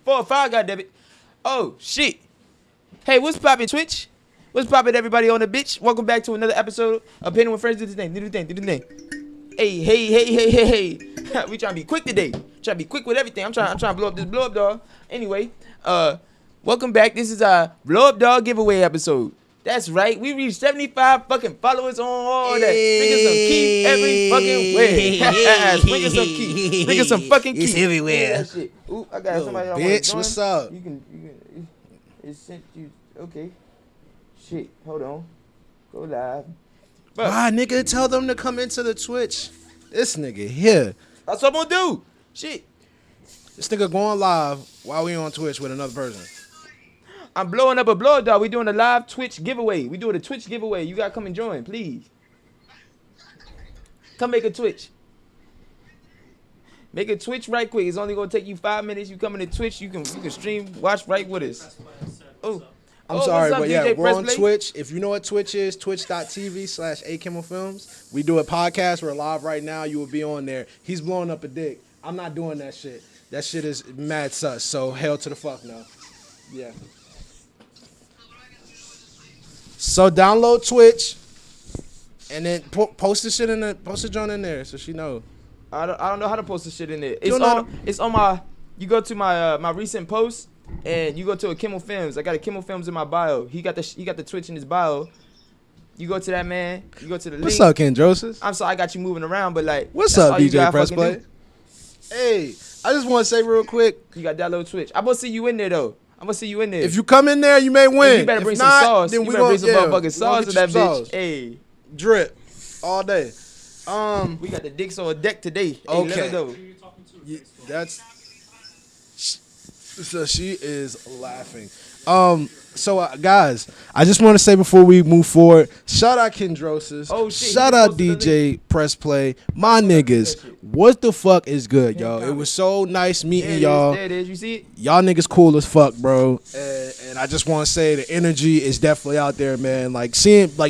4 or 5, goddammit. Oh, shit. Hey, what's poppin', Twitch? What's poppin', everybody on the bitch? Welcome back to another episode of Painting with Friends. Do the thing, do the thing, do the thing. Hey. We trying to be quick today. Trying to be quick with everything. I'm trying to blow up this blow up dog. Anyway, welcome back. This is our blow up dog giveaway episode. That's right. We reached 75 fucking followers on all that. Bring us some key every fucking way. Bring us some key. Bring us some fucking key. It's everywhere. Yeah, that shit. Ooh, I got somebody that Bitch, what's up? You can. It sent you. Okay. Shit. Hold on. Go live. But Nigga, tell them to come into the Twitch. This nigga here. that's what I'm gonna do. Shit. This nigga going live while we on Twitch with another person. I'm blowing up a blow dog. We doing a live Twitch giveaway. We doing a Twitch giveaway. You gotta come and join, please. Come make a Twitch. Make a Twitch right quick. It's only gonna take you 5 minutes. You come in the Twitch. You can stream, watch right with us. Oh, I'm sorry, what's up, but yeah, DJ we're on Pressplay? Twitch. If you know what Twitch is, twitch.tv/akimmelfilms. We do a podcast. We're live right now. You will be on there. He's blowing up a dick. I'm not doing that shit. That shit is mad sus. So hell to the fuck no. Yeah. So download Twitch, and then post the shit post the joint in there so she know. I don't know how to post the shit in there. You know- It's on my. You go to my my recent posts and you go to a Kimmel Films. I got a Kimmel Films in my bio. He got the Twitch in his bio. You go to that, man. You go to the What's link. up, Kendrosis? I'm sorry I got you moving around, but like. What's that's up, all you DJ gotta fucking Pressplay? do. Hey, I just want to say real quick, You got that little Twitch. I'm gonna see you in there though. I'm gonna see you in there. if you come in there, you may win. You better If bring not, some sauce. then You we better bring gonna some motherfucking we gonna sauce to get that some bitch. sauce. Hey, Drip all day. we got the dicks on deck today. Hey, Okay. let us know. That's so she is laughing. So guys, I just want to say before we move forward, shout out Kendrosis. Oh, shit, Shout he out posted the DJ Press Play. My niggas, what the fuck is good, y'all? It was so nice meeting y'all. There it is. You see it? Y'all niggas cool as fuck, bro. And I just want to say the energy is definitely out there, man. Like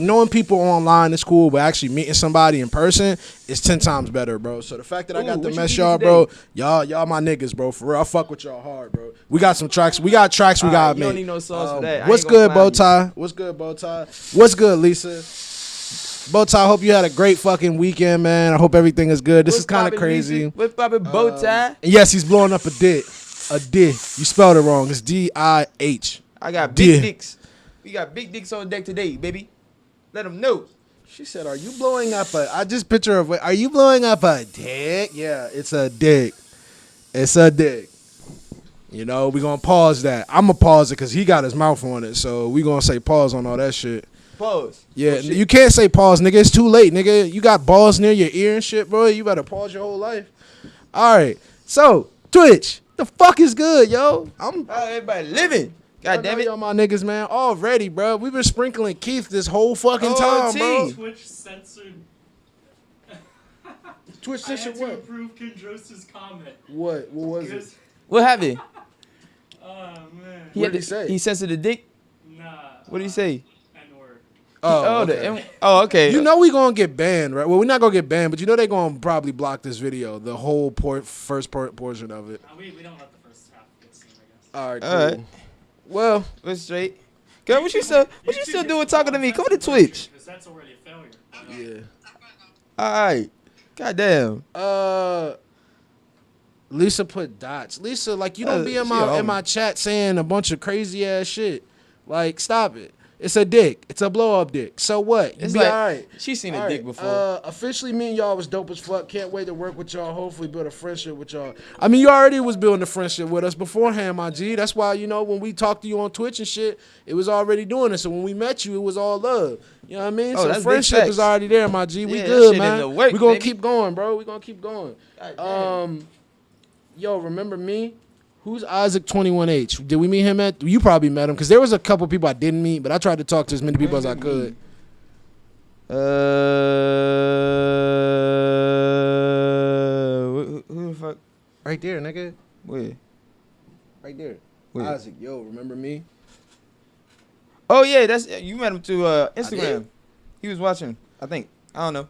knowing people online is cool, but actually meeting somebody in person is 10 times better, bro. So the fact that I got Ooh, to what you mess eating y'all, today? bro, y'all my niggas, bro. For real, I fuck with y'all hard, bro. We got some tracks. We got tracks we Alright, gotta you don't make. need no sauce for that. I What's ain't gonna good, clown you. Bowtie? What's good, Bowtie? What's good, Lisa? Bowtie, I hope you had a great fucking weekend, man. I hope everything is good. This What's is kind of poppin', crazy. Lisa? What's poppin', bow tie? And yes, he's blowing up a dick. A dick. You spelled it wrong. It's D-I-H. I got Dick. big dicks. We got big dicks on deck today, baby. Let them know. She said, "Are you blowing up a?" I just picture of. Are you blowing up a dick? Yeah, it's a dick. It's a dick. You know, we gonna pause that. I'm gonna pause it because he got his mouth on it. So we gonna say pause on all that shit. Pause. Yeah, Oh, shit. you can't say pause, nigga. It's too late, nigga. You got balls near your ear and shit, bro. You better pause your whole life. All right. So Twitch, the fuck is good, yo? I'm. How everybody living? God damn it. y'all my niggas, man. Already, bro. We've been sprinkling Keith this whole fucking Oh, time, T. bro. Twitch censored. Twitch I had censored to what? approve Kendrosa's comment. What? What was it? Because, What happened? oh man, What did he say? He censored the dick? nah. What did he say? N-word. Okay. You know we gonna get banned, right? Well, we're not gonna get banned, but you know they gonna probably block this video, the whole first portion of it. We don't let the first half get seen, I guess. All right, All right. Well, We're straight. Girl, what you still doing talking to me? Come to Twitch. Because that's already a failure. yeah. Alright. Goddamn. Lisa put dots. Lisa, like you don't be in she a homie. my chat saying a bunch of crazy ass shit. Like, stop it. It's a dick. It's a blow up dick. So what? You It's be like all right. she's seen a All dick right, before. Officially, me and y'all was dope as fuck. Can't wait to work with y'all. Hopefully, build a friendship with y'all. I mean, you already was building a friendship with us beforehand, my G. That's why, you know, when we talked to you on Twitch and shit, it was already doing it. So when we met you, it was all love. You know what I mean? Oh, So that's big friendship facts. is already there, my G. We Yeah, that good, shit in the man. works, We gonna baby. keep going, bro. We gonna keep going. Goddamn. Yo, remember me? Who's Isaac 21H? Did we meet him at? You probably met him because there was a couple people I didn't meet, but I tried to talk to as many people as I could. Who the fuck? Right there, nigga. Where? Right there. Where? Isaac, yo, remember me? Oh yeah, that's you met him to Instagram. did? He was watching, I think. I don't know.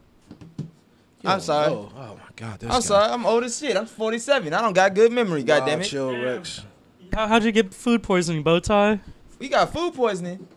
Yo, I'm sorry. Oh my God. This I'm guy. sorry. I'm old as shit. I'm 47. I don't got good memory. God damn it. Chill, Damn. Rex. How'd you get food poisoning, Bowtie? We got food poisoning.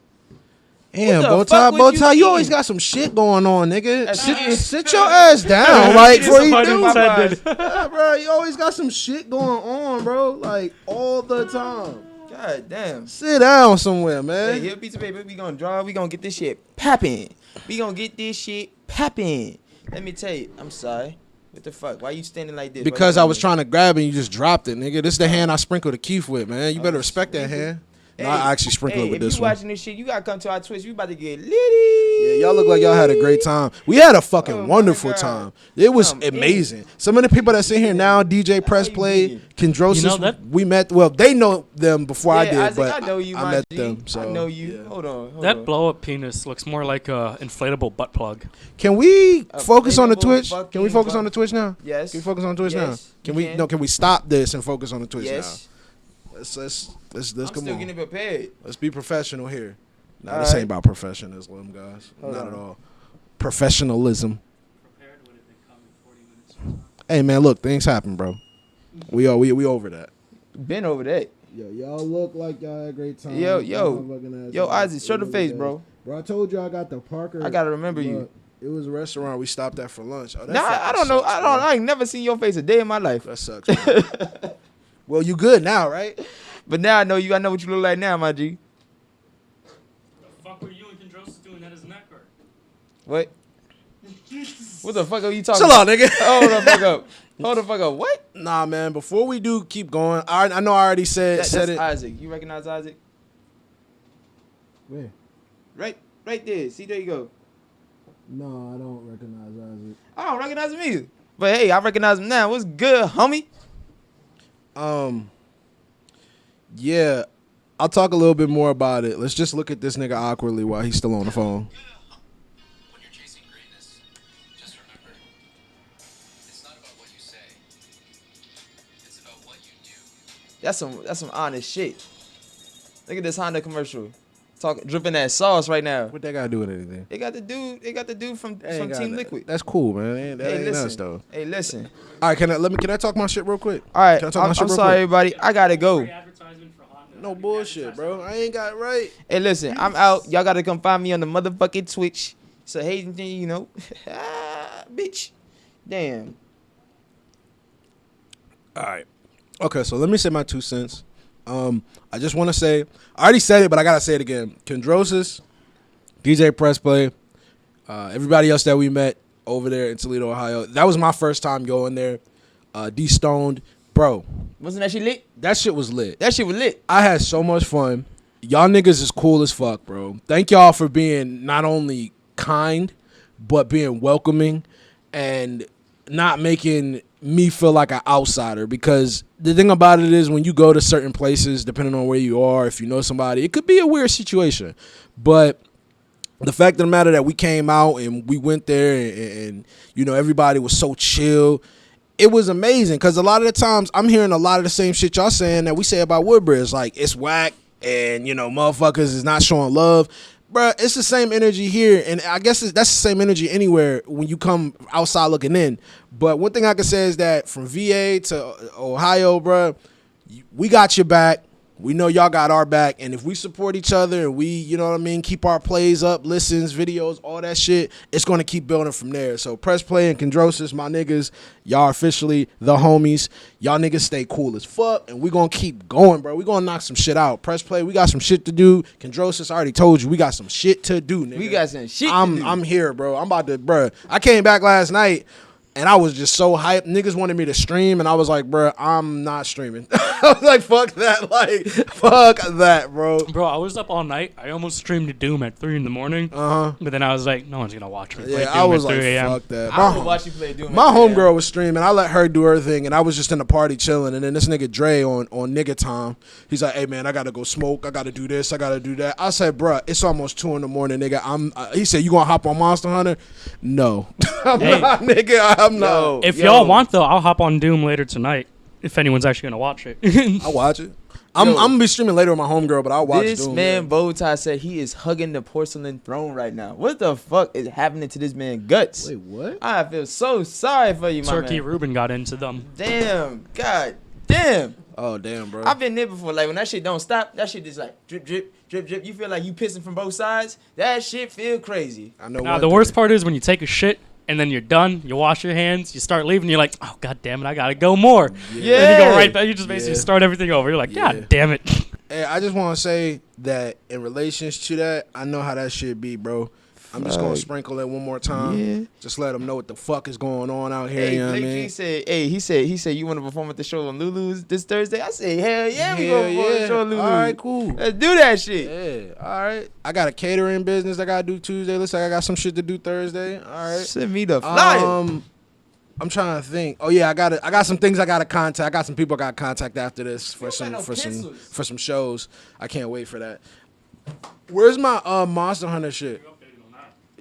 Damn, What the Bowtie, fuck was you Bowtie, you always eating? got some shit going on, nigga. That's Sit, it. sit your ass down, like, before you Pun do. intended. Yeah, bro, you always got some shit going on, bro. Like, all the time. God damn. Sit down somewhere, Hey, man. here, piece of paper. We gonna draw. We gonna get this shit popping. We gonna get this shit popping. Let me tell you. I'm sorry. What the fuck? Why you standing like this? Because I was trying to grab it and you just dropped it, nigga. This is the hand I sprinkled the Keith with, man. You better Oh, respect that sprinkle? hand. No, I actually sprinkled it with if this you one. watching this shit, you gotta come to our Twitch. We about to get litty. Yeah, y'all look like y'all had a great time. We had a fucking Oh my wonderful God. time. It was Come amazing. Some of the people that sit here now, DJ Press you Play, mean? Kendrosis, You know that- we met. Well, they know them before I Yeah, did, Isaac, but I know you, I my met G. them. So I know you. yeah. Hold on. That blow up penis looks more like a inflatable butt plug. Can we A focus on the playable Twitch? Can we fucking focus butt- on the Twitch now? Yes. Can we focus on Twitch now? Yes, Can you we? can. No. Can we stop this and focus on the Twitch Yes. now? Let's I'm come still on. getting prepared. Let's be professional here. Nah, All this right. ain't about professionalism, guys. Hold Not on. at all. Professionalism. Prepared would have been coming 40 minutes. Hey man, look, things happen, bro. We over that. Been over that. Yo, y'all look like y'all had a great time. Yo, Isaac, show the face, bro. Bro, I told you I got the Parker. I gotta remember you. Look, it was a restaurant we stopped at for lunch. Oh, that Nah, fucking I don't know. sucks, I don't. bro. I ain't never seen your face a day in my life. That sucks. Man. Well, you good now, right? But now I know you. I know what you look like now, my G. The fuck were you and Kendrosis doing that as an actor? What? What the fuck are you talking Chill about? out, nigga. Hold the fuck up. Hold the fuck up. What? Nah, man. Before we do keep going, I know I already said That's it. Isaac. You recognize Isaac? Where? Right there. See, there you go. No, I don't recognize Isaac. I don't recognize him either. But hey, I recognize him now. What's good, homie? Yeah, I'll talk a little bit more about it. Let's just look at this nigga awkwardly while he's still on the phone. When you're chasing greatness, just remember, it's not about what you say. It's about what you do. That's some honest shit. Look at this Honda commercial. Dripping that sauce right now. What that got to do with anything? They got the dude from That ain't got Team that- Liquid. That's cool, man. That Hey, ain't listen. us though. Hey, listen. All right, can I talk my shit real quick? All right, Can I talk my I'm shit real sorry, quick? everybody. I gotta go. Free advertisement for Honda. No bullshit, bro. I ain't got it right. Hey, listen. I'm out. Y'all gotta come find me on the motherfucking Twitch. So hey, you know, bitch. Damn. All right. Okay, so let me say my 2 cents. I just want to say, I already said it, but I gotta say it again. Kendrosis, DJ Press Play, everybody else that we met over there in Toledo, Ohio. That was my first time going there. D Stoned, bro. Wasn't that shit lit? That shit was lit. That shit was lit. I had so much fun. Y'all niggas is cool as fuck, bro. Thank y'all for being not only kind, but being welcoming and not making me feel like an outsider. Because the thing about it is when you go to certain places, depending on where you are, if you know somebody, it could be a weird situation. But the fact of the matter that we came out and we went there and you know, everybody was so chill. It was amazing because a lot of the times I'm hearing a lot of the same shit y'all saying that we say about Woodbridge. Like, it's whack and, you know, motherfuckers is not showing love. Bruh, it's the same energy here. And I guess that's the same energy anywhere when you come outside looking in. But one thing I can say is that from VA to Ohio, bruh, we got your back. We know y'all got our back, and if we support each other and we, you know what I mean, keep our plays up, listens, videos, all that shit, it's going to keep building from there. So Press Play and Kendrosis, my niggas, y'all officially the homies. Y'all niggas stay cool as fuck, and we going to keep going, bro. We going to knock some shit out. Press Play, we got some shit to do. Kendrosis, I already told you, we got some shit to do, nigga. We got some shit. I'm here, bro. I'm about to, bro. I came back last night. And I was just so hyped. Niggas wanted me to stream, and I was like, bro, I'm not streaming. I was like, fuck that. Like, fuck that, bro. Bro, I was up all night. I almost streamed Doom at 3 in the morning. Uh-huh. But then I was like, no one's going to watch me play Yeah, Doom I was at like, 3 a.m. fuck that. I would watch you play Doom. My homegirl was streaming. I let her do her thing, and I was just in the party chilling. And then this nigga Dre on nigga time, he's like, hey, man, I got to go smoke. I got to do this. I got to do that. I said, bruh, it's almost 2 in the morning, nigga. He said, you going to hop on Monster Hunter? No. I'm Hey. not, nigga. I'm not. If y'all want, though, I'll hop on Doom later tonight. If anyone's actually going to watch it. I'll watch it. I'm going to be streaming later with my homegirl, but I'll watch This Doom, man yeah. Bowtie said he is hugging the porcelain throne right now. What the fuck is happening to this man guts? Wait, what? I feel so sorry for you, my Turkey man. Rubin got into them. Damn, god damn. Oh damn, bro. I've been there before. Like when that shit don't stop, that shit just like drip, drip, drip, drip. You feel like you pissing from both sides. That shit feel crazy. I know. Nah, the worst part is when you take a shit and then you're done. You wash your hands. You start leaving. You're like, oh god damn it, I gotta go more. Yeah. And you go right back. You just basically Yeah. start everything over. You're like, Yeah. god damn it. Hey, I just want to say that in relations to that, I know how that shit be, bro. I'm just gonna Fuck. sprinkle it one more time. Yeah. Just let them know what the fuck is going on out here. Hey, you know what I Blake mean? G said, hey, he said you want to perform at the show on Lulu's this Thursday? I say, hell yeah, we Hell gonna perform at the show on Lulu's. All right, cool. Let's do that shit. Yeah, all right. I got a catering business I gotta do Tuesday. Looks like I got some shit to do Thursday. All right. Send me the flyer. I'm trying to think. Oh yeah, I got some things I gotta contact. I got some people I gotta contact after this for You some got no for some pencils. for some shows. I can't wait for that. Where's my Monster Hunter shit?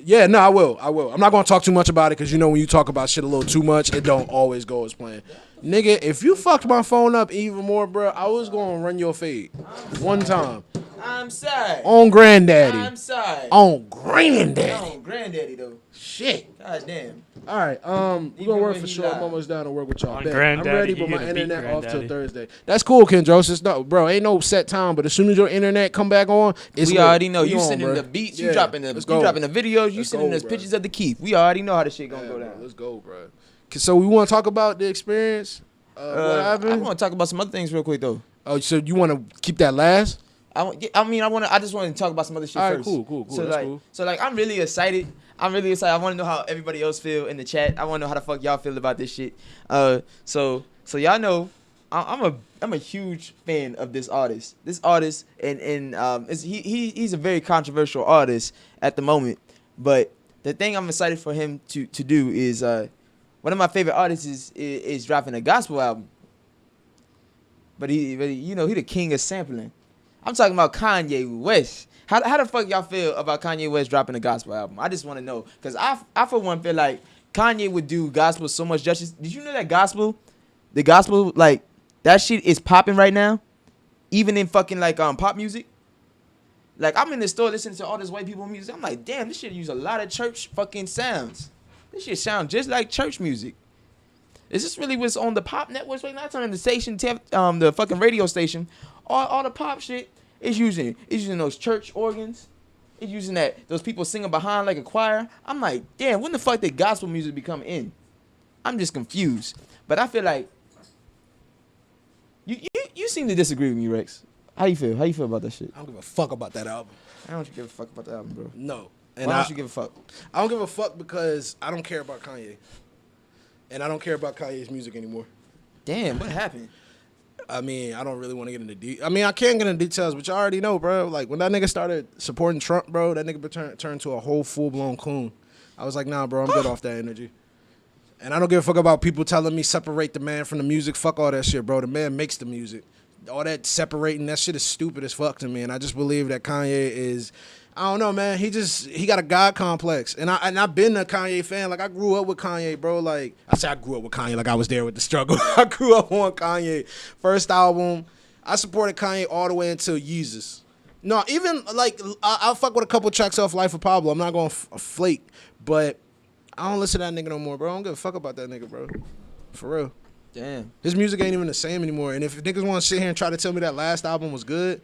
Yeah, no, I will. I'm not gonna talk too much about it because you know when you talk about shit a little too much, it don't always go as planned. Nigga, if you fucked my phone up even more, bro, I was gonna run your fade one time I'm sorry. on Granddaddy. I'm sorry. On Granddaddy. No, granddaddy though. Shit. God damn. All right, we're Even gonna work when for he sure. lied. I'm almost down to work with y'all. On Bet. I'm Granddaddy, ready, he but my gonna beat internet off till Granddaddy. Thursday. That's cool, Kendros. It's not, bro. Ain't no set time, but as soon as your internet come back on, it's We lit. already know. We You on, sending bro. the beats, Yeah, you dropping the let's go. videos, you Let's sending go, us bro. pictures of the Keith. We already know how this shit gonna Yeah, go bro, down. let's go, bro. So we want to talk about the experience. What I happened? want to talk about some other things real quick though. Oh, so you want to keep that last? I just want to talk about some other shit All right, first. cool. So That's like, cool. so like, I'm really excited. I want to know how everybody else feel in the chat. I want to know how the fuck y'all feel about this shit. So y'all know, I'm a huge fan of this artist. This artist, and he's a very controversial artist at the moment. But the thing I'm excited for him to do is one of my favorite artists is dropping a gospel album. But he the king of sampling. I'm talking about Kanye West. How the fuck y'all feel about Kanye West dropping a gospel album? I just want to know, cause I for one feel like Kanye would do gospel so much justice. Did you know that the gospel like that shit is popping right now, even in fucking like pop music. Like I'm in the store listening to all this white people music. I'm like, damn, this shit use a lot of church fucking sounds. This shit sound just like church music. Is this really what's on the pop networks right now? Turning the station, the fucking radio station, all the pop shit is using those church organs. It's using those people singing behind like a choir. I'm like, damn, when the fuck did gospel music become in? I'm just confused. But I feel like you seem to disagree with me, Rex. How you feel? How you feel about that shit? I don't give a fuck about that album. I don't give a fuck about the album, bro. No, Why and don't you give a fuck? I don't give a fuck because I don't care about Kanye, and I don't care about Kanye's music anymore. Damn, what happened? I mean, I don't really want to get into I mean, I can get into details, but you already know, bro. Like, when that nigga started supporting Trump, bro, that nigga turned to a whole full-blown coon. I was like, nah, bro, I'm good off that energy. And I don't give a fuck about people telling me separate the man from the music. Fuck all that shit, bro. The man makes the music. All that separating, that shit is stupid as fuck to me. And I just believe that Kanye is... I don't know, man. He got a God complex, and I've been a Kanye fan. Like I grew up with Kanye, bro. Like I say, I grew up with Kanye. Like I was there with the struggle. I grew up on Kanye. First album, I supported Kanye all the way until Yeezus. No, even like I'll fuck with a couple tracks off Life of Pablo. I'm not gonna flake, but I don't listen to that nigga no more, bro. I don't give a fuck about that nigga, bro. For real. Damn. His music ain't even the same anymore. And if niggas want to sit here and try to tell me that last album was good,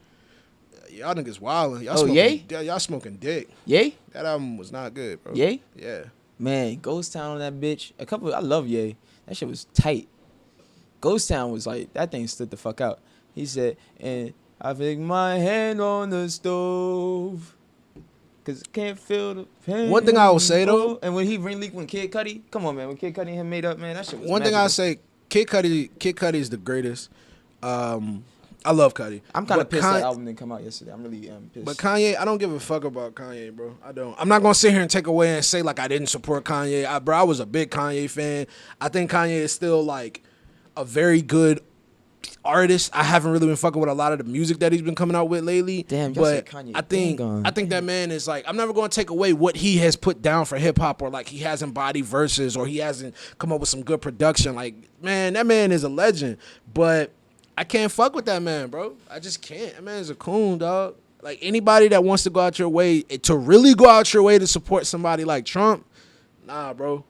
y'all niggas wildin'. Y'all smoking, Yay? Y'all smoking dick. Yay? That album was not good, bro. Yay? Yeah. Man, Ghost Town on that bitch. I love Ye. That shit was tight. Ghost Town was like, that thing stood the fuck out. He said, and I think my hand on the stove. Cause can't feel the pain. One thing I will say, though- And when he ring-leaked when Kid Cudi, come on, man. When Kid Cudi and him made up, man, that shit was One thing I magical. say, Kid Cudi is the greatest. I love Cudi. I'm kind of But pissed that album didn't come out yesterday. I'm really pissed. But Kanye, I don't give a fuck about Kanye, bro. I don't. I'm not gonna sit here and take away and say like I didn't support Kanye. I was a big Kanye fan. I think Kanye is still like a very good artist. I haven't really been fucking with a lot of the music that he's been coming out with lately. Damn, y'all said but Kanye. I think Dang on. I think that man is like, I'm never gonna take away what he has put down for hip hop, or like he hasn't body verses, or he hasn't come up with some good production. Like, man, that man is a legend. But I can't fuck with that man, bro. I just can't. That man is a coon, dog. Like, anybody that wants to go out your way, to really go out your way to support somebody like Trump, nah, bro.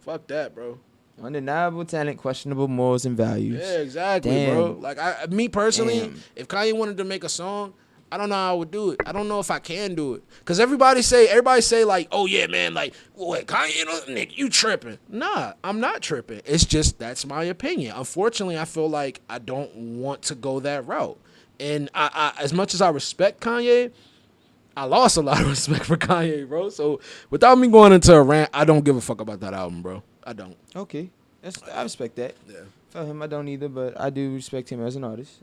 Fuck that, bro. Undeniable talent, questionable morals and values. Yeah, exactly, Damn. bro. Like me personally, Damn. if Kanye wanted to make a song, I don't know how I would do it. I don't know if I can do it. Cause everybody say like, oh yeah, man, like, what, Kanye, Nick, you tripping? Nah, I'm not tripping. It's just that's my opinion. Unfortunately, I feel like I don't want to go that route. And I as much as I respect Kanye, I lost a lot of respect for Kanye, bro. So without me going into a rant, I don't give a fuck about that album, bro. I don't. Okay, I respect that. Yeah. For him, I don't either, but I do respect him as an artist.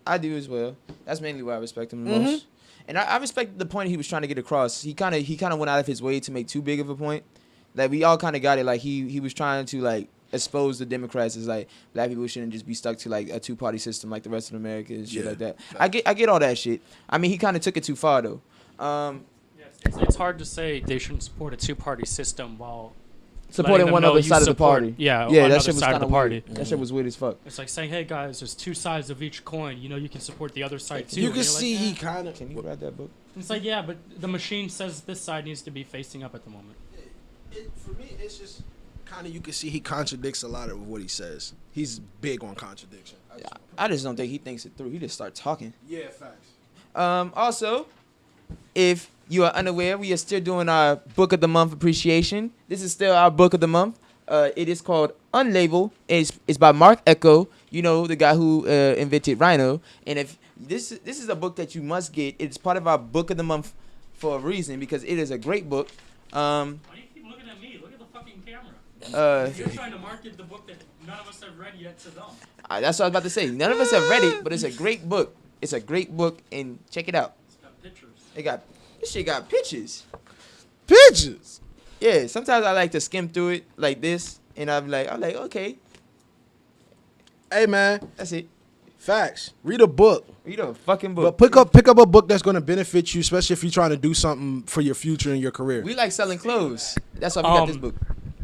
I do as well. That's mainly why I respect him the most. And I respect the point he was trying to get across. He kind of went out of his way to make too big of a point. Like we all kind of got it. Like he was trying to like expose the Democrats as like black people shouldn't just be stuck to like a two-party system like the rest of America and shit Yeah. like that. I get all that shit. I mean, he kind of took it too far though. It's hard to say they shouldn't support a two-party system while Supporting them one know other you side of the support- party. yeah, yeah, another that shit was side of kind the of party. weird. That shit was weird as fuck. It's like saying, hey guys, there's two sides of each coin. You know, you can support the other side too. You And can you're like, see "Eh." he kind of. Can you grab that book? It's like, yeah, but the machine says this side needs to be facing up at the moment. For me, it's just kind of you can see he contradicts a lot of what he says. He's big on contradiction. I just don't think he thinks it through. He just starts talking. Yeah, facts. Also, if you are unaware, we are still doing our Book of the Month appreciation. This is still our Book of the Month. It is called Unlabeled. It's by Mark Echo. You know, the guy who invented Rhino. And if this is a book that you must get. It's part of our Book of the Month for a reason because it is a great book. Why do you keep looking at me? Look at the fucking camera. You're trying to market the book that none of us have read yet to them. That's what I was about to say. None of us have read it, but it's a great book. It's a great book, and check it out. It's got pictures. This shit got pictures. Pictures. Yeah, sometimes I like to skim through it like this, and I'm like, okay, Hey man, that's it. facts. Read a book. Read a fucking But book. pick up a book that's gonna benefit you, especially if you're trying to do something for your future and your career. We like selling clothes. That's why we got this book.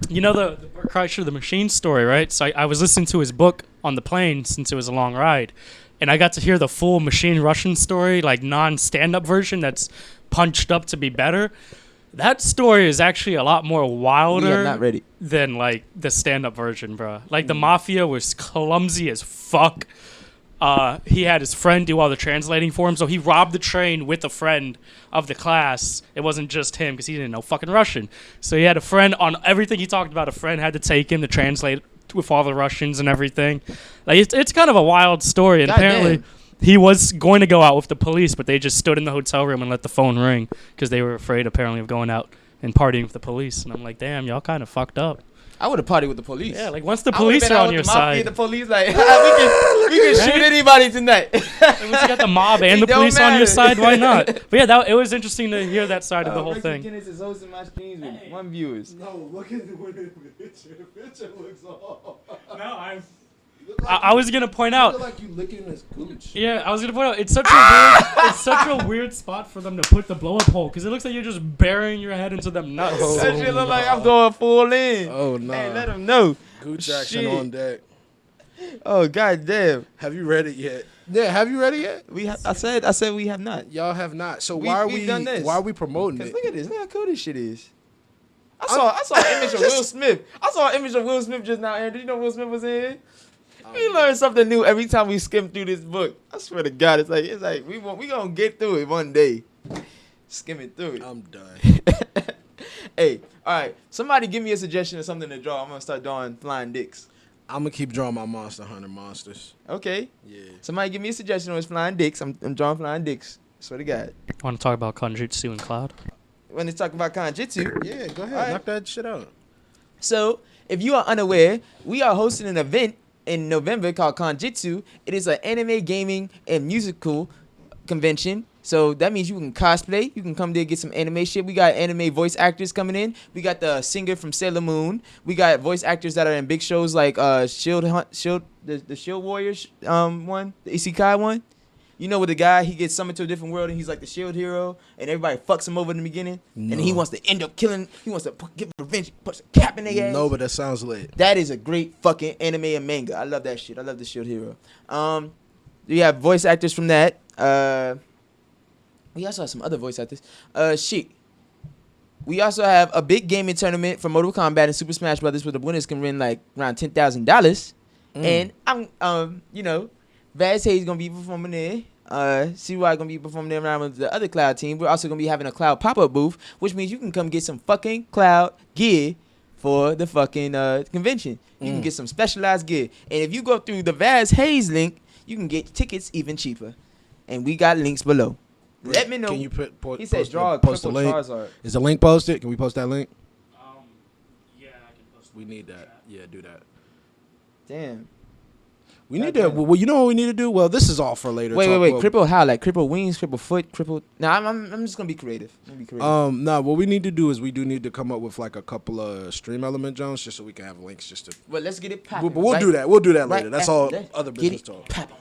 You know the Bert Kreischer the Machine story, right? So I was listening to his book on the plane since it was a long ride, and I got to hear the full Machine Russian story, like non-stand-up version that's punched up to be better. That story is actually a lot more We have wilder not read it. than like the stand-up version, bro. Like the mafia was clumsy as fuck. He had his friend do all the translating for him, so he robbed the train with a friend of the class. It wasn't just him because he didn't know fucking Russian. So he had a friend on everything he talked about. A friend had to take him to translate with all the Russians and everything. Like it's kind of a wild story. And Goddamn. apparently he was going to go out with the police, but they just stood in the hotel room and let the phone ring because they were afraid apparently of going out and partying with the police. And I'm like, damn, y'all kind of fucked up. I would have partied with the police. Yeah, like once the I would've police been are out on with your the mafia, side. The police like we can shoot anybody tonight. Once you got the mob and It the don't police on your matter. side, why not? But yeah, it was interesting to hear that side of the whole Ricky thing. Guinness is hosting my streams with 1 viewers. No, look at the picture. The picture looks off. No, I was gonna point out. like you licking his gooch. Yeah, I was gonna point out. It's such a weird spot for them to put the blow up hole because it looks like you're just burying your head into them nuts. Oh. That shit look like I'm going full in. Oh no. Hey, let them know. Gooch action Shit. on deck. Oh goddamn. Have you read it yet? Yeah, have you read it yet? I said we have not. Y'all have not. So We- why are we've we done this. why are we promoting Cause it? look at this. Look how cool this shit is. I saw an image of Will Smith. I saw an image of Will Smith just now. Aaron, did you know Will Smith was in here? We learn something new every time we skim through this book. I swear to God, it's like we gonna get through it one day. Skimming through it. I'm done. Hey, all right. Somebody give me a suggestion of something to draw. I'm gonna start drawing flying dicks. I'm gonna keep drawing my Monster Hunter monsters. Okay. Yeah. Somebody give me a suggestion on his flying dicks. I'm drawing flying dicks. Swear to God. Want to talk about Kanjutsu and Cloud? When they talk about kanjutsu. Yeah, go ahead. All right. Knock that shit out. So, if you are unaware, we are hosting an event in November called Kanjutsu. It is an anime, gaming, and musical convention. So that means you can cosplay. You can come there and get some anime shit. We got anime voice actors coming in. We got the singer from Sailor Moon. We got voice actors that are in big shows like the Shield Warriors one, the Isekai one. You know, with the guy, he gets summoned to a different world and he's like the shield hero, and everybody fucks him over in the beginning, and he No. wants to end up killing. He wants to get revenge, puts a cap in their ass. No, but that sounds lit. That is a great fucking anime and manga. I love that shit. I love the Shield Hero. We have voice actors from that. We also have some other voice actors. Shit. We also have a big gaming tournament for Mortal Kombat and Super Smash Brothers, where the winners can win like around $10,000. And I'm, Vaz Hayes gonna be performing there. CY gonna be performing there around with the other Cloud team. We're also gonna be having a Cloud pop-up booth, which means you can come get some fucking Cloud gear for the fucking convention. You can get some specialized gear, and if you go through the Vaz Hayes link, you can get tickets even cheaper. And we got links below. Let me know. Can you He said draw a post the crippled link? Charizard. Is the link posted? Can we post that link? Yeah, I can post. We need that. Yeah, do that. Damn. We need to. Well, you know what we need to do? Well, this is all for later. Wait. Well, Cripple how? Like cripple wings, cripple foot, cripple. Nah, I'm just gonna be creative. No, what we need to do is we do need to come up with like a couple of stream element Jones just so we can have links just to. Well, let's get it popping. But we'll do that. We'll do that later. Right That's after all that. other Get business it talk. popping.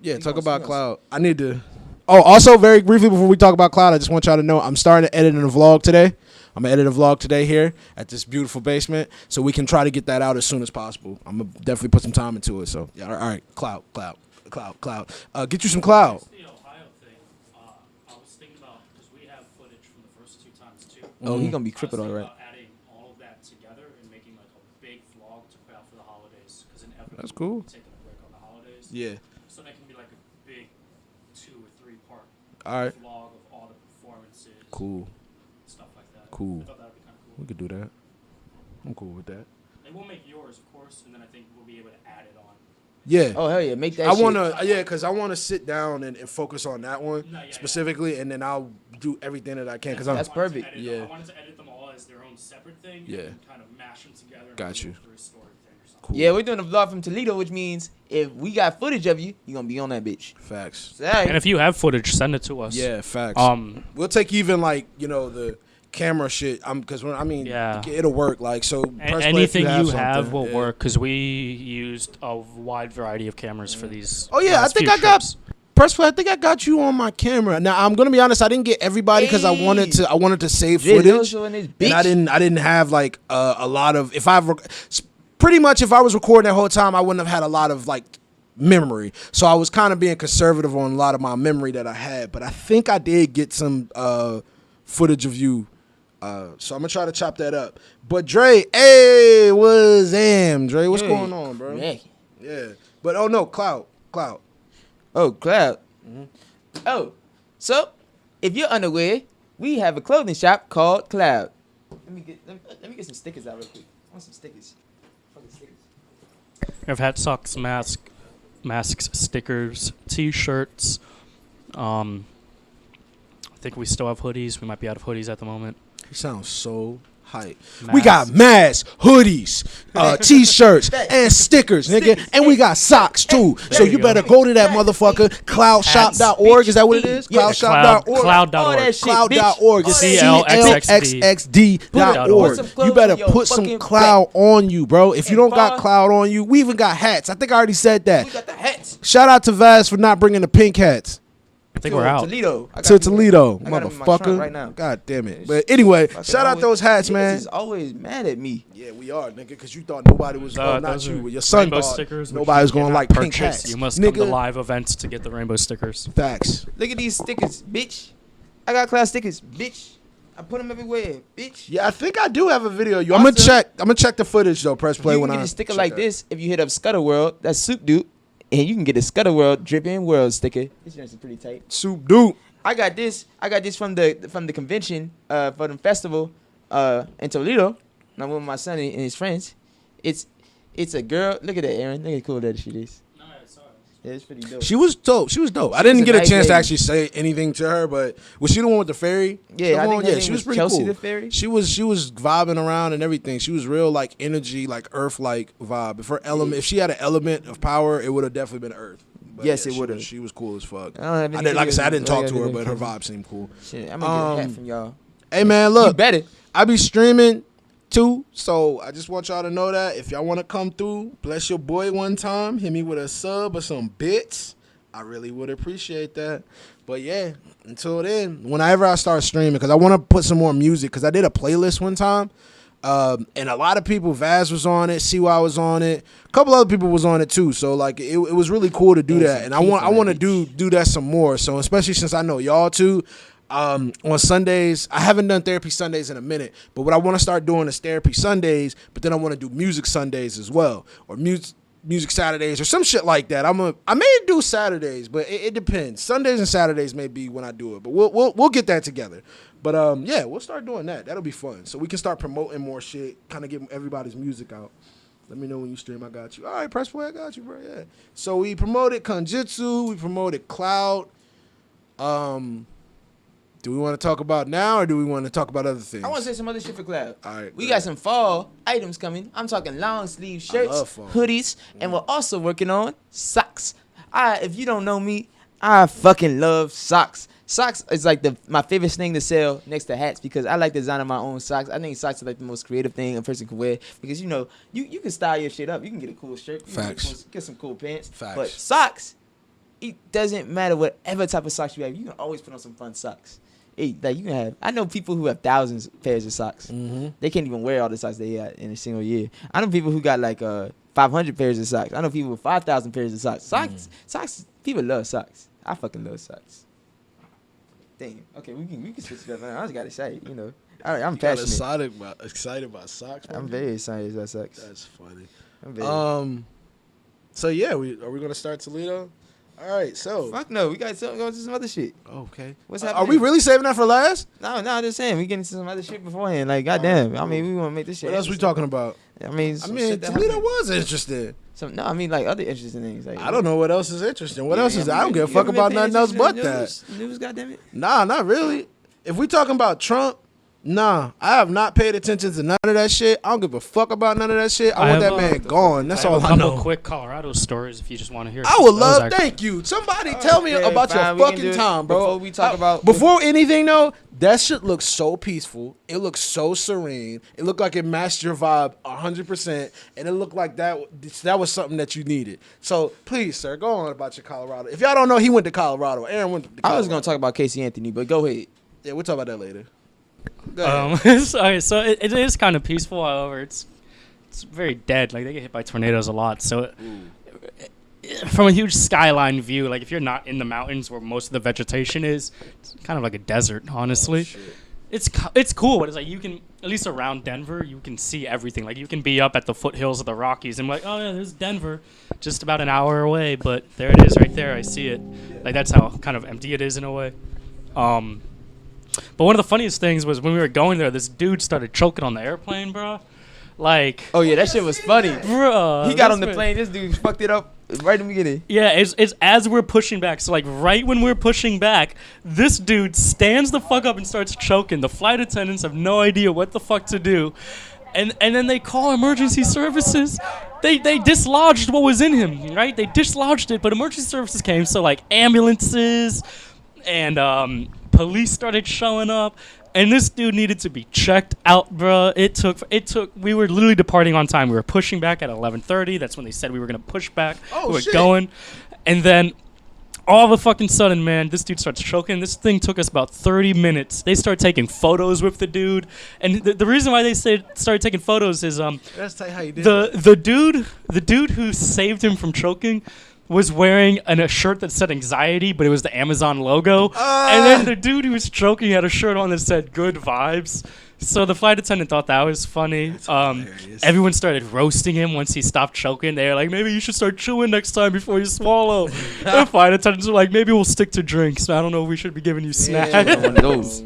Yeah, talk gonna about see us. Cloud. I need to. Oh, also very briefly before we talk about Cloud, I just want y'all to know I'm starting to edit in a vlog today. I'm gonna edit a vlog today here at this beautiful basement, so we can try to get that out as soon as possible. I'm gonna definitely put some time into it. So yeah, all right, Cloud. Get you some Cloud. The Ohio thing, I was thinking about, because we have footage from the first 2 times too. Oh, he gonna be I was crippled, all thinking right. about adding all of that together and making like a big vlog to put out for the holidays, because inevitably That's cool. we're taking a break on the holidays. Yeah. So that can be like a big 2 or 3 part All right. vlog of all the performances, Cool. stuff like that. Cool. I thought that would be kind of cool. We could do that. I'm cool with that. They will make yours, of course, and then I think we'll be able to add it on. Yeah. Oh hell yeah, make that. I shit. wanna, because I wanna sit down and focus on that one No, yeah, specifically, and then I'll do everything that I can. Cause I'm, That's perfect. Yeah. I wanted to edit them all as their own separate thing. Yeah. And kind of mash them together. And Got make it you. a three-story thing or something. Cool. Yeah, we're doing a vlog from Toledo, which means if we got footage of you, you gonna be on that bitch. Facts. Alright. And if you have footage, send it to us. Yeah, facts. Um, We'll take even like the camera shit. Because Yeah. it'll work. Like so, press play if anything you something. have will Yeah. work, because we used a wide variety of cameras for these. Oh yeah, I last think few I got trips. press play. I think I got you on my camera. Now I'm gonna be honest. I didn't get everybody because I wanted to save Jay footage. Lillo in this And bitch. I didn't have like a lot of pretty much if I was recording that whole time I wouldn't have had a lot of like memory, so I was kind of being conservative on a lot of my memory that I had, but I think I did get some footage of you, so I'm gonna try to chop that up. But Dre, hey, what's Dre, what's Hey, going on, bro? Yeah, but oh no, Cloud. Oh, Cloud. Oh, so if you're unaware, we have a clothing shop called Cloud. Let me get some stickers out real quick. I want some stickers. Fucking stickers. I've had socks, masks, stickers, T-shirts. I think we still have hoodies. We might be out of hoodies at the moment. He sounds so hype. We got masks, hoodies, T-shirts, and stickers, nigga. And we got socks, too. So you better go to that motherfucker, cloudshop.org. Is that what it is? Yeah, Cloudshop.org. Cloud.org. All that shit, Cloud.org. bitch. CLXXD.org. Put some clothes You better on your put some fucking cloud on you, bro. If you And don't got Bob- cloud on you, we even got hats. I think I already said that. We got the hats. Shout out to Vaz for not bringing the pink hats. I think we're out. Toledo. I got To them- Toledo, I got 'em in my trunk motherfucker. right now. God damn it. But anyway, Fucking shout out always- those hats, niggas man. is always mad at me. Yeah, we are, nigga, because you thought nobody was, not Those you, are your son rainbow thought stickers, which nobody was you going to cannot like pink purchase. hats. You must come to Nigga, live events to get the rainbow stickers. facts. Look at these stickers, bitch. I got Cloud stickers, bitch. I put them everywhere, bitch. Yeah, I think I do have a video. Of you. I'm gonna check the footage though. Press play You when can I get a sticker check like that. this if you hit up Scudder World. That's Soup Dude. And you can get a Scudder World Drippin' World sticker. This is pretty tight. Soup dude. I got this from the convention for the festival in Toledo. And I'm with my son and his friends. It's a girl. Look at that, Aaron. Look at how cool that shit is. Yeah, it's pretty dope. She was dope. She was dope. I She didn't was a get a nice chance to lady. actually say anything to her, but was she the one with the fairy? Yeah, I The think one- her name she was was pretty Chelsea cool. the fairy. She was vibing around and everything. She was real like energy, like earth like vibe. If she had an element of power, it would have definitely been earth. But Yes, yeah, it would've. She was cool as fuck. I don't have any Like I said, I didn't videos. talk I to her, gotta but do her that. vibe seemed cool. Shit, I'm gonna get a hat Um, from y'all. Hey man, You look, better. I be streaming too, so I just want y'all to know that if y'all want to come through, bless your boy one time, hit me with a sub or some bits. I really would appreciate that. But yeah, until then, whenever I start streaming, because I want to put some more music, because I did a playlist one time, and a lot of people, Vaz was on it, CY was on it, a couple other people was on it too. So like it was really cool to do There's that, some and I teeth want on to that do that some more. So especially since I know y'all too. On Sundays, I haven't done therapy Sundays in a minute, but what I want to start doing is therapy Sundays, but then I want to do music Sundays as well, or music Saturdays or some shit like that. I may do Saturdays, but it depends. Sundays and Saturdays may be when I do it, but we'll get that together. But yeah, we'll start doing that. That'll be fun. So we can start promoting more shit, kind of get everybody's music out. Let me know when you stream. I got you. All right, press play. I got you, bro. Yeah. So we promoted Kanjutsu. We promoted Cloud. Do we want to talk about now, or do we want to talk about other things? I want to say some other shit for Cloud. All right, We go got some fall items coming. I'm talking long sleeve shirts, love fall. hoodies, and we're also working on socks. If you don't know me, I fucking love socks. Socks is like my favorite thing to sell next to hats because I like designing my own socks. I think socks are like the most creative thing a person can wear because you know you can style your shit up. You can get a cool shirt. You can Facts. get some cool pants. Facts. But socks, it doesn't matter whatever type of socks you have. You can always put on some fun socks. Like you can have. I know people who have thousands of pairs of socks. Mm-hmm. They can't even wear all the socks they got in a single year. I know people who got like 500 pairs of socks. I know people with 5,000 pairs of socks. Socks. People love socks. I fucking love socks. Damn. Okay, we can switch it up. I just gotta say, you know, I'm passionate. Excited about socks. I'm very excited about socks. That's funny. I'm very. So yeah, are we gonna start Toledo? All right. So Fuck no, we got to go to some other shit. okay. What's Are happening? we really saving that for last? No, I'm just saying we getting to some other shit beforehand. Like, goddamn. I mean, we want to make this shit. What else we talking about? I mean, some I mean, shit that Toledo happened. was interesting. No, I mean like other interesting things. Like, I don't know what else is interesting. What else is? Yeah, I don't give a fuck about nothing else but that. News, goddamn it. Nah, not really. If we talking about Trump, nah, I have not paid attention to none of that shit. I don't give a fuck about none of that shit. I want have, that man gone. That's all a I couple know. quick Colorado stories if you just want to hear. I would those love. actually- Thank you. Somebody tell me Okay, about fine, your we can do fucking it. time, bro. Before we talk about- before anything though, that shit looks so peaceful. It looks so serene. It looked like it matched your vibe 100%, and it looked like that was something that you needed. So please, sir, go on about your Colorado. If y'all don't know, he went to Colorado. Aaron went to Colorado. I was gonna talk about Casey Anthony, but go ahead. Yeah, we'll talk about that later. Go ahead. Okay, so it is kind of peaceful. However, it's very dead. Like they get hit by tornadoes a lot. So from a huge skyline view, like if you're not in the mountains where most of the vegetation is, it's kind of like a desert. Honestly, it's cool. But it's like you can at least around Denver, you can see everything. Like you can be up at the foothills of the Rockies and be like, oh yeah, there's Denver, just about an hour away. But there it is, right there. I see it. Like that's how kind of empty it is in a way. But one of the funniest things was when we were going there, this dude started choking on the airplane, bro. Like, Oh yeah, that shit was funny. bro, He got on the plane. This dude fucked it up right in the beginning. Yeah, it's as we're pushing back. So like right when we're pushing back, this dude stands the fuck up and starts choking. The flight attendants have no idea what the fuck to do. And then they call emergency services. They dislodged what was in him, right? They dislodged it, but emergency services came. So like ambulances and police started showing up. And this dude needed to be checked out, bro. It took. We were literally departing on time. We were pushing back at 11:30. That's when they said we were gonna push back. Oh, we were shit. going, and then all of a fucking sudden, man, this dude starts choking. This thing took us about 30 minutes. They start taking photos with the dude, and the reason why they started taking photos is Let's tell you how you did. the dude who saved him from choking was wearing a shirt that said anxiety, but it was the Amazon logo. And then the dude who was choking had a shirt on that said good vibes. So the flight attendant thought that was funny. hilarious. Everyone started roasting him once he stopped choking. They were like, maybe you should start chewing next time before you swallow. The flight attendants were like, maybe we'll stick to drinks. I don't know if we should be giving you snacks. Yeah, one of those.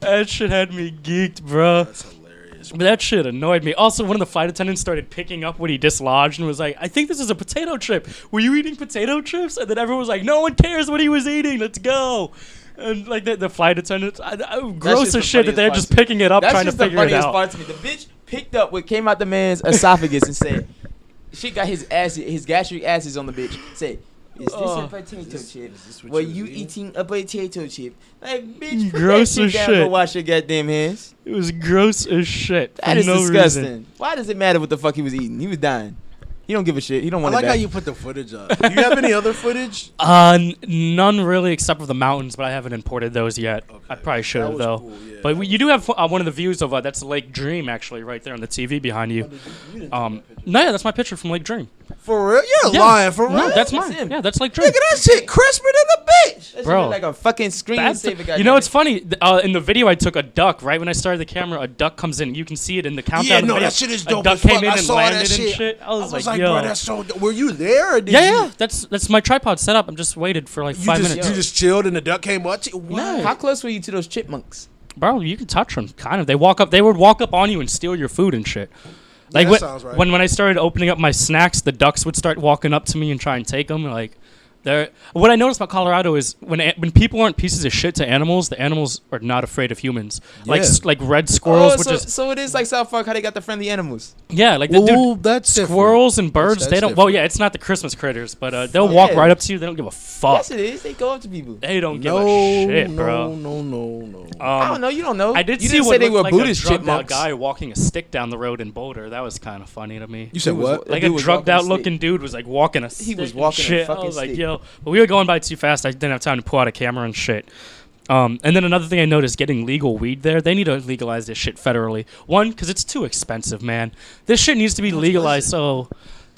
That shit had me geeked, bro. That's hilarious. But that shit annoyed me. Also, one of the flight attendants started picking up what he dislodged and was like, I think this is a potato chip. Were you eating potato chips? And then everyone was like, no one cares what he was eating. Let's go. And like the flight attendants, gross shit's as the shit that they're funniest just part picking it up That's trying to just the figure it funniest out. part to me. The bitch picked up what came out the man's esophagus and said, she got his gastric acids on the bitch. Say, is this a potato chip? what Were you you was eating a potato chip? Like, bitch, put Gross that as shit down. Go shit. wash your goddamn hands. It was gross as shit. That for is no disgusting. reason. Why does it matter what the fuck he was eating? He was dying. He don't give a shit. He don't I want like it how back. you put the footage up. Do you have any other footage? None really, except for the mountains, but I haven't imported those yet. I probably should That have was though. cool, yeah. But you do have one of the views of that's Lake Dream, actually, right there on the TV behind you. No, yeah, that's my picture from Lake Dream. For real? You're Yeah. lying. For real? No, that's That's mine. him. Yeah, that's Lake Dream. Nigga, that shit crisper than a bitch. That Bro. shit look like a fucking That's screensaver guy. you know, it's funny. In the video, I took a duck. Right when I started the camera, a duck comes in. You can see it in the countdown. Yeah, of the no, video. that shit is A dope duck as fuck. came in I and saw landed that and shit. I was like, bro, yo. that's so dope. Were you there? Or did Yeah, you, yeah. That's my tripod set up. I'm just waited for like You 5 just, minutes. you just chilled and the duck came up to you? What? How close were you to those chipmunks? Bro, you can touch them, kind of. They would walk up on you and steal your food and shit. Like that sounds right. when I started opening up my snacks, the ducks would start walking up to me and try and take them. Like, what I noticed about Colorado is when people aren't pieces of shit to animals, the animals are not afraid of humans. Like Yeah. like red squirrels, Oh, which is so it is like South Park, how they got the friendly animals. yeah, like the Well, dude. that's different. Squirrels and birds, That's they don't. different. Well, yeah, it's not the Christmas critters, but they'll walk Yeah. right up to you. They don't give a fuck. Yes, it is. They go up to people. They don't give No, a shit, bro. no. I don't know. You don't know. I did you see didn't what say they looked were like Buddhist a drugged out chipmunks. guy walking a stick down the road in Boulder. That was kind of funny to me. You said Dude was- what? that Like dude a was drugged walking a out stick. looking dude was like walking a stick. He was and walking a shit. fucking I was like, stick. yo. But we were going by too fast. I didn't have time to pull out a camera and shit. And then another thing I noticed, getting legal weed there, they need to legalize this shit federally. One, because it's too expensive, man. This shit needs to be legalized. So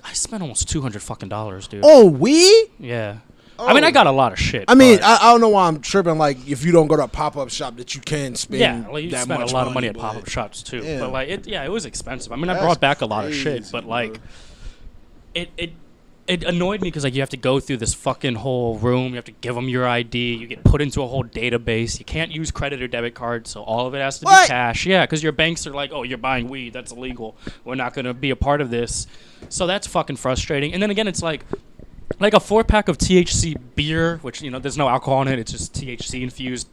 I spent almost $200 dude. Oh, weed? Yeah. I mean, I got a lot of shit. I mean, but- I don't know why I'm tripping. Like, if you don't go to a pop-up shop that you can spend yeah, like you that spent much a lot of money at but- pop-up shops too. Yeah. But like, it was expensive. I mean, I That's brought back a lot of shit, crazy, but bro. like, it annoyed me because like you have to go through this fucking whole room. You have to give them your ID. You get put into a whole database. You can't use credit or debit cards, so all of it has to What? be cash. Yeah, because your banks are like, oh, you're buying weed. That's illegal. We're not gonna be a part of this. So that's fucking frustrating. And then again, it's like a 4-pack of THC beer, which there's no alcohol in it. It's just THC infused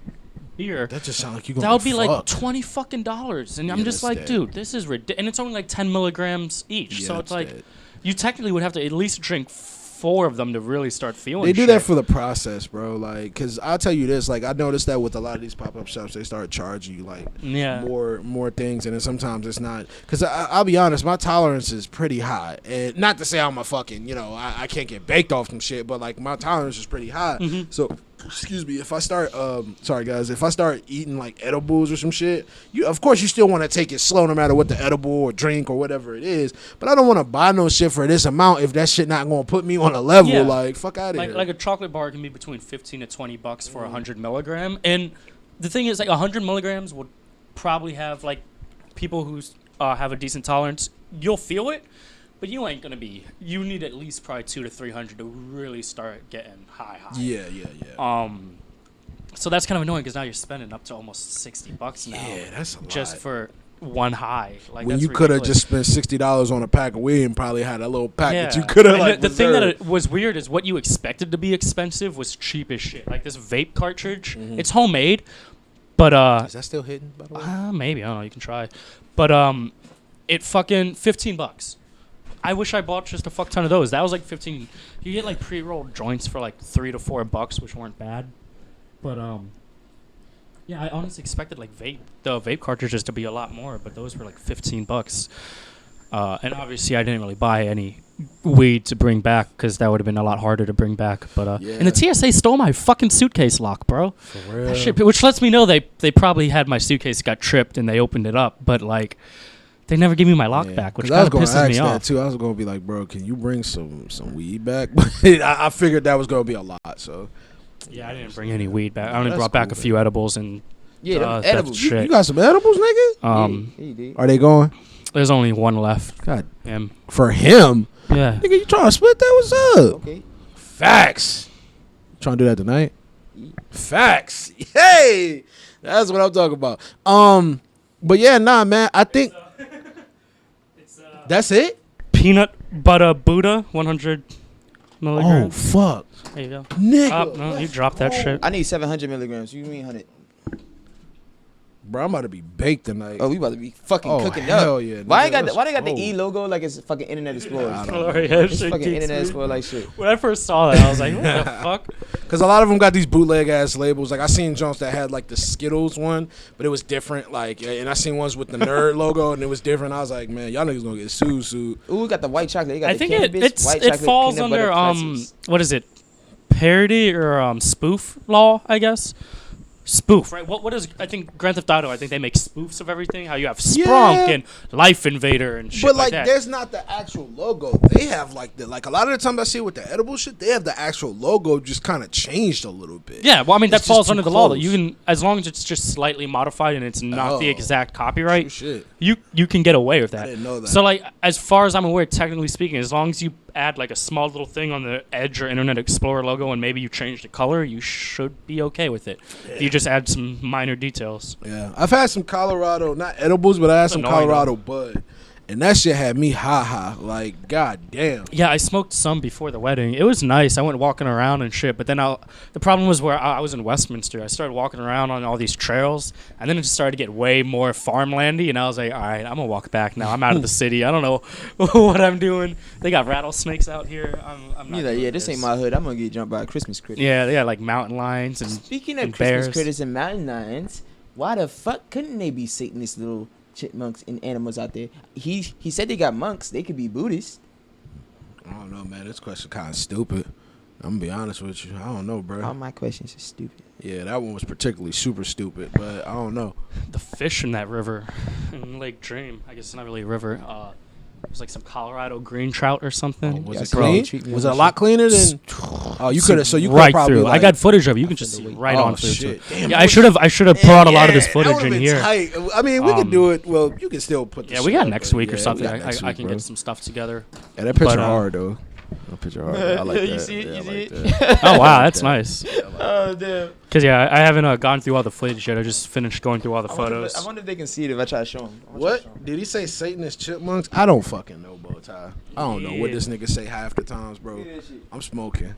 beer. That just sounds like you gonna That would be like fucked. $20 and I'm Yeah, just that's like, dead. dude, this is ridiculous. And it's only like 10 milligrams each, Yeah, so it's that's like dead. you technically would have to at least drink 4 of them to really start feeling. They do shit. that for the process, bro. Like, cause I'll tell you this. Like, I noticed that with a lot of these pop-up shops, they start charging you like Yeah. more things, and then sometimes it's not. Cause I'll be honest, my tolerance is pretty high, and not to say I'm a fucking, I can't get baked off some shit, but like my tolerance is pretty high. Mm-hmm. So, excuse me, if I start, sorry guys, if I start eating like edibles or some shit, of course you still want to take it slow, no matter what the edible or drink or whatever it is. But I don't want to buy no shit for this amount if that shit not gonna put me on a level. Yeah. Like, fuck out of like here. like a chocolate bar can be between $15 to $20 for 100 milligram, and the thing is, like 100 milligrams would probably have like people who have a decent tolerance. You'll feel it, but you ain't gonna be. You need at least probably 200 to 300 to really start getting high. yeah. So that's kind of annoying because now you're spending up to almost $60 now. Yeah, that's a lot. Just for one high. Like When that's you could have ridiculous. just spent $60 on a pack of weed and probably had a little pack Yeah. that you could have And like the thing that reserved. it was weird is what you expected to be expensive was cheap as shit. Like this vape cartridge, Mm-hmm. it's homemade, but Is that still hidden, by the way? maybe I don't know. You can try, but it fucking $15. I wish I bought just a fuck ton of those. That was like 15. You get like pre-rolled joints for like $3 to $4, which weren't bad, but yeah, I honestly expected like the vape cartridges to be a lot more, but those were like $15. And obviously, I didn't really buy any weed to bring back because that would have been a lot harder to bring back. But and the TSA stole my fucking suitcase lock, bro. For real. That shit, which lets me know they probably had my suitcase got tripped and they opened it up, but like they never gave me my lock back, which 'Cause I was kind of gonna pisses ask me that off. too. I was gonna be like, bro, can you bring some weed back? But I figured that was gonna be a lot. So Yeah, I didn't bring any weed back. I only That's brought back cool, a few edibles and Yeah, them that's edibles. shit. you got some edibles, nigga? Yeah, you did. Are they going? There's only one left. God, Him. for him, Yeah. nigga, you trying to split that? What's up? Okay. Facts. Trying to do that tonight? Facts. Hey, that's what I'm talking about. But yeah, nah, man. I think that's it. Peanut butter Buddha, 100 Oh milligrams. fuck, There you go. nigga. No, you dropped that shit. I need 700 milligrams. You mean 100? Bro, I'm about to be baked tonight. Oh, we about to be fucking Oh, cooking hell up. yeah, Why nigga, they got let's why they got the go. E logo like it's fucking Internet Explorer? I don't Glory, that It's shit fucking geeks Internet me. Explorer like shit. When I first saw that, I was like, what the fuck? Because a lot of them got these bootleg ass labels. Like I seen Jones that had like the Skittles one, but it was different. Like, and I seen ones with the nerd logo, and it was different. I was like, man, y'all niggas gonna get sued. Ooh, we got the white chocolate. They got I the think cannabis, white it chocolate, falls peanut butter under pretzels. what is it? Parody or spoof law, I guess. Spoof, right? What is? I think Grand Theft Auto. I think they make spoofs of everything. How you have Sprunk Yeah. and Life Invader and shit But like like, that. there's not the actual logo. They have like a lot of the times I see with the edible shit, they have the actual logo just kind of changed a little bit. Yeah, well, I mean It's that falls just under too the law. That close. you can, as long as it's just slightly modified and it's not the Oh. exact copyright, Oh, shit. you can get away with that. didn't know that. So like, as far as I'm aware, technically speaking, as long as you add like a small little thing on the Edge or Internet Explorer logo and maybe you change the color, you should be okay with it. You just add some minor details. Yeah, I've had some Colorado, not edibles, but I had some annoying, Colorado bud, and that shit had me ha. Like, god damn. Yeah, I smoked some before the wedding. It was nice. I went walking around and shit. But then the problem was where I was in Westminster. I started walking around on all these trails, and then it just started to get way more farmlandy. And I was like, all right, I'm gonna walk back now. I'm out of the city. I don't know what I'm doing. They got rattlesnakes out here. I'm not. You're like, doing yeah, this ain't my hood. I'm gonna get jumped by a Christmas critter. Yeah, they got like mountain lions and Speaking of and Christmas bears. critters and mountain lions, why the fuck couldn't they be Satanist little chipmunks and animals out there? He said they got monks. They could be Buddhists. I don't know, man. This question kind of stupid. I'm gonna be honest with you. I don't know, bro. All my questions are stupid. Yeah, that one was particularly super stupid, but I don't know. the fish in that river in Lake Dream. I guess it's not really a river. It was like some Colorado green trout or something. Was Yeah, it bro, clean? treat me Was like it a lot cleaner than? Oh, you could have. So you could have right probably. through. Like, I got footage of it. You can I just feel see the right oh, on through. shit. To it. Damn, Yeah, that I should have brought a lot of this that footage would've in been here. tight. I mean, we could do it. Well, you can still put. The Yeah, shit we got up, next but week yeah, or we something. got next I week, can bro. get some stuff together. Yeah, that picture but, hard though. That picture hard. I like You that. see it? Yeah, You I see like it? that. Oh wow, that's nice. Oh damn! Cause yeah, I haven't gone through all the footage yet. I just finished going through all the photos. I wonder if they can see it if I try to show them. What did he say? Satanist chipmunks? I don't fucking know, Bowtie. I don't know what Yeah. this nigga say half the times, bro. I'm smoking.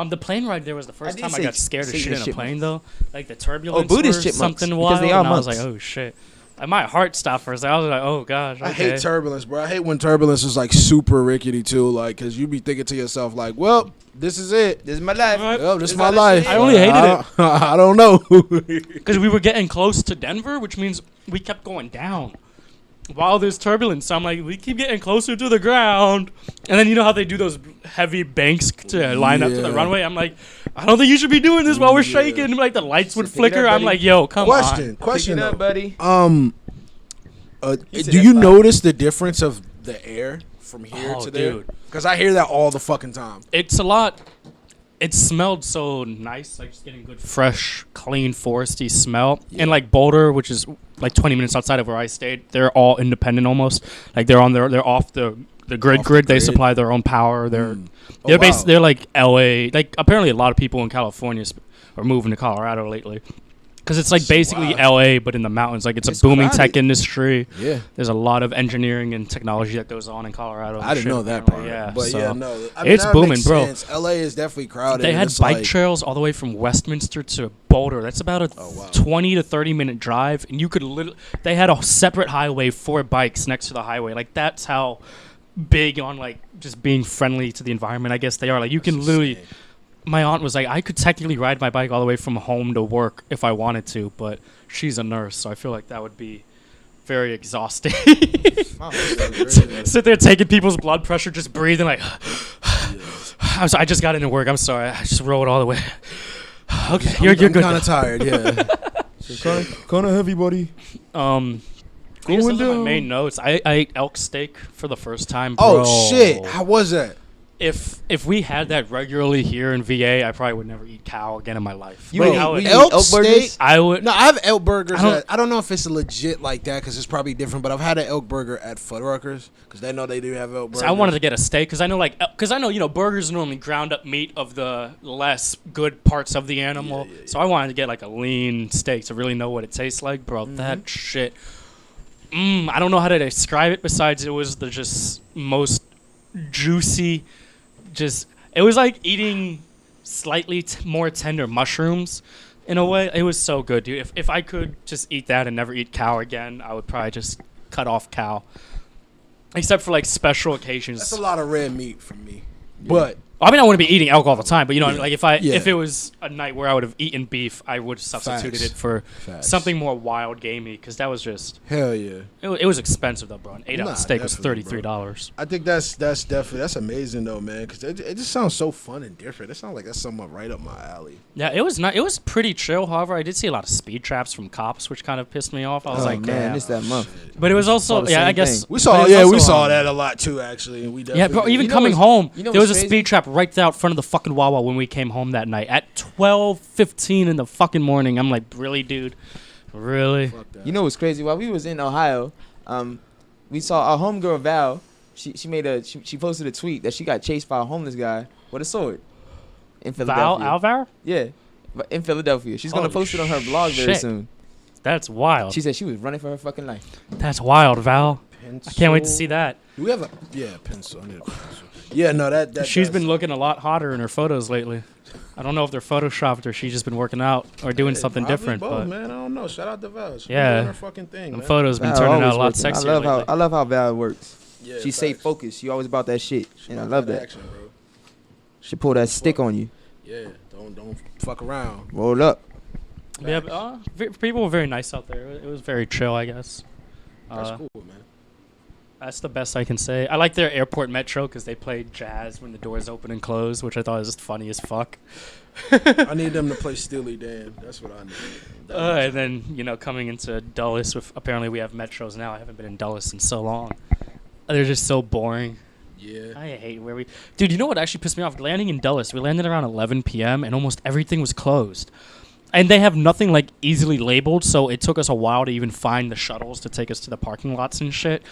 The plane ride there was the first did time I say got scared of shit Satanist in a plane though. Like the turbulence. Buddhist were chipmunks, something because wild, they are and I was like, monks. oh shit. Like, my heart stopped for a second. I was like, oh gosh. Okay. I hate turbulence, bro. I hate when turbulence is like super rickety too, like, cause you be thinking to yourself like, well, this is it. This is my life. Right. Well, this is This my how this life. shit I only hated it. I don't know. Because we were getting close to Denver, which means we kept going down while there's turbulence. So I'm like, we keep getting closer to the ground. And then you know how they do those heavy banks to line up to the Yeah. runway? I'm like, I don't think you should be doing this while we're Yeah. shaking. Like the lights would So pick it flicker. up, I'm buddy. like, yo, come Question, Pick question it up, though. buddy. Do He said you that's fine. notice the difference of the air from here Oh, to there? dude. Because I hear that all the fucking time. It's a lot. It smelled so nice, like just getting good, fresh, clean, foresty smell. And like Boulder, which is like 20 minutes outside of where I stayed, they're all independent almost. Like they're off the grid. Off the They grid. supply their own power. They're Oh, they're wow. they're like LA. Like apparently a lot of people in California are moving to Colorado lately. Because it's like basically Wow. LA, but in the mountains. Like it's It's a booming crowded. tech industry. Yeah. There's a lot of engineering and technology that goes on in Colorado. and I didn't shit, know that apparently. part. Yeah, but so yeah, no. I mean, it's that booming, makes bro. sense. LA is definitely crowded. They and had it's bike like, trails all the way from Westminster to Boulder. That's about a Oh, wow. 20 to 30 minute drive, and you could they had a separate highway for bikes next to the highway. Like that's how big on like just being friendly to the environment. I guess they are. Like you can literally. insane. My aunt was like, I could technically ride my bike all the way from home to work if I wanted to, but she's a nurse, so I feel like that would be very exhausting. Sit there taking people's blood pressure, just breathing like. I just got into work. I'm sorry. I just rode all the way. Okay, you're I'm good. kind of tired. Yeah. Kind of heavy, buddy. I guess those are my down. main notes. I ate elk steak for the first time. Bro. Oh shit! How was that? If we had that regularly here in VA, I probably would never eat cow again in my life. You Like, ate- I would- we elk elk burgers? steak? I would. No, I have elk burgers. I don't- I don't know if it's legit like that because it's probably different. But I've had an elk burger at Fuddruckers because they know they do have elk burgers. So I wanted to get a steak because I know burgers are normally ground up meat of the less good parts of the animal. So I wanted to get like a lean steak to really know what it tastes like, bro. That shit. I don't know how to describe it. Besides, it was the just most juicy. Just it was like eating slightly more tender mushrooms. In a way, it was so good, dude. If I could just eat that and never eat cow again, I would probably just cut off cow. Except for like special occasions. That's a lot of red meat for me. But I mean, I wouldn't be eating alcohol all the time, but you know, Yeah. like Yeah. if it was a night where I would have eaten beef, I would have substituted Facts. it for Facts. something more wild, gamey, because that was just Hell yeah. it was expensive though, bro. An 8 Nah, ounce steak was definitely, $33. I think that's definitely that's amazing though, man. Because it just sounds so fun and different. It sounds like that's somewhat right up my alley. Yeah, it was not. It was pretty chill. However, I did see a lot of speed traps from cops, which kind of pissed me off. I was Oh like, man, damn. it's that month. But it was also, all the yeah, same I guess thing. We but saw, it was yeah, we also, saw that a lot too. Actually, we Yeah, definitely. bro. Even You know coming what's- home, you know there was a what's crazy? speed trap right out front of the fucking Wawa when we came home that night at 12:15 in the fucking morning. I'm like, really, dude, really? Fuck that. You know what's crazy? While we was in Ohio, we saw our homegirl Val. She posted a tweet that she got chased by a homeless guy with a sword in Philadelphia. Alvar? Yeah, but in Philadelphia. She's gonna Holy post it on her blog very shit. soon. That's wild. She said she was running for her fucking life. That's wild, Val. I can't wait to see that. Do we have a pencil? I need a pencil. Yeah, no, that She's does- been looking a lot hotter in her photos lately. I don't know if they're photoshopped or she's just been working out or doing Hey, something probably different, both, but man, I don't know. Shout out to Val. She's Yeah. doing her fucking thing, the man. photos been Val turning always out a lot working. sexier lately. I love how Val works. Yeah, She stay facts. focused. She always about that shit, and I About love that. action, bro. She pull that stick on you. Yeah, don't fuck around. Roll up. Yeah, but, people were very nice out there. It was very chill, I guess. That's cool, man. That's the best I can say. I like their airport metro because they played jazz when the doors open and close, which I thought was just funny as fuck. I need them to play Steely Dan. That's what I need. And then, you know, coming into Dulles, with apparently we have metros now. I haven't been in Dulles in so long. They're just so boring. Yeah. I hate where we... Dude, you know what actually pissed me off? Landing in Dulles, we landed around 11 p.m. and almost everything was closed. And they have nothing, like, easily labeled, so it took us a while to even find the shuttles to take us to the parking lots and shit.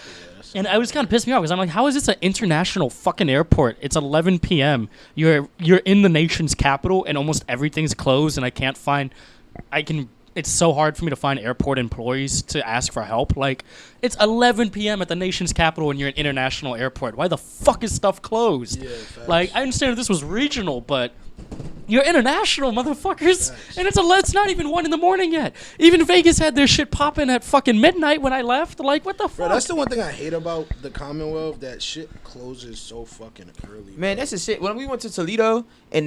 And I was kind of pissed me off because I'm like, how is this an international fucking airport? It's 11 p.m. You're in the nation's capital and almost everything's closed, and I can't find... It's so hard for me to find airport employees to ask for help. Like, it's 11 p.m. at the nation's capital and you're an international airport. Why the fuck is stuff closed? Yeah, facts. Like, I understand if this was regional, but you're international, motherfuckers. Facts. And it's not even 1 a.m. yet. Even Vegas had their shit popping at fucking midnight when I left. Like, what the fuck? Bro, that's the one thing I hate about the Commonwealth. That shit closes so fucking early. Man, that's the shit. When we went to Toledo and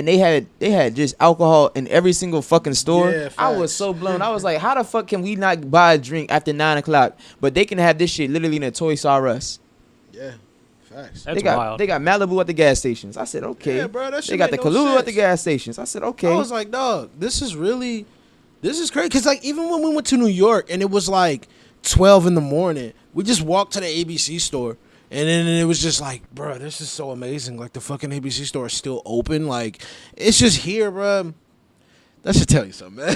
they had just alcohol in every single fucking store. Yeah, I was facts. so blown. I was like, how the fuck can we not buy a drink after 9 o'clock, but they can have this shit literally in a Toys R Us? Yeah, facts. That's They wild. got Malibu at the gas stations. I said, okay. Yeah, bro, that shit They got the make no Kahlua at the sense. gas stations. I said, okay. I was like, dog, this is crazy. Because, like, even when we went to New York and it was like 12 in the morning, we just walked to the ABC store. And then it was just like, bro, this is so amazing. Like, the fucking ABC store is still open. Like, it's just here, bro. That should tell you something, man.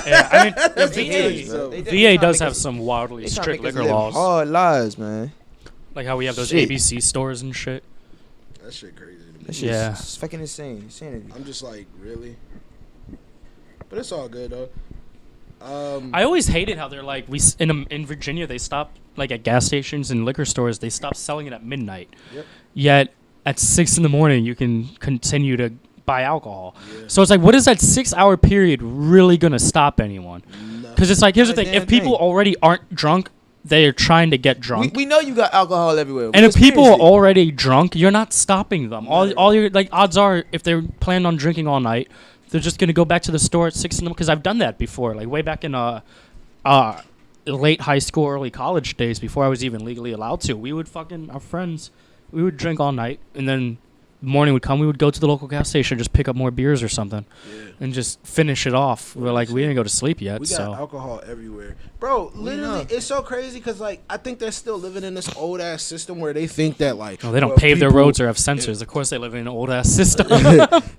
Yeah, I mean, the That's dangerous, bro. VA, They VA trying to does make have us- some wildly they trying to strict make us liquor live laws. Hard lives, man. Like how we have those Shit. ABC stores and shit. That shit crazy to me. That shit's Yeah. it's fucking insane. Insanity. I'm just like, really? But it's all good, though. I always hated how they're like in Virginia they stopped like at gas stations and liquor stores they stopped selling it at midnight. Yep. Yet at 6 a.m. you can continue to buy alcohol. Yeah. So it's like, what is that 6-hour period really gonna stop anyone? Because it's like, here's the Not a thing: damn if people thing. already aren't drunk, they are trying to get drunk. We know you got alcohol everywhere. And We if people are experienced it. already drunk, you're not stopping them. All your like odds are, if they're planning on drinking all night, they're just gonna go back to the store at 6 a.m. Because I've done that before, like way back in late high school, early college days, before I was even legally allowed to. We would our friends, we would drink all night, and then the morning would come, we would go to the local gas station, just pick up more beers or something, and just finish it off. We're like, we didn't go to sleep yet, We got so. alcohol everywhere, bro. Literally, know. it's so crazy because like I think they're still living in this old ass system where they think that like Oh, they don't well, pave their people- roads or have sensors. Of course, they live in an old ass system.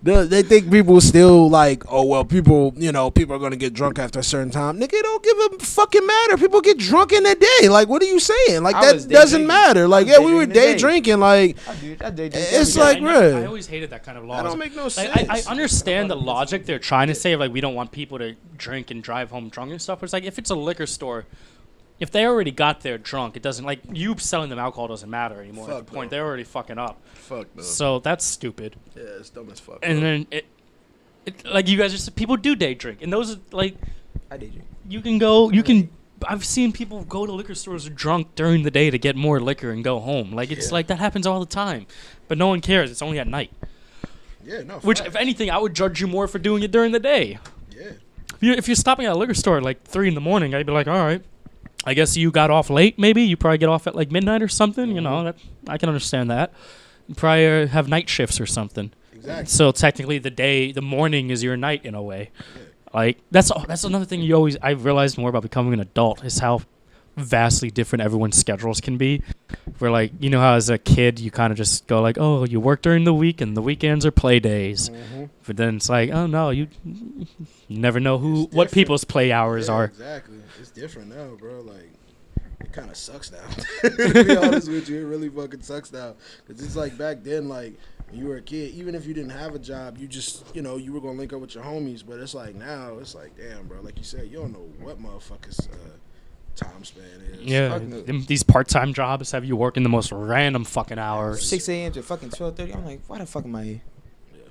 they think people still like, oh well, people are gonna get drunk after a certain time. Nigga, it don't give a fucking matter. People get drunk in the day. Like, what are you saying? Like I was that day doesn't drinking. matter. Like, I was yeah, we day were drinking the day day. drinking. Like, I did drink It's every like, day. bruh. I always hated that kind of law. that don't make no Like, sense. I understand the logic they're trying to say, like, we don't want people to drink and drive home drunk and stuff. But it's like, if it's a liquor store, if they already got there drunk, it doesn't, like, you selling them alcohol doesn't matter anymore. Fuck At the point, no. they're already fucking up. Fuck no. So that's stupid. Yeah, it's dumb as fuck. And bro. then like, you guys just, people do day drink. And those, are, like, I did drink. you can go, you can I've seen people go to liquor stores drunk during the day to get more liquor and go home. Like it's like that happens all the time, but no one cares. It's only at night. Yeah, no. Which, fact. if anything, I would judge you more for doing it during the day. Yeah. If you're stopping at a liquor store at like 3 a.m, I'd be like, all right, I guess you got off late. Maybe you probably get off at like midnight or something. You know, that I can understand that. You probably have night shifts or something. Exactly. So technically, the morning is your night in a way. Like that's another thing I've realized more about becoming an adult is how vastly different everyone's schedules can be. Where like, you know how as a kid you kind of just go like, oh, you work during the week and the weekends are play days. But then it's like, oh no, you never know what people's play hours are. Exactly. It's different now, bro. Like, it kind of sucks now. To be honest with you, it really fucking sucks now. Because it's like back then, like, when you were a kid, even if you didn't have a job, you just, you know, you were going to link up with your homies. But it's like now, it's like, damn, bro. Like you said, you don't know what motherfuckers time span is. Yeah, these part-time jobs have you working the most random fucking hours. 6 a.m. to fucking 12:30. I'm like, why the fuck am I here?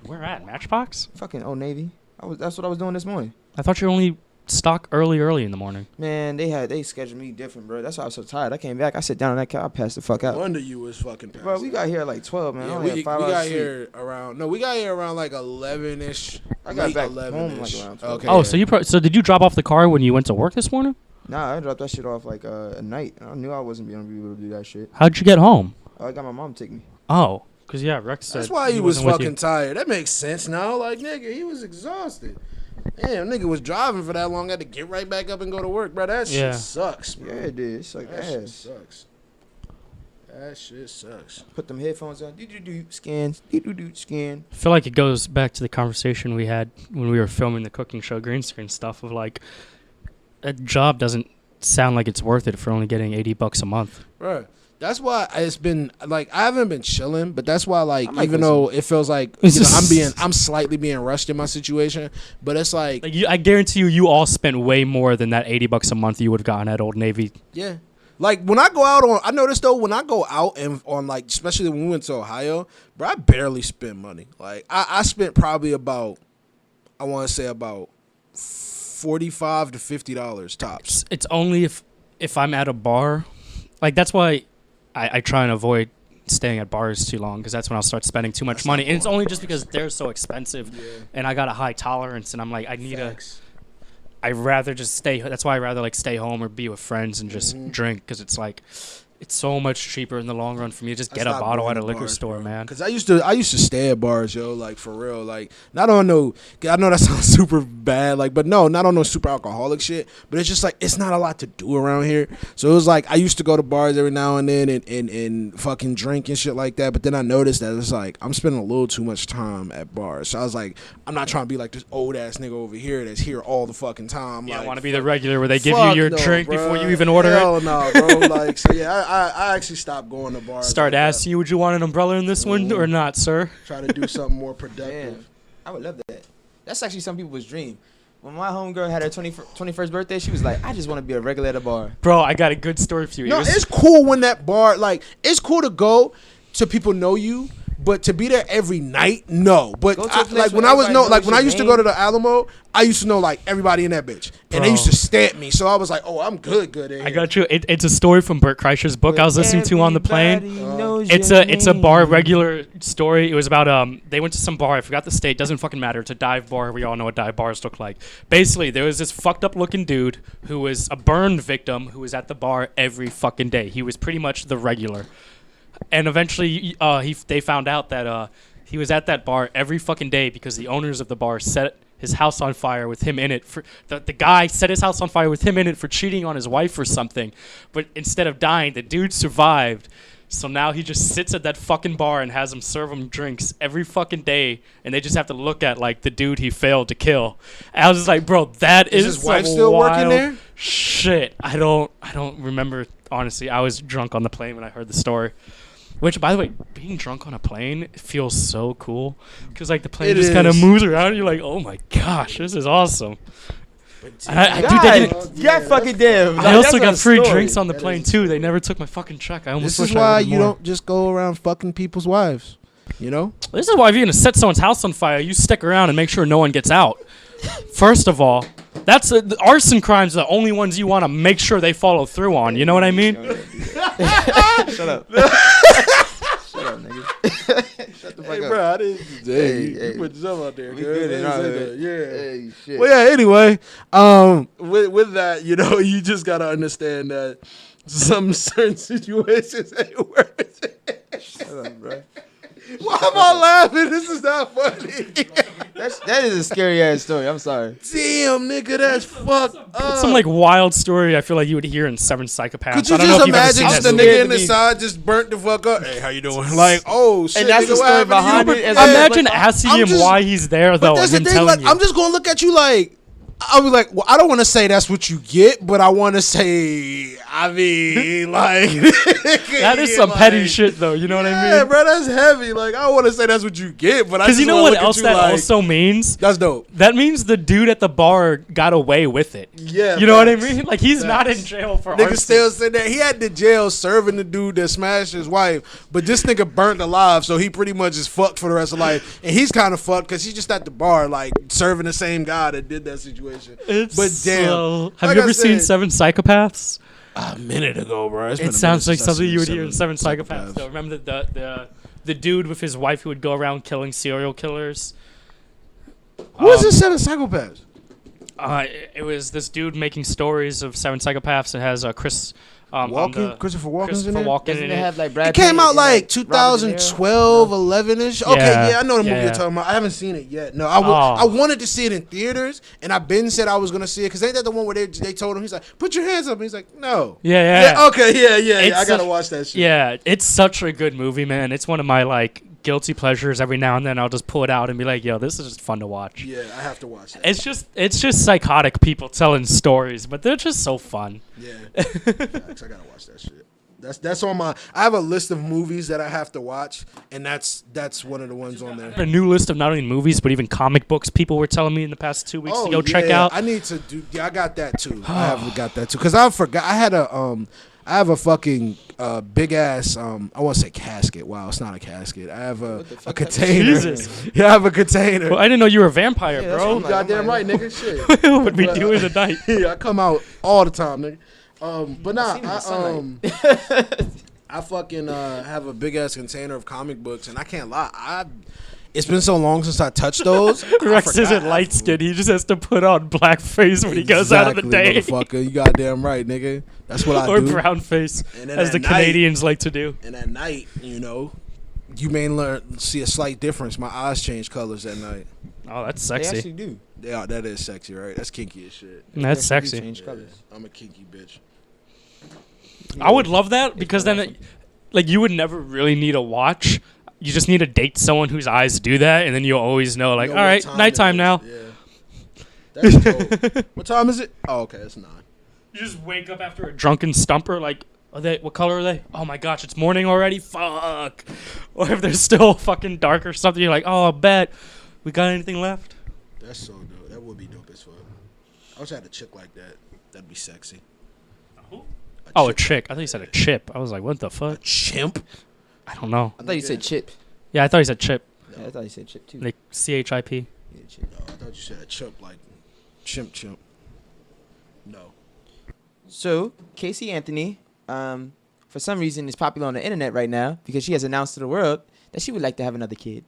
Where at? Matchbox? Fucking Old Navy. That's what I was doing this morning. I thought you only stock early in the morning. Man, they scheduled me different, bro. That's why I was so tired. I came back. I sit down on that couch. I passed the fuck No out. wonder you was fucking passed Bro, we out. got here at like 12, man. I Yeah, only we had 5 hours got sleep. here around. No, we got here around like 11ish. I got back 11ish. home like around 12. Okay. Oh, yeah. so did you drop off the car when you went to work this morning? Nah, I dropped that shit off like at night. I knew I wasn't gonna be able to do that shit. How'd you get home? I got my mom to take me. Oh, because yeah, Rex said That's why he was wasn't with you. fucking tired. That makes sense now. Like, nigga, he was exhausted. Damn, nigga was driving for that long. Had to get right back up and go to work, bro. That shit Yeah. sucks, bro. Yeah, it did. It's like That shit ass. sucks. That shit sucks. Put them headphones on. Do scan. Do scan. I feel like it goes back to the conversation we had when we were filming the cooking show green screen stuff of like, a job doesn't sound like it's worth it for only getting $80 a month. Bro, that's why it's been like I haven't been chilling, but that's why like I might even go though it feels like you know, I'm slightly being rushed in my situation, but it's like I guarantee you all spent way more than that $80 a month you would have gotten at Old Navy. yeah. Like when I go out on, I noticed though when I go out and on like, especially when we went to Ohio, bro, I barely spend money. Like I spent probably about, I want to say about $45 to $50 tops. It's only if I'm at a bar, like that's why I try and avoid staying at bars too long because that's when I'll start spending too much money. And it's only just because they're so expensive, and I got a high tolerance, and I'm like I'd rather just stay. That's why I rather like stay home or be with friends and just drink because it's like it's so much cheaper in the long run for me to just get a bottle at a liquor store, man. Cause I used to stay at bars, yo, like for real, like not on no. I know that sounds super bad, like, but no, not on no super alcoholic shit. But it's just like it's not a lot to do around here. So it was like I used to go to bars every now and then and fucking drink and shit like that. But then I noticed that it's like I'm spending a little too much time at bars. So I was like, I'm not trying to be like this old ass nigga over here that's here all the fucking time. Yeah, like, I want to be the regular where they give you fuck your no, drink bruh. before you even order Hell it. no, bro. Like, so yeah, I actually stopped going to bars. Start like that. asking you, would you want an umbrella in this one or not, sir? Try to do something more Damn, productive. I would love that. That's actually some people's dream. When my homegirl had her 21st birthday, she was like, I just want to be a regular at a bar. Bro, I got a good story for you. No, it's cool when that bar, like, it's cool to go to people know you, but to be there every night, no. But Go to a place like when where I was everybody like knows when I your used to name. go to the Alamo, I used to know like everybody in that bitch, and they Bro. used to stare at me. So I was like, oh, I'm good in I here. got you. It's a story from Bert Kreischer's book I was listening to on the plane. Everybody knows It's your a name. bar regular story. It was about they went to some bar. I forgot the state. Doesn't fucking matter. It's a dive bar. We all know what dive bars look like. Basically, there was this fucked up looking dude who was a burned victim who was at the bar every fucking day. He was pretty much the regular. And eventually, they found out that he was at that bar every fucking day because the owners of the bar set his house on fire with him in it. For the guy set his house on fire with him in it for cheating on his wife or something. But instead of dying, the dude survived. So now he just sits at that fucking bar and has them serve him drinks every fucking day, and they just have to look at like the dude he failed to kill. And I was just like, bro, that Is is his wife some still working wild there? Shit, I don't remember honestly. I was drunk on the plane when I heard the story. Which, by the way, being drunk on a plane feels so cool because like the plane It just kind of is. moves around. And you're like, oh my gosh, this is awesome. And I, dude, God, they didn't- God fucking damn. I also got free story. drinks on the That plane is too. They never took my fucking check. I almost This wish is I why ordered you more. don't just go around fucking people's wives. You know? This is why if you're gonna set someone's house on fire, you stick around and make sure no one gets out. First of all, That's the arson crimes are the only ones you want to make sure they follow through on. You know what I mean? Shut up. Shut up, nigga. Shut the fuck Hey, up. bro, I didn't. Hey, you hey. put yourself out there. We girl. good I and didn't all say that. that. Yeah. Hey, shit. Well, yeah. Anyway, with that, you know, you just gotta understand that some certain situations ain't worth it. Shut up, bro. Why am I laughing? This is not funny. That is a scary ass story. I'm sorry. Damn, nigga, that's fucked up. Some like wild story I feel like you would hear in Seven Psychopaths. Could you I don't know just if you've ever imagine seen just that the movie. nigga in the to me. side just burnt the fuck up? Hey, how you doing? Like, oh shit. And that's nigga, the what story happened to you? behind it. Yeah. Imagine like, asking I'm him just- why he's there though, But that's and the him thing. telling Like, you. I'm just gonna look at you like. I'll be like, well, I don't want to say that's what you get, but I want to say, I mean, like That is some petty shit though. You know what I Yeah, mean? bro, that's heavy. Like, I don't want to say that's what you get, but I Because just you know wanna what look at else you that like, also means? That's dope. That means the dude at the bar got away with it. Yeah, You know what I facts. mean? Like he's not in Facts. jail for Nigga arson. still sitting there. He had the jail serving the dude that smashed his wife, but this nigga burnt alive, so he pretty much is fucked for the rest of life. And he's kind of fucked because he's just at the bar, like serving the same guy that did that situation. It's but damn, so- have like you I ever seen said- Seven Psychopaths? A minute ago, bro. It sounds like something you would hear in Seven Psychopaths. Though. Remember the dude with his wife who would go around killing serial killers? Who is this Seven Psychopaths? It was this dude making stories of Seven Psychopaths. It has Chris Walken? Christopher Walken's Christopher in it? Walken Doesn't in it it. have like Brad It came Pitt out and, like Robert De Niro? 2012, 11ish. Okay, Yeah. yeah, I know the movie Yeah. you're talking about. I haven't seen it yet. No, Oh. I wanted to see it in theaters, and I been said I was gonna see it because ain't that the one where they told him he's like, put your hands up, and he's like, no. Yeah. Okay, yeah. It's I gotta such- watch that shit. Yeah, it's such a good movie, man. It's one of my like guilty pleasures. Every now and then, I'll just pull it out and be like, "Yo, this is just fun to watch." Yeah, I have to watch that. It's just psychotic people telling stories, but they're just so fun. Yeah, Facts, I gotta watch that shit. That's on my. I have a list of movies that I have to watch, and that's one of the ones on there. A new list of not only movies but even comic books. People were telling me in the past 2 weeks to go check out. I need to do. Yeah, I got that too. I have got that too because I forgot. I had a I have a fucking big ass. I want to say casket. Wow, it's not a casket. I have a container. Jesus. Yeah, I have a container. Well, I didn't know you were a vampire, Yeah, that's bro. what I'm Goddamn like, right, nigga. Shit. What would we do in the night? Yeah, I come out all the time, nigga. But nah, seen him in the I fucking have a big ass container of comic books, and I can't lie. It's been so long since I touched those. Rex isn't light skinned. He just has to put on blackface when he goes out of the day. Motherfucker. You goddamn right, nigga. That's what I Or do. brown face, And then as at the night- Canadians like to do. And at night, you know, you may see a slight difference. My eyes change colors at night. Oh, that's They sexy. actually do. That is sexy, right? That's kinky as shit. That's They actually do sexy. change colors. I'm a kinky bitch. I would love that because then, like, you would never really need a watch. You just need to date someone whose eyes do that, and then you'll always know, like, You know all what right, time nighttime it now. is. Yeah. That's dope. What time is it? Oh, okay, it's 9. You just wake up after a drunken stumper, like, what color are they? Oh my gosh, it's morning already? Fuck. Or if they're still fucking dark or something, you're like, oh, I bet. We got anything left? That's so dope. That would be dope as fuck. I wish I had a chick like that. That'd be sexy. Oh, a chick. I thought you said a chip. I was like, what the fuck? Chimp? I don't know. I thought you said chip. Yeah, I thought you said chip. Yeah, I thought you said chip too. Like CHIP. Yeah, chip. No, I thought you said a chimp like chimp. No. So Casey Anthony, for some reason, is popular on the internet right now because she has announced to the world that she would like to have another kid.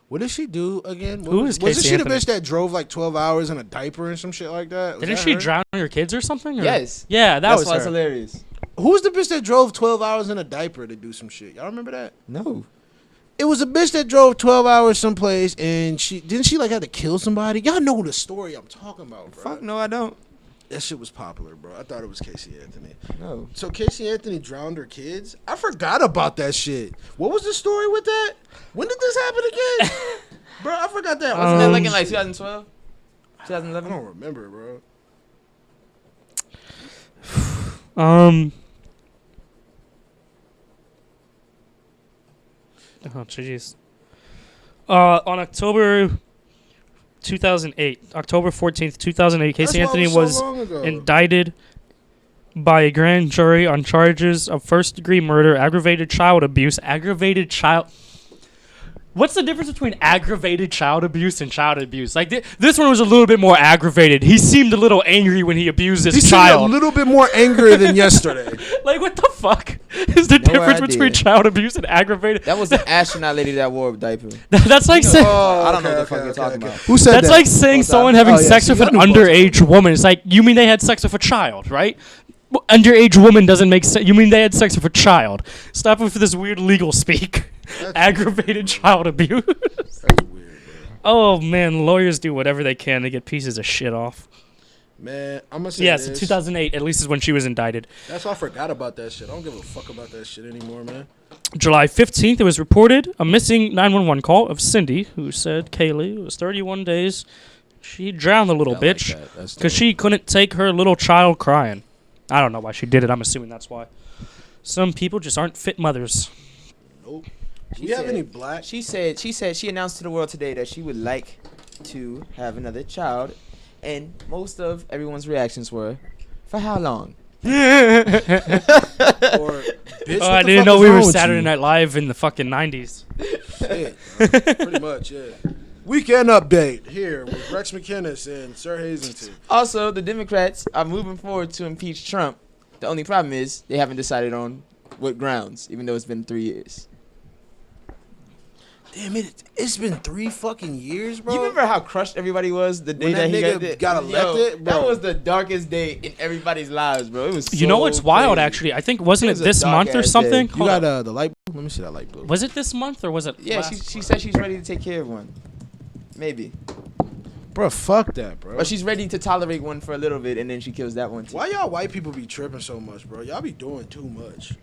What did she do again? Who is Wasn't Casey she the Anthony? bitch that drove like 12 hours in a diaper and some shit like that? Was Didn't that she her? drown your kids or something? Or? Yes. Yeah, that That's was why it's her. hilarious. Who's the bitch that drove 12 hours in a diaper to do some shit? Y'all remember that? No. It was a bitch that drove 12 hours someplace and she like have to kill somebody. Y'all know the story I'm talking about, bro. Fuck no, I don't. That shit was popular, bro. I thought it was Casey Anthony. No. So Casey Anthony drowned her kids? I forgot about that shit. What was the story with that? When did this happen again? Bro, I forgot that. Wasn't that Um, like in like 2012? I 2011? don't remember, bro. Oh, jeez. On October 2008, October 14th, 2008, Casey That's why it Anthony so was long ago. indicted by a grand jury on charges of first-degree murder, aggravated child abuse, What's the difference between aggravated child abuse and child abuse? Like this one was a little bit more aggravated. He seemed a little angry when he abused his He seemed child. a little bit more angry than yesterday. Like what the fuck is the difference idea. between child abuse and aggravated? That was the astronaut lady that wore a diaper. That's like saying. I don't know what the fuck you're talking about. Who said That's that? like saying Both someone sides. having Oh, yeah, sex see, with I an knew both underage woman. It's like you mean they had sex with a child, right? Well, underage woman doesn't make sense. You mean they had sex with a child? Stop with this weird legal speak. Aggravated child abuse. That's weird, bro. Oh man, lawyers do whatever they can to get pieces of shit off. Man, I'm gonna say Yes, this. 2008 at least is when she was indicted. That's why I forgot about that shit. I don't give a fuck about that shit anymore, man. July 15th, it was reported a missing 911 call of Cindy, who said Kaylee, it was 31 days. She drowned the little bitch because she couldn't take her little child crying. I don't know why she did it. I'm assuming that's why. Some people just aren't fit mothers. Nope. Do She we have said- any black? She announced to the world today that she would like to have another child, and most of everyone's reactions were, "For how long?" Or, bitch, Oh, what I the didn't fuck know is we wrong were with Saturday you? Night Live in the fucking 90s. Shit, bro. Pretty much, yeah. Weekend update here with Rex McInnes and Sir Hazelton. Also, the Democrats are moving forward to impeach Trump. The only problem is they haven't decided on what grounds, even though it's been 3 years. Damn it! It's been 3 fucking years, bro. You remember how crushed everybody was the day When that he nigga got elected, That bro. was the darkest day in everybody's lives, bro. It was. You know so what's wild, crazy. actually? I think, wasn't It it was a this month or dark-ass something? day. You Hold got up. the light blue? Let me see that light blue. Was it this month or was it Yeah, last she said she's ready to take care of one. Maybe. Bro, fuck that, bro. But she's ready to tolerate one for a little bit, and then she kills that one too. Why y'all white people be tripping so much, bro? Y'all be doing too much.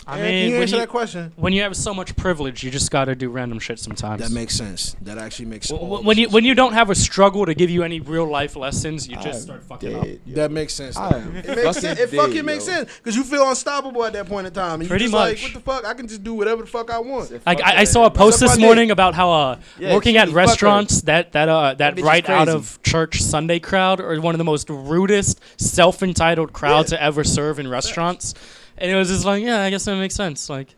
I Aaron, mean, can you when answer you- that question? When you have so much privilege, you just gotta do random shit sometimes. That makes sense. That actually makes sense. When you don't have a struggle to give you any real life lessons, you just I'm start fucking up. dead, yo. That makes sense. I though. am It makes sense. It fucking fucking dead, makes yo. sense because you feel unstoppable at that point in time. And Pretty you just much. like, what the fuck? I can just do whatever the fuck I want. Like Fuck I that, saw a bro. post Suck this my morning about how Yeah, working at she- fuck her. restaurants that bitch is right out crazy. of church Sunday crowd are one of the most rudest, self-entitled crowds to ever serve in restaurants. And it was just like, yeah, I guess that makes sense. Like,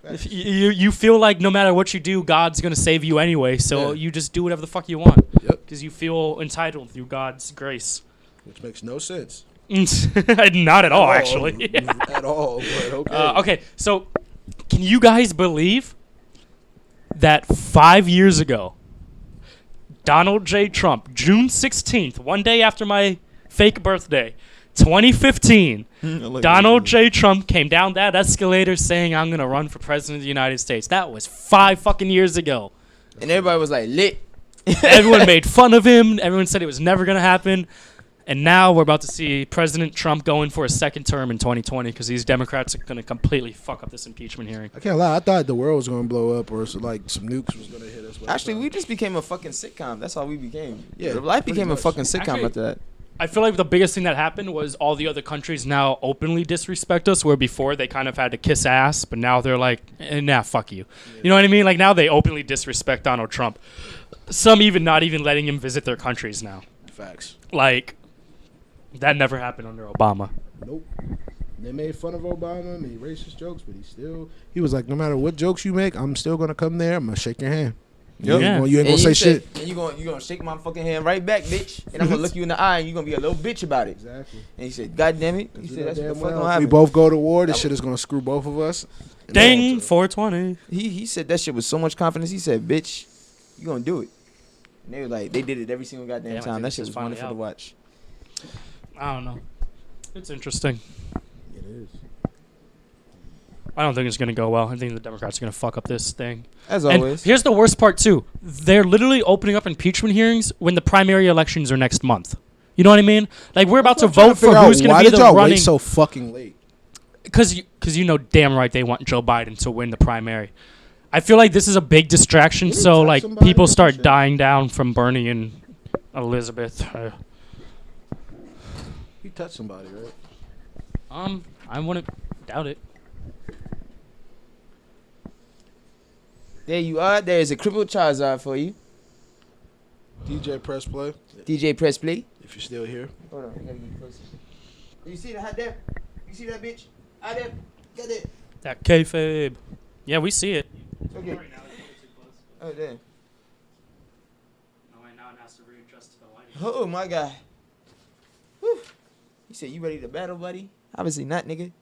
if you feel like no matter what you do, God's gonna save you anyway. So Yeah. you just do whatever the fuck you want. Yep. Because you feel entitled through God's grace. Which makes no sense. Not at all, actually. At all. But okay. Okay, so can you guys believe that 5 years ago, Donald J. Trump, June 16th, one day after my fake birthday, 2015, Donald J. Trump came down that escalator saying, I'm going to run for president of the United States. That was 5 fucking years ago. And everybody was like lit. Everyone made fun of him. Everyone said it was never going to happen. And now we're about to see President Trump going for a second term in 2020 because these Democrats are going to completely fuck up this impeachment hearing. I can't lie. I thought the world was gonna blow up or like some nukes was gonna hit us. Actually, we just became a fucking sitcom. That's all we became. Yeah, Life pretty became much. a fucking sitcom Actually- after that. I feel like the biggest thing that happened was all the other countries now openly disrespect us, where before they kind of had to kiss ass, but now they're like, nah, fuck you. You know what I mean? Like now they openly disrespect Donald Trump. Some even not even letting him visit their countries now. Facts. Like, that never happened under Obama. Nope. They made fun of Obama, made racist jokes, but he was like, no matter what jokes you make, I'm still gonna come there. I'm gonna shake your hand. Yep. Yeah. You ain't gonna And say he said- shit. And you gonna shake my fucking hand right back, bitch. And I'm gonna look you in the eye and you gonna be a little bitch about it. Exactly. And he said, God damn it. He said, that's what the fuck gonna If we happen. both go to war, this shit is gonna screw both of us. And Dang, then- 420. He said that shit with so much confidence. He said, bitch, you gonna do it. And they were like, they did it every single goddamn Yeah, I time. think That this shit is was finally wonderful to out. watch. I don't know. It's interesting. It is. I don't think it's going to go well. I think the Democrats are going to fuck up this thing. As And always. here's the worst part, too. They're literally opening up impeachment hearings when the primary elections are next month. You know what I mean? Like, we're about to I'm trying vote for figure out who's going why to be did the y'all running. wait so fucking late? Because you know damn right they want Joe Biden to win the primary. I feel like this is a big distraction, Didn't he so touch like somebody people or some start shit? dying down from Bernie and Elizabeth. He touched somebody, right? I wouldn't doubt it. There you are. There is a crippled Charizard for you. DJ press play. DJ press play. If you're still here. Hold on, I gotta get closer. You see that there? You see that bitch? Out there? Get it. That kayfabe. Yeah, we see it. Okay. Oh damn. Oh, and now it has to readjust to the lighting. Oh my god. Whew. You said you ready to battle, buddy? Obviously not, nigga.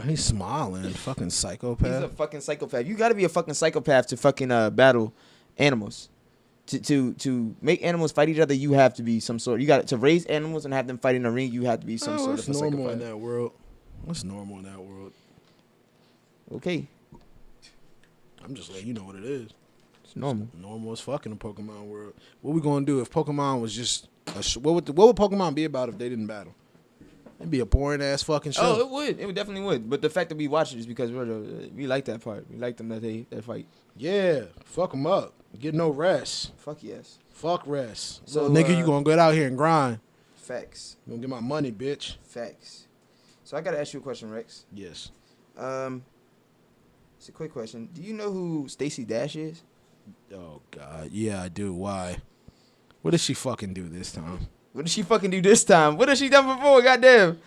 He's smiling. Fucking He's psychopath. a fucking psychopath. You gotta be a fucking psychopath to fucking battle animals. To make animals fight each other, you have to be some sort. You got to raise animals and have them fight in a ring. You have to be some sort of a normal psychopath. in that world. What's normal in that world? Okay, I'm just letting you know what it is. it's normal. Normal as fuck in the Pokemon world. What we gonna do if Pokemon was just what would Pokemon be about if they didn't battle? It'd be a boring ass fucking show. Oh, it would. It would definitely would. But the fact that we watch it is because we like that part. We like them that they fight. Yeah, fuck them up. Get no rest. Fuck yes. Fuck rest. So, So nigga, you gonna get out here and grind. Facts. You gonna get my money, bitch. Facts. So I gotta ask you a question, Rex. Yes. It's a quick question. Do you know who Stacey Dash is? Oh God, yeah, I do. Why? What did she fucking do this time? What did she fucking do this time? What has she done before? Goddamn.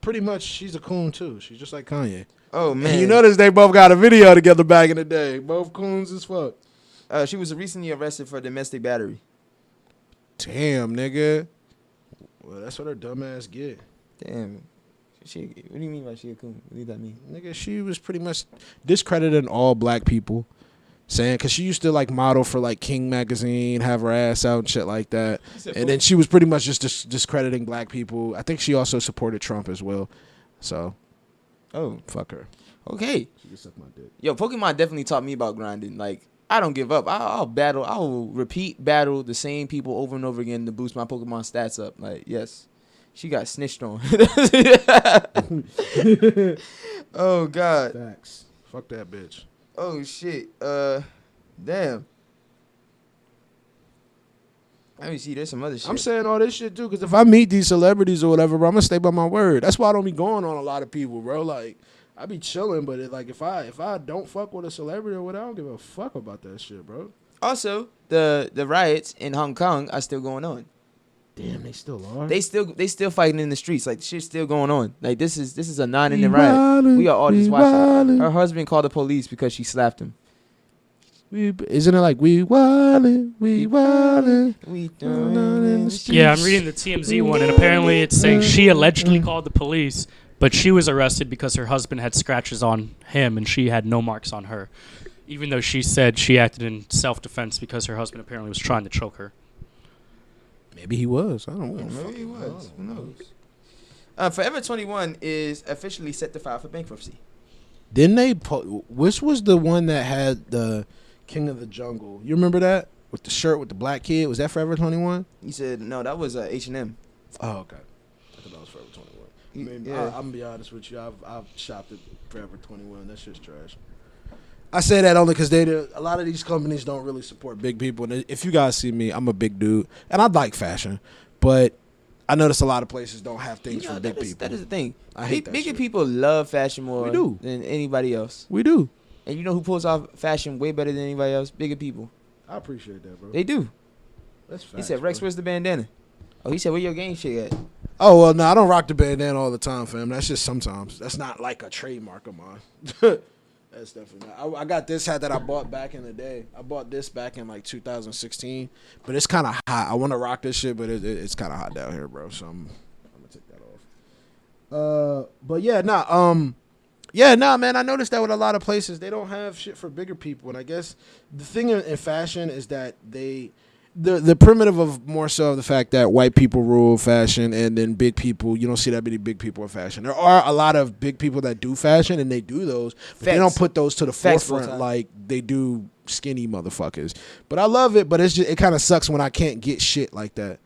Pretty much, she's a coon too. She's just like Kanye. Oh man. And you notice they both got a video together back in the day. Both coons as fuck. She was recently arrested for domestic battery. Damn, nigga. Well, that's what her dumb ass get. Damn. What do you mean by she a coon? What does that mean? Nigga, she was pretty much discrediting all black people. Saying, because she used to like model for like King magazine, have her ass out and shit like that. And then she was pretty much just discrediting black people. I think she also supported Trump as well. So, Oh, fuck her. okay. She can suck my dick. Yo, Pokemon definitely taught me about grinding. Like, I don't give up. I'll battle. I will repeat battle the same people over and over again to boost my Pokemon stats up. Like, yes. She got snitched on. Oh, God. Facts. Fuck that bitch. Oh, shit. Damn. Let me see. There's some other shit. I'm saying all this shit too, because if I meet these celebrities or whatever, bro, I'm gonna stay by my word. That's why I don't be going on a lot of people, bro. Like, I be chilling, but if I don't fuck with a celebrity or whatever, I don't give a fuck about that shit, bro. Also, the riots in Hong Kong are still going on. Damn, they still are. They still fighting in the streets. Like, shit's still going on. Like, this is a non-ending riot. We are all just watching. Her husband called the police because she slapped him. Isn't it like we wildin'? We in the streets. Yeah, I'm reading the TMZ one, and apparently it's saying she allegedly called the police, but she was arrested because her husband had scratches on him and she had no marks on her, even though she said she acted in self-defense because her husband apparently was trying to choke her. Maybe he was. I don't know. Maybe he was. Who knows? Forever 21 is officially set to file for bankruptcy. Didn't they? Which was the one that had the King of the Jungle? You remember that with the shirt with the black kid? Was that Forever 21? He said no. That was H&M. Oh, okay. I thought that was Forever 21. I mean, Yeah. I'm gonna be honest with you. I've shopped at Forever 21. That shit's trash. I say that only because a lot of these companies don't really support big people. And if you guys see me, I'm a big dude, and I like fashion, but I notice a lot of places don't have things for big people. That is the thing. I hate that Bigger shit. people love fashion more We do. than anybody else. We do. And you know who pulls off fashion way better than anybody else? Bigger people. I appreciate that, bro. They do. That's He facts, said, Rex, bro. where's the bandana? Oh, he said, where your game shit at? Oh, well, no, I don't rock the bandana all the time, fam. That's just sometimes. That's not like a trademark of mine. That's definitely not. I got this hat that I bought back in the day. I bought this back in like 2016, but it's kind of hot. I want to rock this shit, but it's kind of hot down here, bro. So I'm gonna take that off. But yeah, nah, man. I noticed that with a lot of places, they don't have shit for bigger people, and I guess the thing in fashion is that the primitive of more so the fact that white people rule fashion, and then big people, you don't see that many big people in fashion. There are a lot of big people that do fashion, and they do those, but they don't put those to the Facts, forefront full-time. like they do skinny motherfuckers. But I love it, but it kind of sucks when I can't get shit like that.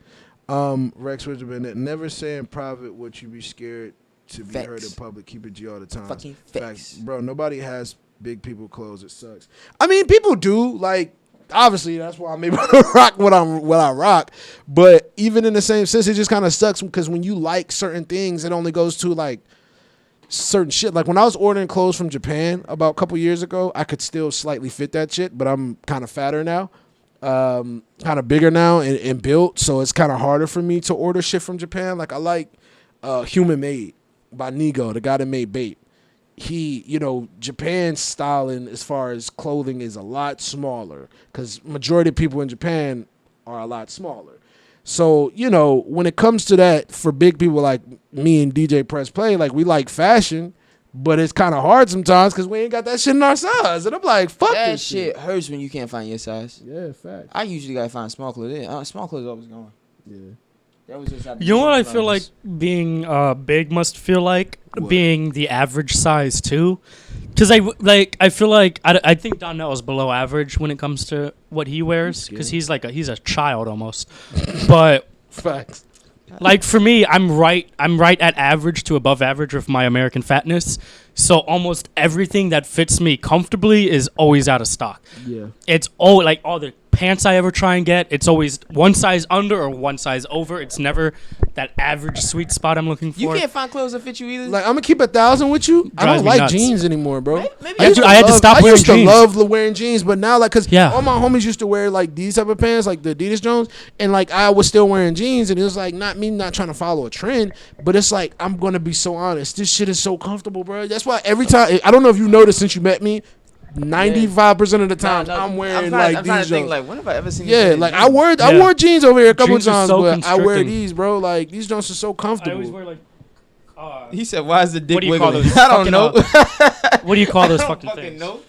Rex Richardson, never say in private what you be scared to be heard in Facts. public. Keep it G all the time. Fucking facts. Bro. Nobody has big people clothes. It sucks. I mean, people do. Like, obviously, that's why I'm able to rock what I rock. But even in the same sense, it just kind of sucks because when you like certain things, it only goes to like certain shit. Like when I was ordering clothes from Japan about a couple years ago, I could still slightly fit that shit, but I'm kind of fatter now. Kind of bigger now and built, so it's kind of harder for me to order shit from Japan. Like I like Human Made by Nigo, the guy that made Bape. Japan's styling as far as clothing is a lot smaller because majority of people in Japan are a lot smaller. So, when it comes to that, for big people like me and DJ Press Play, like, we like fashion, but it's kind of hard sometimes because we ain't got that shit in our size. And I'm like, fuck That this shit hurts when you can't find your size. Yeah, facts. I usually gotta find small clothes. Small clothes always gone. Yeah. That was just You know what I feel like being big must feel like? What? Being the average size too. Because I feel like I think Donnell is below average when it comes to what he wears because he's a child almost. But Facts. like for me, I'm right at average to above average with my American fatness. So almost everything that fits me comfortably is always out of stock. Yeah. It's all like all the pants I ever try and get, it's always one size under or one size over. It's never that average sweet spot I'm looking for. You can't find clothes that fit you either. Like, I'm gonna keep 1,000 with you. I Drives don't me like nuts. jeans anymore, bro. Maybe I had to stop I wearing used to jeans. love wearing jeans, but now, like, cause Yeah. all my homies used to wear like these type of pants, like the Adidas Jones, and like I was still wearing jeans, and it was like not trying to follow a trend, but it's like I'm gonna be so honest, this shit is so comfortable, bro. That's why every time, I don't know if you noticed since you met me, 95% of the time I'm wearing I'm these trying to think, Jones. like, when have I ever seen? Yeah, this like in I wore Yeah. jeans over here a couple Jeans are times, so but I wear constricting. these, bro. Like these Jones are so comfortable. I always wear like He said, "Why is the dick what do you call wiggling?" those? I don't know. What do you call those fucking Fucking things? know.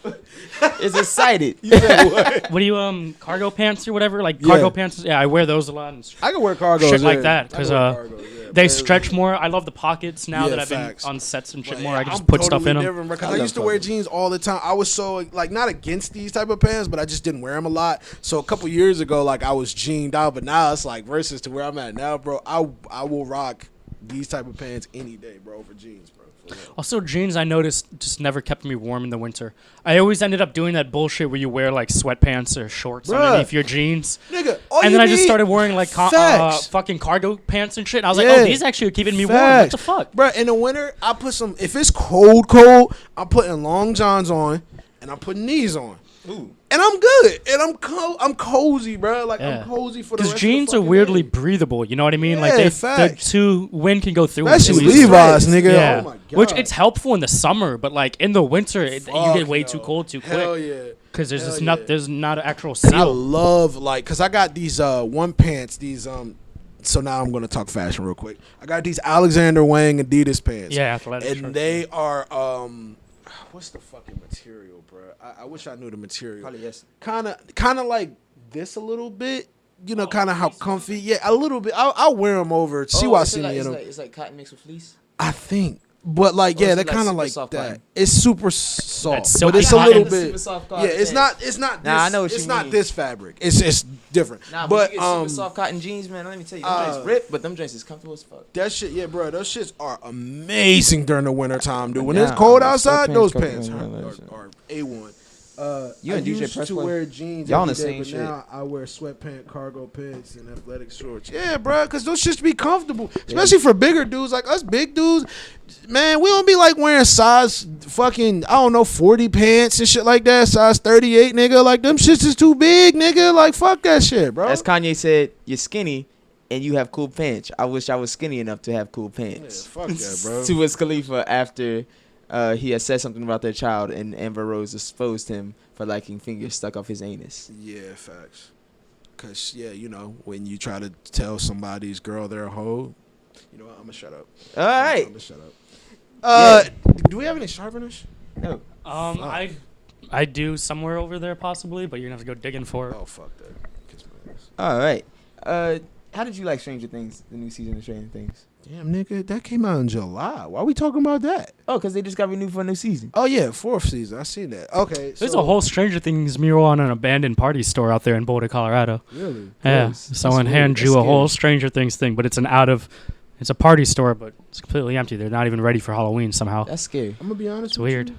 It's excited. What do you cargo pants or whatever? Like cargo Yeah. pants? Yeah, I wear those a lot. And I can wear cargos, shit like yeah. that I because can wear cargos, yeah. they But- stretch more. I love the pockets now Yeah, that I've facts. been on sets and shit But more. I can I'm just put stuff totally in them. different, bro, 'cause I I love used to wear cargos. jeans all the time. I was so like not against these type of pants, but I just didn't wear them a lot. So a couple years ago, like I was jeaned out, but now it's like versus to where I'm at now, bro. I will rock these type of pants any day, bro, over jeans, bro. For real. Also, jeans I noticed just never kept me warm in the winter. I always ended up doing that bullshit where you wear like sweatpants or shorts Bruh. underneath your jeans. Nigga, all And you then I just need- started wearing like Facts. fucking cargo pants and shit. And I was Yeah. like, oh, these actually are keeping me warm. What the fuck? Bro, in the winter, I put some. If it's cold, I'm putting long johns on, and I'm putting these on, Ooh. and I'm good, and I'm cozy, bro. Like Yeah. I'm cozy for the Because rest jeans of the are fucking weirdly day. breathable. You know what I mean? Yeah, Like the facts. wind can go through. them Especially easily. Levi's, nigga. Yeah. Oh my god. Which it's helpful in the summer, but like in the winter, you Fuck get way no. too cold too Hell quick. yeah. Because there's Hell just yeah. there's not an actual And I seal. love like, cause I got these one pants, these So now I'm gonna talk fashion real quick. I got these Alexander Wang Adidas pants. Yeah, athletic. and shorts. they are what's the fucking material, bro? I wish I knew the material. Polyester. Kind of like this a little bit. You know, kind of how comfy. Yeah, a little bit. I'll wear them over. See why I see me in them. It's like cotton mixed with fleece. I think. But like, Or yeah, is they're it like kind of super like soft that. cotton? It's super soft, That's but silky it's a cotton. little The bit. super soft Yeah, cotton it's pants. not. Nah, I this- know what it's you not mean. this fabric. It's different. Nah, but but you get super soft cotton jeans, man. Let me tell you, them joints rip, but them joints is comfortable as fuck. that shit, yeah, bro. Those shits are amazing during the winter time, dude. When Yeah, it's cold I'm a outside, sweatpants those company, pants man, that shit. are A1. You I and DJ used Press to Play? wear jeans Y'all on every the day, same but shit. now I wear sweatpants, cargo pants, and athletic shorts. Yeah, bro, because those shits be comfortable, especially for bigger dudes like us, big dudes. Man, we don't be like wearing size fucking 40 pants and shit like that. Size 38, nigga. Like them shits is too big, nigga. Like fuck that shit, bro. As Kanye said, you're skinny and you have cool pants. I wish I was skinny enough to have cool pants. Yeah, fuck that, bro. To Wiz Khalifa after he had said something about their child and Amber Rose exposed him for liking fingers stuck off his anus. Yeah, facts. Cause you know, when you try to tell somebody's girl they're a hoe, you know what? I'm gonna shut up. All right. I'm gonna shut up. Do we have any sharpeners? No. I do somewhere over there possibly, but you're gonna have to go digging for it. Oh fuck that. Kiss my ass. All right. How did you like Stranger Things, the new season of Stranger Things? Damn, nigga, that came out in July. Why are we talking about that? Oh, because they just got renewed for a new season. Oh yeah, 4th season. I seen that. Okay, There's so, a whole Stranger Things mural on an abandoned party store out there in Boulder, Colorado. Really. Yeah, Gross. someone That's weird. hand That's you a whole scary. Stranger Things thing, but it's it's a party store, but it's completely empty. They're not even ready for Halloween somehow. That's scary. I'm gonna be honest. It's with weird. you.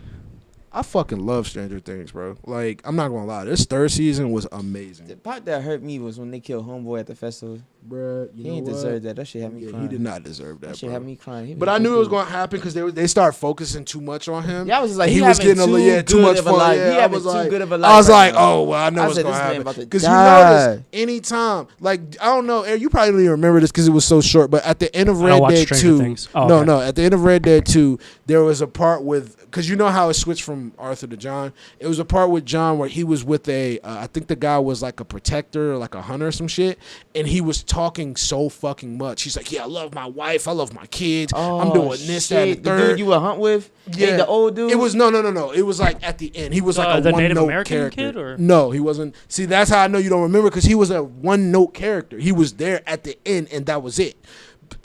I fucking love Stranger Things, bro. Like, I'm not gonna lie. This 3rd season was amazing. The part that hurt me was when they killed Homeboy at the festival. bruh, you He know ain't what? deserve that. That shit had me Yeah, crying. he did not deserve that, That shit bro. had me crying. He But was I a knew good it was dude. going to happen because they started focusing too much on him. Yeah, I was just like, And he was having getting too too good much of a fun. life. Yeah, He I having was too like, good of a I life was right like, now. oh well, I know I what's said, gonna this man happen. about to Because you die. notice anytime, like I don't know, Eric, you probably don't even remember this because it was so short. But at the end of I don't Red watch Dead Stranger 2, Things. Oh, no, okay. no, at the end of Red Dead 2, there was a part with because you know how it switched from Arthur to John. It was a part with John where he was with a, I think the guy was like a protector, or like a hunter or some shit, and he was talking so fucking much. He's like, yeah, I love my wife, I love my kids, I'm Oh, doing this, that, and shit. the The third. dude you would hunt with? Ain't the old dude? It was no. It was like at the end. He was like a The one Native note American character. kid, or? No, he wasn't. See, that's how I know you don't remember because he was a one note character. He was there at the end, and that was it.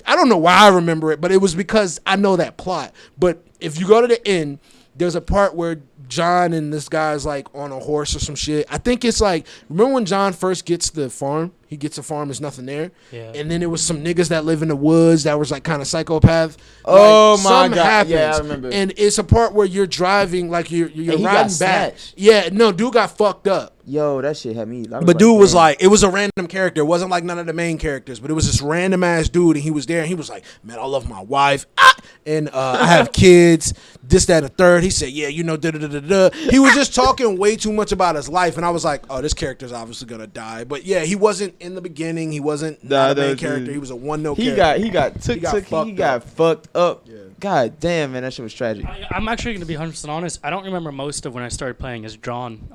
I don't know why I remember it, but it was because I know that plot. But if you go to the end, there's a part where John and this guy's like on a horse or some shit. I think it's like, remember when John first gets the farm? He gets a farm, there's nothing there. Yeah. And then there was some niggas that live in the woods that was like kind of psychopath. Oh, Like, my something God. happens, Yeah, I remember. And it's a part where you're driving, like you're he got riding back. snatched. Yeah, no, dude got fucked up. Yo, that shit had me. But dude was like, it was a random character. It wasn't like none of the main characters, but it was this random ass dude, and he was there, and he was like, man, I love my wife, and I have kids, this, that, and the third. He said, yeah, you know, da da da da da. He was just talking way too much about his life, and I was like, oh, this character's obviously gonna die. But yeah, he wasn't in the beginning. He wasn't not a main dude. character. He was a one note He character. got fucked up. Yeah. God damn, man, that shit was tragic. I'm actually going to be 100% honest. I don't remember most of when I started playing as John.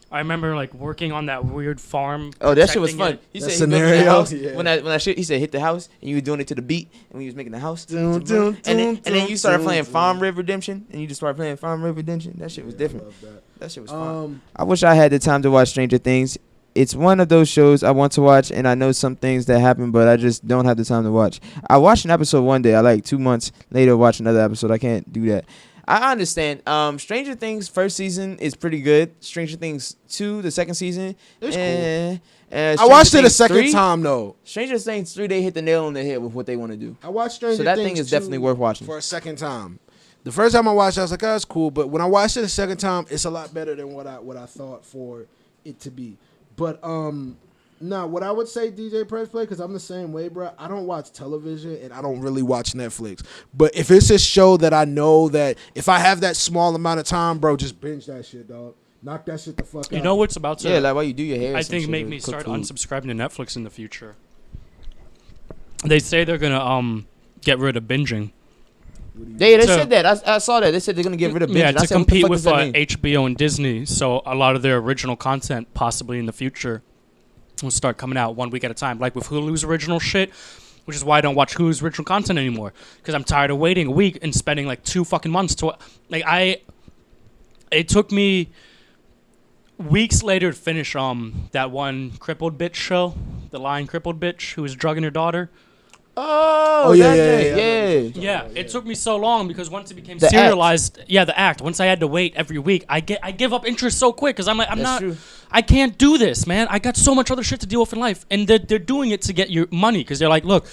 I remember like working on that weird farm. Oh, that shit was protecting fun. it. He That said he built that scenario? house. Yeah. When that shit, he said hit the house, and you were doing it to the beat, and we was making the house. Dun, dun, And then you started dun, playing dun. Farm Red Redemption, and you just started playing Farm Red Redemption. That shit was different. I love that. That shit was fun. Um, I wish I had the time to watch Stranger Things. It's one of those shows I want to watch, and I know some things that happen, but I just don't have the time to watch. I watched an episode one day. I like 2 months later watch another episode. I can't do that. I understand. Stranger Things first season is pretty good. Stranger Things 2, the second season, It's cool. I watched it a second time though. Stranger Things 3, they hit the nail on the head with what they want to do. I watched Stranger So that Things thing is 2 definitely worth watching. for a second time. The first time I watched it, I was like, oh, that's cool. But when I watched it a second time, it's a lot better than what I thought for it to be. But what I would say, DJ Press Play, because I'm the same way, bro. I don't watch television and I don't really watch Netflix. But if it's a show that I know that if I have that small amount of time, bro, just binge that shit, dog. Knock that shit the fuck out. You know what's about to? Yeah, like while you do your hair. or I some think shit, make or me cook start food. unsubscribing to Netflix in the future. They say they're gonna get rid of binging. They So- said that. I saw that. They said they're gonna get rid of binge. Yeah, And I to said, what the compete fuck with does that mean? HBO and Disney, so a lot of their original content possibly in the future will start coming out 1 week at a time, like with Hulu's original shit. Which is why I don't watch Hulu's original content anymore, because I'm tired of waiting a week and spending like 2 fucking months to It took me weeks later to finish that one crippled bitch show, the lying crippled bitch who was drugging her daughter. Oh, yeah, that yeah, thing, yeah. Yeah, it took me so long because once it became The act. serialized, the act. Once I had to wait every week, I give up interest so quick because I'm like, That's not, true. I can't do this, man. I got so much other shit to deal with in life, and they're doing it to get your money because they're like, look,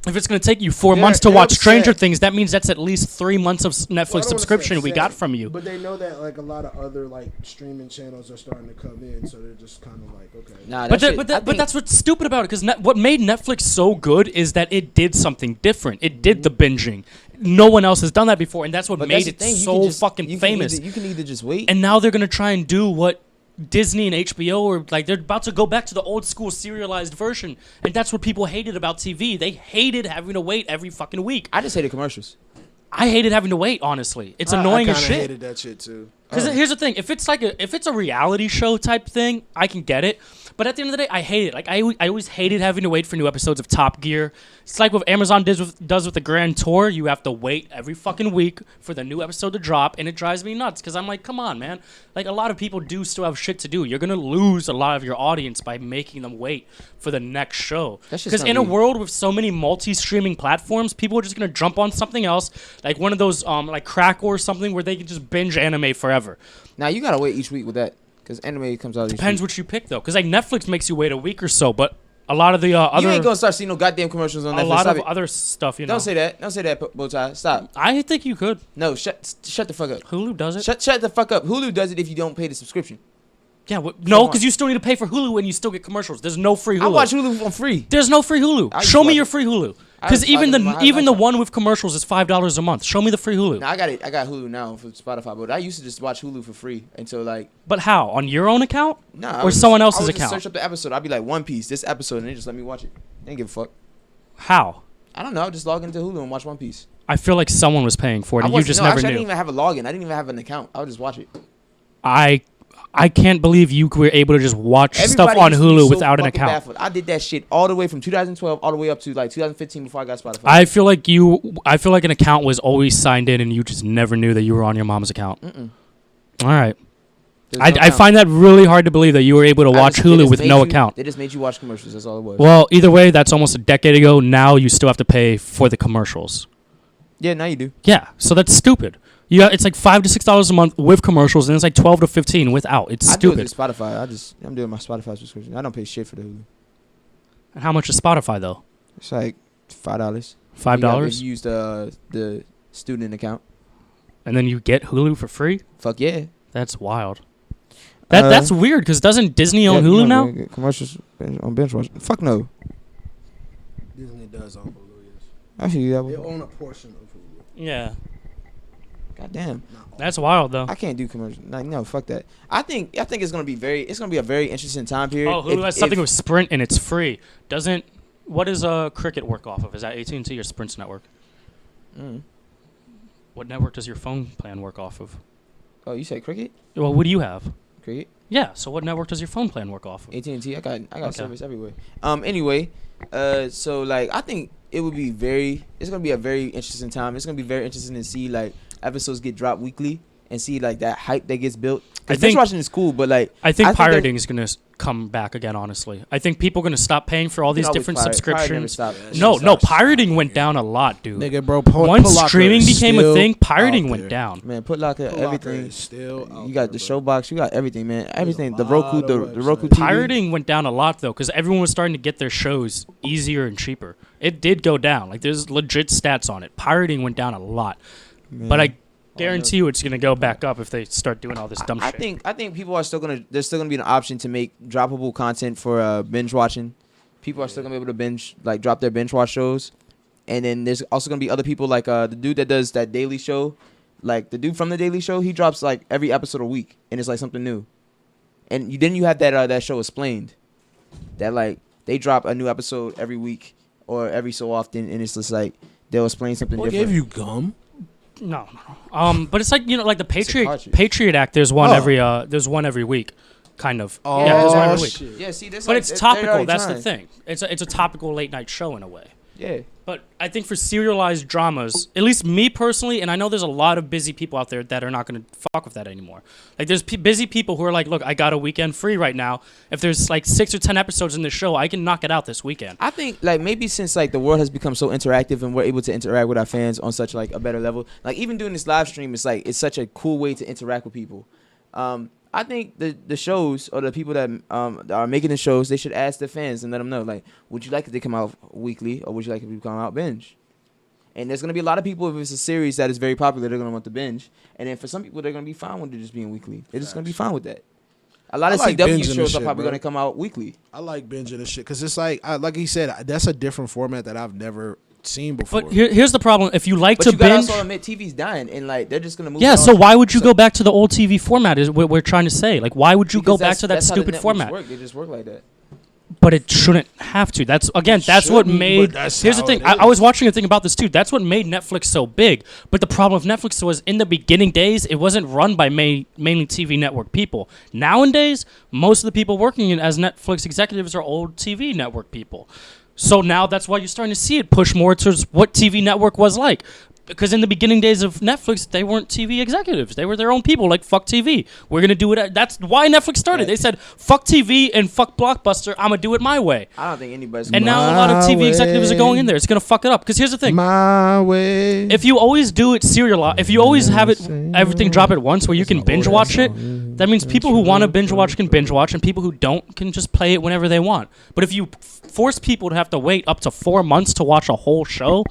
if it's gonna take you 4 months to they're watch upset. Stranger Things, that means that's at least 3 months of Well, I don't Netflix wanna say subscription we got upset, from you. But they know that like a lot of other like streaming channels are starting to come in, so they're just kind of like, okay. Nah, that But, shit, I but think- that's what's stupid about it, because what made Netflix so good is that it did something different. It did the binging. No one else has done that before, and that's what but made that's the it thing, you so can just- fucking you can famous. you can either just wait. And now they're gonna try and do what Disney and HBO or like they're about to go back to the old school serialized version, and that's what people hated about TV. They hated having to wait every fucking week. I just hated commercials. I hated having to wait. Honestly, it's annoying I as kinda shit. hated that shit too. Because here's the thing: if it's a reality show type thing, I can get it. But at the end of the day, I hate it. Like I always hated having to wait for new episodes of Top Gear. It's like what Amazon does with the Grand Tour. You have to wait every fucking week for the new episode to drop, and it drives me nuts. Because I'm like, come on, man. Like a lot of people do still have shit to do. You're gonna lose a lot of your audience by making them wait for the next show. That's just Because gonna in a be- world with so many multi-streaming platforms, people are just gonna jump on something else, like one of those like Crack or something, where they can just binge anime forever. Now you gotta wait each week with that because anime comes out. Depends each week. what you pick though, because like Netflix makes you wait a week or so, but a lot of the You other ain't gonna start seeing no goddamn commercials on a Netflix. lot Stop of it. other stuff, you know. Don't say that. Don't say that, Bowtie. Stop. I think you could. No, shut the fuck up. Hulu does it. Shut the fuck up. Hulu does it if you don't pay the subscription. Yeah, no, Come on. because you still need to pay for Hulu and you still get commercials. There's no free Hulu. I watch Hulu for free. There's no free Hulu. I used Show to me watch your it. free Hulu. I Because was even watching the my even the laptop. one with commercials is $5 a month. Show me the free Hulu. Now I got it. I got Hulu now for Spotify, but I used to just watch Hulu for free until like But how? On your own account? nah, Or someone else's I would just account? search up the episode. I'd be like One Piece, this episode, and they just let me watch it. They didn't give a fuck. How? I don't know. I'll just log into Hulu and watch One Piece. I feel like someone was paying for it and you just no, never actually, I knew. didn't even have a login. I didn't even have an account. I would just watch it. I can't believe you were able to just watch stuff Everybody on used to be Hulu so without an fucking account. baffled. I did that shit all the way from 2012 all the way up to like 2015 before I got Spotify. I feel like an account was always signed in and you just never knew that you were on your mom's account. Mm-mm. All right. There's no I account. find that really hard to believe that you were able to watch They Hulu just with made no you- account. They just made you watch commercials. That's all it was. Well, either way, that's almost a decade ago. Now you still have to pay for the commercials. Yeah, now you do. Yeah, so that's stupid. It's like $5 to $6 a month with commercials, and it's like 12 to 15 without. It's I do it stupid. through Spotify. I'm doing my Spotify subscription. I don't pay shit for the Hulu. And how much is Spotify though? It's like $5. $5, If you use the student account. and then you get Hulu for free. Fuck yeah. That's wild. That's weird because doesn't Disney own Yeah, Hulu you know, now? get commercials on binge watch. Fuck no. Disney does own Hulu. Yes. I see that They one. own a portion of Hulu. Yeah, God damn. that's wild though. I can't do commercials. Like, no, fuck that. I think it's gonna be a very interesting time period. Oh, Hulu If- has something if- with Sprint and it's free. What does Cricket work off of? Is that AT&T or Sprint's network? Mm. What network does your phone plan work off of? Oh, you say Cricket? Well, what do you have? Cricket? Yeah, so what network does your phone plan work off of? AT&T. I got Okay. service everywhere. Anyway, so like I think it would be it's gonna be a very interesting time. It's gonna be very interesting to see like episodes get dropped weekly and see like that hype that gets built. I Because think- binge watching is cool, but like I think that- pirating is going to come back again, honestly. I think people are going to stop paying for all you can these always different pirate. Pirate never subscriptions. stopped. No, Stop, no, stop. pirating went down a lot, dude. Nigga, bro. Once Put streaming became a still thing, pirating out went there. down. Man, put Locker, Put Locker everything. is still out You got there, the bro. Showbox. You got everything, man. Everything. The lot Roku, of the Roku websites. TV. Pirating went down a lot, though, because everyone was starting to get their shows easier and cheaper. It did go down. Like, there's legit stats on it. Pirating went down a lot. But I guarantee you it's going to go back up if they start doing all this dumb I shit. think people are still gonna. There's still gonna be an option to make droppable content for binge watching. People are still gonna be able to drop their binge watch shows, and then there's also gonna be other people like the dude that does that Daily Show, like the dude from the Daily Show. He drops like every episode a week, and it's like something new. And then you have that show Explained, that like they drop a new episode every week or every so often, and it's just like they'll explain something What different. gave you gum? No. But it's like, like the cartridge. Patriot Act, there's one Oh. there's one every week, kind of. Oh, yeah, there's one every week. shit. Yeah, see, that's But like, it's they're topical. already That's the trying. thing. It's a topical late night show in a way. Yeah. But I think for serialized dramas, at least me personally, and I know there's a lot of busy people out there that are not going to fuck with that anymore. Like there's busy people who are like, look, I got a weekend free right now. If there's like 6 or 10 episodes in the show, I can knock it out this weekend. I think like maybe since like the world has become so interactive and we're able to interact with our fans on such like a better level, like even doing this live stream is like it's such a cool way to interact with people. I think the shows or the people that are making the shows, they should ask their fans and let them know like, would you like it to come out weekly or would you like it to come out binge? And there's gonna be a lot of people if it's a series that is very popular, they're gonna want the binge. And then for some people, they're gonna be fine with it just being weekly. They're just gonna be fine with that. A lot of I like CW binging shows this are shit, probably bro. gonna come out weekly. I like binging this shit because it's like he said, that's a different format that I've never seen before. But here's the problem. If you like But to you gotta binge... also admit TV's dying and like they're just gonna move. Yeah, it so on. why would you go back to the old TV format is what we're trying to say. Like, why would you go Because back to that that's how the stupid networks format? Work. They just work like that. But it shouldn't have to. That's what shouldn't, made. but that's Here's the how thing. it I is. was watching a thing about this too. That's what made Netflix so big. But the problem with Netflix was in the beginning days, it wasn't run by mainly TV network people. Nowadays, most of the people working as Netflix executives are old TV network people. So now that's why you're starting to see it push more towards what TV network was like. Because in the beginning days of Netflix, they weren't TV executives. They were their own people, like, fuck TV. We're going to do it. That's why Netflix started. They said, fuck TV and fuck Blockbuster. I'm going to do it my way. I don't think anybody's. And now a lot of My TV executives are going way. in there. It's going to fuck it up. Because here's the thing. My way. If you always do it serialized, if you always have it, everything drop at once where you can binge watch it, that means people who want to binge watch can binge watch and people who don't can just play it whenever they want. But if you force people to have to wait up to 4 months to watch a whole show,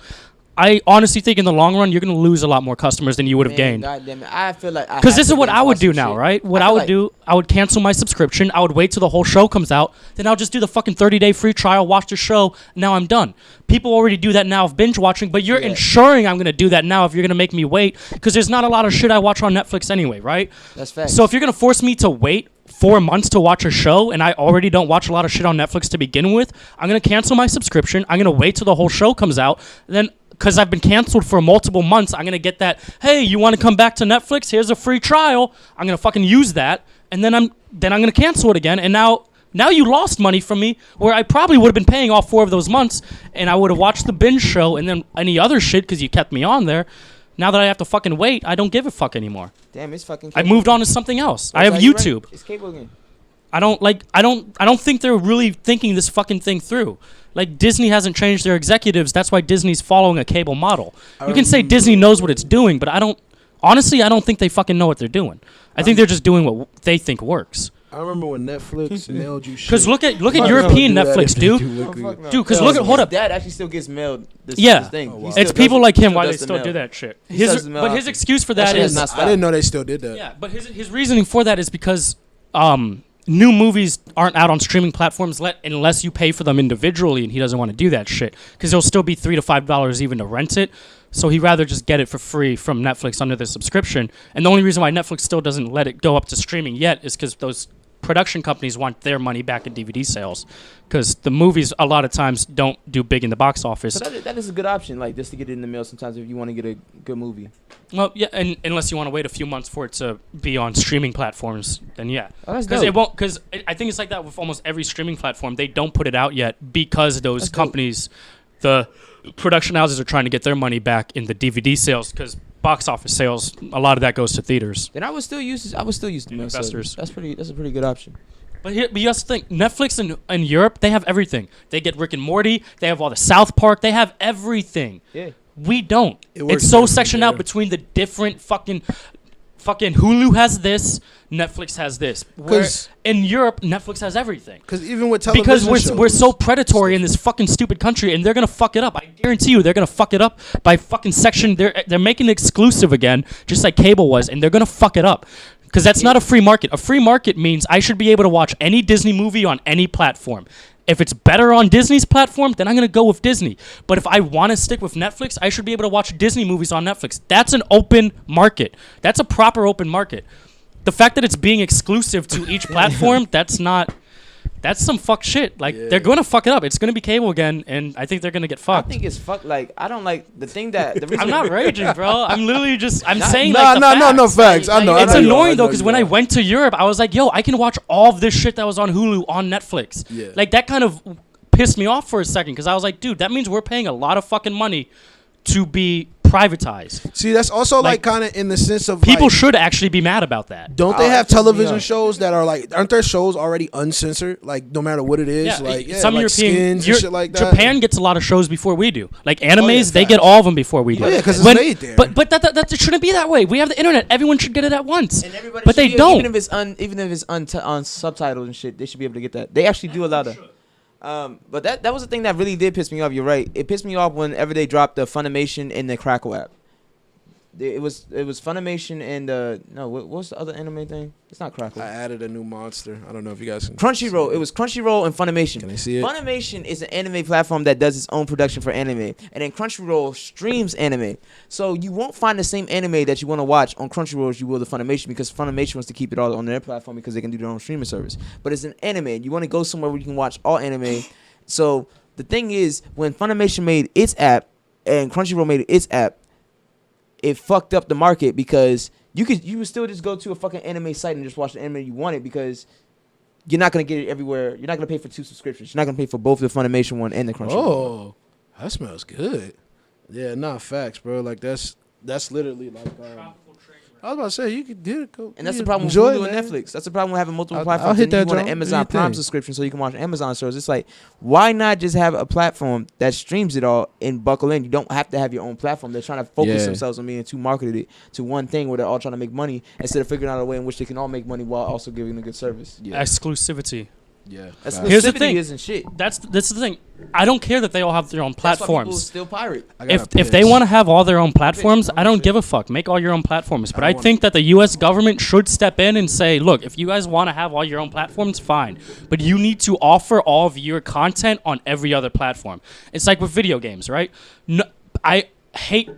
I honestly think in the long run you're gonna lose a lot more customers than you would have gained. God damn it. I feel like Because this is what I would do now, right? What I would do, I would cancel my subscription. I would wait till the whole show comes out. Then I'll just do the fucking 30-day free trial, watch the show. Now I'm done. People already do that now of binge watching, but you're ensuring I'm going to do that now if you're going to make me wait. Because there's not a lot of shit I watch on Netflix anyway, right? That's facts. So if you're going to force me to wait 4 months to watch a show and I already don't watch a lot of shit on Netflix to begin with, I'm going to cancel my subscription. I'm going to wait till the whole show comes out. Then because I've been canceled for multiple months, I'm going to get that, hey, you want to come back to Netflix? Here's a free trial. I'm going to fucking use that. And then I'm going to cancel it again. And now you lost money from me where I probably would have been paying all 4 of those months and I would have watched the binge show and then any other shit because you kept me on there. Now that I have to fucking wait, I don't give a fuck anymore. Damn, it's fucking I cable. moved on to something else. I have Exactly right. YouTube. It's cable again. I don't think they're really thinking this fucking thing through. Like Disney hasn't changed their executives. That's why Disney's following a cable model. You can say Disney knows what it's doing, but I don't think they fucking know what they're doing. I think they're just doing what they think works. I remember when Netflix mailed you shit. Because look at Fuck, European don't do that Netflix, if they dude. do weekly. Dude, because look at hold up. Dad actually still gets mailed this, Yeah. this thing. Oh, He wow. still It's does- people like him why does they the still mail. do that shit. He does the mail But his option. excuse for That that shit has is not I didn't know they still did that. yeah, but his reasoning for that is because new movies aren't out on streaming platforms unless you pay for them individually, and he doesn't want to do that shit because it'll still be $3 to $5 even to rent it. So he'd rather just get it for free from Netflix under the subscription. And the only reason why Netflix still doesn't let it go up to streaming yet is because those production companies want their money back in DVD sales because the movies a lot of times don't do big in the box office. So that is a good option, like just to get it in the mail sometimes if you want to get a good movie. Well, yeah, and unless you want to wait a few months for it to be on streaming platforms, then yeah. Oh, that's Because dope. it won't. Because I think it's like that with almost every streaming platform. They don't put it out yet because those That's dope. companies, the production houses, are trying to get their money back in the DVD sales because box office sales, a lot of that goes to theaters. Then I would still use the mail Investors. service. That's a pretty good option. But you have to think, Netflix in Europe, they have everything. They get Rick and Morty. They have all the South Park. They have everything. Yeah. We don't. It works It's so different sectioned there. out between the different fucking Hulu has this, Netflix has this. Where 'Cause- in Europe, Netflix has everything. Because even with television Because we're shows, so predatory in this fucking stupid country, and they're gonna fuck it up. I guarantee you, they're gonna fuck it up by fucking section. They're making it exclusive again, just like cable was, and they're gonna fuck it up. Because that's not a free market. A free market means I should be able to watch any Disney movie on any platform. If it's better on Disney's platform, then I'm going to go with Disney. But if I want to stick with Netflix, I should be able to watch Disney movies on Netflix. That's an open market. That's a proper open market. The fact that it's being exclusive to each platform, that's some fuck shit. Like, they're going to fuck it up. It's going to be cable again, and I think they're going to get I fucked. think it's fucked. Like I don't like the thing that the reason I'm not raging, bro. I'm literally just, I'm saying no, like the no, facts. facts. I know. It's I know you are, annoying I though know because you when I are. went to Europe, I was like, "Yo, I can watch all of this shit that was on Hulu on Netflix." Yeah. Like that kind of pissed me off for a second because I was like, "Dude, that means we're paying a lot of fucking money to be privatized." See, that's also like Like, kind of in the sense of People like, should actually be mad about that. don't they Oh, have that pisses me television off. shows that are like, aren't there shows already uncensored? Like no matter what it is, Yeah, like some like European Skins and shit like that. Japan gets a lot of shows before we do. Like animes, they facts. get all of them before we do. Oh, yeah, 'cause it's made there. But that shouldn't be that way. We have the internet. Everyone should get it at once. and everybody But should they be- don't. Even if it's on subtitles and shit, they should be able to get that. They actually do allow that. But that was the thing that really did piss me off. You're right. It pissed me off whenever they dropped the Funimation and the Crackle app. It was Funimation and what's the other anime thing? It's not Crackle. I added a new monster. I don't know if you guys can. Crunchyroll. It was Crunchyroll and Funimation. Can they see it? Funimation is an anime platform that does its own production for anime, and then Crunchyroll streams anime. So you won't find the same anime that you want to watch on Crunchyroll as you will the Funimation, because Funimation wants to keep it all on their platform because they can do their own streaming service. But it's an anime. You want to go somewhere where you can watch all anime. So the thing is, when Funimation made its app and Crunchyroll made its app, it fucked up the market because you would still just go to a fucking anime site and just watch the anime you wanted, because you're not gonna get it everywhere. You're not gonna pay for 2 subscriptions. You're not gonna pay for both the Funimation one and the Crunchyroll. Oh, that smells good. Yeah, nah, facts, bro. Like that's literally like. I was about to say you could do it. Go, And that's yeah, the problem with enjoy Hulu it, and man. Netflix. That's the problem with having multiple I'll platforms. hit And you that want an joint. Amazon Do your Prime thing. subscription so you can watch Amazon shows. It's like, why not just have a platform that streams it all and buckle in? You don't have to have your own platform. They're trying to focus Yeah. themselves on being too marketed it to one thing where they're all trying to make money instead of figuring out a way in which they can all make money while also giving a good service. Yeah. Exclusivity. Yeah. Here's the Exclusivity thing. isn't shit. This is the thing. I don't care that they all have their own That's why people platforms. still pirate. If they want to have all their own platforms, I don't give a fuck. Make all your own platforms. But I think that the U.S. government should step in and say, look, if you guys want to have all your own platforms, fine. But you need to offer all of your content on every other platform. It's like with video games, right? No, I hate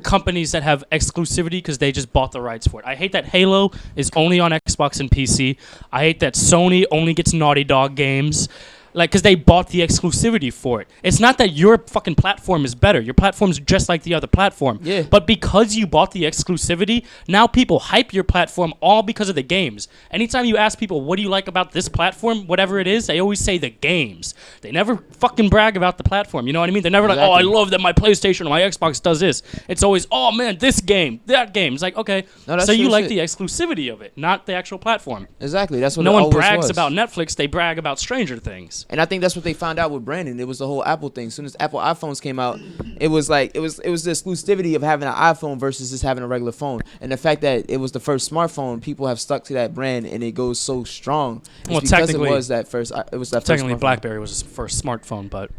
companies that have exclusivity because they just bought the rights for it. I hate that Halo is only on Xbox and PC. I hate that Sony only gets Naughty Dog games. Like, because they bought the exclusivity for it. It's not that your fucking platform is better. Your platform's just like the other platform. Yeah. But because you bought the exclusivity, now people hype your platform all because of the games. Anytime you ask people, what do you like about this platform, whatever it is, they always say the games. They never fucking brag about the platform. You know what I mean? They're never like, oh, I love that my PlayStation or my Xbox does this. It's always, oh, man, this game, that game. It's like, okay, No, that's so you true like shit. the exclusivity of it, not the actual platform. Exactly. That's what No it one always brags was. about Netflix. They brag about Stranger Things. And I think that's what they found out with Brandon. It was the whole Apple thing. As soon as Apple iPhones came out, it was like it was the exclusivity of having an iPhone versus just having a regular phone. And the fact that it was the first smartphone, people have stuck to that brand, and it goes so strong. It's Well, because technically- it was that first. It was that Technically, first smartphone. BlackBerry was his first smartphone, but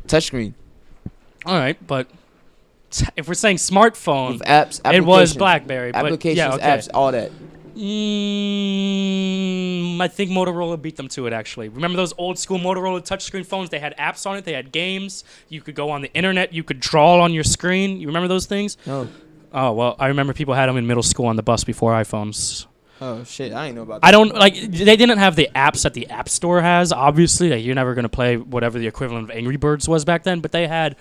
touchscreen all right. But if we're saying smartphone, with apps. it was applications, BlackBerry. But Applications, yeah, okay. apps, all that. I think Motorola beat them to it, actually. Remember those old school Motorola touchscreen phones? They had apps on it. They had games. You could go on the internet. You could draw on your screen. You remember those things? Oh, Oh, well, I remember people had them in middle school on the bus before iPhones. oh shit! I didn't know about that. I don't, like, they didn't have the apps that the App Store has, obviously. Like, you're never going to play whatever the equivalent of Angry Birds was back then, but they had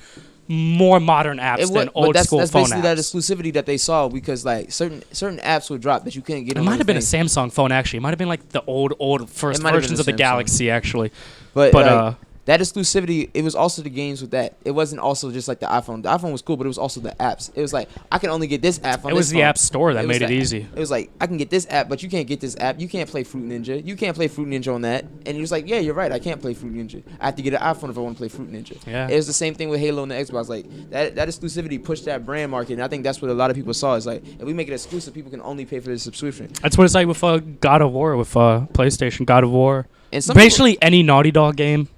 more modern apps than old school that's phone basically apps. that exclusivity that they saw because like certain apps would drop that you couldn't get. It on might other have been a things. Samsung phone, actually. It might have been like the old first It might have been versions a of the Samsung. Galaxy, actually. But But, that exclusivity, it was also the games with that. It wasn't also just like the iPhone. The iPhone was cool, but it was also the apps. It was like I can only get this app on It was this the phone. App Store that was made it like- easy. It was like I can get this app, but you can't get this app. You can't play Fruit Ninja. You can't play Fruit Ninja on that. And he was like, yeah, you're right. I can't play Fruit Ninja. I have to get an iPhone if I want to play Fruit Ninja. Yeah. It was the same thing with Halo and the Xbox. Like that exclusivity pushed that brand market, and I think that's what a lot of people saw. Is like if we make it exclusive, people can only pay for the subscription. That's what it's like with God of War, with PlayStation, God of War. And some Basically, any Naughty Dog game.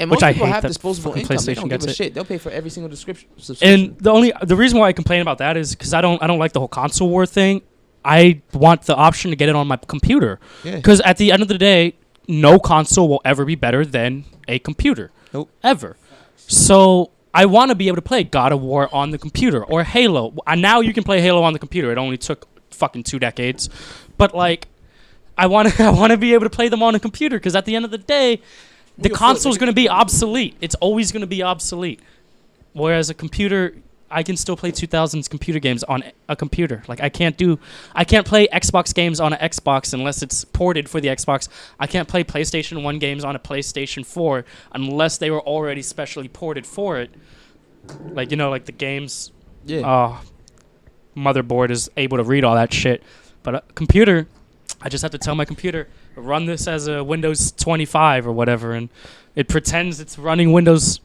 and which most I people hate have that disposable fucking income. They PlayStation don't give gets a it. shit. They'll pay for every single subscription. And the reason why I complain about that is because I don't like the whole console war thing. I want the option to get it on my computer. Yeah. Because at the end of the day, no console will ever be better than a computer. Nope. Ever. So I want to be able to play God of War on the computer or Halo. Now you can play Halo on the computer. It only took fucking 2 decades. But like, I want to be able to play them on a computer because at the end of the day, the console's going to be obsolete. It's always going to be obsolete. Whereas a computer, I can still play 2000s computer games on a computer. Like I can't play Xbox games on an Xbox unless it's ported for the Xbox. I can't play PlayStation 1 games on a PlayStation 4 unless they were already specially ported for it. Like, like the games. Yeah. Motherboard is able to read all that shit. But a computer, I just have to tell my computer, run this as a Windows 25 or whatever, and it pretends it's running Windows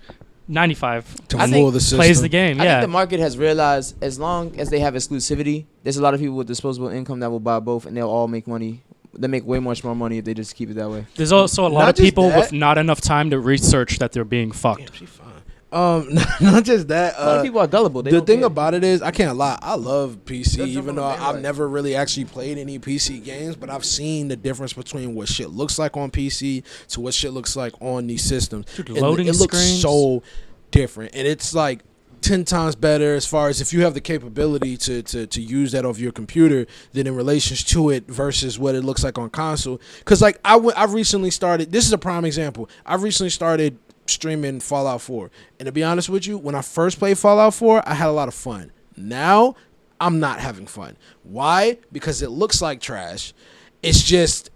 95 To I fool think the system. plays the game. I Yeah. think the market has realized as long as they have exclusivity, there's a lot of people with disposable income that will buy both, and they'll all make money. They make way much more money if they just keep it that way. There's also a lot Not of just people that. with not enough time to research that they're being fucked. She fine. Not just that. A lot of people are gullible. They The don't thing care. about it is, I can't lie. I love PC, They'll jump even on though the I've bandwagon. never really actually played any PC games. But I've seen the difference between what shit looks like on PC to what shit looks like on these systems. Dude, And loading it looks screens. so different, and it's like 10 times better as far as if you have the capability to use that of your computer than in relations to it versus what it looks like on console. Because like I've recently started. This is a prime example. I've recently started streaming Fallout 4, and to be honest with you, when I first played Fallout 4, I had a lot of fun. Now I'm not having fun. Why? Because it looks like trash. It's just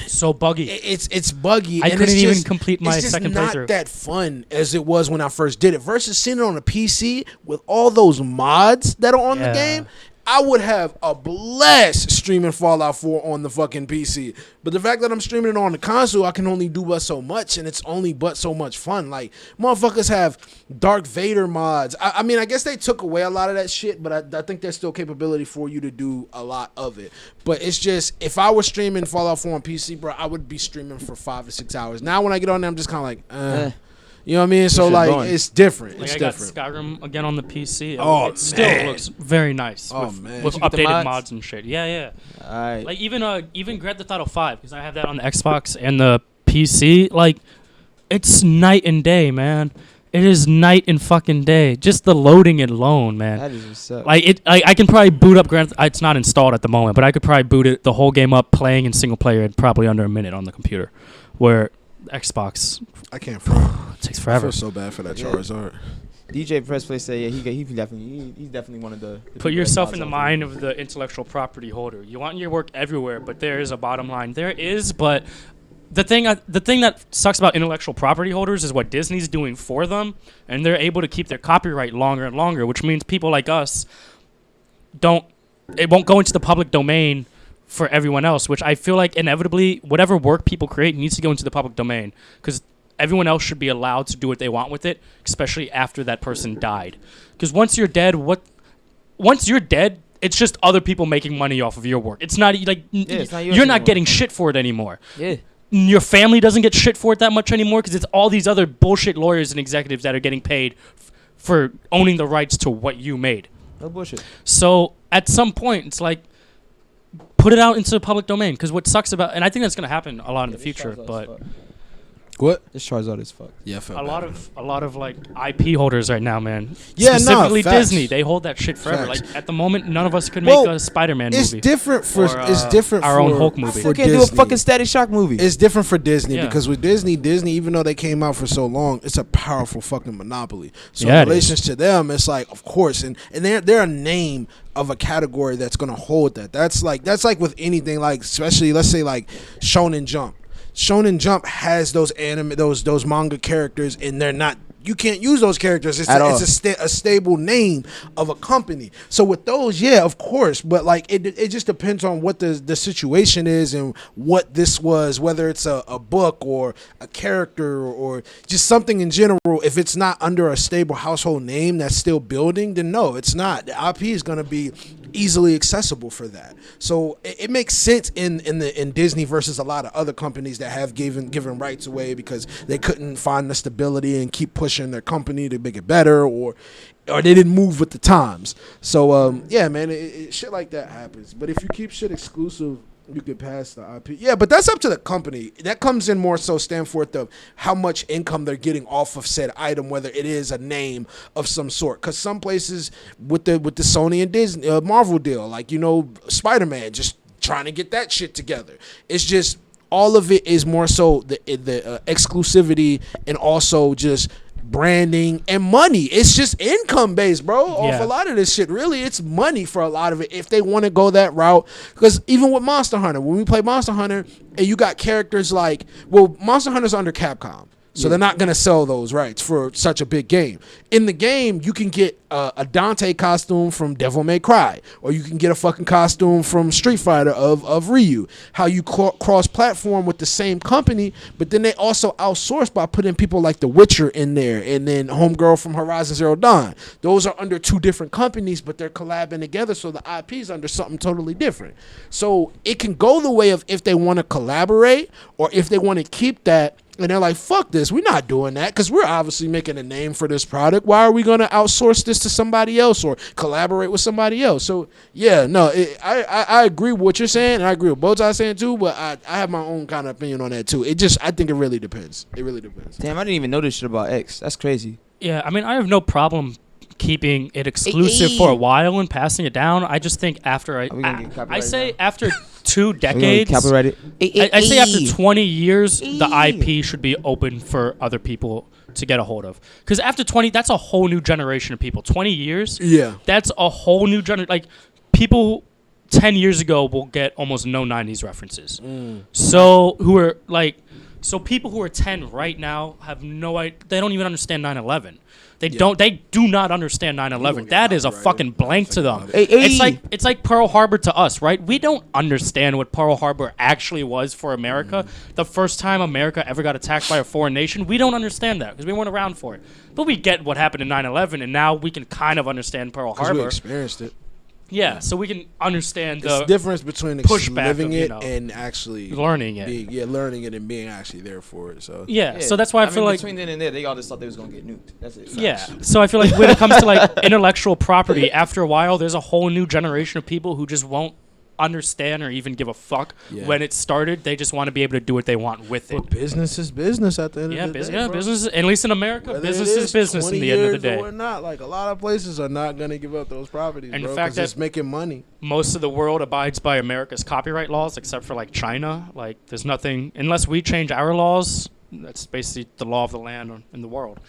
So buggy. it's buggy. I and couldn't it's even just, complete my it's just second not playthrough. that fun as it was when I first did it. Versus seeing it on a PC with all those mods that are on the Yeah. game. I would have a blast streaming Fallout 4 on the fucking PC. But the fact that I'm streaming it on the console, I can only do but so much, and it's only but so much fun. Like, motherfuckers have Dark Vader mods. I mean, I guess they took away a lot of that shit, but I think there's still capability for you to do a lot of it. But it's just, if I was streaming Fallout 4 on PC, bro, I would be streaming for 5 to 6 hours. Now when I get on there, I'm just kind of like, You know what I mean? So, like, it's different. Like, it's I different. got Skyrim again on the PC. Oh, it still man. looks very nice. Oh, with, man. with Did you get the updated mods? mods and shit. Yeah. All right. Like, even Grand Theft Auto 5, because I have that on the Xbox and the PC. Like, it's night and day, man. It is night and fucking day. Just the loading alone, man. That is what's up. Like I can probably boot up it's not installed at the moment, but I could probably boot it the whole game up playing in single player in probably under a minute on the computer, where Xbox I can't front. it takes I forever. feel so bad for that Yeah. Charizard. DJ Press Play said, yeah, he's definitely one of the people Put that yourself mods in the on mind of the intellectual property holder. You want your work everywhere, but there is a bottom line. There is, but the thing that sucks about intellectual property holders is what Disney's doing for them, and they're able to keep their copyright longer and longer, which means people like us it won't go into the public domain for everyone else, which I feel like inevitably whatever work people create needs to go into the public domain, because everyone else should be allowed to do what they want with it, especially after that person died. Because once you're dead, it's just other people making money off of your work. It's not like it's not yours you're not anymore. getting shit for it anymore. Yeah. Your family doesn't get shit for it that much anymore, because it's all these other bullshit lawyers and executives that are getting paid for owning the rights to what you made. No bullshit. So at some point, it's like, put it out into the public domain. Because what sucks about, and I think that's going to happen a lot in the future, but What? This Charizard is fucked. Yeah, I felt a bad. lot of like IP holders right now, man. Yeah, no, Specifically facts. Disney, they hold that shit forever. Facts. Like at the moment, none of us could Well, make a Spider-Man It's movie. different for Or, our our own Hulk movie. For You can't do a Disney. fucking Static Shock movie. It's different for Disney Yeah. because with Disney, even though they came out for so long, it's a powerful fucking monopoly. So Yeah, in it relation to them, it's like, of course, and they're a name of a category that's gonna hold that. That's like with anything, like especially let's say like Shonen Jump. Shonen Jump has those those manga characters, and they're not. You can't use those characters. It's At all. a stable name of a company. So with those, yeah, of course. But like it just depends on what the situation is and what this was, whether it's a book or a character or just something in general. If it's not under a stable household name that's still building, then no, it's not. The IP is going to be easily accessible for that. So it makes sense in Disney versus a lot of other companies that have given rights away because they couldn't find the stability and keep pushing their company to make it better, or they didn't move with the times. So yeah, man, shit like that happens. But if you keep shit exclusive, you get past the IP. Yeah, but that's up to the company. That comes in more so stand forth of how much income they're getting off of said item, whether it is a name of some sort. Because some places with the Sony and Disney Marvel deal, like Spider-Man, just trying to get that shit together. It's just all of it is more so the exclusivity and also just branding and money. It's just income based, bro. Off Yeah. a lot of this shit. Really, it's money for a lot of it if they want to go that route. Because even with Monster Hunter, when we play Monster Hunter and you got characters like, well, Monster Hunter's under Capcom. So they're not going to sell those rights for such a big game. In the game, you can get a Dante costume from Devil May Cry, or you can get a fucking costume from Street Fighter of Ryu. How you cross-platform with the same company, but then they also outsource by putting people like The Witcher in there, and then Homegirl from Horizon Zero Dawn. Those are under two different companies, but they're collabing together, so the IP is under something totally different. So it can go the way of if they want to collaborate, or if they want to keep that. And they're like, fuck this, we're not doing that because we're obviously making a name for this product. Why are we going to outsource this to somebody else or collaborate with somebody else? So, yeah, no, I agree with what you're saying, and I agree with both sides saying too, but I have my own kind of opinion on that too. I think it really depends. It really depends. Damn, I didn't even know this shit about X. That's crazy. Yeah, I mean, I have no problem keeping it exclusive for a while and passing it down. I just think after Are we gonna get I copyrighted say now? after 2 Are we gonna decades, copyright it? I say after 20 years, the IP should be open for other people to get a hold of. Because after 20, that's a whole new generation of people. 20 years, Yeah. that's a whole new generation. Like, people 10 years ago will get almost no 90s references. So, who are like, So people who are 10 right now have no idea. They don't even understand 9/11. They don't. They do not understand 9/11. That is a fucking blank to them. Hey, It's like Pearl Harbor to us, right? We don't understand what Pearl Harbor actually was for America. The first time America ever got attacked by a foreign nation, we don't understand that because we weren't around for it. But we get what happened in 9/11, and now we can kind of understand Pearl Because Harbor. we experienced it. Yeah, so we can understand It's the the difference between pushback living of, you it know, and actually learning it. learning it and being actually there for it. So Yeah, so that's why I feel mean, like between then and there, they all just thought they was gonna get nuked. That's it. yeah. So I feel like when it comes to like intellectual property, after a while, there's a whole new generation of people who just won't understand or even give a fuck Yeah. when it started. They just want to be able to do what they want with it. but business is business at the end Yeah, of the day. bro. business. At least in America, Whether business it is business in 20 the end of the years day. or not, like a lot of places are not gonna give up those properties, And the bro, fact 'cause that- it's making money. Most of the world abides by America's copyright laws, except for like China. Like, there's nothing unless we change our laws. That's basically the law of the land in the world.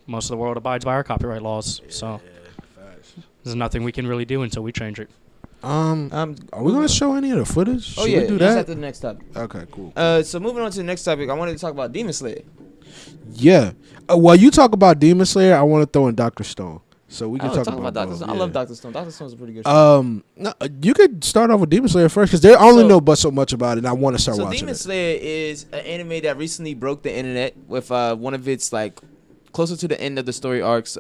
Most of the world abides by our copyright laws, so there's nothing we can really do until we change it. Are we gonna show any of the footage? Oh Should yeah, we do that's that? after the next topic. Okay, cool. So moving on to the next topic, I wanted to talk about Demon Slayer. Yeah. While you talk about Demon Slayer, I want to throw in Doctor Stone, so we I can wanna talk talk about both, Doctor Stone. I yeah. love Doctor Stone. Doctor Stone's a pretty good show. No, you could start off with Demon Slayer first because they only So- know but so much about it, and I want to start So watching Demon it. Slayer is an anime that recently broke the internet with one of its like closer to the end of the story arcs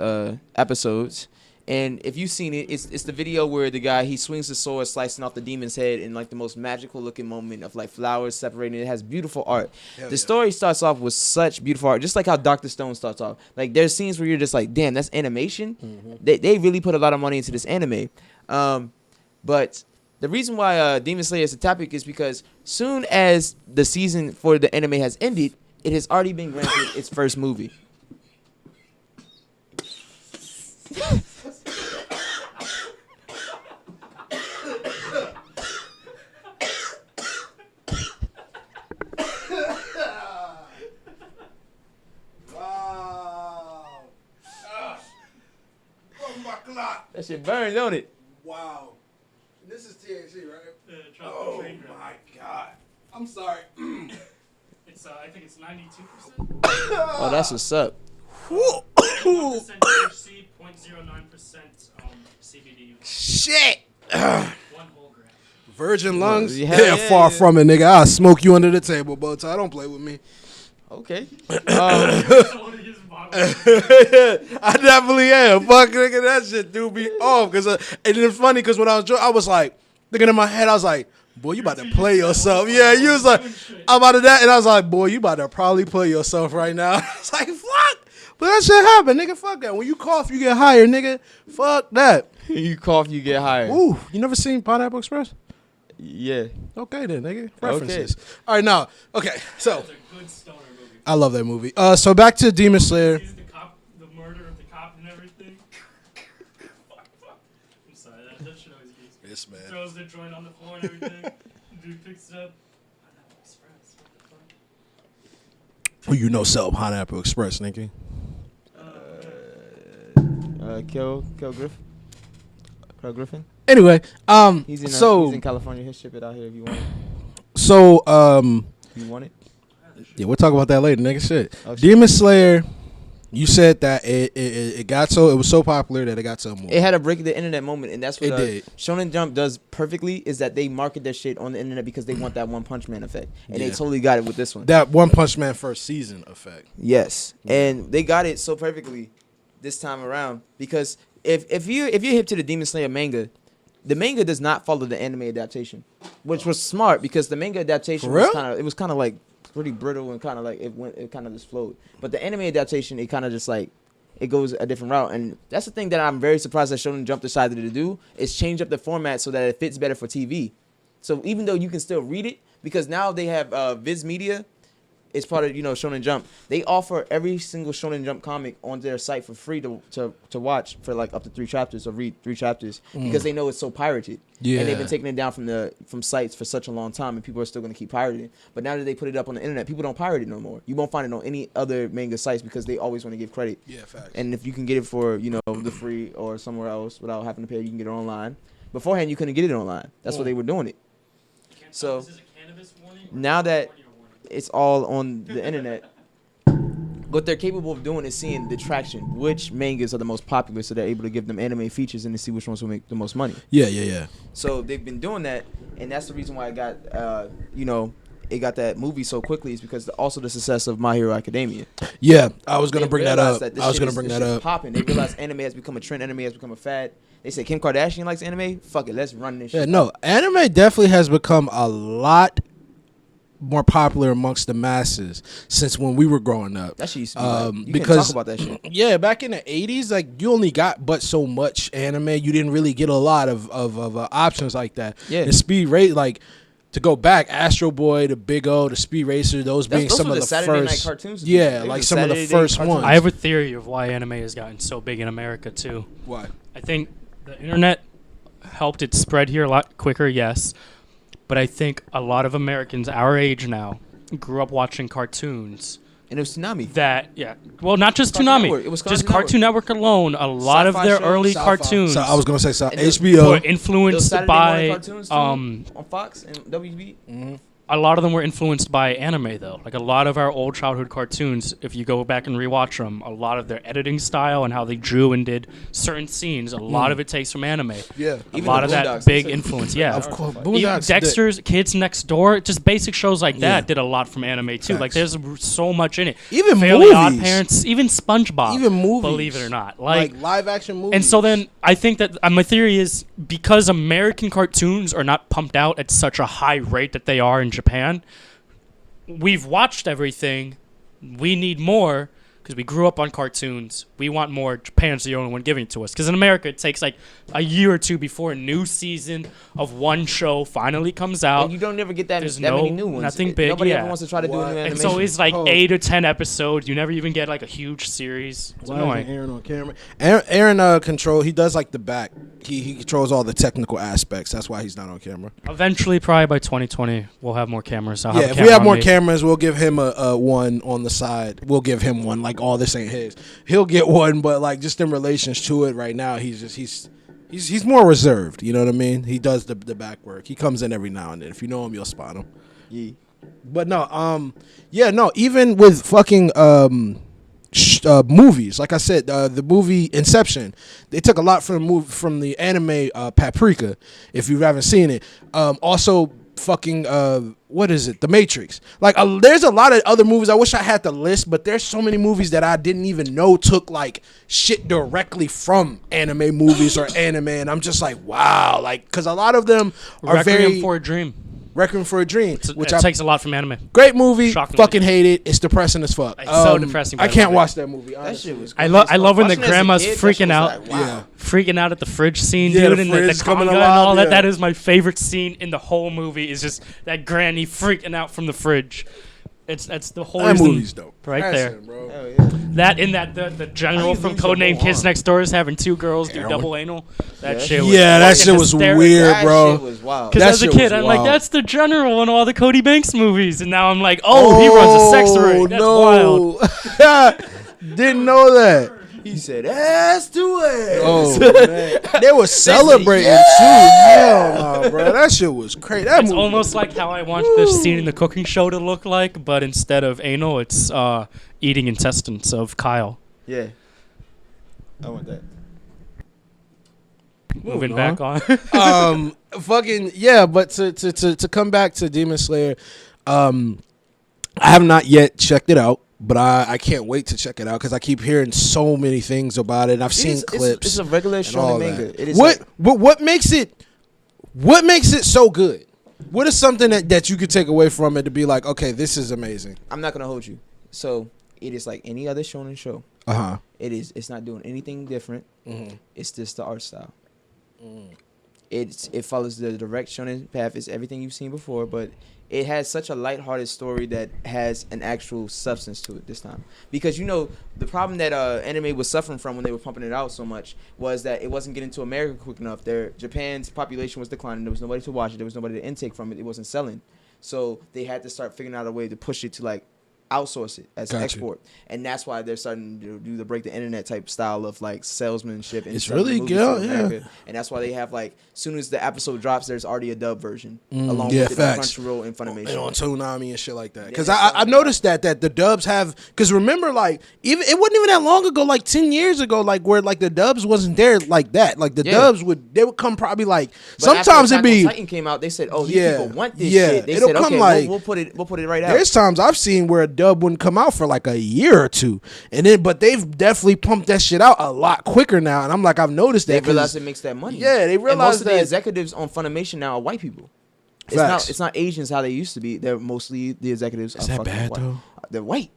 episodes. And if you've seen it, it's the video where the guy he swings the sword, slicing off the demon's head in like the most magical looking moment of like flowers separating. It has beautiful art. The story starts off with such beautiful art, just like how Doctor Stone starts off. Like there's scenes where you're just like, damn, that's animation. They really put a lot of money into this anime. But the reason why Demon Slayer is a topic is because soon as the season for the anime has ended, it has already been granted its first movie. Wow. Oh my God. That shit burns, don't it? Wow. This is THC, right? Oh my God. I'm sorry. It's I think it's 92%. Oh, that's what's up. 1% THC, 0.09% CBD. Shit. 1 whole gram. Virgin lungs? Yeah, Yeah, yeah, far yeah. from it, nigga. I'll smoke you under the table, but I don't play with me. Okay. I definitely am. Fuck, nigga, that shit do me off. Cause, and it's funny because when I was like, thinking in my head, I was like, boy, you about to play yourself. Yeah, you was like, I'm out of that. And I was like, boy, you about to probably play yourself right now. I was like, fuck. But that shit happen, nigga. Fuck that. When you cough, you get higher, nigga. Fuck that. You cough, you get higher. Ooh, you never seen Pineapple Express? Yeah. Okay then, nigga. References. All right, now, okay. So, It's a good stoner movie. I love that movie. So back to Demon Slayer. Sees the cop, the murder of the cop and everything. Fuck. I'm sorry, that shit always gets me. Yes, man. Throws the joint on the floor and everything. The dude picks it up. Pineapple Express. What the fuck? Who you know sell Pineapple Express, nigga? Kel Griffin. Anyway, He's in so California. He'll ship it out here if you want it. so You want it? yeah, we'll talk about that later, nigga. Shit. Oh, shit. Demon Slayer. You said that it was so popular that it got to a movie. It had a break the internet moment, and that's what It did. Shonen Jump does perfectly. Is that they market their shit on the internet because they want that One Punch Man effect, and they Yeah. totally got it with this one. That One Punch Man first season effect. Yes, and they got it so perfectly this time around because if you're hip to the Demon Slayer manga, the manga does not follow the anime adaptation, which was smart because the manga adaptation For real? was kind of like pretty brittle and kind of like it kind of just flowed. But the anime adaptation, it kind of just like it goes a different route, and that's the thing that I'm very surprised that Shonen Jump decided to do is change up the format so that it fits better for TV. So even though you can still read it, because now they have Viz Media, it's part of Shonen Jump. They offer every single Shonen Jump comic on their site for free to watch for like up to 3 chapters or read 3 chapters because they know it's so pirated. Yeah. And they've been taking it down from sites for such a long time, and people are still going to keep pirating. But now that they put it up on the internet, people don't pirate it no more. You won't find it on any other manga sites because they always want to give credit. Yeah, facts. And if you can get it for the free or somewhere else without having to pay, you can get it online. Beforehand, you couldn't get it online. That's why they were doing it. Can't So, tell if this is a cannabis warning or now that- California warning. it's all on the internet. What they're capable of doing is seeing the traction, which mangas are the most popular, so they're able to give them anime features and to see which ones will make the most money. Yeah. So they've been doing that, and that's the reason why I got, it got that movie so quickly is because also the success of My Hero Academia. Yeah, I was gonna They bring that realized up. this I was shit gonna is- bring this that shit's up. Popping. They realize anime has become a trend. Anime has become a fad. They say Kim Kardashian likes anime. Fuck it, let's run this Yeah, shit. no, anime definitely has become a lot more popular amongst the masses since when we were growing up. That shit used to be like, you because can't talk about that shit. Yeah, back in the 80s, like you only got but so much anime. You didn't really get a lot of options like that. Yeah. And Speed Race, like to go back, Astro Boy, the Big O, the Speed Racer, those being Those some were of the the Saturday night first. cartoons. Yeah, They were like the some of the Saturday first cartoons. ones. I have a theory of why anime has gotten so big in America too. Why? I think the internet helped it spread here a lot quicker, yes. But I think a lot of Americans our age now grew up watching cartoons And it was Tsunami. well, not just Cartoon Toonami, Network. It was just Cartoon Cartoon Network alone. A lot of Sci-fi their shows, early sci-fi. cartoons So I was gonna say And the- were HBO. Those influenced Saturday morning by cartoons too, on Fox and WB. a lot of them were influenced by anime though. Like a lot of our old childhood cartoons, if you go back and rewatch them, a lot of their editing style and how they drew and did certain scenes, a lot of it takes from anime. Yeah, A Even lot the of that Boondocks, big that's a- influence, yeah. of course. Even Boondocks, Dexter's, Kids Next Door, just basic shows like that Yeah. did a lot from anime too. Like Facts. there's so much in it. Even Fairly Odd movies. Parents, even SpongeBob. Even movies. Believe it or not, like live action movies. and so then I think that my theory is because American cartoons are not pumped out at such a high rate that they are in Japan, we've watched everything. We need more because we grew up on cartoons. We want more. Japan's the only one giving it to us. Because in America, it takes like a year or two before a new season of one show finally comes out. And you don't ever get that There's many no- new ones. nothing big, Nobody yeah. ever wants to try to do a new What? animation. And so it's like Oh. 8 or 10 episodes. You never even get like a huge series. It's Why isn't annoying. Aaron on camera? Aaron control. He does like the back. He controls all the technical aspects. That's why he's not on camera. Eventually, probably by 2020, we'll have more cameras. I'll have a Yeah, if camera we have on more me. cameras, we'll give him a one on the side. We'll give him one. Like, oh, this ain't his. He'll get one, but like just in relations to it right now, he's more reserved. You know what I mean? He does the back work. He comes in every now and then. If you know him, you'll spot him. Yeah. But no, even with fucking movies, like I said, the movie Inception, they took a lot from the anime Paprika. If you haven't seen it, also fucking what is it? The Matrix. Like there's a lot of other movies. I wish I had the list, but there's so many movies that I didn't even know took like shit directly from anime movies or anime, and I'm just like, wow, like because a lot of them are Requiem very for a Dream. Requiem for a Dream, which It I takes a lot from anime. great movie. Shockingly. Fucking hate it. It's depressing as fuck. It's so depressing, I but I can't love it. watch that movie. That Honestly. shit was. I love when the Watching as a grandma's kid, that freaking shit was out. like, wow. Yeah. Freaking out at the fridge scene, Yeah, dude, the and fridge the coming conga and alive, all that. yeah. That is my favorite scene in the whole movie. Is just that granny freaking out from the fridge. That's the whole That reason movie's dope. right That's there. it, bro. Hell yeah. That in that the general you from lose your Codename whole Kids arm? Next Door is having two girls do Heroin. double anal. That Yeah. shit was Yeah, that fucking shit was hysterical. weird, That bro. shit was wild. Because That as a shit kid, was I'm like, wild. that's the general in all the Cody Banks movies, and now I'm like, oh, he runs a sex ring. That's wild. wild. Didn't know that. He said, ass to ass. Oh man, they were celebrating too. Hell no, bro, that shit was crazy. That It's movie, almost like how I want this scene in the cooking show to look like, but instead of anal, it's eating intestines of Kyle. Yeah. I want that. Moving on. back on. fucking yeah. But to come back to Demon Slayer, I have not yet checked it out. But I can't wait to check it out because I keep hearing so many things about it. And I've seen clips. It's a regular and all shonen manga. that. It is What makes it so good? What is something that you could take away from it to be like, okay, this is amazing? I'm not gonna hold you. So it is like any other shonen show. Uh huh. It's not doing anything different. Mm-hmm. It's just the art style. It follows the direct shonen path. It's everything you've seen before, but it has such a lighthearted story that has an actual substance to it this time. Because the problem that anime was suffering from when they were pumping it out so much was that it wasn't getting to America quick enough. Japan's population was declining. There was nobody to watch it. There was nobody to intake from it. It wasn't selling. So they had to start figuring out a way to push it to like outsource it as Gotcha. export, and that's why they're starting to do the break the internet type style of like salesmanship. And It's selling really movies good, to yeah. America. And that's why they have like soon as the episode drops, there's already a dub version along yeah, with facts. Crunchyroll and Funimation. And on Toonami and shit like that. Because Yeah, I noticed that the dubs have. Because remember, like even it wasn't even that long ago, like 10 years ago, like where like the dubs wasn't there like that. Like the Yeah. dubs would come probably like But after sometimes it'd Attack on be. Titan came out, they said, "Oh, these Yeah, people want this yeah. shit." They It'll said, come "Okay, like- we'll put it right out." There's times I've seen where a dub wouldn't come out for like a year or two, and then but they've definitely pumped that shit out a lot quicker now. And I'm like, I've noticed that. They 'cause- realize it makes that money. Yeah, they And realize most of the that- executives on Funimation now are white people. Facts. It's not Asians how they used to be. They're mostly the executives. Is are that fucking bad, white. though? They're white.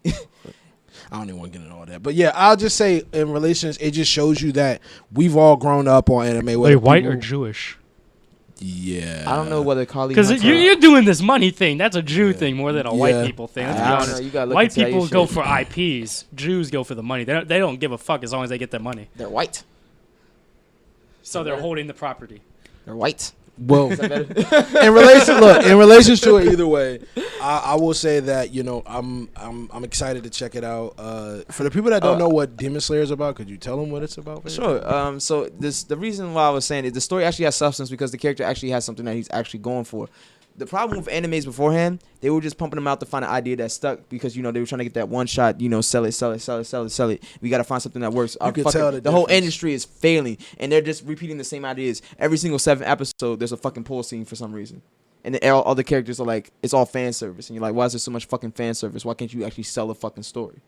I don't even want to get into all that. But yeah, I'll just say in relations, it just shows you that we've all grown up on anime. Wait, whether white people- or Jewish? Yeah. I don't know whether Kali Because Hunter- you're doing this money thing. That's a Jew thing more than a Yeah. white people thing. Let's be I don't honest. know. You gotta look White into how you people go shit. for IPs. Jews go for the money. They don't give a fuck as long as they get their money. They're white. So they're holding the property. They're white. Well, Is that better? in relation to it either way, I will say that I'm excited to check it out. For the people that don't know what Demon Slayer is about, could you tell them what it's about? Babe? Sure. So the reason why I was saying is the story actually has substance because the character actually has something that he's actually going for. The problem with animes beforehand, they were just pumping them out to find an idea that stuck because they were trying to get that one shot, sell it. We got to find something that works. You could tell the whole difference. industry is failing, and they're just repeating the same ideas every single 7 episode. There's a fucking pool scene for some reason, and then all the characters are like, it's all fan service, and you're like, why is there so much fucking fan service? Why can't you actually sell a fucking story?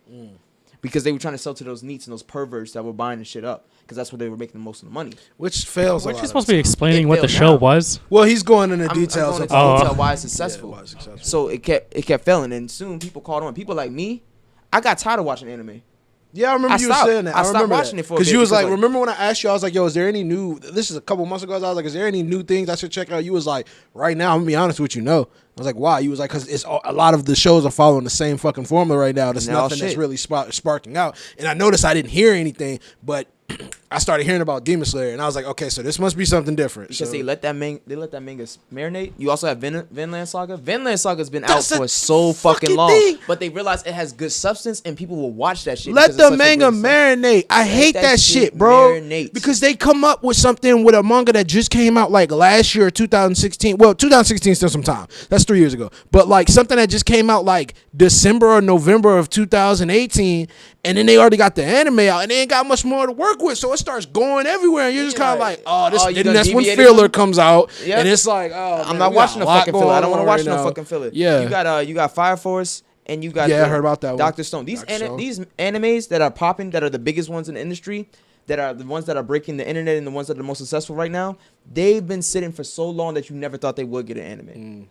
Because they were trying to sell to those neats and those perverts that were buying the shit up, because that's where they were making the most of the money. Which fails a Weren't lot you of supposed the to be time. explaining It what the failed show now. was? Well, he's going into I'm details going of into detail why it's successful. why it's successful. So it kept failing, and soon people caught on. People like me, I got tired of watching anime. Yeah, I remember I you stopped. saying that. I stopped remember watching that. it for a Because bit you was because, like, like- remember when I asked you, I was like, yo, is there any new, this is a couple months ago, I was like, is there any new things I should check out? You was like, right now, I'm going to be honest with you, no. I was like, why? You was like, because a lot of the shows are following the same fucking formula right now. There's And they're all nothing that's shit. really sparking out. And I noticed I didn't hear anything, but I started hearing about Demon Slayer, and I was like, okay, so this must be something different. Because So- they let that manga marinate. You also have Vinland Saga. Vinland Saga's been That's out a for so fucking fucking long, thing. but they realize it has good substance and people will watch that shit. Let because the it's such a manga good marinate. I hate that shit, bro. marinate. Because they come up with something with a manga that just came out like last year or 2016. Well, 2016 is still some time. That's 3 years ago. But like something that just came out like December or November of 2018, and then they already got the anime out, and they ain't got much more to work with. So it starts going everywhere, and you're just Yeah, kind of like, like, oh, this. oh, you and done that's when deviated filler them? comes out, Yeah. and it's like, oh, I'm man, not we watching got the a lot fucking filler. I going don't want to on watch right no now. fucking filler. Yeah. You got Fire Force and you got Yeah, I heard about that one. Dr. Stone. These Dr. Stone. these animes that are popping, that are the biggest ones in the industry, that are the ones that are breaking the internet and the ones that are the most successful right now, they've been sitting for so long that you never thought they would get an anime.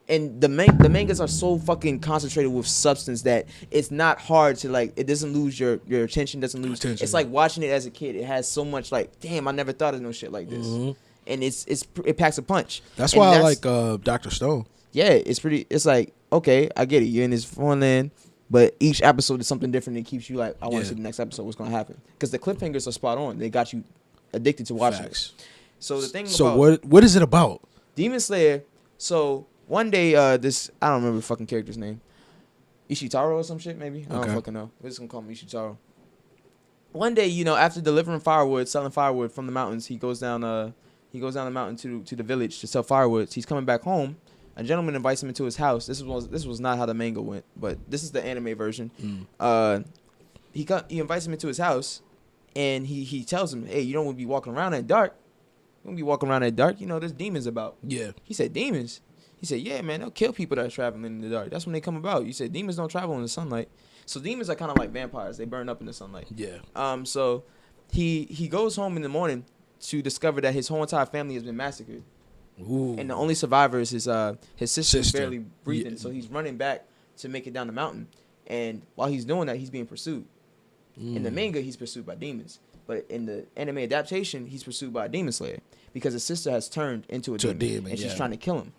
And the mangas are so fucking concentrated with substance that it's not hard to like. It doesn't lose your attention. Doesn't lose. Attention. It's like watching it as a kid. It has so much like, damn, I never thought of no shit like this. And it packs a punch. That's And why I like Dr. Stone. Yeah, it's pretty. It's like, okay, I get it. You're in this foreign land, but each episode is something different that keeps you like, I want Yeah. to see the next episode. What's gonna happen? Because the cliffhangers are spot on. They got you addicted to watching Facts. it. So the thing So about what is it about? Demon Slayer. So one day, this I don't remember the fucking character's name, Ishitaro or some shit maybe. I Okay. don't fucking know. We're just gonna call him Ishitaro. One day, after delivering firewood, selling firewood from the mountains, he goes down the mountain to the village to sell firewood. He's coming back home. A gentleman invites him into his house. This was not how the manga went, but this is the anime version. He invites him into his house, and he tells him, "Hey, you don't want to be walking around at dark. You want to be walking around at dark. There's demons about." Yeah. He said, "Demons." He said, "Yeah, man, they'll kill people that are traveling in the dark. That's when they come about." You said, "Demons don't travel in the sunlight." So demons are kind of like vampires. They burn up in the sunlight. Yeah. So he goes home in the morning to discover that his whole entire family has been massacred. Ooh. And the only survivor is his sister who's Sister. barely breathing. Yeah. So he's running back to make it down the mountain. And while he's doing that, he's being pursued. In the manga, he's pursued by demons. But in the anime adaptation, he's pursued by a demon slayer. Because his sister has turned into a demon. And she's trying to kill him.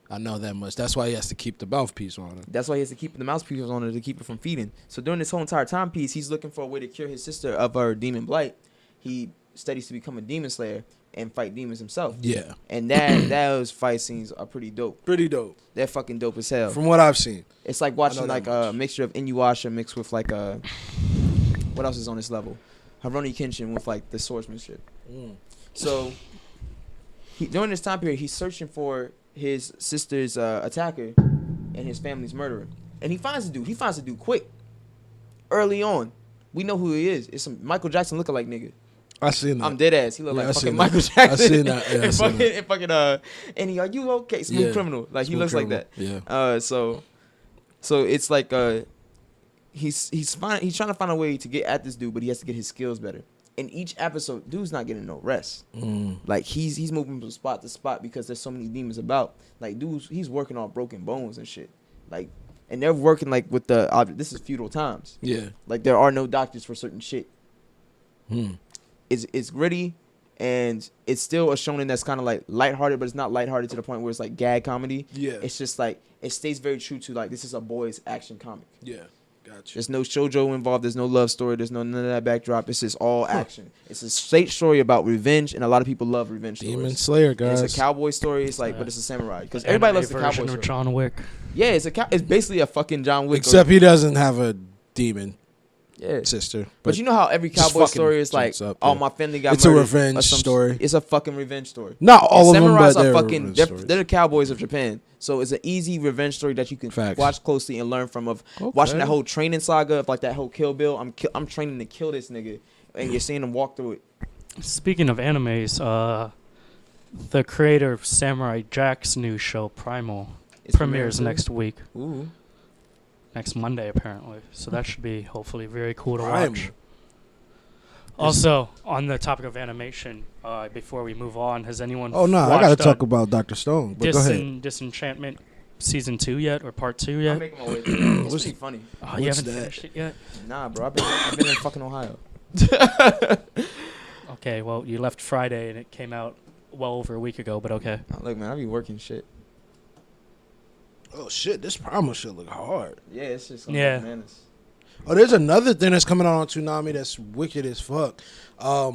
I know that much. That's why he has to keep the mouthpiece on him. That's why he has to keep the mouthpiece on her to keep it from feeding. So during this whole entire timepiece, he's looking for a way to cure his sister of her demon blight. He studies to become a demon slayer and fight demons himself. Yeah. And those fight scenes are pretty dope. Pretty dope. They're fucking dope as hell. From what I've seen. It's like watching that like a mixture of Inuyasha mixed with like a what else is on this level? Haroni Kenshin with like the swordsmanship. So during this time period, he's searching for his sister's attacker and his family's murderer, and he finds the dude. He finds the dude quick, early on. We know who he is. It's some Michael Jackson lookalike nigga. I seen that. I'm dead ass. He look Yeah, I like seen fucking that. Michael Jackson. I seen that. Yeah, I and seen fucking, and fucking and he, are you okay? Smooth Yeah. Criminal. Like he Smooth looks Criminal. like that. Yeah. So it's like he's trying to find a way to get at this dude, but he has to get his skills better. In each episode, dude's not getting no rest. Like he's moving from spot to spot because there's so many demons about. Like dude's he's working on broken bones and shit. Like and they're working like with the this is feudal times. Yeah. Like there are no doctors for certain shit. It's gritty, and it's still a shonen that's kind of like lighthearted, but it's not lighthearted to the point where it's like gag comedy. Yeah. It's just like it stays very true to like this is a boys action comic. Yeah. Gotcha. There's no shoujo involved. There's no love story. There's none of that backdrop. It's just all action. It's a straight story about revenge, and a lot of people love revenge stories. Demon Slayer, And guys. it's a cowboy story. It's like, but it's a samurai because everybody loves the Anime cowboy version story. of John Wick. Yeah, it's basically a fucking John Wick. Except he doesn't have a demon yeah. sister. But you know how every just cowboy fucking story is like, jumps up, oh, yeah. my family got It's a murdered, revenge or some story. It's a fucking revenge story. Not all of them, Samurais but are they're fucking. revenge They're, stories. they're the cowboys of Japan. So it's an easy revenge story that you can Facts. watch closely and learn from. Of Okay. watching that whole training saga of like that whole Kill Bill. I'm training to kill this nigga, and you're seeing him walk through it. Speaking of animes, the creator of Samurai Jack's new show Primal It's premieres premiering next week, Ooh. next Monday apparently. So that should be hopefully very cool to Primal. watch. Also, on the topic of animation, before we move on, has anyone Oh no, I watched, gotta talk about Dr. Stone. But go ahead. Disenchantment season 2 yet or part 2 I'm yet? making my way through it. It's pretty funny. Oh, you what's haven't that? finished it yet? Nah, bro. I've been in fucking Ohio. Okay, well, you left Friday and it came out well over a week ago, but okay. Look, man, I be working shit. Oh shit, this Primal shit look hard. Yeah, it's just Yeah. bananas. Oh, there's another thing that's coming out on Toonami that's wicked as fuck. Oh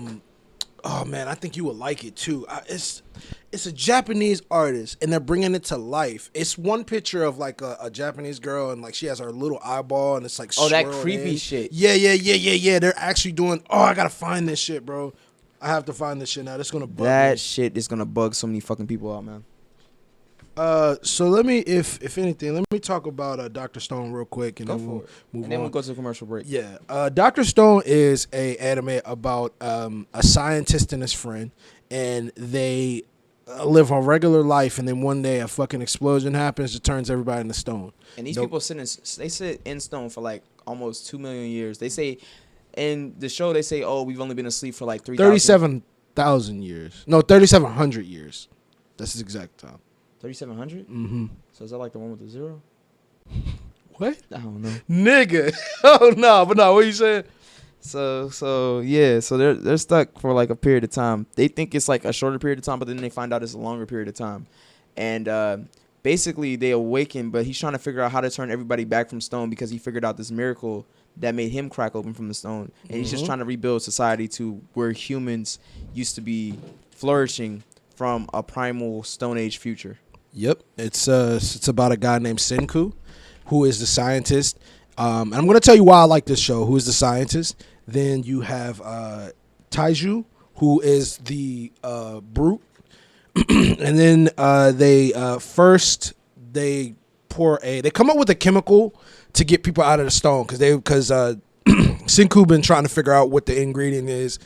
man, I think you would like it too. It's a Japanese artist, and they're bringing it to life. It's one picture of like a Japanese girl, and like she has her little eyeball, and it's like Oh, that swirled creepy in. shit. Yeah. They're actually doing. Oh, I gotta find this shit, bro. I have to find this shit now. That's gonna bug That me. shit is gonna bug so many fucking people out, man. So let me, if anything, let me talk about Dr. Stone real quick, and Go then we'll for it. move And then on. we'll go to a commercial break. Yeah, Dr. Stone is a anime about a scientist and his friend, and they live a regular life, and then one day a fucking explosion happens that turns everybody into stone. And these Nope. people they sit in stone for like almost 2 million years. They say in the show they say, oh, we've only been asleep for like 3,000. 37,000 years. No, 3,700 years. That's his exact time. 3,700. Mm-hmm. So is that like the one with the zero? What? I don't know. Nigga. Oh, no, but no, what you saying? So yeah, so they're stuck for like a period of time. They think it's like a shorter period of time, but then they find out it's a longer period of time. And basically they awaken, but he's trying to figure out how to turn everybody back from stone because he figured out this miracle that made him crack open from the stone. And he's just trying to rebuild society to where humans used to be flourishing from a primal Stone Age future. Yep, it's about a guy named Senku, who is the scientist. And I'm gonna tell you why I like this show. Who is the scientist? Then you have Taiju, who is the brute, and then they come up with a chemical to get people out of the stone because Senku been trying to figure out what the ingredient is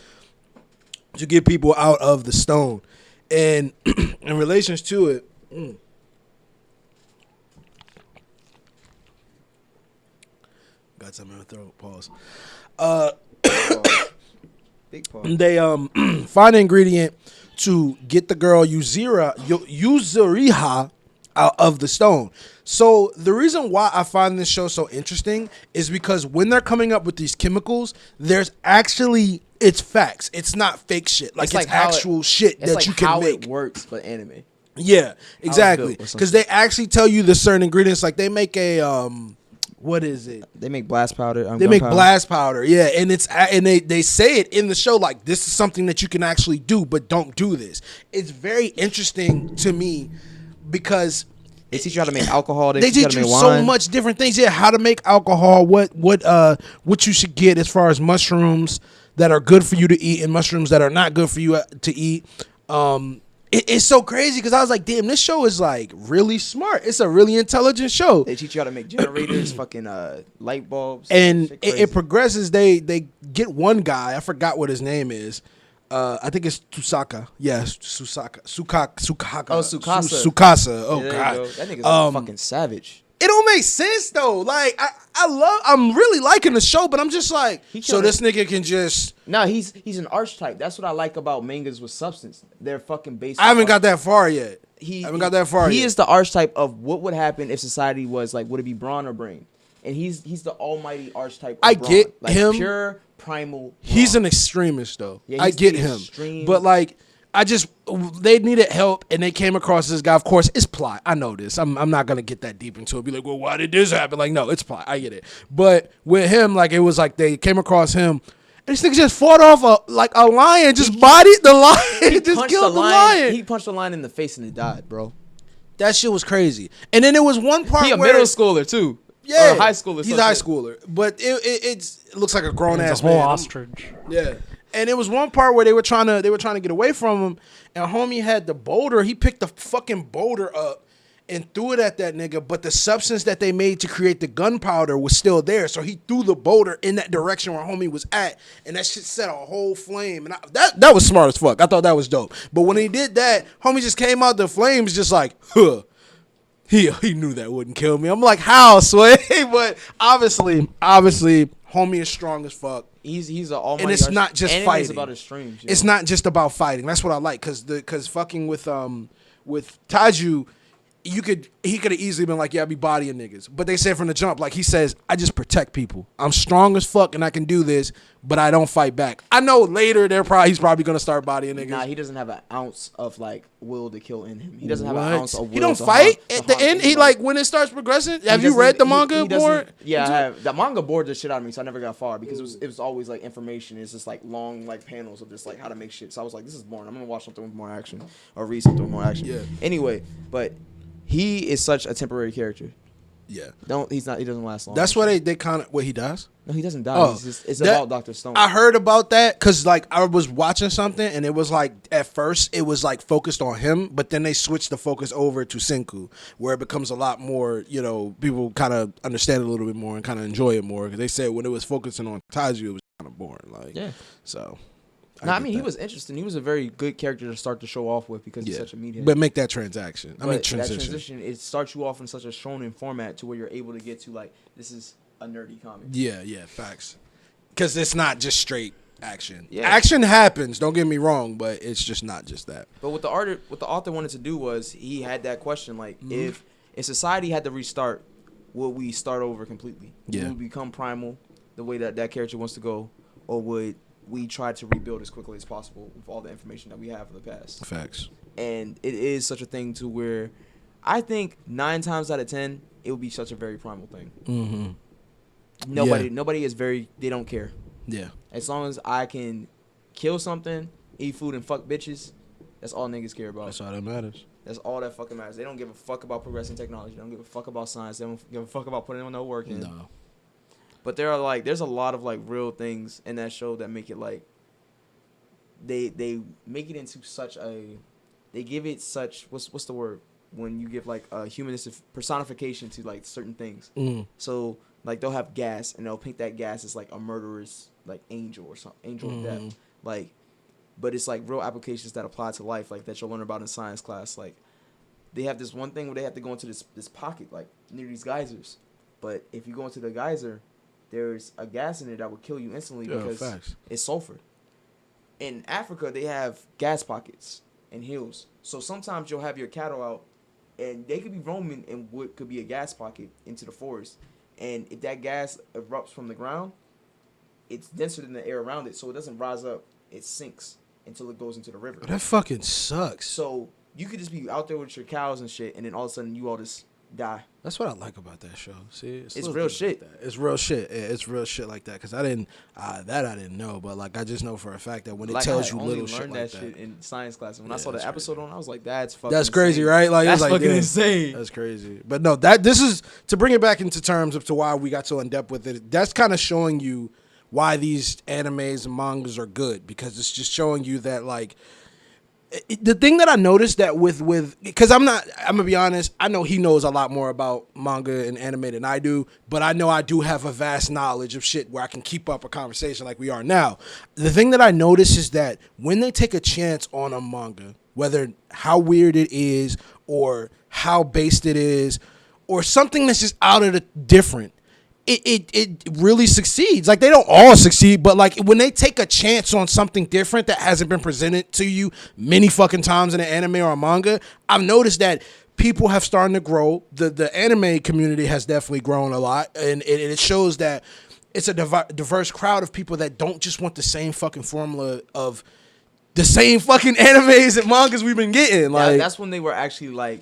to get people out of the stone. And in relations to it, got something in my throat. Pause. Big part. They find an ingredient to get the girl Yuzuriha out of the stone. So the reason why I find this show so interesting is because when they're coming up with these chemicals, there's actually it's facts. It's not fake shit. Like it's how actual shit it's that like you can how make. it works, but anime. Yeah, exactly. built or something. Because they actually tell you the certain ingredients. Like they make a what is it? They make blast powder. They make gunpowder. blast powder, yeah, and they say it in the show like this is something that you can actually do, but don't do this. It's very interesting to me because They teach you how to make alcohol. they teach you how teach to you make so wine. much different things. Yeah, how to make alcohol, what you should get as far as mushrooms that are good for you to eat and mushrooms that are not good for you to eat. It's so crazy because I was like, damn, this show is like really smart. It's a really intelligent show. They teach you how to make generators, fucking light bulbs, And Shit it crazy. progresses. They get one guy. I forgot what his name is. I think it's Tusaka. Yes, Sukaka. Oh, Tsukasa. Sukasa. Oh Yeah, there you god. go. That nigga's a fucking savage. It don't make sense though. Like I'm really liking the show, but I'm just like, He so tryna- this nigga can just. No, he's an archetype. That's what I like about mangas with substance. They're fucking based. I haven't on got that far yet. He I haven't got that far He yet. is the archetype of what would happen if society was like, would it be brawn or brain? And he's the almighty archetype. Of I brawn. get like him. Pure primal. He's brawn. an extremist though. Yeah, I he's get the him. extreme- But like they needed help and they came across this guy. Of course, it's plot. I know this. I'm not gonna get that deep into it. Be like, well, why did this happen? Like, no, it's plot. I get it. But with him, like it was like they came across him. And this nigga just fought off a lion, just bodied the lion, just Punched killed the lion. He punched the lion in the face and it died, bro. That shit was crazy. And then there was one part He a where middle schooler too. yeah, or high schooler. He's some a high shit. schooler, but it looks like a grown It's ass a whole man. ostrich. Yeah. And it was one part where they were trying to get away from him, and homie had the boulder. He picked the fucking boulder up and threw it at that nigga, but the substance that they made to create the gunpowder was still there. So he threw the boulder in that direction where homie was at, and that shit set a whole flame. And that was smart as fuck. I thought that was dope. But when he did that, homie just came out the flames just like, huh. He knew that wouldn't kill me. I'm like, how, Sway? But obviously, homie is strong as fuck. He's an almighty. And it's not just and fighting. It's about his streams. It's not just about fighting. That's what I like, cause fucking with Taju, he could have easily been like, yeah, I be bodying niggas. But they said from the jump, like he says, I just protect people. I'm strong as fuck and I can do this, but I don't fight back. I know later he's probably gonna start bodying niggas. Nah, he doesn't have an ounce of like will to kill in him. He doesn't have What? an ounce of will. He don't to fight harm- to at the harm end. He anybody. like when it starts progressing. He Have you doesn't- read the he manga doesn't- more? Yeah, I have. The manga bored the shit out of me, so I never got far because it was always like information. It's just like long like panels of just like how to make shit. So I was like, this is boring. I'm gonna watch something with more action or read something with more action. Yeah. Anyway, but he is such a temporary character. Yeah. He's not. He doesn't last long. That's why they kind of he does. No, he doesn't die. Oh, It's that- about Dr. Stone. I heard about that because like I was watching something and it was like at first it was like focused on him, but then they switched the focus over to Senku, where it becomes a lot more. You know, people kind of understand it a little bit more and kind of enjoy it more because they said when it was focusing on Taju, it was kind of boring. Like, Yeah. So. No, I get mean he that. was interesting. He was a very good character to start the show off with because he's Yeah. such a meathead. But make that transaction. I mean But transition. that transition, it starts you off in such a shonen format to where you're able to get to like this is a nerdy comic. Yeah, facts. Because it's not just straight action. Yeah. Action happens. Don't get me wrong, but it's just not just that. But what the author wanted to do was he had that question like Mm-hmm. if society had to restart, would we start over completely? Yeah. Would we become primal the way that character wants to go, or would we try to rebuild as quickly as possible with all the information that we have of the past? Facts. And it is such a thing to where I think 9 times out of 10 it would be such a very primal thing. Mm-hmm. Nobody is they don't care. Yeah. As long as I can kill something, eat food, and fuck bitches, that's all niggas care about. That's all that matters. That's all that fucking matters. They don't give a fuck about progressing technology. They don't give a fuck about science. They don't give a fuck about putting in no work in. No. But there's a lot of like real things in that show that make it like they make it into such a they give it such what's the word when you give like a humanistic personification to like certain things. Mm. So like they'll have gas and they'll paint that gas as like a murderous like angel or something, angel of death. Like, but it's like real applications that apply to life, like that you'll learn about in science class. Like they have this one thing where they have to go into this pocket like near these geysers. But if you go into the geyser, there's a gas in it that will kill you instantly because facts. it's sulfur. In Africa, they have gas pockets and hills. So sometimes you'll have your cattle out, and they could be roaming in what could be a gas pocket into the forest. And if that gas erupts from the ground, it's denser than the air around it, so it doesn't rise up. It sinks until it goes into the river. That fucking sucks. So you could just be out there with your cows and shit, and then all of a sudden you all just die. That's what I like about that show. See, It's little real things like shit. that. It's real shit. Yeah, it's real shit like that. Cause I didn't know, but like I just know for a fact that when it Like, tells I you only little shit learned like that that, shit in science class. And when I Yeah, saw the that's episode on, I was like, that's fucking that's crazy, insane. right? Like That's it's like, fucking yeah, insane. That's crazy. But no, this is to bring it back into terms of to why we got so in depth with it. That's kind of showing you why these animes and mangas are good, because it's just showing you that like. The thing that I noticed that with because I'm gonna be honest, I know he knows a lot more about manga and anime than I do, but I know I do have a vast knowledge of shit where I can keep up a conversation like we are now. The thing that I notice is that when they take a chance on a manga, whether how weird it is or how based it is or something that's just out of the different, it really succeeds. Like, they don't all succeed, but like when they take a chance on something different that hasn't been presented to you many fucking times in an anime or a manga, I've noticed that people have started to grow. The anime community has definitely grown a lot, and it shows that it's a diverse crowd of people that don't just want the same fucking formula of the same fucking animes and mangas we've been getting. Like, that's when they were actually like,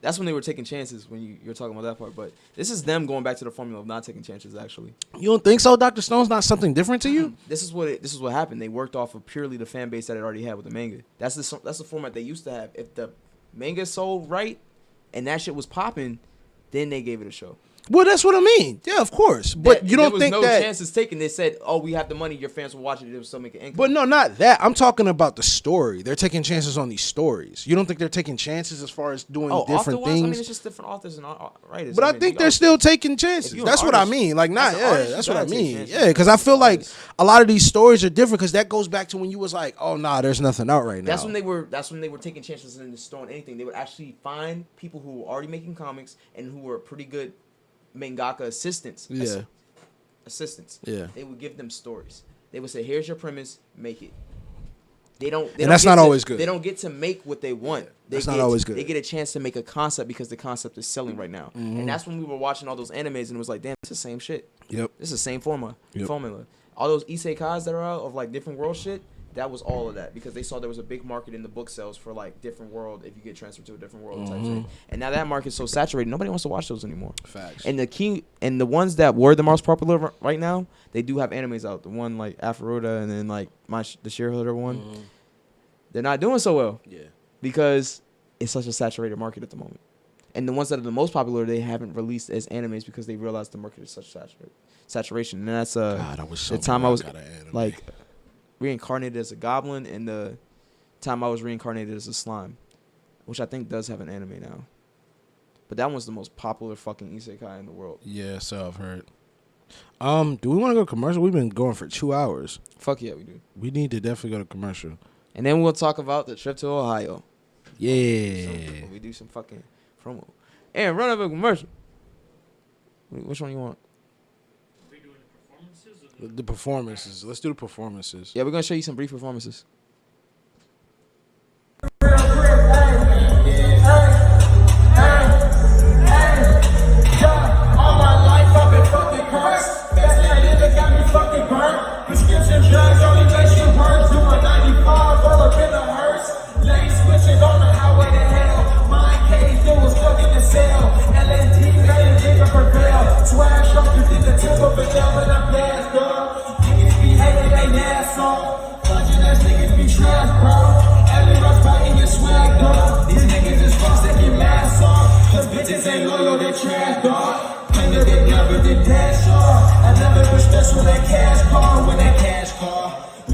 that's when they were taking chances, when you're talking about that part. But this is them going back to the formula of not taking chances, actually. you don't think so? Dr. Stone's not something different to you? This is what happened. They worked off of purely the fan base that it already had with the manga. That's the format they used to have. If the manga sold right and that shit was popping, then they gave it a show. Well, that's what I mean. Yeah, of course. But you don't think there was no that... chances taken. They said, "Oh, we have the money. Your fans will watch it. They will still make an income." But no, not that. I'm talking about the story. They're taking chances on these stories. You don't think they're taking chances as far as doing different author-wise, things? I mean, it's just different authors and writers. But I think they're still taking chances. you're an That's what I artist- mean. Like, not, as an yeah, artist, you that's what I gotta take mean. chances. Yeah, because I feel like Artist. a lot of these stories are different, because that goes back to when you was like, oh, nah, there's nothing out right now. That's when they were taking chances and just throwing anything. They would actually find people who were already making comics and who were pretty good mangaka assistants. Yeah. Assistants. Yeah. They would give them stories. They would say, "Here's your premise, make it." They don't. And that's not always good. They don't get to make what they want. That's not always good. They get a chance to make a concept because the concept is selling right now. Mm-hmm. And that's when we were watching all those animes and it was like, damn, it's the same shit. Yep. It's the same formula. Yep. All those isekais that are out of like different world shit, that was all of that, because they saw there was a big market in the book sales for like different world if you get transferred to a different world type shit. And now that market's so saturated, nobody wants to watch those anymore. Facts. And the ones that were the most popular right now, they do have animes out. The one like Aphrodite and then like the Shareholder one, they're not doing so well. Yeah. Because it's such a saturated market at the moment. And the ones that are the most popular, they haven't released as animes because they realized the market is such saturation. And that's God, I was so the time glad I was got an anime. like reincarnated as a goblin, and the time I was reincarnated as a slime, which I think does have an anime now. But that one's the most popular fucking isekai in the world. Yeah, so I've heard. Do we want to go commercial? We've been going for 2 hours. Fuck yeah, we do. We need to definitely go to commercial. And then we'll talk about the trip to Ohio. Yeah. So we do some fucking promo. And run up a commercial. Which one you want? The performances. Let's do the performances. Yeah, we're gonna show you some brief performances. All my life I've been fucking cursed. Best that nigga got me fucking burnt. Prescription drugs only makes you worse. Doing 95 all up in the hearse. Lane switching on the highway to hell. My case still was stuck in the cell. LSD made a nigga prevail. Swag shrunk in the tip of a nail when I'm gassed up. Niggas be hating they asshole. Budget ass niggas be trash, bro. Every rough fighting your swag, dog. These niggas is fucks that get mass off. Cause bitches ain't loyal, they trash, dog. Nigga, they never did dash off. I never was stressed when that cash call,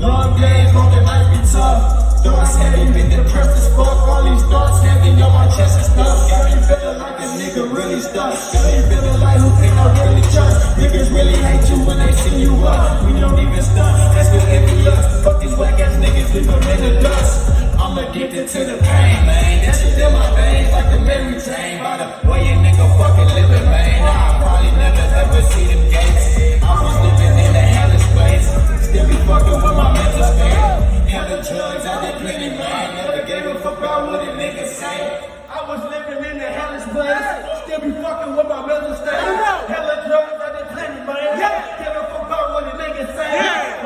Long days, long night be tough. Thoughts heavy, been depressed as fuck. All these thoughts heavy on my chest and stuff. Got me feeling like a nigga really stuck. Got me feeling like who can I really trust? Niggas really hate you when they see you up. We don't even stunt, that's what envious. Fuck these whack ass niggas, leave them in the dust. I'm addicted to the pain, man. That shit in my veins like the memory train. By the way a nigga fucking living, man. I'll probably never ever see them gates. I was living in the hellish place. Still be fucking with my mental state. Hella drugs, I did plenty, man. Never gave a fuck about what a nigga say. I was living in the hellish place. Still be fucking with my mental state. Hella drugs, I did plenty, man. Give a fuck about what a nigga say.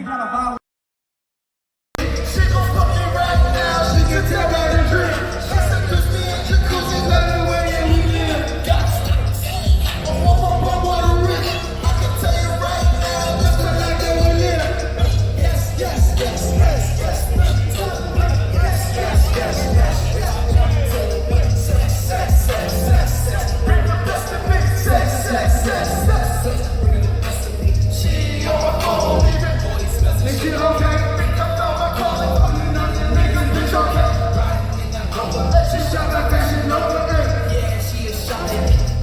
She gon' fuck me right now, she can tell by the drip. She said, "Push me in jacuzzi, let me where you live." What a rich. I can tell you right now, just the night that we live. Yes, yes, yes, yes, yes.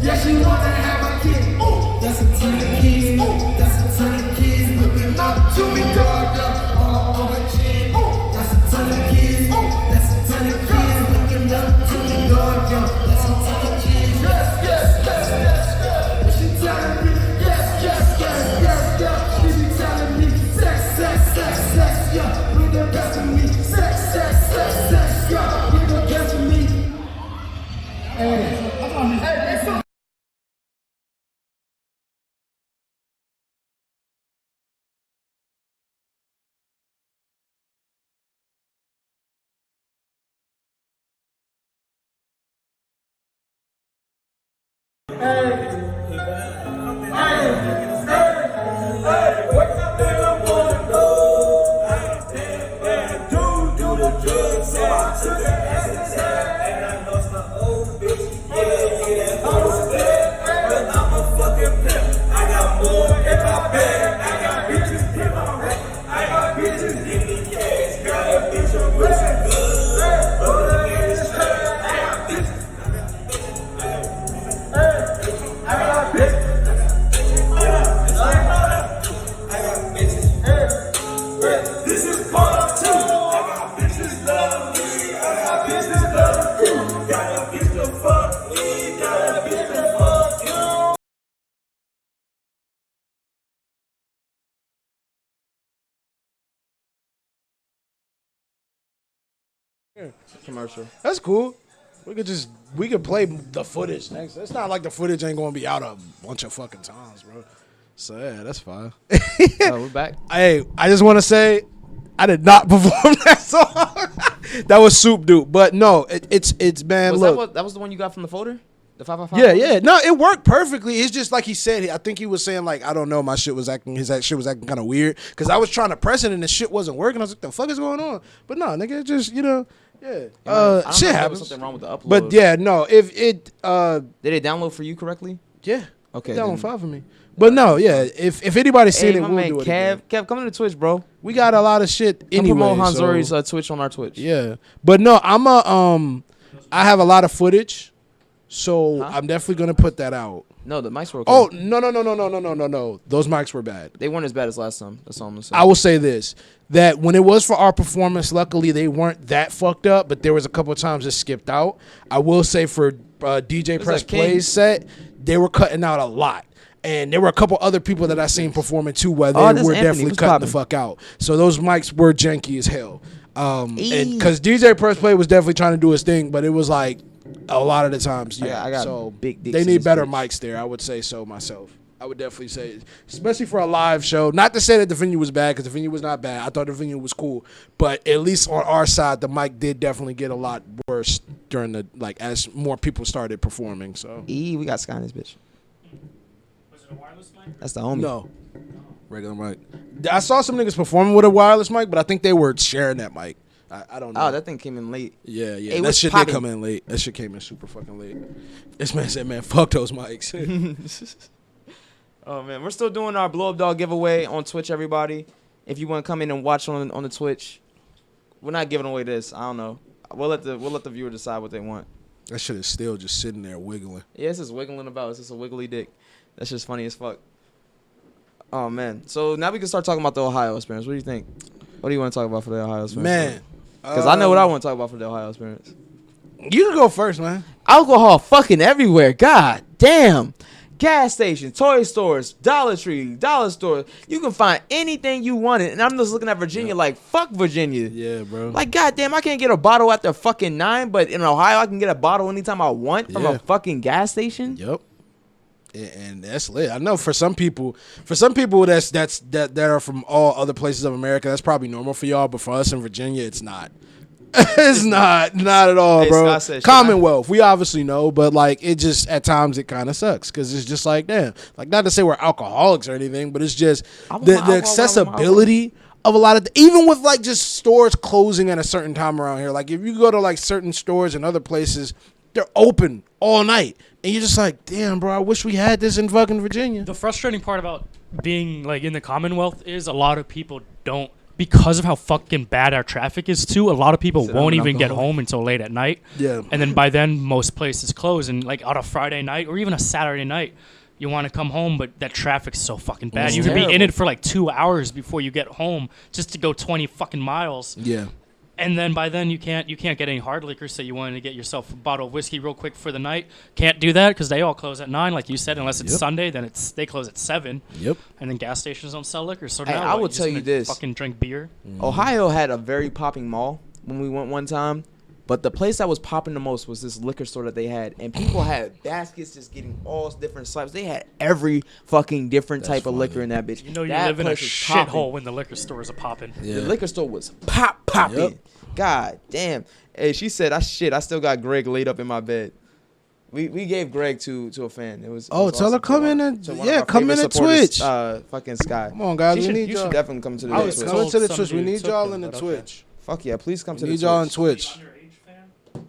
Yeah, she wanna have a kid. Ooh, that's a ton of kids. Ooh, that's a ton of kids looking up to me, dog. All over chin. Ooh, that's a ton of kids. Ooh, that's a ton of kids looking up to me, dog. That's a ton of kids. Yes, yes, yes, yes, yes. She telling me, yes, yes, yes, yes, yes. She be telling me, sex, sex, sex, sex, yeah. Bring the best of me. Sex, sex, sex, sex, yeah. Bring the best of me. Hey, let's go. This is part two. I got bitches love me. I got bitches love you. Got a bitch to fuck me. Got a bitch to fuck you. Commercial. That's cool. We could play the footage next. It's not like the footage ain't gonna be out a bunch of fucking times, bro. So yeah, that's fine. We're back. Hey, I just want to say, I did not perform that song. That was Soup Dupe, but no, it's man. Look, That was the one you got from the folder? The 555? yeah. No, it worked perfectly. It's just like he said. I think he was saying like, I don't know, his shit was acting kind of weird because I was trying to press it and the shit wasn't working. I was like, the fuck is going on? But no, nigga, it just yeah. I don't know if Shit there was happens. something wrong with the upload. But yeah, no, if it Did it download for you correctly? yeah, Okay, that one then- fine for me. But no, yeah, if anybody's seen Hey, it, my we'll man do it Kev. again. Kev, come to the Twitch, bro. We got a lot of shit Come anyway. promote Hanzori's so, Twitch on our Twitch. yeah, but no, I have a lot of footage, so I'm definitely gonna put that out. No, the mics were okay. Oh no! Those mics were bad. They weren't as bad as last time. That's all I'm gonna say. I will say this: that when it was for our performance, luckily they weren't that fucked up, but there was a couple of times it skipped out. I will say for DJ Press like King. Play's set, they were cutting out a lot. And there were a couple other people that I seen performing too where they Oh, this were Anthony. definitely What's cutting poppin'? the fuck out. So those mics were janky as hell. And Eee. because DJ Press Play was definitely trying to do his thing, but it was like a lot of the times, yeah. I got so big dicks they in need this better bitch. mics there. I would say so myself. I would definitely say, especially for a live show. Not to say that the venue was bad, because the venue was not bad. I thought the venue was cool, but at least on our side, the mic did definitely get a lot worse during the as more people started performing. So We got Sky in this bitch. Was it a wireless mic? That's the homie. no, regular mic. I saw some niggas performing with a wireless mic, but I think they were sharing that mic. I don't know. Oh, that thing came in late. Yeah, Hey, that what's shit poppin'? did come in late. That shit came in super fucking late. This man said, man, fuck those mics. Oh man, we're still doing our Blow Up Dog giveaway on Twitch, everybody. If you want to come in and watch on the Twitch, we're not giving away this. I don't know. We'll let the viewer decide what they want. That shit is still just sitting there wiggling. Yeah, it's just wiggling about. It's just a wiggly dick. That's just funny as fuck. Oh man. So now we can start talking about the Ohio experience. What do you think? What do you want to talk about for the Ohio experience? Man. Because I know what I want to talk about for the Ohio experience. You can go first, man. Alcohol fucking everywhere. God damn. Gas stations, toy stores, Dollar Tree, dollar stores. You can find anything you wanted. And I'm just looking at Virginia like, fuck Virginia. Yeah, bro. Like, goddamn, I can't get a bottle after fucking 9, but in Ohio, I can get a bottle anytime I want from Yeah. a fucking gas station. Yep. And that's lit. I know for some people that are from all other places of America, that's probably normal for y'all. But for us in Virginia, it's not. It's not at all, It's bro. not that shit. Commonwealth, we obviously know, but like it just at times it kind of sucks because it's just like damn, like not to say we're alcoholics or anything, but it's just I want the my alcohol, accessibility of a lot of even with like just stores closing at a certain time around here. Like if you go to like certain stores and other places, they're open all night, and you're just like, damn, bro, I wish we had this in fucking Virginia. The frustrating part about being like in the Commonwealth is a lot of people don't, because of how fucking bad our traffic is too. A lot of people Sit won't down, even get alcohol. home until late at night. Yeah. And then by then most places close. And like on a Friday night or even a Saturday night, you want to come home, but that traffic's so fucking bad. It's You could be in terrible. it for like 2 hours before you get home just to go 20 fucking miles. Yeah. And then by then you can't get any hard liquor. So you wanted to get yourself a bottle of whiskey real quick for the night. Can't do that because they all close at 9, like you said. Unless it's Yep. Sunday, then they close at 7. Yep. And then gas stations don't sell liquor. So Hey, now I what, will just tell you gonna this. Fucking drink beer. Ohio had a very popping mall when we went one time, but the place that was popping the most was this liquor store that they had, and people had baskets just getting all different types. They had every fucking different type of liquor in that bitch. You know you That live in a place was popping. shithole when the liquor stores are popping. Yeah. The liquor store was popping. Yep. God damn. Hey, she said, I still got Greg laid up in my bed. We gave Greg to a fan. It was. Oh, it was tell her awesome. come To in one- and- to one of yeah, our come in favorite and supporters, Twitch. Fucking Sky. Come on, guys. You We should, need you y'all. should definitely come to the I Twitch. was Come told into the some Twitch. We dude need took y'all them, in the but okay. Twitch. Fuck yeah, please come to We the need y'all on Twitch. Twitch. Underage fan?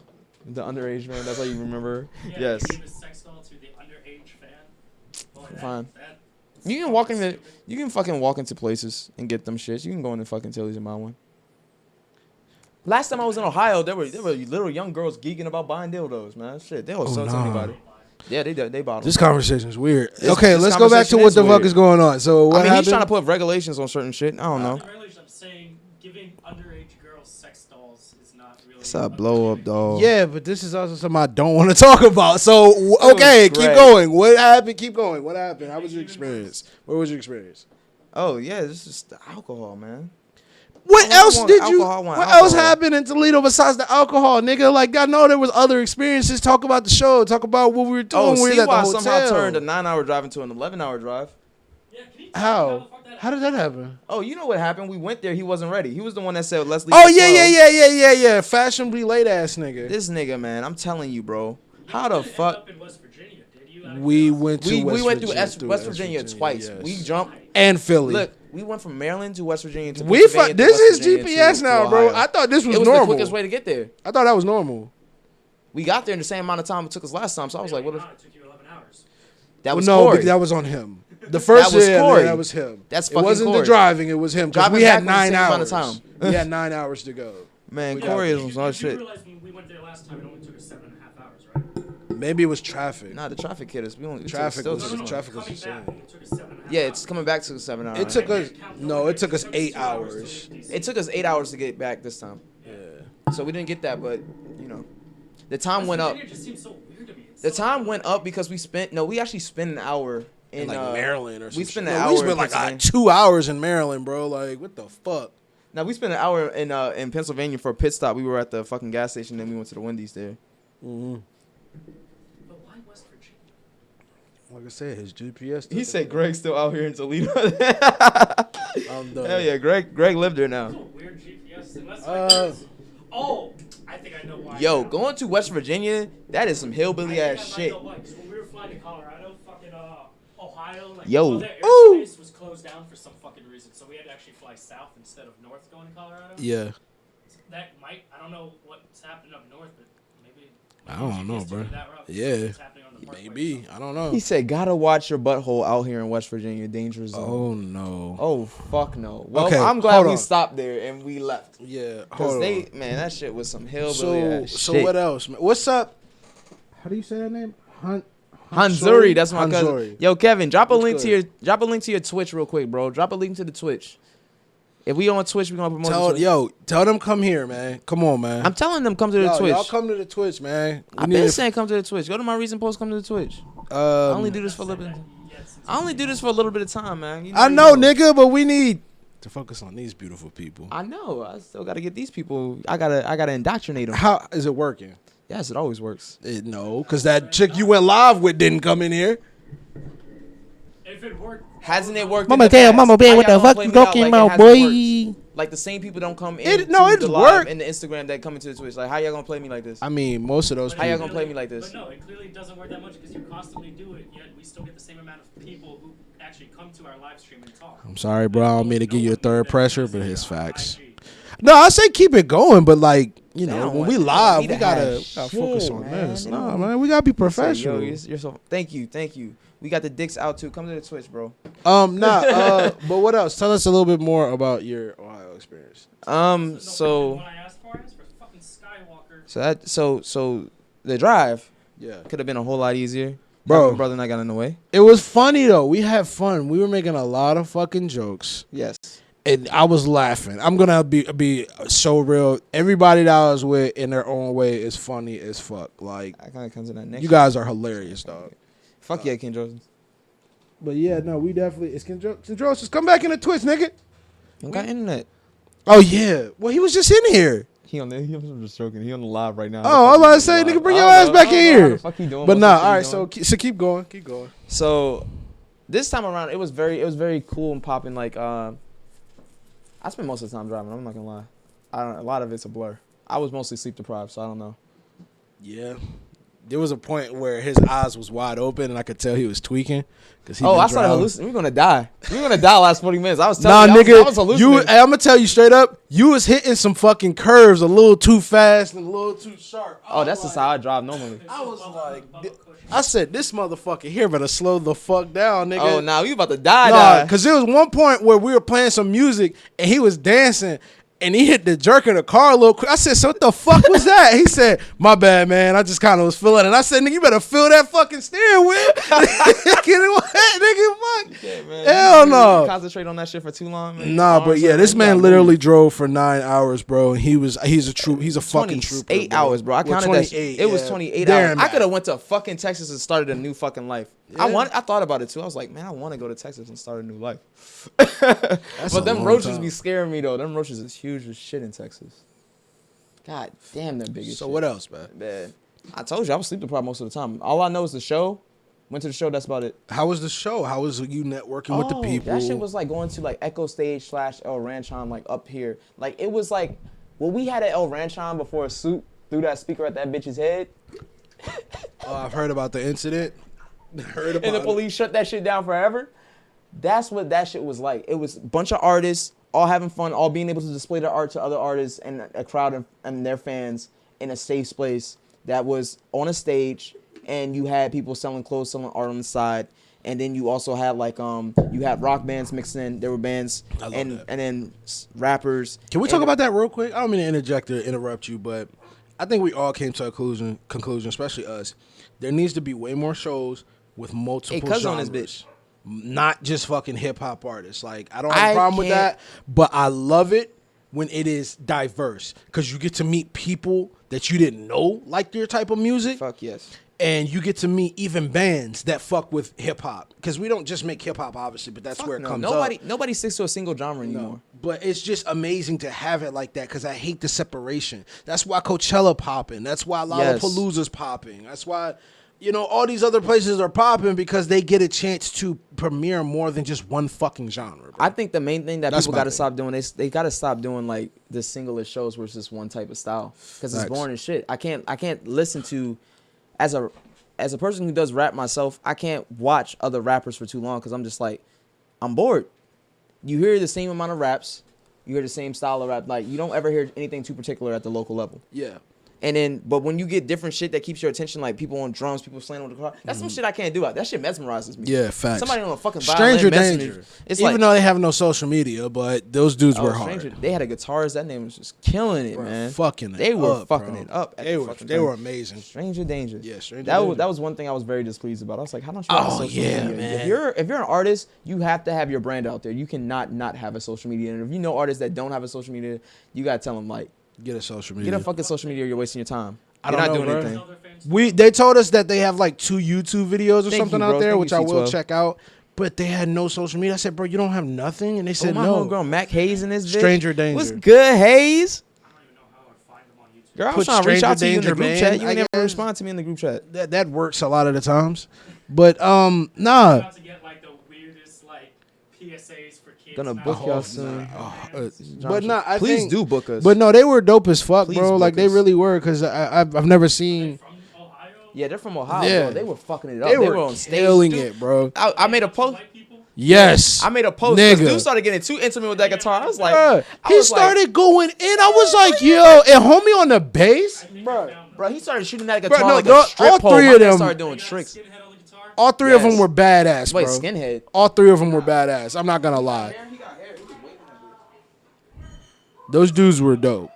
The underage man. That's how you remember. Yeah, Yes. you gave a sex doll to the underage fan. Boy, Fine. You can walk into. You can fucking walk into places and get them shits. You can go into fucking Tilly's and buy one. Last time I was in Ohio, there were little young girls geeking about buying dildos, man. Shit, they will sell to nah. anybody. Yeah, they bought them. This conversation is weird. This- Okay, this let's go back to conversation what is the fuck weird. is going on. So what I mean, happened? he's trying to put regulations on certain shit. I don't know. I'm saying giving underage girls sex dolls is not really. It's a blow up, dog. Yeah, but this is also something I don't want to talk about. So okay, keep great. going. What happened? Keep going. What happened? How was your experience? What was your experience? Oh yeah, this is the alcohol, man. What I else want did you? alcohol, I want What alcohol. else happened in Toledo besides the alcohol, nigga? Like I know there was other experiences. Talk about the show. Talk about what we were doing. Oh, when we see were at why the somehow hotel. turned a 9-hour drive into an 11-hour drive. Yeah, can you tell me How? the fuck that How did that happen? Oh, you know what happened? We went there. He wasn't ready. He was the one that said, "Let's leave." Oh at yeah, 12." yeah. Fashionably late ass nigga. This nigga, man, I'm telling you, bro. How the didn't end fuck? up in West Virginia, did you? We went to We West went through Virginia, West Virginia twice. yes. We jumped. and Philly. Look, we went from Maryland to West Virginia to we Pennsylvania to this West is Virginia GPS to now, bro. Ohio. I thought this was It was normal. the quickest way to get there. I thought that was normal. We got there in the same amount of time it took us last time. So I was like, what? It took you 11 hours. That was no, Corey. but that was on him. The first was yeah, Corey. that was him. That's it fucking wasn't the Corey. driving. It was him because Driving we had back was the 9 same amount hours. of time. We had 9 hours to go. Man, Yeah. Corey You is on do shit. realize when we went there last time, it only took us 7.5 hours, right? Maybe it was traffic. Nah, the traffic hit us. We only Traffic still was- took us no, traffic was coming insane. back, it took us 7.5 Yeah, hours. it's coming back to 7 hours. It took us it took us 8 2 to hours. get It took us 8 hours to get back this time. Yeah. So we didn't get that, but you know, the time went up. Virginia just seems so weird to me. It's The so- time went up because we actually spent an hour in Like Maryland or something. we spent an We hour. spent in like Pennsylvania. 2 hours in Maryland, bro. Like what the fuck? Now we spent an hour in Pennsylvania for a pit stop. We were at the fucking gas station, then we went to the Wendy's there. Mm-hmm. But why West Virginia? Like I said, his GPS. He said Greg's still out here in Toledo. I'm done. Hell yeah, Greg lived there now. It's a weird GPS. Unless I think I know why. Yo, now. going to West Virginia, that is some hillbilly I ass think I shit. might know why, 'cause when we were flying to Colorado, fucking Ohio, like Yo. all their Ooh. airspace was closed down for some fucking reason, so we had to actually fly south instead of north going to Colorado. Yeah. That might, I don't know what's happening up north, but maybe. I don't know, GPS bro. took that route. Yeah. What's happening on the parkway, Maybe. so- I don't know. He said, "Gotta watch your butthole out here in West Virginia, danger zone." Oh no. Oh fuck no. Well, Okay, I'm glad hold we on. stopped there and we left. Yeah. Cause Hold they, on. man, that shit was some hillbilly So ass so shit. what else? Man? What's up? How do you say that name? Hanzuri, that's my cousin. Hanzuri. Yo, Kevin, drop a What's link good? to your Twitch real quick, bro. Drop a link to the Twitch. If we on Twitch, we gonna promote the Twitch. Tell them come here, man. Come on, man. I'm telling them come to the Twitch. Y'all come to the Twitch, man. I've been saying come to the Twitch. Go to my recent post. Come to the Twitch. I only do this for a little bit. I only do this for a little bit of time, man. You I you know, nigga, but we need to focus on these beautiful people. I know. I still gotta get these people. I gotta indoctrinate them. How is it working? Yes, it always works. No, because that chick you went live with didn't come in here. If it worked, Hasn't it worked? Mama in the tell past? Mama Bear How what y'all the gonna fuck play you me out talking like it about, hasn't worked? boy? Like the same people don't come in It- no, to it's the live worked. and the Instagram that come into the Twitch. Like, how y'all gonna play me like this? I mean, most of those How y'all people. gonna play me like this? But no, it clearly doesn't work that much because you constantly do it. Yet we still get the same amount of people who actually come to our live stream and talk. I'm sorry, bro. I don't mean to give you a third pressure, but his it's facts. No, I say keep it going, but like you know, don't when we want- live, they we don't gotta, need to have focus shit, on man. this. They Nah, don't- man, we gotta be Say, professional. Yo, you're so. Thank you. We got the dicks out too. Come to the Twitch, bro. But what else? Tell us a little bit more about your Ohio experience. So What I asked for is for fucking Skywalker. so the drive Yeah, could have been a whole lot easier. Bro. My brother and I got in the way. it was funny though. We had fun. We were making a lot of fucking jokes, Yes. and I was laughing. I'm gonna be so real. Everybody that I was with, in their own way, is funny as fuck. Like I kind of comes in that next. you guys are hilarious, dog. Fuck yeah, Ken Jordan. But yeah, no, we definitely. It's Kendros. Just come back in the Twitch, nigga. You got internet. Oh yeah. Well, he was just in here. I'm just joking. He on the live right now. Oh, I was about to say, nigga, bring your ass back in here. But nah, all right. So keep going. Keep going. So this time around, it was very cool and popping. Like I spent most of the time driving. I'm not gonna lie. A lot of it's a blur. I was mostly sleep deprived, so I don't know. Yeah. There was a point where his eyes was wide open, and I could tell he was tweaking. Cause he Oh, been I started driving. hallucinating. We're gonna die. We're gonna die last 40 minutes. I was Nah, telling you, I nigga, was hallucinating. I'm gonna tell you straight up, you was hitting some fucking curves a little too fast and a little too sharp. Oh, that's just how I drive normally. I was like, I said, this motherfucker here better slow the fuck down, nigga. Oh, now you about to die. Nah, die. because there was one point where we were playing some music and he was dancing and he hit the jerk of the car a little quick. I said, so what the fuck was that? He said, my bad, man. I just kind of was feeling it. And I said, nigga, you better feel that fucking steering wheel. Get it wet, nigga, fuck. Yeah, man. Hell You no. concentrate on that shit for too long, man. Nah, Oh, but yeah, sorry, this you man gotta literally move. drove for 9 hours, bro. And he's a fucking trooper. 28 hours, bro. I Well, counted that. 28, It was yeah. 28 Damn, hours. I man. could have went to fucking Texas and started a new fucking life. Yeah. I thought about it too. I was like, man, I want to go to Texas and start a new life. That's But a them long roaches time. be scaring me though. Them roaches is huge as shit in Texas. God damn, they're big as So shit. what else, man? Man, I told you I was sleep deprived most of the time. All I know is the show. Went to the show. That's about it. How was the show? How was you networking with the people? That shit was like going to like Echo Stage / El Ranchon, like up here. Like it was like what we had at El Ranchon before Soup threw that speaker at that bitch's head, Oh, I've heard about the incident. Heard about and the it. police shut that shit down forever. That's what that shit was like. It was a bunch of artists all having fun, all being able to display their art to other artists and a crowd and their fans in a safe place that was on a stage, and you had people selling clothes, selling art on the side. And then you also had like you had rock bands mixed in. There were bands I love and that. and then rappers. Can we talk And- about that real quick? I don't mean to interject or interrupt you, but I think we all came to a conclusion, especially us. There needs to be way more shows with multiple Hey, cuz genres. on this bitch. Not just fucking hip hop artists. Like I don't I have a problem with can't- that, but I love it when it is diverse because you get to meet people that you didn't know like your type of music. Fuck yes. And you get to meet even bands that fuck with hip hop because we don't just make hip hop, obviously, but that's Fuck where it no. comes Nobody up. nobody sticks to a single genre anymore. But it's just amazing to have it like that because I hate the separation. That's why Coachella popping. That's why Lollapalooza's popping. That's why, all these other places are popping because they get a chance to premiere more than just one fucking genre. Bro. I think the main thing that That's people my got to thing. stop doing is they got to stop doing like the singlest shows where it's just one type of style because it's Facts. boring as shit. I can't listen to as a person who does rap myself. I can't watch other rappers for too long because I'm just like I'm bored. You hear the same amount of raps, you hear the same style of rap. Like you don't ever hear anything too particular at the local level. Yeah. And then, but when you get different shit that keeps your attention, like people on drums, people slaying on the car, that's some shit I can't do. That shit mesmerizes me. Yeah, facts. Somebody on a fucking violin Stranger messing me. Danger. It's Even like, though they have no social media, but those dudes oh, were hard. Stranger, they had a guitarist. That name was just killing it, Bro, man. fucking it They were up, fucking bro. it up. at They the were fucking they time. were amazing. Stranger Danger. Yeah, Stranger That Danger. was one thing I was very displeased about. I was like, how don't you have Oh, a social yeah, media? man. If you're an artist, you have to have your brand out there. You cannot not have a social media. And if you know artists that don't have a social media, you gotta tell them like, Get a social media. get a fucking social media. Or you're wasting your time. I You're don't not know, doing bro. anything. They told us that they have like 2 YouTube videos or Thank something you, out bro. there, Thank which you, I will C12. check out. But they had no social media. I said, bro, you don't have nothing, and they Oh, said my no. homegirl Mac Hayes in this bitch. Stranger Danger. What's good, Hayes? I don't even know how I find them on YouTube. Girl, I Put was trying to reach Stranger out to you in the Danger group Band, chat. You I ain't never guess. respond to me in the group chat. That works a lot of the times. But nah. About to get like the weirdest like PSAs for kids. Gonna now. book y'all soon. But nah, I Please think, do book us. But no, they were dope as fuck, Please bro. book Like they us. really were, cause I've never seen. From Ohio. Yeah, they're from Ohio. Yeah. Bro. They were fucking it up. They were on stage. killing dude. it, bro. I made a post. White people. Yes, I made a post. 'Cause Nigga. dude started getting too intimate with that guitar. I was like, Bruh, I he was like, started going in. I was like, yo, and homie on the bass, bro, he started shooting that guitar no, like all a strip pole. three My of man them- started doing tricks. Skinhead on the guitar. all three of them Yes. were badass, Wait, bro. skinhead. All three of them were badass. I'm not gonna lie. Those dudes were dope.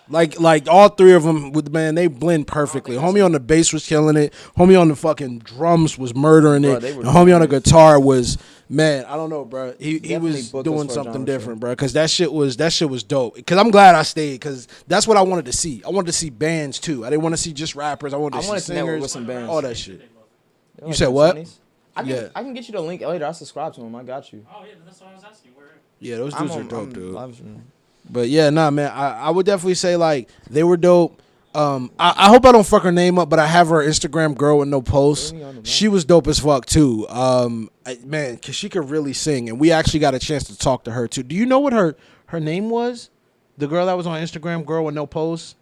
Like all three of them, with man, they blend perfectly. Homie on the bass was killing it. Homie on the fucking drums was murdering Bro, it. they were And homie on the guitar was, man, I don't know, bro. He Definitely was book us doing for a something genre different, bro. Cause that shit was dope. Cause I'm glad I stayed. Cause that's what I wanted to see. I wanted to see bands too. I didn't want to see just rappers. I wanted to I see wanted to network singers, with some bands. all that shit. They're You said what? 20s. I can, Yeah. I can get you the link later. I subscribe to him. I got you. Oh yeah, that's what I was asking. Where? Yeah, those dudes are dope, dude. live stream. But yeah, nah, man. I would definitely say like they were dope. I hope I don't fuck her name up, but I have her Instagram, girl with no posts. She was dope as fuck too. Man, cause she could really sing, and we actually got a chance to talk to her too. Do you know what her name was? The girl that was on Instagram, girl with no posts.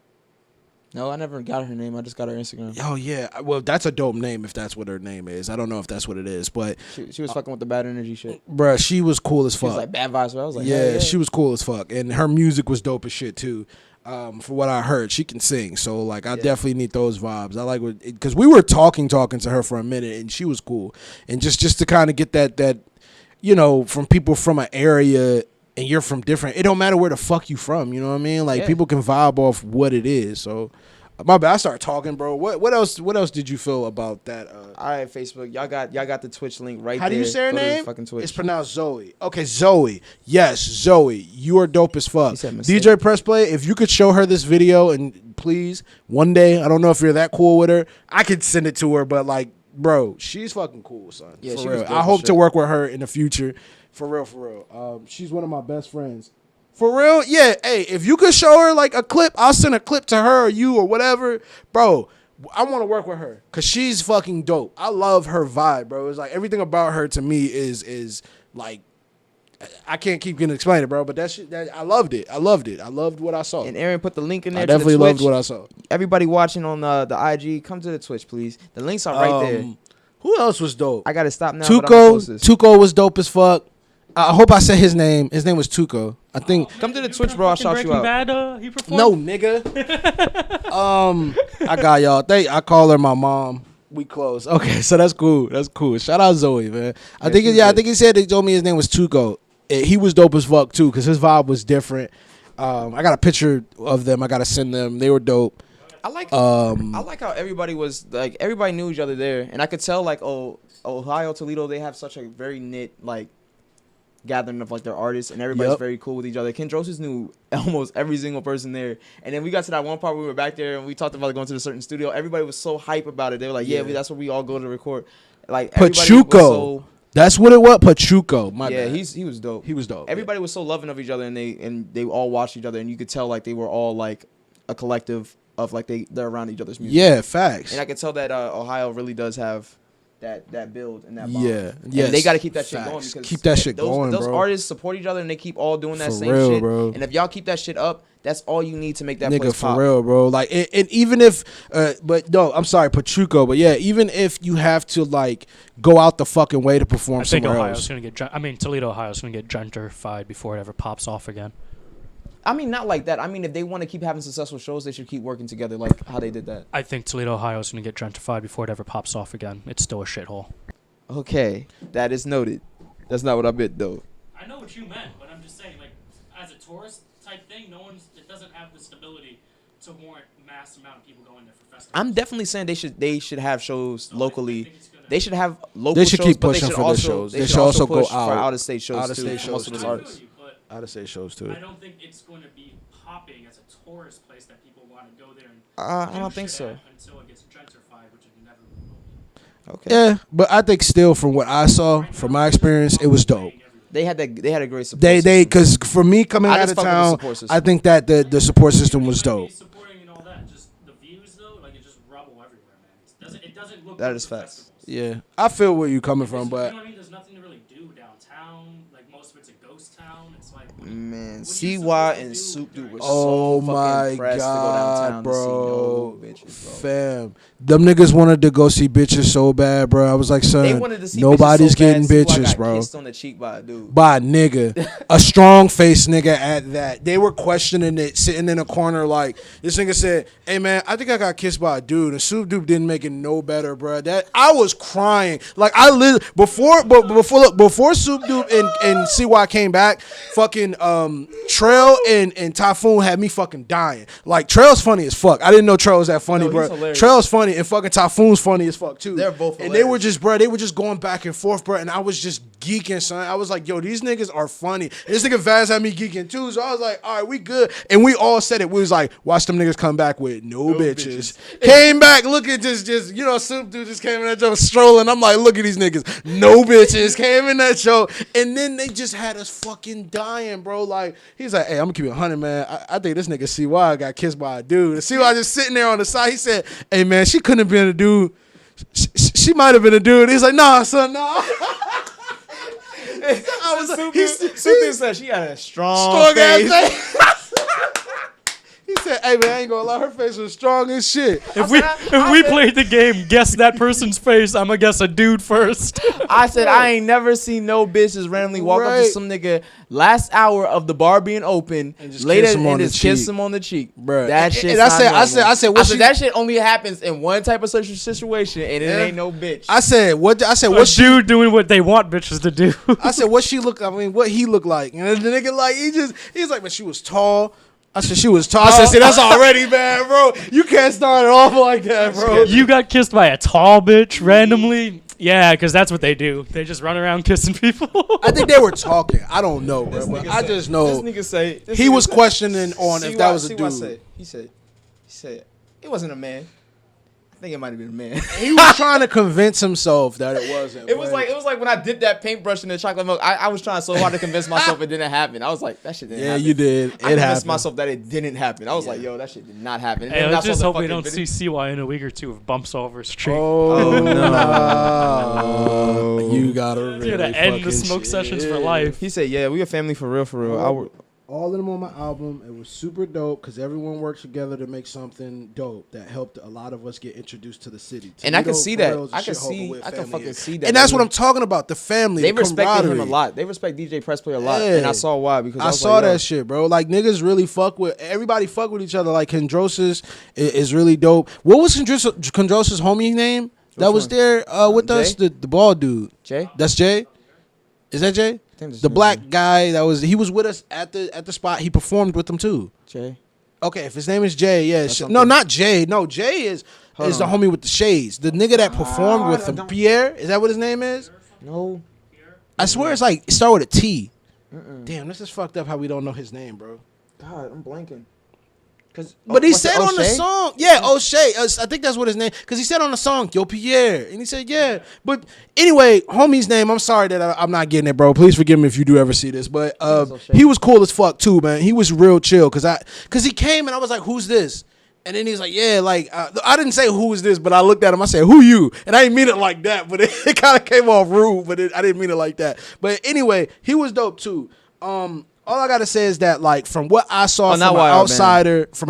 No, I never got her name. I just got her Instagram. Oh yeah, well that's a dope name if that's what her name is. I don't know if that's what it is, but She was fucking with the bad energy shit. bruh, she was cool as She fuck. was like bad vibes. So I was like, yeah, hell yeah, she was cool as fuck, and her music was dope as shit too. For what I heard, she can sing, so like I definitely need those vibes. I like what because we were talking to her for a minute, and she was cool, and just to kind of get that you know from people from an area, and you're from different. It don't matter where the fuck you from, you know what I mean? Like Yeah. people can vibe off what it is. So my bad, I started talking, bro. What else did you feel about that? All right, Facebook, y'all got the Twitch link right How there. do you say her Go to the name? Fucking Twitch. It's pronounced Zoe. Okay, Zoe. Yes, Zoe. You are dope as fuck. You said mistake. DJ Press Play, if you could show her this video and please, one day, I don't know if you're that cool with her, I could send it to her, but like, bro, she's fucking cool, son. Yeah, for she real. was dope I as hope to shit. work with her in the future. For real. She's one of my best friends. For real? Yeah. Hey, if you could show her like a clip, I'll send a clip to her or you or whatever. Bro, I want to work with her because she's fucking dope. I love her vibe, bro. It's like everything about her to me is like, I can't keep getting explained it, bro. But that shit, I loved it. I loved what I saw. And Aaron put the link in there. I to the definitely loved Twitch. what I saw. Everybody watching on the IG, come to the Twitch, please. The links are right there. Who else was dope? I gotta stop now. but I'm gonna post this. Tuco was dope as fuck. I hope I said his name. His name was Tuco. I think. Come to the Twitch, bro. I'll shout you out. Bad, he performed? No, nigga. I got y'all. I call her my mom. We close. Okay, so that's cool. That's cool. Shout out Zoe, man. I think he said they told me his name was Tuco. He was dope as fuck too, cause his vibe was different. I got a picture of them. I gotta send them. They were dope. I like how everybody was like everybody knew each other there, and I could tell like Ohio, Toledo, they have such a very knit like gathering of like their artists, and everybody's Yep. very cool with each other. Kendrosis knew almost every single person there, and then we got to that one part where we were back there and we talked about going to a certain studio. Everybody was so hype about it. They were like, "Yeah, Yeah. that's where we all go to record." Like everybody Pachuco. was so, That's what it was. Pachuco. My yeah, bad. he was dope. He was dope. Everybody was so loving of each other, and they all watched each other, and you could tell like they were all like a collective of like they're around each other's music. Yeah, facts. And I could tell that Ohio really does have that build and that bond. Yeah, And yes, they got to keep that shit facts. going because Keep that shit those, going, Those bro. artists support each other and they keep all doing that For same real, shit. bro. And if y'all keep that shit up, that's all you need to make that Nigga, place for pop. real, bro. Like, and even if, but no, I'm sorry, Pachuco. But yeah, even if you have to like go out the fucking way to perform I think somewhere Ohio's else. gonna get. Toledo, Ohio's gonna get gentrified before it ever pops off again. I mean, not like that. I mean, if they want to keep having successful shows, they should keep working together like how they did that. I think Toledo, Ohio's gonna get gentrified before it ever pops off again. It's still a shithole. Okay, that is noted. That's not what I meant though. I know what you meant, but I'm just saying, like, as a tourist type thing, it doesn't have the stability to warrant mass amount of people going there for festivals. I'm definitely saying they should have shows No, I locally. think it's gonna- They should have local They should shows, keep but pushing they should for their also, shows. They They should should also also go push for out. out of state shows Out-of-state too. shows Most of too. those I feel artists. you, but Out of state shows too. I don't think it's going to be popping as a tourist place that people want to go there and I do don't think shit so. at until it gets gentrified, which it never will be. Okay. Yeah, but I think still from what I saw, from my experience, it was dope. They had a great support. They system. because for me coming I out just of fuck with the town, support system. I think that the support system was It might be dope. supporting and all that. Just the views though, like it's just rubble everywhere, man. It doesn't That is facts. Yeah, I feel where you coming from, You but know what I mean? There's nothing to really do downtown. Like most of it's a ghost town. It's like Man, What are you CY supposed to and do Soup Dude were oh so my fucking pressed to go downtown god, to see bro, no bitches, bro. fam, them niggas wanted to go see bitches so bad, bro. I was like, They son, wanted to see nobody's bitches so getting bad, CY bitches, got bro. kissed on the cheek by a dude. By a nigga, a strong faced nigga at that. They were questioning it, sitting in a corner like this nigga said, "Hey man, I think I got kissed by a dude." And Soup Dude didn't make it no better, bro. That I was crying like I literally before Soup Dude and CY came back, fucking Trail and Typhoon had me fucking dying. Like Trail's funny as fuck. I didn't know Trail was that funny, No, he's bro. hilarious. Trail's funny and fucking Typhoon's funny as fuck too. They're both and they were hilarious. just, bro, they were just going back and forth, bro. And I was just geeking, son. I was like, yo, these niggas are funny. And this nigga Vaz had me geeking too. So I was like, all right, we good. And we all said it. We was like, watch them niggas come back with no bitches. Came back, look at just you know, Soup Dude just came in that joke strolling. I'm like, look at these niggas. No bitches. Came in that show. And then they just had us fucking dying, bro. Like, he's like, hey, I'm gonna keep it 100, man. I think this nigga CY got kissed by a dude. And CY just sitting there on the side. He said, hey, man, she couldn't have been a dude. She might have been a dude. He's like, nah, son, nah. I was like, Soup Dude said she had a strong strong ass face. face. He said, hey, man, I ain't gonna lie, her face was strong as shit. if we played the game, guess that person's face. I'm gonna guess a dude first. I said I ain't never seen no bitches randomly walk up to Right. some nigga last hour of the bar being open And just later kiss him on and the just kiss cheek. him on the cheek, Bruh. That And- shit. and I said, what she- that shit only happens in one type of social situation, and it Yeah. ain't no bitch. I said, what A dude doing what they want bitches to do. I said, what she look, I mean, what he looked like. And the nigga, like, he's like, but she was tall. I said, she was tall. I said, see, that's already bad, bro. You can't start it off like that, bro. You got kissed by a tall bitch randomly? Yeah, because that's what they do. They just run around kissing people. I think they were talking. I don't know, bro. But I just know This nigga say this he nigga was say- questioning on See if that why- was a see why I dude. said- He said it wasn't a man. I think it might have been a man. He was trying to convince himself that it wasn't. It was like when I dipped that paintbrush in the chocolate milk. I was trying so hard to convince myself it didn't happen. I was like, that shit didn't yeah, happen. you did. I It convinced happened. myself that it didn't happen. I was like, yo, that shit did not happen. And Hey, then let's I saw just the hope we fucking don't video. see CY in a week or two if bumps all over his cheek. Oh no! You gotta really You're gonna end the fucking smoke sessions for shit. life. He said, yeah, we a family for real, for real. All of them on my album. It was super dope because everyone worked together to make something dope that helped a lot of us get introduced to the city. And I can Toledo, see that. Pearl's a I can shithole see. with I can family fucking is. see that. And that's They- what I'm talking about. The family. They the respected him a camaraderie. lot. They respect DJ Press Play a lot, Yeah. and I saw why because I was saw like, yo, that shit, bro. Like niggas really fuck with everybody. Fuck with each other. Like Kendrosis is really dope. What was Kendrosis' homie name that was one? there with us? Jay? The bald dude. Jay. That's Jay. Is that Jay? think that's The his black name. guy that was with us at the spot. He performed with them too. Jay. Okay, if his name is Jay, yeah. No, something. not Jay. No, Jay is Hold the on. homie with the shades. The nigga that performed with him. Pierre, is that what his name is? No. I swear it's like it started with a T. Damn, this is fucked up how we don't know his name, bro. God, I'm blanking. Cause, But he what's it, said on the O'Shea? song, yeah, O'Shea. I think that's what his name. Because he said on the song, Yo Pierre, and he said, yeah. But anyway, homie's name. I'm sorry that I'm not getting it, bro. Please forgive me if you do ever see this. But O'Shea. he was cool as fuck too, man. He was real chill. Cause he came and I was like, who's this? And then he's like, yeah, like I didn't say who is this, but I looked at him. I said, who you? And I didn't mean it like that, but it kind of came off rude. But I didn't mean it like that. But anyway, he was dope too. All I gotta say is that, like, from what I saw not from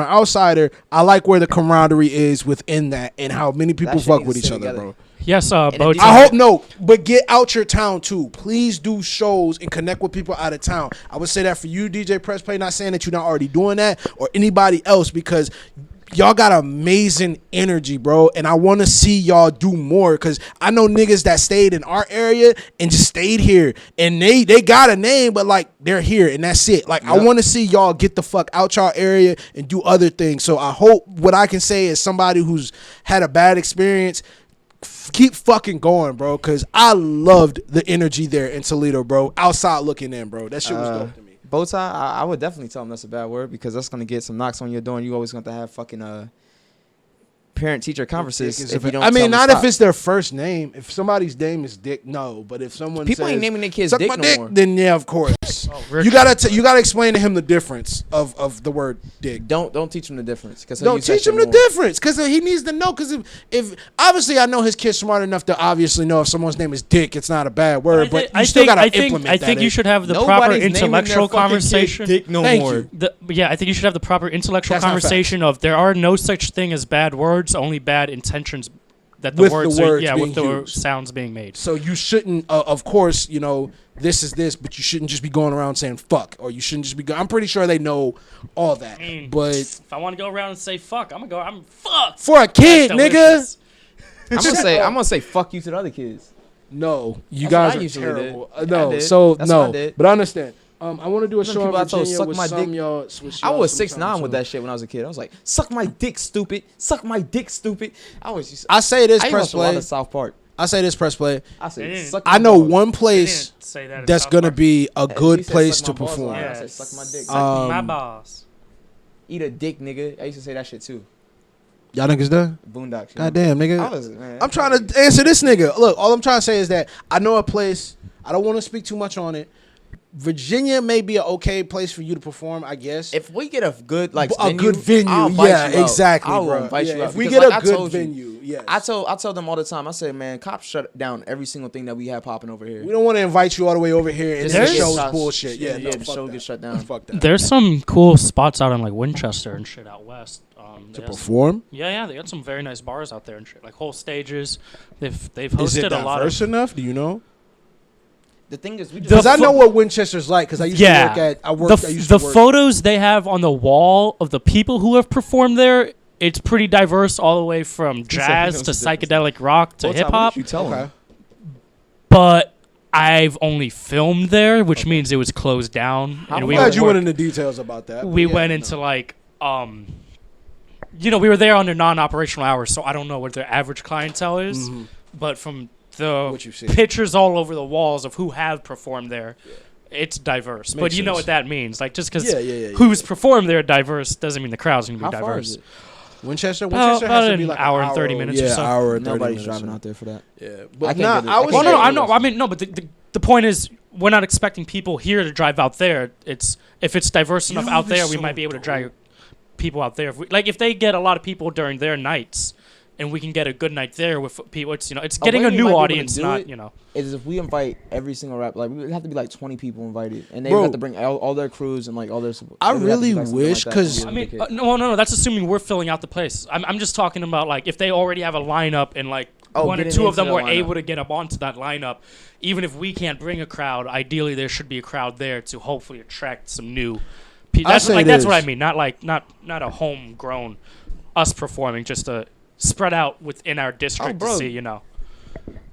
an outsider, I like where the camaraderie is within that and how many people That shit fuck need with to each sit other, together. bro. Yes, it Bo. did- I hope no, but get out your town too. Please do shows and connect with people out of town. I would say that for you, DJ Press Play. Not saying that you're not already doing that or anybody else, because y'all got amazing energy, bro. And I want to see y'all do more, because I know niggas that stayed in our area and just stayed here, and they got a name, but like they're here and that's it. Like, I want to see y'all get the fuck out y'all area and do other things. So I hope what I can say is somebody who's had a bad experience, keep fucking going, bro, because I loved the energy there in Toledo, bro. Outside looking in, bro. That shit was dope to me. Bowtie, I would definitely tell him that's a bad word because that's gonna get some knocks on your door, and you always gonna have fucking parent-teacher conferences if you don't. I mean, tell them not to if stop. it's their first name. If somebody's name is Dick, no. But if someone People says, ain't naming their kids "Suck Dick my no dick," more. then yeah, of course. Rick. you gotta explain to him the difference of the word dick. Don't teach him the difference. Don't teach him the difference because he needs to know. Because if obviously I know his kid's smart enough to obviously know if someone's name is Dick, it's not a bad word. But you still gotta implement I that. think you should have the Nobody's proper naming their intellectual fucking kid conversation. Dick no Thank more. you. I think you should have the proper intellectual That's not conversation of there are no such thing as bad words, only bad intentions that the With the words, words are, being with the used. sounds being made. So you shouldn't, of course, this is this, but you shouldn't just be going around saying fuck, or you shouldn't just be. I'm pretty sure they know all that, but If I want to go around and say fuck, I'm fuck. for a kid, That's nigga, delicious. I'm gonna say fuck you to the other kids. no, you That's what I guys are usually terrible. did. No, I did. so That's what I no, did. but I understand. I want to do a Some show in people I told Virginia suck with my some dick. y'all. I was sometime 6'9" with soon. that shit when I was a kid. I was like, suck my dick, stupid. Suck my dick, stupid. I say this I press watched a lot play. of South Park. I say this press play. I said, didn't. suck I my know balls. one They place didn't say that in that's South gonna Park. be a She good said, place suck to my balls a lot. perform. I said, suck my dick. Suck my Um, balls. Eat a dick, nigga. I used to say that shit too. Y'all niggas done? Boondocks. God damn, nigga. Man, I'm trying to answer this nigga. Look, all I'm trying to say is that I know a place. I don't want to speak too much on it. Virginia may be an okay place for you to perform, I guess. If we get a good A good venue, I'll invite yeah, you out. exactly, I will bro. invite Yeah, you out. if we because get like a I good told you, venue, yes. I tell them all the time. I say, man, cops shut down every single thing that we have popping over here. We don't want to invite you all the way over here and the There's- show's Shots- bullshit. Yeah, yeah, no, the fuck show that. gets shut down. Fuck that. There's some cool spots out in like Winchester and shit out west. To They have some- perform? Yeah, they got some very nice bars out there and shit, like whole stages. They've Is hosted it a lot diverse of. enough? Do you know? The thing is, we just Because I know what Winchester's like. Because I used to Yeah, work at. I used the to work. photos they have on the wall of the people who have performed there. It's pretty diverse, all the way from jazz knows to the difference. psychedelic rock to Whole time, hip what hop. did you tell Okay. them? But I've only filmed there, which means it was closed down. I'm and I'm we glad you were- went into details about that. we but yeah, went no. into like we were there under non-operational hours, so I don't know what their average clientele is, but from the What you've seen. pictures all over the walls of who have performed there, it's diverse. But Makes you know sense. what that means, like just because Yeah. who's performed there diverse doesn't mean the crowd's gonna be How far diverse. is it? Winchester. About- Winchester about has to an be like hour an and 30 minutes or Yeah, so. hour and 30 Nobody's minutes driving or- out there for that. Yeah, I but can't nah, get it. I I was. can't Well, get no, it. I mean, no, but the point is, we're not expecting people here to drive out there. If it's diverse enough out there, we might be able to drag people out there. If they get a lot of people during their nights, and we can get a good night there with people, it's A getting way a we new might be able to audience, do not it is if we invite every single rapper. Like we would have to be like 20 people invited, and they Bro. have to bring all their crews and like all their. I it would have to really be, like, something wish, like that 'cause- to be I able mean, to get- no, that's assuming we're filling out the place. I'm just talking about like if they already have a lineup and like one or getting two of into them the were lineup. able to get up onto that lineup. Even if we can't bring a crowd, ideally there should be a crowd there to hopefully attract some new. That's say that's what this. I mean. Not a homegrown us performing, just to spread out within our district to bro. see.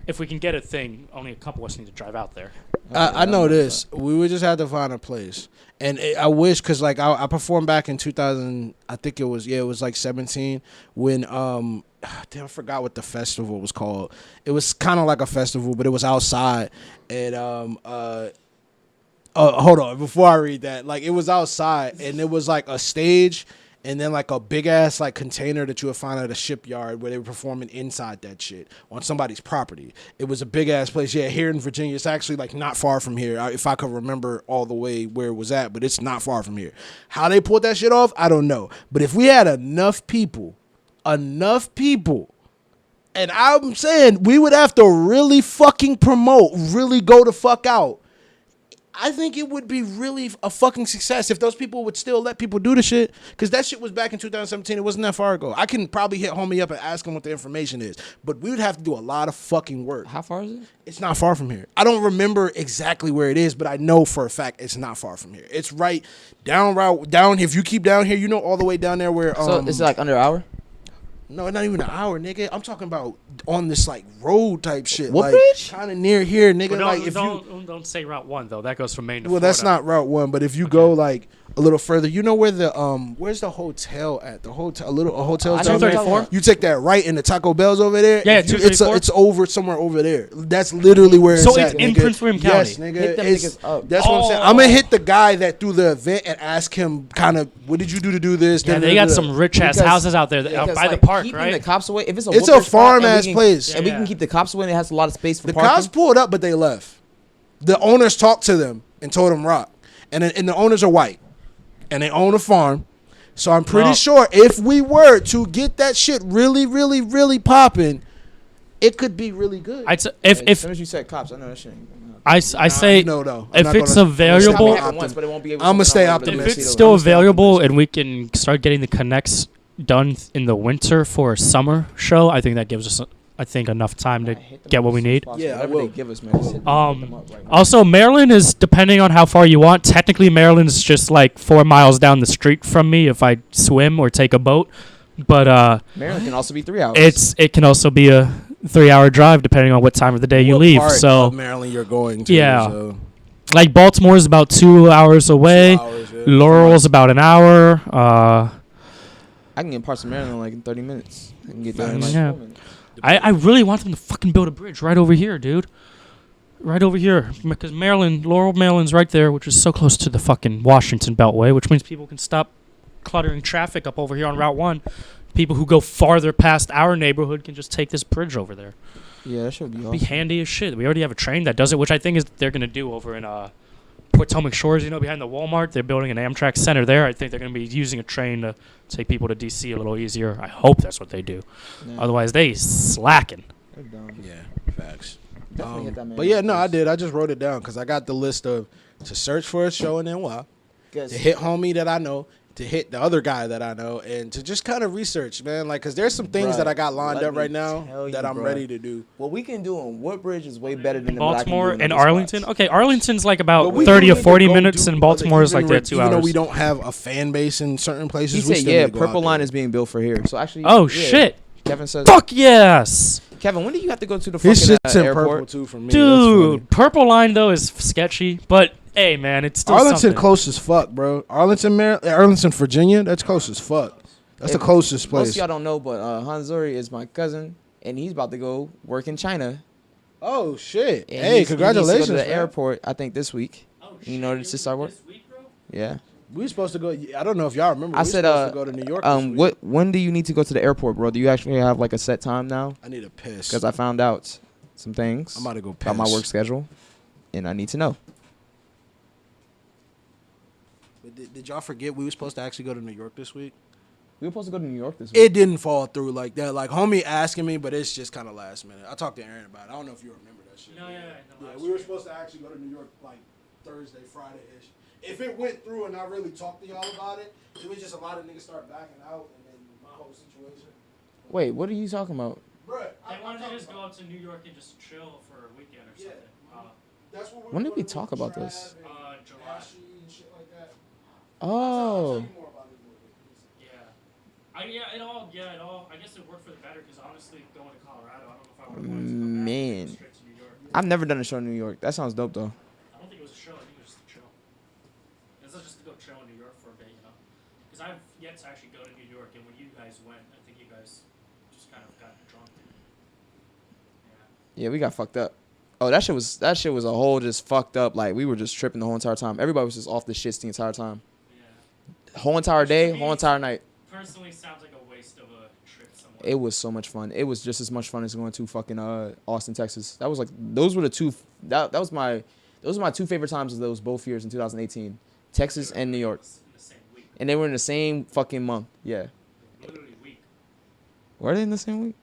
If we can get a thing, only a couple of us need to drive out there. I know this. We would just have to find a place, and I wish because like I performed back in 2000. I think it was like 17 when damn, I forgot what the festival was called. It was kind of like a festival, but it was outside, and hold on before I read that. Like it was outside, and it was like a stage. And then like a big ass like container that you would find at a shipyard where they were performing inside that shit on somebody's property. It was a big ass place. Yeah, here in Virginia, it's actually like not far from here. If I could remember all the way where it was at, but it's not far from here. How they pulled that shit off, I don't know. But if we had enough people, and I'm saying we would have to really fucking promote, really go the fuck out. I think it would be really a fucking success if those people would still let people do the shit. Because that shit was back in 2017. It wasn't that far ago. I can probably hit homie up and ask him what the information is. But we would have to do a lot of fucking work. How far is it? It's not far from here. I don't remember exactly where it is, but I know for a fact it's not far from here. It's right down. If you keep down here, all the way down there where. So it's like under an hour. No, not even an hour, nigga. I'm talking about on this like road type shit. Woodbridge? Like kind of near here, nigga. But Like if you. don't say Route 1 though. That goes from Maine to Well, that's Florida. not Route 1, but if you go like a little further. You know where the where's the hotel at? The hotel, a hotel. I know down there. 234? You take that right, and the Taco Bell's over there. Yeah, If you- 234? it's over somewhere over there. That's literally where So it's it's at, in nigga. Prince William Yes, County. nigga. Hit them It's- niggas up. That's what I'm saying. I'm gonna hit the guy that threw the event and ask him kind of what did you do to do this? Yeah, they got some rich ass Because- houses out there out Because, by the like, park, keeping right? the cops away. If it's a It's a whooper spot and we farm-ass can- place. and we Yeah. can keep the cops away. And it has a lot of space for The parking. cops pulled up, but they left. The owners talked to them and told them rock, and the owners are white, and they own a farm. So I'm pretty Well- sure if we were to get that shit really, really, really popping, it could be really good. As As soon as you said cops, I know that shit. I say no, though. I'm if not it's gonna- available, It happened once, but it won't be able to I'ma something stay I'll be able to if optimistic. see it's those. still I'm still available optimistic. and we can start getting the connects done in the winter for a summer show, I think that gives us, I think, enough time to Hit them get what we up need. as soon as Yeah, I possible. will. Whatever they give us, man. Just hit them up right now. Also, Maryland is, depending on how far you want, technically Maryland's just like 4 miles down the street from me if I swim or take a boat. But Maryland can also be 3 hours. it can also be a 3-hour drive depending on what time of the day you What leave. part So of Maryland you're going to? Yeah. So like Baltimore is about 2 hours away. 2 hours, yeah. Laurel's about an hour. I can get parts of Maryland in like in 30 minutes. I can get there in like Yeah. 4 minutes. I really want them to fucking build a bridge right over here, dude. Right over here. Because Maryland, Laurel, Maryland's right there, which is so close to the fucking Washington Beltway, which means people can stop cluttering traffic up over here on Route 1. People who go farther past our neighborhood can just take this bridge over there. Yeah, that should be Be awesome. handy as shit. We already have a train that does it, which I think is they're going to do over in Potomac Shores, behind the Walmart. They're building an Amtrak center there. I think they're going to be using a train to take people to D.C. a little easier. I hope that's what they do. Yeah, Otherwise, they slacking. they're dumb. Yeah, facts. Definitely hit that man But yeah, up no, I first. did. I just wrote it down because I got the list of to search for a show in NY, Guess- to hit homie that I know, to hit the other guy that I know, and to just kind of research, man. Like, because there's some things Bruh, that I got lined let up right me now tell that you, I'm bruh. ready to do. What we can do in Woodbridge is way better than what I can do Baltimore in and other Arlington. spots. Okay, Arlington's like But about we 30 do or need to 40 go minutes, do and Baltimore's even like there with- 2 even hours. though we don't have a fan base in certain places, He we said, still yeah, need to go out Purple there. Line is being built for here. So actually, Oh, yeah, shit. Kevin says, Fuck yes. Kevin, when do you have to go to the His fucking shit's in airport? purple too for me. Dude, Purple Line, though, is sketchy. But, hey, man, it's still Arlington something. close as fuck, bro. Arlington, Virginia, that's close as fuck. That's the If- closest Most place. of y'all don't know, but Hanzuri is my cousin, and he's about to go work in China. Oh shit! And Hey, he's- congratulations! He needs to go to the man. airport, I think, this week. In order to start work. Yeah. We were supposed to go. I don't know if y'all remember. I we said, were supposed to go to New York. This week. what? When do you need to go to the airport, bro? Do you actually have like a set time now? I need a piss. Because I found out some things I'm about to go piss. about my work schedule, and I need to know. But did y'all forget we were supposed to actually go to New York this week? We were supposed to go to New York this week. It didn't fall through like that. Like homie asking me, but it's just kind of last minute. I talked to Aaron about it. I don't know if you remember that shit. Yeah, we were supposed to actually go to New York like Thursday, Friday ish. If it went through and I really talked to y'all about it, it was just a lot of niggas start backing out and then my whole situation. Wait, what are you talking about? Bruh, They wanted to just go out to New York and just chill for a weekend or Yeah. something. That's what When were did we gonna talk do, about Trav this? and July. Ashy and shit like that. Oh, I'll tell you more about it later. I guess it worked for the better because honestly, going to Colorado, I don't know if I would have wanted to come back Man. and go straight to New York. I've never done a show in New York. That sounds dope though. I don't think it was a show. I think it was just a chill. This is just to go chill in New York for a bit, Because I've yet to actually go to New York, and when you guys went, I think you guys just kind of got drunk. Yeah. Yeah, we got fucked up. Oh, that shit was a whole just fucked up. Like we were just tripping the whole entire time. Everybody was just off the shits the entire time. Yeah. Whole entire day, whole entire night. Personally, sounds like a waste of a trip somewhere. It was so much fun. It was just as much fun as going to fucking Austin, Texas. That was like those were the two. Those were my two favorite times of those both years in 2018. Texas and New York, In the same week. and they were in the same fucking month. Yeah, Literally week. were they in the same week?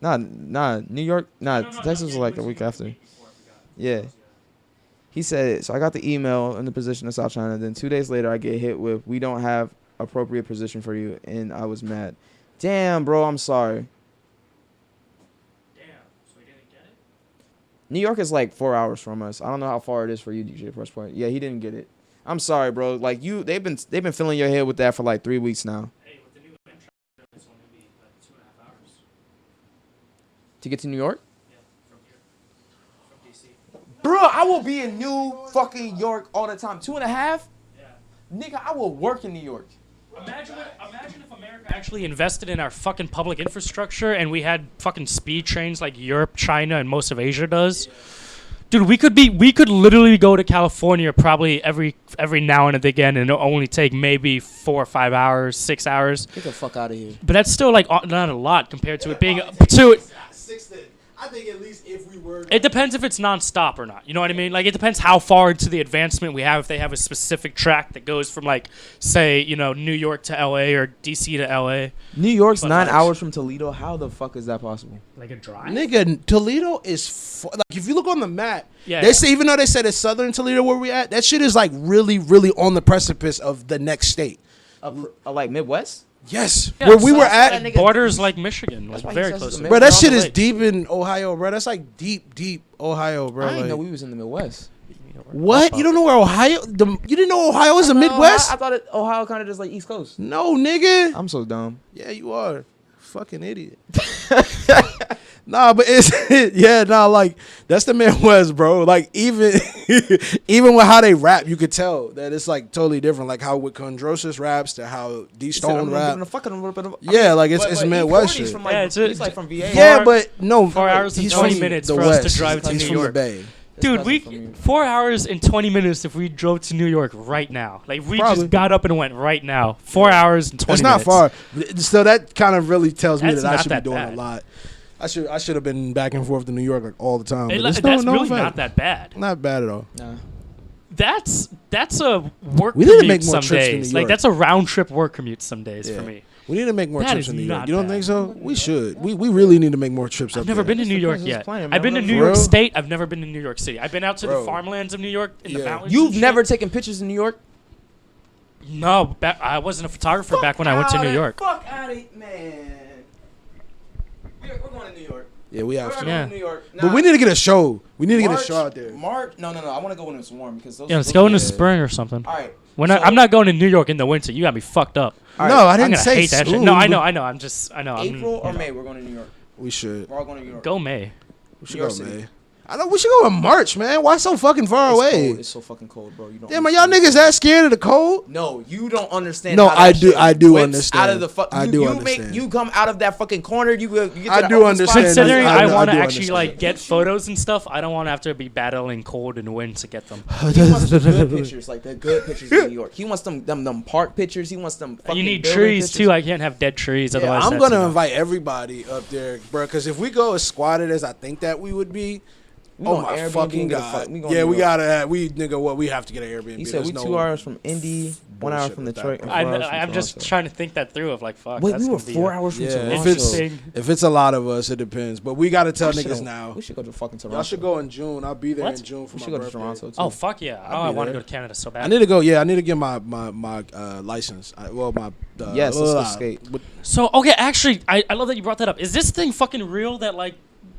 Yeah. Nah. New York. Nah, No, Texas was yeah, like it the week the after. week before, I forgot. Yeah. He said, so I got the email in the position of South China. Then 2 days later, I get hit with, we don't have appropriate position for you. And I was mad. Damn, bro, I'm sorry. Damn. So he didn't get it? New York is like 4 hours from us. I don't know how far it is for you, DJ Press Point. Yeah, he didn't get it. I'm sorry, bro. Like they've been filling your head with that for like 3 weeks now. Hey, with the new Amtrak, it's only be like 2.5 hours. To get to New York? Yeah, from here. From DC. Bro, I will be in New fucking York all the time. 2.5? Yeah. Nigga, I will work in New York. Imagine if America actually invested in our fucking public infrastructure and we had fucking speed trains like Europe, China, and most of Asia does. Dude, we could literally go to California probably every now and again, and it'll only take maybe 4 or 5 hours, 6 hours. Get the fuck out of here. But that's still like not a lot compared to it being I think at least if we were. It depends if it's nonstop or not. You know what I mean? Like, it depends how far into the advancement we have. If they have a specific track that goes from, like, say, you know, New York to L.A. or D.C. to L.A. New York's But 9 like- hours from Toledo. How the fuck is that possible? Like a drive? Nigga, Toledo is like if you look on the map, Yeah, they yeah. say even though they said it's southern Toledo where we at, that shit is like really, really on the precipice of the next state. Like Midwest? Yes, Yeah, where we so were that's at, that nigga- Borders like Michigan. That's Like, why he very says close. it's to a bro. Down That the shit is lake. deep in Ohio, bro. That's like deep Ohio, bro. I didn't Like, know we was in the Midwest. what? You don't know where Ohio? You didn't know Ohio was the Midwest? I thought Ohio kind of just like East Coast. No, nigga. I'm so dumb. Yeah, you are. Fucking idiot. Nah, but it's like that's the Midwest, bro. Like even with how they rap, you could tell that it's like totally different. Like how with Condrosis raps to how D Stone rap. Yeah, like it's Midwest shit. From Yeah, like, it's a- he's like from VA. Yeah, but no, 4 hours and he's 20 from minutes the for us to West. drive to He's New from York. the Bay. Dude, cousin we from you. 4 hours and 20 minutes if we drove to New York right now. Like, we Probably. just got up and went right now. 4 hours and 20 It's minutes. not far. So that kind of really tells me That's that I not should be that doing bad. a lot. I should have been back and forth to New York like all the time. But That's it's no really effect. not that bad. Not bad at all. Nah. That's a work We need to commute make more some trips to days. New Like, York. that's a round trip work commute some days Yeah. for me. We need to make more That trips is in New York. not You don't bad. think so? We should. We really need to make more trips I've up never there. been to New York Just yet. playing, man. I've been to For New York real? State. I've never been to New York City. I've been out to the Bro. farmlands of New York in the Yeah. mountains. You've and shit. never taken pictures in New York? No, I wasn't a photographer back when I went to New York. Fuck out of it, man. We're going to New York. Yeah, we have to. Yeah. Going to New York. But we need to get a show. We need to get a show out there. March? No. I want to go when it's warm because those. Yeah, let's those go in the days- spring or something. All right. I'm not going to New York in the winter. You got me fucked up. All No, right. I I'm didn't gonna say hate that shit. soon, No, I but know. I know. April or May, we're going to New York. We should. We're all going to New York. Go May. We should New York go, City. man. I know we should go in March, man. Why so fucking far It's away? cold. It's so fucking cold, bro. You don't. Damn, are y'all understand. niggas that scared of the cold? No, you don't understand. No, how that I do- shit I do whips understand. Out of the fuck, I you, do you understand. You come out of that fucking corner. You get to I the do open understand. spot. Considering I I do want to actually understand. like get photos and stuff, I don't want to have to be battling cold and wind to get them. He wants the good pictures, like the good pictures in New York. He wants them park pictures. He wants them. Fucking You need building trees pictures. too. I can't have dead trees. Yeah, Otherwise, I'm that's gonna enough. invite everybody up there, bro. Because if we go as squatted as I think that we would be, We oh going my Airbnb, fucking get a god! fuck- we going Yeah, New we York. gotta have, we have to get an Airbnb. He said There's we no- 2 hours from Indy, 1 hour bullshit from with that, Detroit. bro. and 4 hours from I'm just Toronto. trying to think that through. Of like, fuck. Wait, that's we were gonna be 4 a- hours from Yeah, Toronto. if it's Thing. if it's a lot of us, it depends. But we gotta tell We should niggas go- now. We should go to fucking Toronto. Y'all should go in June. I'll be there What? in June for We my should go to birthday. Toronto too. Oh fuck yeah! I'll I be want to there. go to Canada so bad. I need to go. Yeah, I need to get my license. Yes, let's go skate. So okay, actually, I love that you brought that up. Is this thing fucking real that like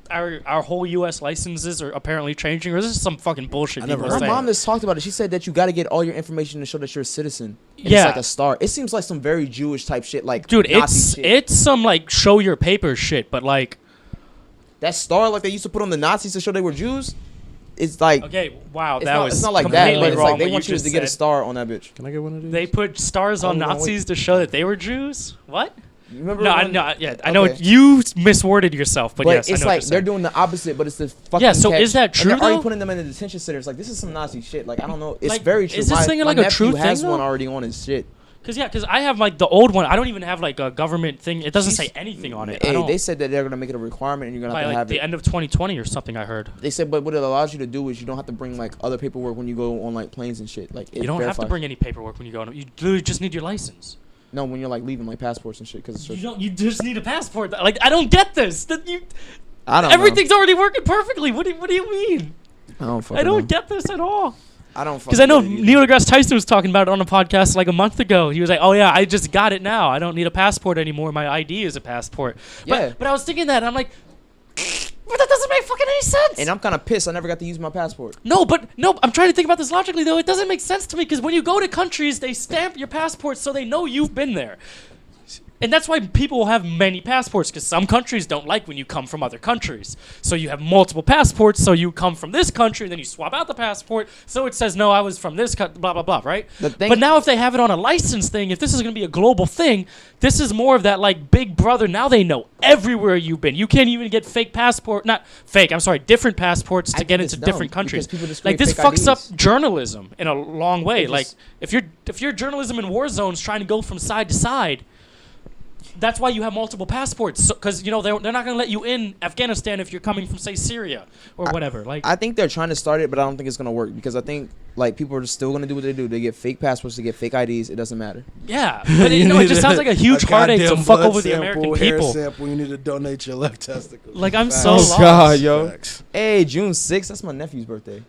our whole U.S. licenses are apparently changing, or is this some fucking bullshit? I never people heard are My saying? mom just talked about it. She said that you got to get all your information to show that you're a citizen. And Yeah. It's like a star. It seems like some very Jewish type shit. Like, Dude, Nazi shit. it's some like show your papers shit, but like That star, like they used to put on the Nazis to show they were Jews, it's like. okay, wow, It's that not, was it's not like that, completely but it's wrong like they what want you just to get a said. star on that bitch. Can I get one of these? They put stars on Oh, no, wait. Nazis to show that they were Jews. What? You remember? No, I when- know. Yeah, I know Okay. you misworded yourself, but, But yes, I it's know what like you're they're saying. doing the opposite, but it's the fucking. Yeah, so catch. is that And true, they're already though? putting them in the detention centers. Like this is some Nazi shit. Like I don't know. It's Like, very true. is this thing like my a true nephew has thing, one though? already on his shit. Because I have like the old one. I don't even have like a government thing. It doesn't She's- say anything on it. I Hey, don't, they said that they're gonna make it a requirement, and you're gonna by have to like have the it. end of 2020 or something. I heard. They said, but what it allows you to do is you don't have to bring like other paperwork when you go on like planes and shit. Like it You don't have to verifies- bring any paperwork when you go on. You literally just need your license. No, when you're like leaving like passports and shit, because You don't. You just need a passport. Like I don't get this. That you. I don't. Everything's already working perfectly. What do you mean? Know. I don't. I fucking don't know. get this at all. I don't. Because I know fucking get it Neil deGrasse Tyson was talking about it on a podcast like a month ago. He was like, "Oh yeah, I just got it now. I don't need a passport anymore. My ID is a passport." Yeah. But I was thinking that and I'm like, but that doesn't make fucking any sense. And I'm kind of pissed. I never got to use my passport. No, I'm trying to think about this logically though. It doesn't make sense to me because when you go to countries, they stamp your passport so they know you've been there. And that's why people will have many passports, because some countries don't like when you come from other countries. So you have multiple passports, so you come from this country, and then you swap out the passport, so it says, no, I was from this country, blah, blah, blah, right? But now if they have it on a license thing, if this is going to be a global thing, this is more of that, like, Big Brother. Now they know everywhere you've been. You can't even get different passports to get into different countries. Like, this fucks up journalism in a long way. Like, if you're journalism in war zones trying to go from side to side, that's why you have multiple passports, because they're not going to let you in Afghanistan if you're coming from, say, Syria or whatever. Like, I think they're trying to start it, but I don't think it's going to work, because I think like people are still going to do what they do. They get fake passports, they get fake IDs. It doesn't matter. Yeah, but it just sounds like a huge heartache to fuck over the American people. Sample, you need to donate your left testicle. Like, I'm so Oh lost. God, yo. Facts. Hey, June 6th. That's my nephew's birthday.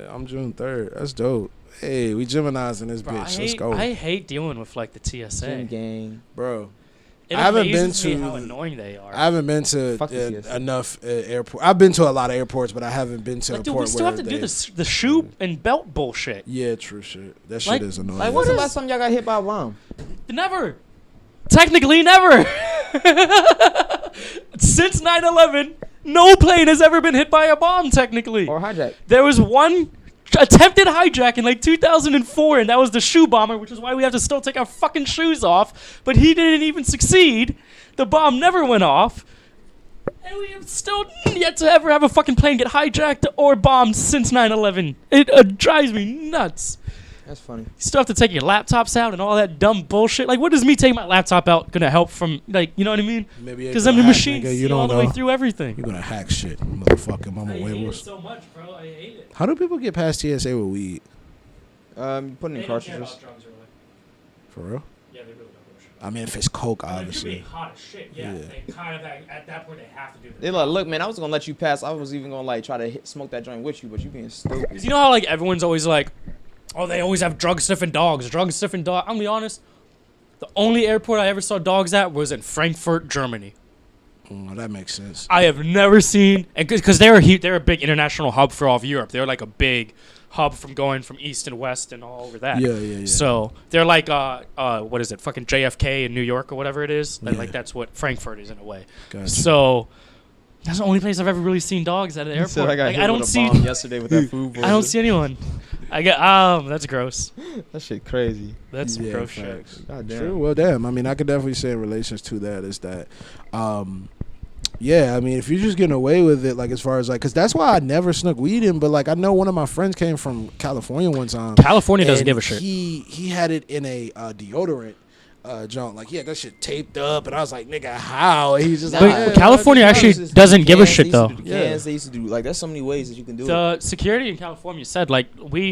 I'm June 3rd. That's dope. Hey, we Geminis in this Bro, bitch. Let's go, I hate dealing with like the TSA. Gym gang. bro. It I haven't amazes been me to- how annoying they are. I haven't been to Fuck the TSA. enough airport. I've been to a lot of airports, but I haven't been to Like, a dude, port we still where have to they- do the shoe and belt bullshit. Yeah, true shit. That shit Like- is annoying. Like, What when's the is- last time y'all got hit by a bomb? Never. Technically, never. Since 9/11, no plane has ever been hit by a bomb, technically. Or hijack? There was one attempted hijack in like 2004, and that was the shoe bomber, which is why we have to still take our fucking shoes off. But he didn't even succeed. The bomb never went off. And we have still yet to ever have a fucking plane get hijacked or bombed since 9/11. It drives me nuts. That's funny. You still have to take your laptops out and all that dumb bullshit. Like, what is me taking my laptop out gonna help from, like, you know what I mean? Maybe Because them the machines nigga, see you don't all the know. way through everything. You're gonna hack shit, motherfucker. Mama, so much, bro. I hate it. How do people get past TSA with weed? Putting in cartridges. drugs, really. For real? Yeah, they really don't give a shit. I mean, if it's coke, If you're obviously. being hot as shit, yeah, Yeah. they kind of at that point they have to do They like, look, man, I was gonna let you pass. I was even gonna like try to smoke that joint with you, but you being stupid. Because you know how like everyone's always like, oh, they always have drug sniffing dogs. I'm gonna be honest. The only airport I ever saw dogs at was in Frankfurt, Germany. That makes sense. I have never seen, and because they're a big international hub for all of Europe. They're like a big hub from going from east and west and all over that. Yeah. So they're like what is it? Fucking JFK in New York or whatever it is. Yeah. Like that's what Frankfurt is in a way. Gotcha. So that's the only place I've ever really seen dogs at an airport. Like, I don't see. yesterday with that food. I don't see anyone. That's gross. that shit crazy. That's some Yeah, gross shit. facts. God damn. True. Well, damn. I mean, I could definitely say in relations to that is that, yeah. I mean, if you're just getting away with it, like as far as like, because that's why I never snuck weed in. But like, I know one of my friends came from California one time. California doesn't and give a shit. He had it in a deodorant. Joint, like, yeah, that shit taped up, and I was like, nigga, how? And he's just Nah, like, But yeah, California I actually just- doesn't give a Cans, shit they used to though. do the cans, they used to do like there's so many ways that you can do it. The security in California said like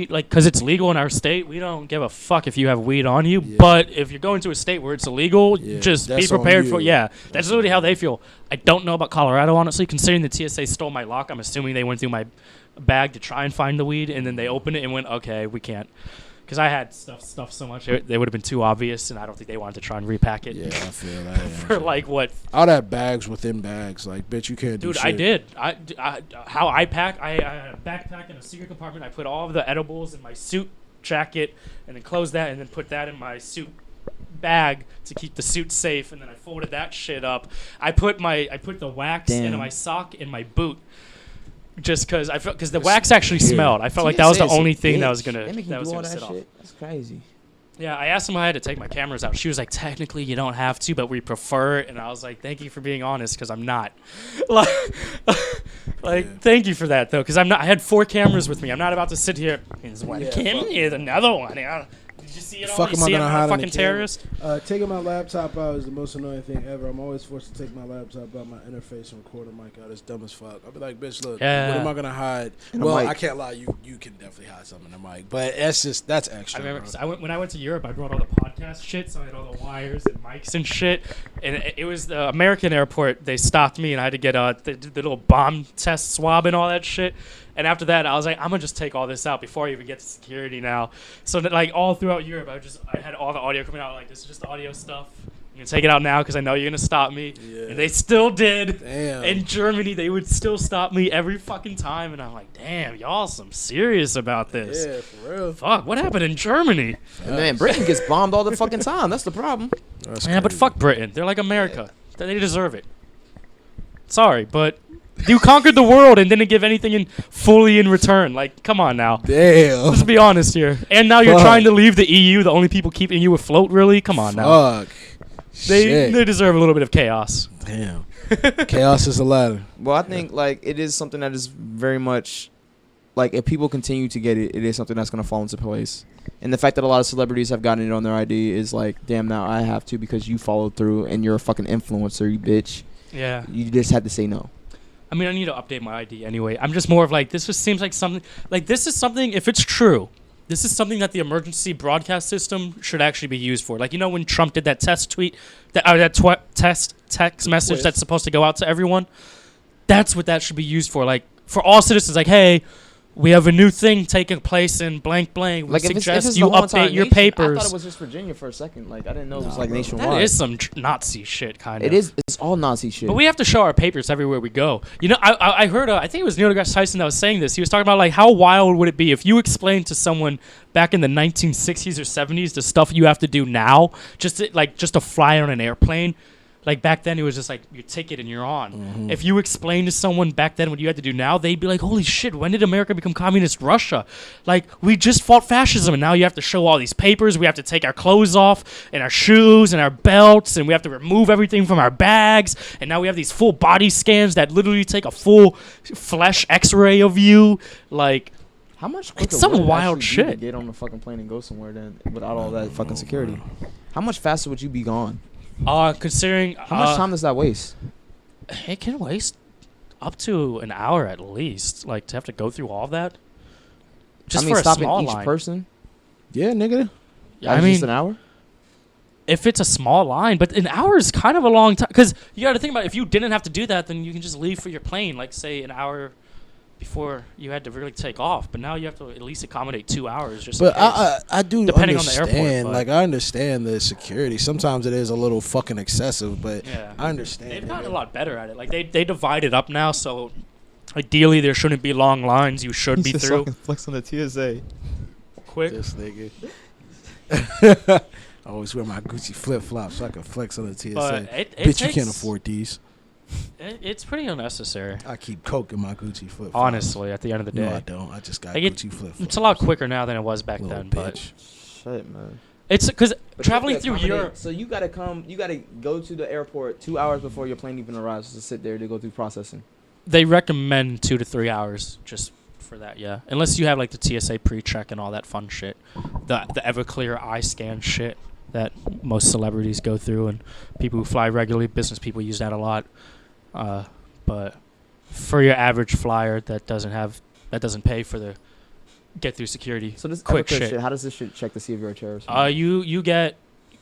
because it's legal in our state, we don't give a fuck if you have weed on you. Yeah. But if you're going to a state where it's illegal, Yeah, just be that's on prepared you. for. Yeah, that's literally how they feel. I don't know about Colorado honestly. Considering the TSA stole my lock, I'm assuming they went through my bag to try and find the weed, and then they opened it and went, okay, we can't. Because I had stuff so much, they would have been too obvious, and I don't think they wanted to try and repack it. Yeah, I feel that. Yeah. For like what? I'd have bags within bags. Like, bitch, you can't do Dude, shit. I did. How I pack, I had a backpack in a secret compartment. I put all of the edibles in my suit jacket, and then closed that, and then put that in my suit bag to keep the suit safe. And then I folded that shit up. I put the wax into Damn. my sock in my boot, just because the wax actually smelled. I felt like that was TSA the is a only thing that bitch. was gonna They make you that was do all gonna that sit off. shit. That's crazy. Yeah, I asked them if I had to take my cameras out. She was like, technically, you don't have to, but we prefer it. And I was like, thank you for being honest, because I'm not. Thank you for that, though, because I'm not. I had 4 cameras with me. I'm not about to sit here. Here's one camera. Here's another one. Did you see it all? Fuck You am I see gonna I'm hide a on the fucking camera? terrorist? Taking my laptop out is the most annoying thing ever. I'm always forced to take my laptop out, my interface, and record a mic out. It's dumb as fuck. I'll be like, bitch, look, Yeah. what am I gonna hide? In a Well, mic. I can't lie. You can definitely hide something in the mic, but that's extra. I remember bro. 'cause when I went to Europe, I brought all the podcast shit, so I had all the wires and mics and shit. And it was the American airport. They stopped me, and I had to get the little bomb test swab and all that shit. And after that, I was like, I'm gonna just take all this out before I even get to security now. So that, like all throughout Europe, I had all the audio coming out. Like, this is just audio stuff. I'm gonna take it out now because I know you're gonna stop me. Yeah. And they still did. Damn. In Germany, they would still stop me every fucking time, and I'm like, damn, y'all some serious about this. Yeah, for real. Fuck, what happened in Germany? And man, Britain gets bombed all the fucking time. That's the problem. That's Yeah, but crazy. fuck Britain. They're like America. They deserve it. Sorry, but you conquered the world and didn't give anything fully in return. Like, come on now. Damn. Let's be honest here. And now you're Fuck. trying to leave the EU, the only people keeping you afloat, really? Come on now. Fuck. They Shit. deserve a little bit of chaos. Damn. Chaos is a ladder. Well, I think like it is something that is very much like if people continue to get it, it is something that's gonna fall into place. And the fact that a lot of celebrities have gotten it on their ID is like, damn, now I have to because you followed through and you're a fucking influencer, you bitch. Yeah. You just had to say no. I mean, I need to update my ID anyway. I'm just more of like, this just seems like something, like this is something, if it's true, this is something that the emergency broadcast system should actually be used for. Like, you know when Trump did that test tweet, text message that's supposed to go out to everyone? That's what that should be used for. Like, for all citizens, like, hey, we have a new thing taking place in blank blank. We Like if suggest it's you the whole entire update your nation, papers. I thought it was just Virginia for a second. Like I didn't know it was like bro. nationwide. That is some Nazi shit, kind of. It is. It's all Nazi shit. But we have to show our papers everywhere we go. You know, I heard, I think it was Neil deGrasse Tyson that was saying this. He was talking about, like, how wild would it be if you explained to someone back in the 1960s or 70s the stuff you have to do now just to fly on an airplane. Like, back then, it was just, like, your ticket and you're on. Mm-hmm. If you explained to someone back then what you had to do now, they'd be like, holy shit, when did America become communist Russia? Like, we just fought fascism, and now you have to show all these papers. We have to take our clothes off and our shoes and our belts, and we have to remove everything from our bags. And now we have these full body scans that literally take a full flesh x-ray of you. Like, How much quicker It's some would it wild actually be to shit. get on the fucking plane and go somewhere then without all that fucking security? How much faster would you be gone? considering... How much time does that waste? It can waste up to an hour at least, like, to have to go through all that. Just I mean, for a stopping small each line. person. Yeah, nigga. Yeah, I That's mean, just an hour. if it's a small line, but an hour is kind of a long time. Because you got to think about it, if you didn't have to do that, then you can just leave for your plane, like, say, an hour before you had to really take off. But now you have to at least accommodate 2 hours. Just But in case. I do Depending on the understand. airport, but- Like I understand the security. Sometimes it is a little fucking excessive, but Yeah. I understand. They've nigga. gotten a lot better at it. Like, they divide it up now, so ideally there shouldn't be long lines. You should be through Flex on the TSA. quick. This nigga. I always wear my Gucci flip flops so I can flex on the TSA. But it Bitch, you can't takes- afford these. It's pretty unnecessary, I keep coke in my Gucci flip flops. honestly, at the end of the day. No, I don't. I just got Like, Gucci flip flops. It's a lot quicker now than it was back Little then, but bitch. Shit, man. it's because But traveling you through have to Europe. accommodate- So you gotta come. You gotta go to the airport 2 hours before your plane even arrives to sit there to go through processing. They recommend 2 to 3 hours just for that, yeah. Unless you have like the TSA pre-check and all that fun shit, the Everclear eye scan shit that most celebrities go through, and people who fly regularly, business people use that a lot. But for your average flyer that doesn't pay for the get through security, So this quick Everclear shit. How does this shit check to see if you're a terrorist?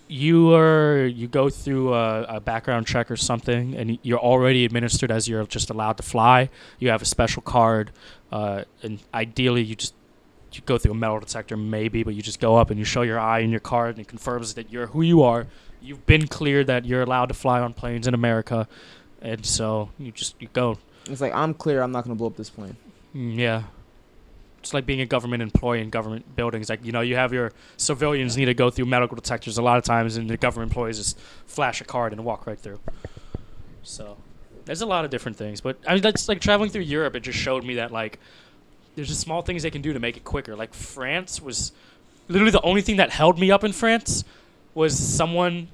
You go through a background check or something, and you're already administered as you're just allowed to fly. You have a special card, and ideally you go through a metal detector maybe, but you just go up and you show your eye and your card, and it confirms that you're who you are. You've been cleared that you're allowed to fly on planes in America, and so you go. It's like I'm clear. I'm not gonna blow up this plane. Yeah. It's like being a government employee in government buildings. Like, you have your civilians need to go through medical detectors a lot of times, and the government employees just flash a card and walk right through. So there's a lot of different things. But I mean, that's like traveling through Europe. It just showed me that, like, there's just small things they can do to make it quicker. Like, France was literally the only thing that held me up in France was someone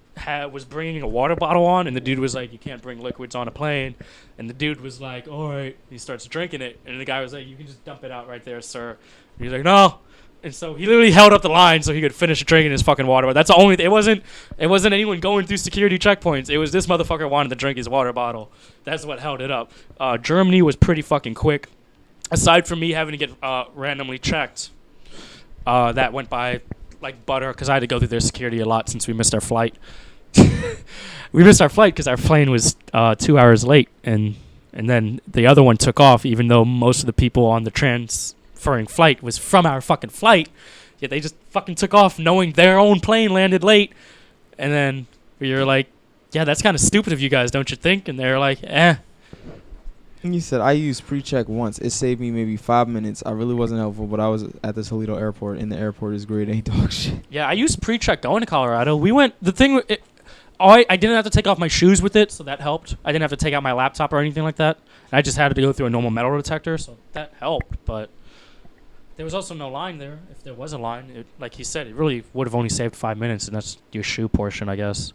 was bringing a water bottle on, and the dude was like, you can't bring liquids on a plane. And the dude was like, all right. He starts drinking it, and the guy was like, you can just dump it out right there, sir. And he's like, no. And so he literally held up the line so he could finish drinking his fucking water bottle. That's the only thing. It wasn't anyone going through security checkpoints. It was this motherfucker wanted to drink his water bottle. That's what held it up. Germany was pretty fucking quick. Aside from me having to get randomly checked, that went by like butter, because I had to go through their security a lot since we missed our flight. We missed our flight because our plane was 2 hours late, and then the other one took off, even though most of the people on the transferring flight was from our fucking flight. Yet they just fucking took off knowing their own plane landed late, and then where you're like, yeah, that's kind of stupid of you guys, don't you think? And they're like, eh. And you said I used pre-check once. It saved me maybe 5 minutes. I really wasn't helpful, but I was at the Toledo airport, and the airport is great. Ain't dog shit. Yeah, I used pre-check going to Colorado. We went. The thing, I didn't have to take off my shoes with it, so that helped. I didn't have to take out my laptop or anything like that. I just had to go through a normal metal detector, so that helped. But there was also no line there. If there was a line, like he said, it really would have only saved 5 minutes, and that's your shoe portion, I guess.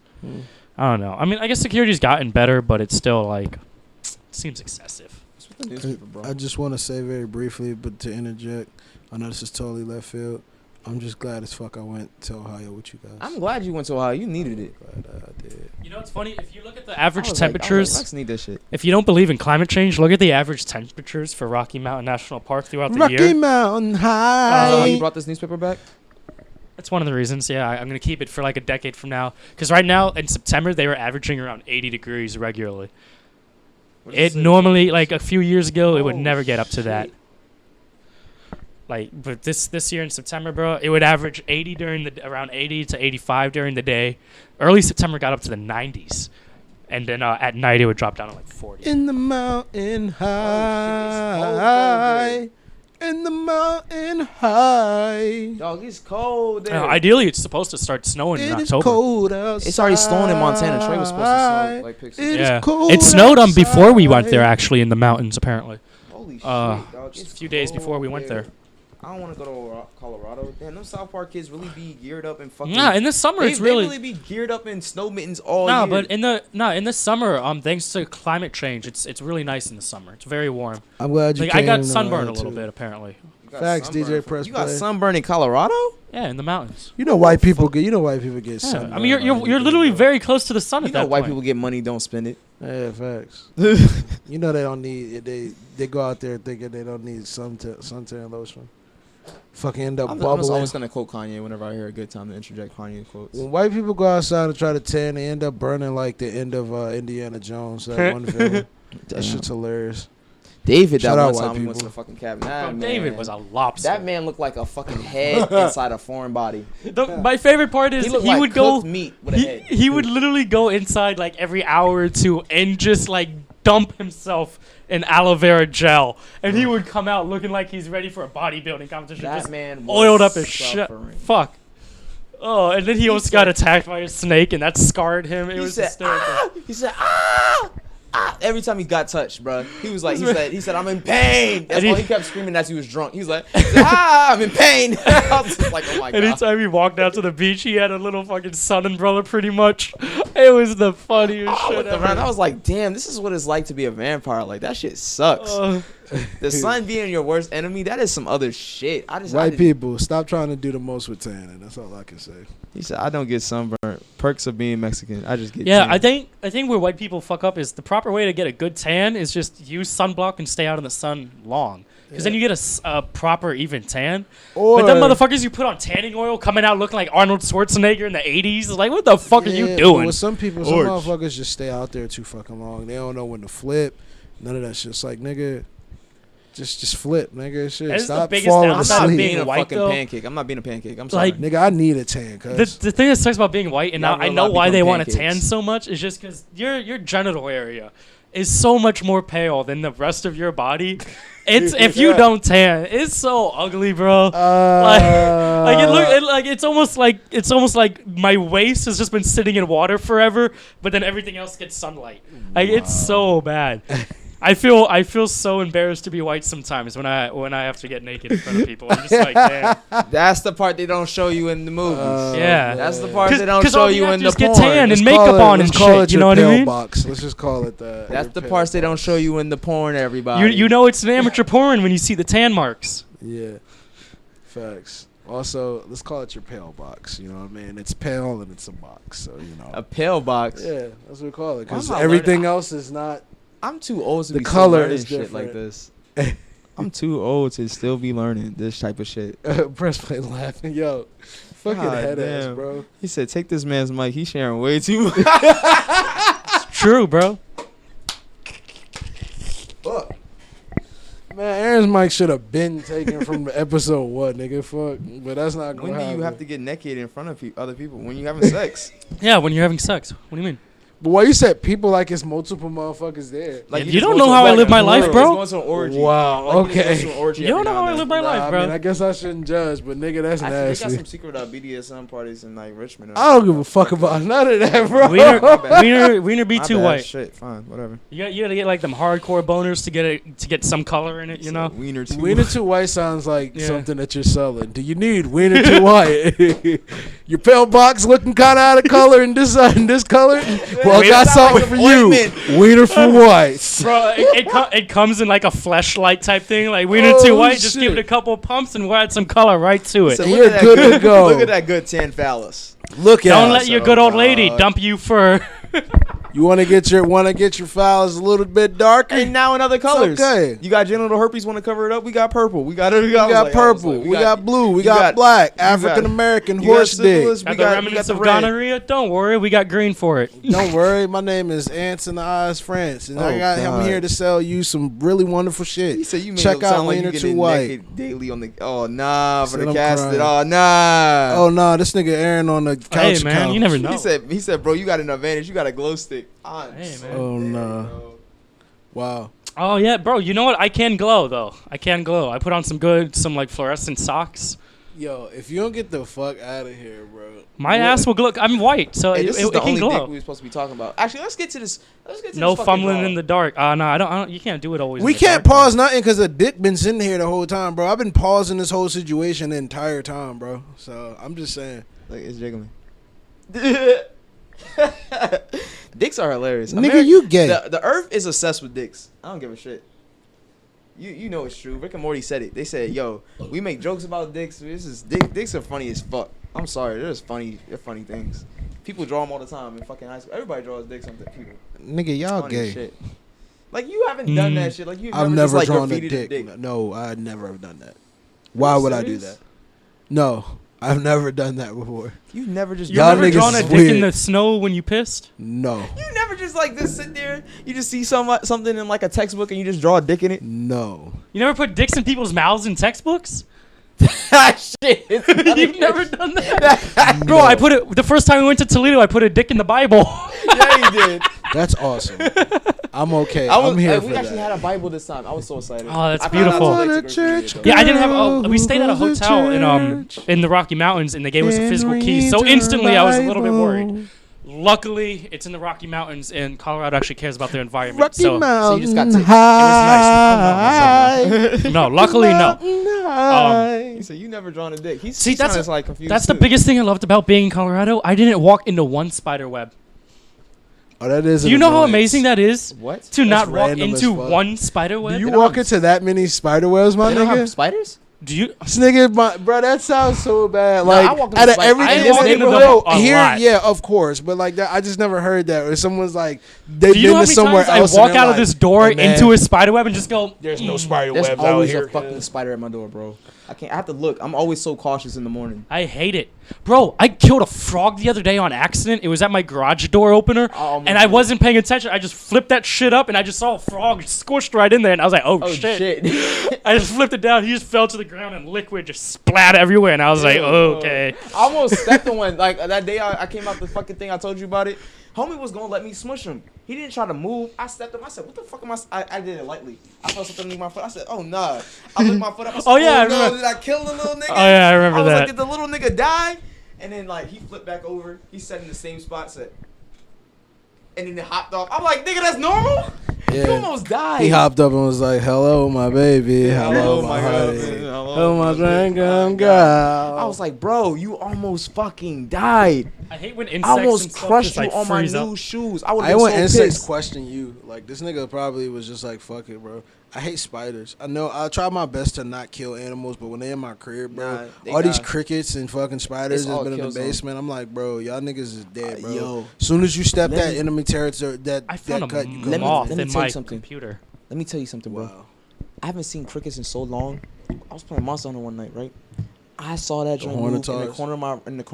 I don't know. I mean, I guess security's gotten better, but it's still like seems excessive. I just want to say very briefly, but to interject, I know this is totally left field. I'm just glad as fuck I went to Ohio with you guys. I'm glad you went to Ohio. You needed it. Glad I did. You know, it's funny if you look at the average I was temperatures. Like, Lex need this shit. If you don't believe in climate change, look at the average temperatures for Rocky Mountain National Park throughout the Rocky year. Mountain So how High. you brought this newspaper back? That's one of the reasons. Yeah, I'm gonna keep it for like a decade from now. Because right now in September they were averaging around 80 degrees regularly. What does it It say? normally, like a few years ago, it would Oh, never get up to that. shit. Like, but this year in September, bro, it would average 80 during the around 80 to 85 during the day. Early September got up to the 90s, and then at night it would drop down to like 40. In the mountain cold high. In the mountain high. Dog, it's cold there. Ideally, it's supposed to start snowing in It is October. cold outside. It's already snowing in Montana. Trey was supposed to snow like Pixie. It is Yeah, cold it snowed before we went there. outside. Actually, in the mountains, apparently. Holy shit, Uh, dog. just It's a few days cold before we went there. I don't want to go to Colorado. Damn, them South Park kids really be geared up and fucking. Nah, in the summer they, it's really. they really be geared up in snow mittens all No, year. but in the summer, thanks to climate change, it's really nice in the summer. It's very warm. I'm glad you Like came. I got to sunburned a Ohio, little too. bit apparently. You got Facts, sunburn DJ from- Press You got Play. sunburn in Colorado? Yeah, in the mountains. You know white people get. You know white people get Yeah. sunburned. I mean, you're literally very close to the sun You at know that white point. people get money, don't spend it. Yeah, facts. You know they don't need. They go out there thinking they don't need suntan lotion. Fucking end up I'm bubbling. always gonna quote Kanye whenever I hear a good time to interject Kanye quotes. When white people go outside and try to tan, they end up burning like the end of Indiana Jones. That one villain. That shit's hilarious. David, Shout that out one white time we went to people. the fucking cabin. Bro, That David man- was a lobster. That man looked like a fucking head inside a foreign body. My favorite part is He he, looked like would go. cooked meat with a head. He would literally go inside like every hour or two and just like dump himself in aloe vera gel, and he would come out looking like he's ready for a bodybuilding competition. That just man was oiled up as shit. suffering. Fuck. Oh, and then he almost got attacked by a snake, and that scarred him. It He was said, hysterical. ah! He said, ah! Ah! Every time he got touched, bro, he was like, he said, I'm in pain. That's And all he- he kept screaming as he was drunk. He was like, ah, I'm in pain. I was just like, oh my god. Anytime he walked out to the beach, he had a little fucking sun umbrella, pretty much. It was the funniest I shit looked ever. around, I was like, damn, this is what it's like to be a vampire. Like, that shit sucks. The sun being your worst enemy, that is some other shit. White people, stop trying to do the most with tanning. That's all I can say. He said, I don't get sunburned. Perks of being Mexican. I just get Yeah, tan. I think where white people fuck up is the proper way to get a good tan is just use sunblock and stay out in the sun long. Because then you get a proper even tan. Or But then motherfuckers you put on tanning oil coming out looking like Arnold Schwarzenegger in the 80s. Like, what the fuck are you Yeah, doing? With some people, some Orange. motherfuckers just stay out there too fucking long. They don't know when to flip. None of that shit. It's like, nigga, just flip, nigga. Shit, That is the stop biggest falling I'm downside not of asleep. being being a white, fucking though. pancake. I'm not being a pancake. I'm sorry. Like, Nigga, I need a tan, cuz. The thing that sucks about being white and Y'all I will know not why become they want to pancakes. tan so much is just because your genital area is so much more pale than the rest of your body. It's if you don't tan, it's so ugly, bro. Like it's almost like my waist has just been sitting in water forever, but then everything else gets sunlight. Like it's so bad. I feel so embarrassed to be white sometimes when I have to get naked in front of people. I'm just like, damn. That's the part they don't show you in the movies. Yeah. That's the part they don't 'Cause show all the you in the actors get porn. tan and Let's makeup call it- on let's and call shit. it You your know what I pill mean? Box. Let's just call it that. That's your the pill parts they don't box. show you in the porn, everybody. You know it's an amateur porn when you see the tan marks. Yeah. Facts. Also, let's call it your pale box. You know what I mean? It's pale and it's a box. So, you know. A pill box. Yeah, that's what we call it. Because I'm not everything learning- else is not. I'm too old to The be color still learning is shit like different. this. I'm too old to still be learning this type of shit. Press play laughing. Yo, fucking God head ass, damn. bro. He said, take this man's mic. He's sharing way too much. True, bro. Man, Aaron's mic should have been taken from the episode 1, nigga. Fuck. But that's not going When to do happen. you have to get naked in front of other people? When you having sex? Yeah, when you're having sex. What do you mean? But why you said people like it's multiple motherfuckers there? Like You just don't go know to how I like live a my life, club. bro. Just going to an orgy. Wow, Like, you just okay. go to an orgy You don't every know now how I and live then. my life, I bro. mean, I guess I shouldn't judge, but nigga, that's Actually, they got nasty. some secret BDSM parties in like Richmond. I don't give a fuck about none of that, bro. Wiener be My too bad, white. Shit, fine, whatever. You gotta get like them hardcore boners to get some color in it, you know? Wiener too. Wiener too white sounds like Yeah. something that you're selling. Do you need wiener too white? Your pillbox looking kind of out of color in this color? Well, I got sound something like for an you. ointment. Wiener for whites. Bro, it comes in like a fleshlight type thing, like Wiener Oh, too white. Just give it shit. a couple pumps and we'll add some color right to it. So And look you're at that good to go. Look at that good tan phallus. Look at Don't it. let your good old lady God. dump you for. You want to get your files a little bit darker? And now in other colors. okay. You got genital herpes, want to cover it up? We got purple. We got We got purple. We got blue. We got black. African American horse dick. Got the remnants of gonorrhea? Don't worry, we got green for it. Don't worry, my name is Ants in the Eyes France, and I'm God. here to sell you some really wonderful shit. He said you made Check it out sound like Wiener you Too getting White. naked daily on the. Oh nah, for Said the I'm casted. crying. Oh nah. Oh no, this nigga Aaron on the couch. Hey man, account. you never know. He said, bro, you got an advantage. You got a glow stick. Hey, man. Oh no. Wow. Oh yeah, bro. You know what? I can glow though. I can glow. I put on some like fluorescent socks. Yo, if you don't get the fuck out of here, bro. My ass will glow. I'm white, so Hey, it, this it, is the it can only dick glow. we were supposed to be talking about. Actually, let's get to this. No this fucking fumbling draw. in the dark. No, I don't. You can't do it always. We in the can't dark, pause nothing because the dick been sitting here the whole time, bro. I've been pausing this whole situation the entire time, bro. So I'm just saying. Like it's jiggling. Dicks are hilarious. Nigga, you gay. The Earth is obsessed with dicks. I don't give a shit. You know it's true. Rick and Morty said it. They said, "Yo, we make jokes about dicks. Dicks are funny as fuck." I'm sorry, they're just funny. They're funny things. People draw them all the time in fucking high school. Everybody draws dicks on people. Nigga, y'all Funny gay. as shit. Like you haven't done that shit. Like you've I've never, never just, like, drawn a graffitied dick. No, I never have done that. Why you would I do serious? that? No, I've never done that before. You've never just. You Y'all ever niggas drawn a is dick weird. in the snow when you pissed? No, You never just like this sit there. You just see something in like a textbook and you just draw a dick in it. no. You never put dicks in people's mouths in textbooks? Shit. You've never done that, bro. I put it the first time we went to Toledo. I put a dick in the Bible. Yeah, you did. That's awesome. I'm okay. I was, I'm here we for actually that. had a Bible this time. I was so excited. Oh, that's I found out beautiful. too late to Go to go church, through it, though. Yeah, I didn't have. Girl We stayed at a who goes to hotel church in the Rocky Mountains, and they gave us a and physical key. reads So her instantly, I was a little bit Bible. worried. Luckily, it's in the Rocky Mountains, and Colorado actually cares about their environment. Rocky so Mountain just got ticked. High. no, luckily no. He said you never drawn a dick. He's See, he's that's kinda, like confused. That's the too. biggest thing I loved about being in Colorado. I didn't walk into one spider web. Oh, that is. Do you know how amazing that is? What? To not walk random as into fuck. one spider web. Do you walk into that many spider webs, my They don't have nigga? spiders? Do you? This nigga, bro, that sounds so bad. No, Like, I walk into out of spider- everything I in this walk into neighborhood, them a here, lot. yeah, of course, but like that, I just never heard that. Or someone's like, they've Do you know been how to many somewhere times I else. and walk they're out of like, this door "Hey, man, into a spider web and just go? There's no spider There's webs out always here. a fucking spider at my door, bro. I have to look. I'm always so cautious in the morning. I hate it, bro. I killed a frog the other day on accident. It was at my garage door opener, Oh, and I wasn't paying attention. I just flipped that shit up, and I just saw a frog squished right in there, and I was like, "Oh, Oh shit!" shit. I just flipped it down. He just fell to the ground, and liquid just splat everywhere, and I was like, Ew. "Okay." I almost stepped on one. Like that day I came out the fucking thing I told you about it. Homie was gonna let me smush him. He didn't try to move. I stepped him. I said, "What the fuck am I did it lightly. I felt something underneath my foot. I said, "Oh nah." I licked my foot up. I said, Oh, yeah, I no, remember. did I kill the little nigga?" Oh, yeah, I remember was that. like, "Did the little nigga die?" And then like he flipped back over. He sat in the same spot. Said, and then it hopped off. I'm like, "Nigga, that's normal." Yeah. You almost died. He hopped up and was like, "Hello, my baby. Hello, my honey. husband. Hello, my drink, girl." I was like, "Bro, you almost fucking died. I hate when I insects almost and stuff crushed just, you like, on my freeze new up. shoes. I would I have want been so insects pissed." question you. Like, this nigga probably was just like, fuck it, bro. I hate spiders. I know I try my best to not kill animals, but when they in my crib, bro, Nah, they all these die. crickets and fucking spiders It's that's all been in the kill zone. basement, I'm like, bro, y'all niggas is dead, bro. Yo. Soon as you step Let that me- enemy territory, I found a cut, you Let me- moth let me in tell you my something. computer. Let me tell you something, bro. Wow. I haven't seen crickets in so long. I was playing Monster Hunter one night, right? I saw that The joint move in the Hornetars? corner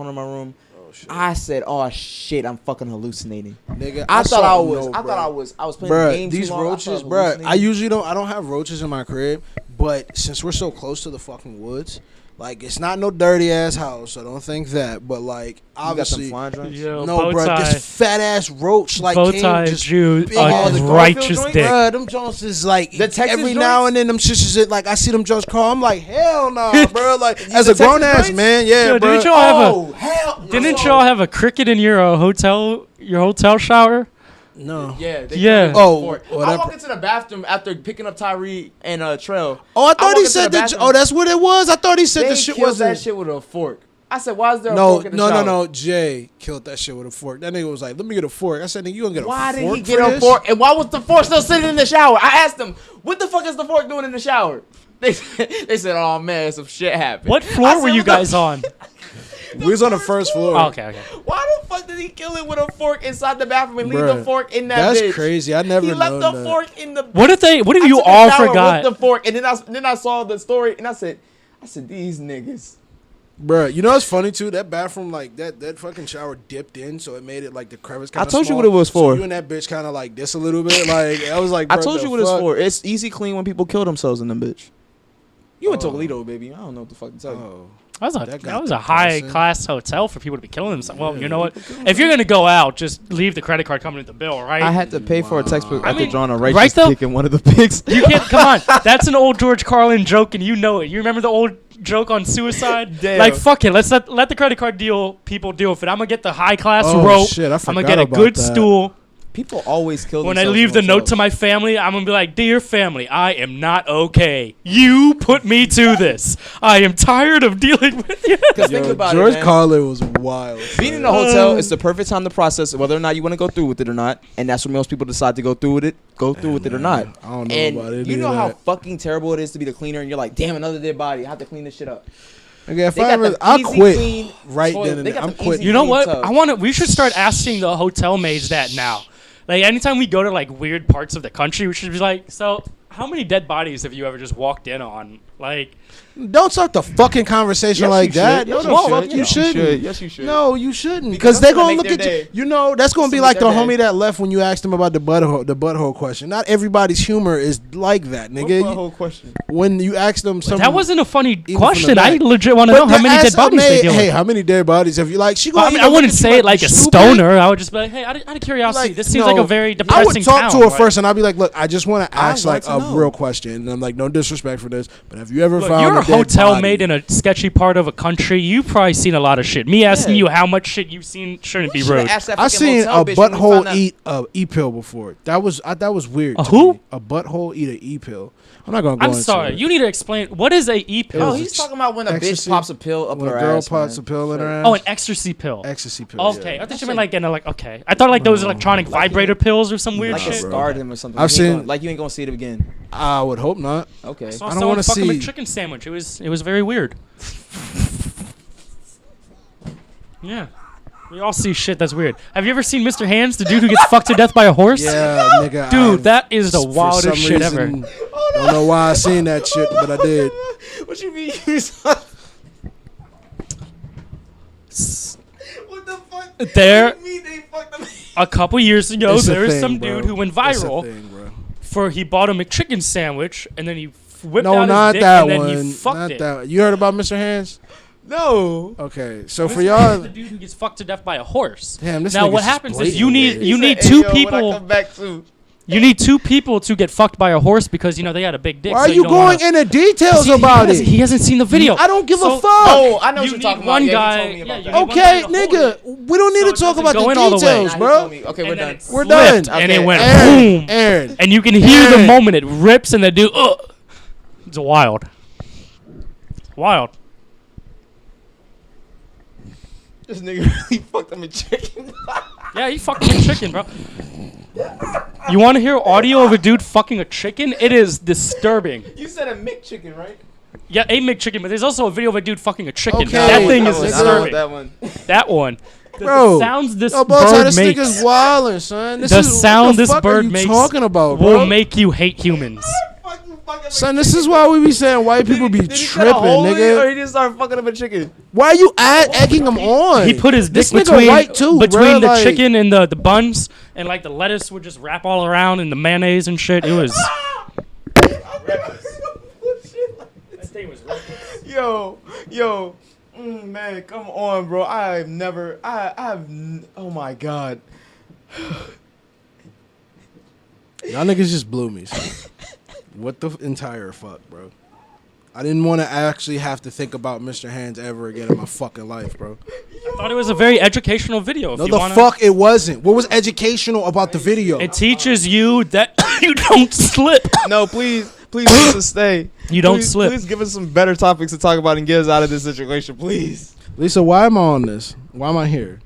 of my room. Oh shit. I said, "Oh shit, I'm fucking hallucinating." Nigga, I thought I was. no, I bro. thought I was playing Bruh, the game these too long. roaches, bruh. I usually don't have roaches in my crib, but since we're so close to the fucking woods, like it's not no dirty ass house. So don't think that. But like You got some obviously, flying joints. Yo, no, bow bro. tie. This fat ass roach like Bow came tie just Jew, big a ass- the righteous Garfield dick. Bruh, them Jones is like The Texas every now joints? and then them shits is like I see them Jones call. I'm like hell no, bro. Like as the a grown Texas ass joints? man, yeah, Yo, bro. didn't y'all have Oh hell! Didn't y'all have a cricket in your hotel shower? No. Yeah. They Yeah. Oh, I whatever. walked into the bathroom after picking up Tyree and Trell. Oh, I thought walked he into said the that. bathroom. Oh, that's what it was. I thought he said They the shit killed was that shit with a fork. I said, "Why is there a No, fork in the no, shower?" no. Jay killed that shit with a fork. That nigga was like, "Let me get a fork." I said, "Nigga, you gonna get a Why fork?" did he for get a this? fork? And why was the fork still sitting in the shower? I asked him, "What the fuck is the fork doing in the shower?" They said, "Oh man, some shit happened." What I floor said, were you "What the guys on? We was on the first floor. Oh, okay. Why the fuck did he kill it with a fork inside the bathroom and leave the Bruh, fork in that That's bitch? crazy. I never He left known the that. fork in the. What if I you took a all shower forgot? with the fork, and then I saw the story, and I said, "These niggas." Bruh, you know what's funny too? That bathroom, like that fucking shower dipped in, so it made it like the crevice kind I of. told you what it was for. So you and that bitch kind of like this a little bit. Like I was like, I bruh, told the you what it's fuck? for. It's easy clean when people kill themselves in them bitch. You went to Oh. Toledo, baby. I don't know what the fuck to tell you. Oh. That got was a depressing. high class hotel for people to be killing themselves. Well, Yeah, you know what? If you're gonna go out, just leave the credit card coming with the bill, right? I had to pay for a textbook Wow. after I mean, drawing a right righteous though? dick in one of the pics. You can't. Come on, that's an old George Carlin joke, and you know it. You remember the old joke on suicide? Damn. Like fuck it, let's let the credit card people deal with it. I'm gonna get the high class Oh, rope. shit, I I'm gonna forgot get a about good that. stool. People always kill When I themselves leave in the note hotels. to my family, I'm gonna be like, "Dear family, I am not okay. You put me to this. I am tired of dealing with you." Because think about George it, man. Carlin was wild. Being in a hotel is the perfect time to process whether or not you want to go through with it or not, and that's when most people decide to go through with it. Go through with it or not. I don't know And about it. you know how fucking terrible it is to be the cleaner, and you're like, "Damn, another dead body. I have to clean this shit up." Okay, if They I got ever, the I'll easy quit clean right toilet. then and They there. got I'm the quitting. easy You know clean what? tub. We should start asking the hotel maids that now. Like anytime we go to like weird parts of the country, we should be like, "So, how many dead bodies have you ever just walked in on?" Like, Don't start the fucking conversation Yes, like you that. should. No, Yes, the you fuck should. you Yes, you shouldn't. should. Yes, you should. No, you shouldn't. Because Because they're that's gonna gonna make look at their you. day. You know, that's gonna be That's like the gonna make homie their that left when you asked him about the butthole question. Not everybody's humor is like that, nigga. What whole question? When you ask them something, that wasn't a funny from the question. I back. legit want to know how many dead bodies they deal Hey, with. how many dead bodies have you like? She Well, gonna I mean, either I look wouldn't at say you it like you a stupid, stoner. I would just be like, "Hey, out of curiosity, like, this seems like no, a very I depressing would talk town." to her Like, first, and I'd be like, "Look, I just want to ask want like to a know. real question." And I'm like, "No disrespect for this, but have you ever Look, found you're a dead hotel body? mate in a sketchy part of a country. You've probably seen a lot of shit. Me asking Yeah. you how much shit you've seen shouldn't be Should've rude. asked that I fucking seen hotel a bitch when we butthole found out- eat a e-pill before. That was weird. A to who? me. A butthole eat an e-pill. I'm not gonna go I'm into sorry. it. You need to explain what is a e-pill. Oh, was he's a talking about when a bitch ecstasy. pops a pill up When a her girl ass. pops man. a pill in her ass. Oh, an ecstasy pill. ecstasy pill. Okay, yeah. I thought you meant like in a like. Okay, I thought like those electronic vibrator pills or some weird Like it shit. bro. scarred him or something. I've You ain't seen- gonna- like you ain't gonna see it again. I would hope not. Okay. So I I don't don't wanna want to fucking see- McChicken sandwich. It was very weird. Yeah. We all see shit that's weird. Have you ever seen Mr. Hands, the dude who gets fucked to death by a horse? Yeah, nigga. Dude, I've- that is the for wildest some shit ever. reason, Don't know why I seen that shit, but I did. What you mean? What the fuck? There, What do you mean they fucked him? a couple years ago, It's a there was thing, some bro. dude who went It's a viral thing, bro. for he bought a McChicken sandwich and then he whipped No, out not his dick that and then one. he fucked Not it. that. You heard about Mr. Hands? No. Okay, so for Mr. y'all, Hands is the dude who gets fucked to death by a horse. damn, this Now nigga's what just happens is blatant you weird. need Hey, two yo, when I people. come back too. You need two people to get fucked by a horse because you know they got a big dick. Why so are you don't going wanna- into details See, about he it? He hasn't seen the video. I don't give So- a fuck. Oh, I know You what you're need talking one about. guy- Yeah, he told me yeah, about you that. need one Okay, guy to nigga, hold we don't So need it to talk doesn't about go the in all the way. details, Nah, he bro. told me. Okay, we're And then done. it We're slipped, done. and Okay. it went Aaron, boom. Aaron. And you can hear the Aaron. moment it rips and the dude. It's wild. Wild. This nigga really fucked him in chicken. Yeah, he fucking a chicken, bro. You want to hear audio of a dude fucking a chicken? It is disturbing. You said a McChicken, right? Yeah, a McChicken, but there's also a video of a dude fucking a chicken. Okay. That thing is That one, disturbing. That one. That one. Bro, The sounds this Yo, boss, bird this makes nigga's wildin', son. This The is, sound what the this fuck bird are you makes talking about, will bro? make you hate humans. Fucking Son, this is why we be saying white people be Did he cut tripping, a hole in it, or nigga. he just started fucking up a chicken? Why are you egging him on? He put his dick This nigga between white too, between bruh, the like- chicken and the buns, and like the lettuce would just wrap all around and the mayonnaise and shit. It was. That thing was reckless. Yo, man, come on, bro. Oh my god. Y'all niggas just blew me. Son. What the entire fuck, bro? I didn't want to actually have to think about Mr. Hands ever again in my fucking life, bro. I thought it was a very educational video. If No, you the wanna, fuck it wasn't. What was educational about the video? It teaches you that you don't slip. No, please let us stay. You don't Please- slip. Please give us some better topics to talk about and get us out of this situation, please. Lisa, why am I on this? Why am I here?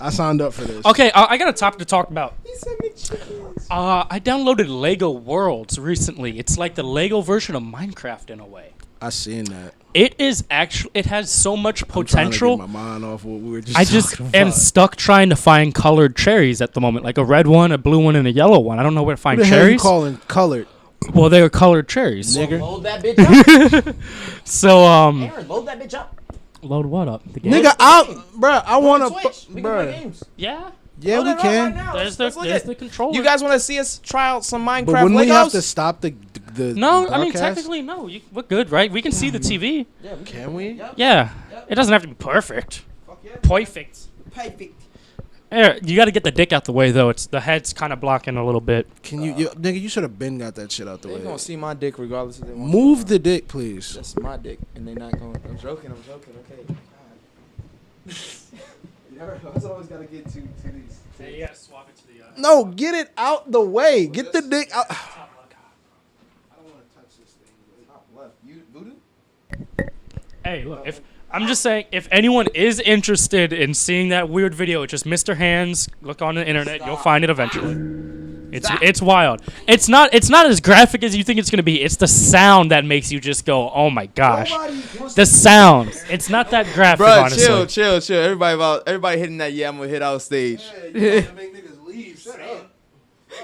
I signed up for this. Okay, I got a topic to talk about. He said McChickens. I downloaded Lego Worlds recently. It's like the Lego version of Minecraft in a way. I seen that. It is actually. It has so much I'm trying to potential. get my mind off what we were just I just talking am about. stuck trying to find colored cherries at the moment, like a red one, a blue one, and a yellow one. I don't know where to find What the hell you cherries. calling colored? Well, they are colored cherries. Nigger. Load that bitch up. So Aaron, load that bitch up. load what up? The game? Nigga, I want Twitch. We can play bruh. games. Yeah. Yeah, Load we it up can. right now. There's Let's look there's at the it. controller. You guys want to see us try out some Minecraft But wouldn't Legos? we have to stop the No, I mean broadcast? technically no. We're good, right? We can see the TV. Yeah, we Can we? Yeah. It doesn't have to be perfect. Fuck yeah. Perfect. Perfect. You got to get the dick out the way though. It's the head's kind of blocking a little bit. Can you, nigga? You should have been got that shit out the They way. gonna see my dick regardless if they want. Move the dick, please. That's my dick, and they not going. I'm joking. Okay. You never know. That's always gotta get to these. Hey, you gotta swap it to the. No, get it out the way. Get the dick out. I don't want to touch this thing. Top left. You voodoo? Hey, look. If I'm just saying, if anyone is interested in seeing that weird video, it's just Mr. Hands. Look on the internet. You'll find it eventually. It's wild. It's not as graphic as you think it's gonna be. It's the sound that makes you just go, oh my gosh. The sound. It's not that graphic, Bro, honestly. chill. Everybody hitting that. Yeah, I'm gonna hit out stage.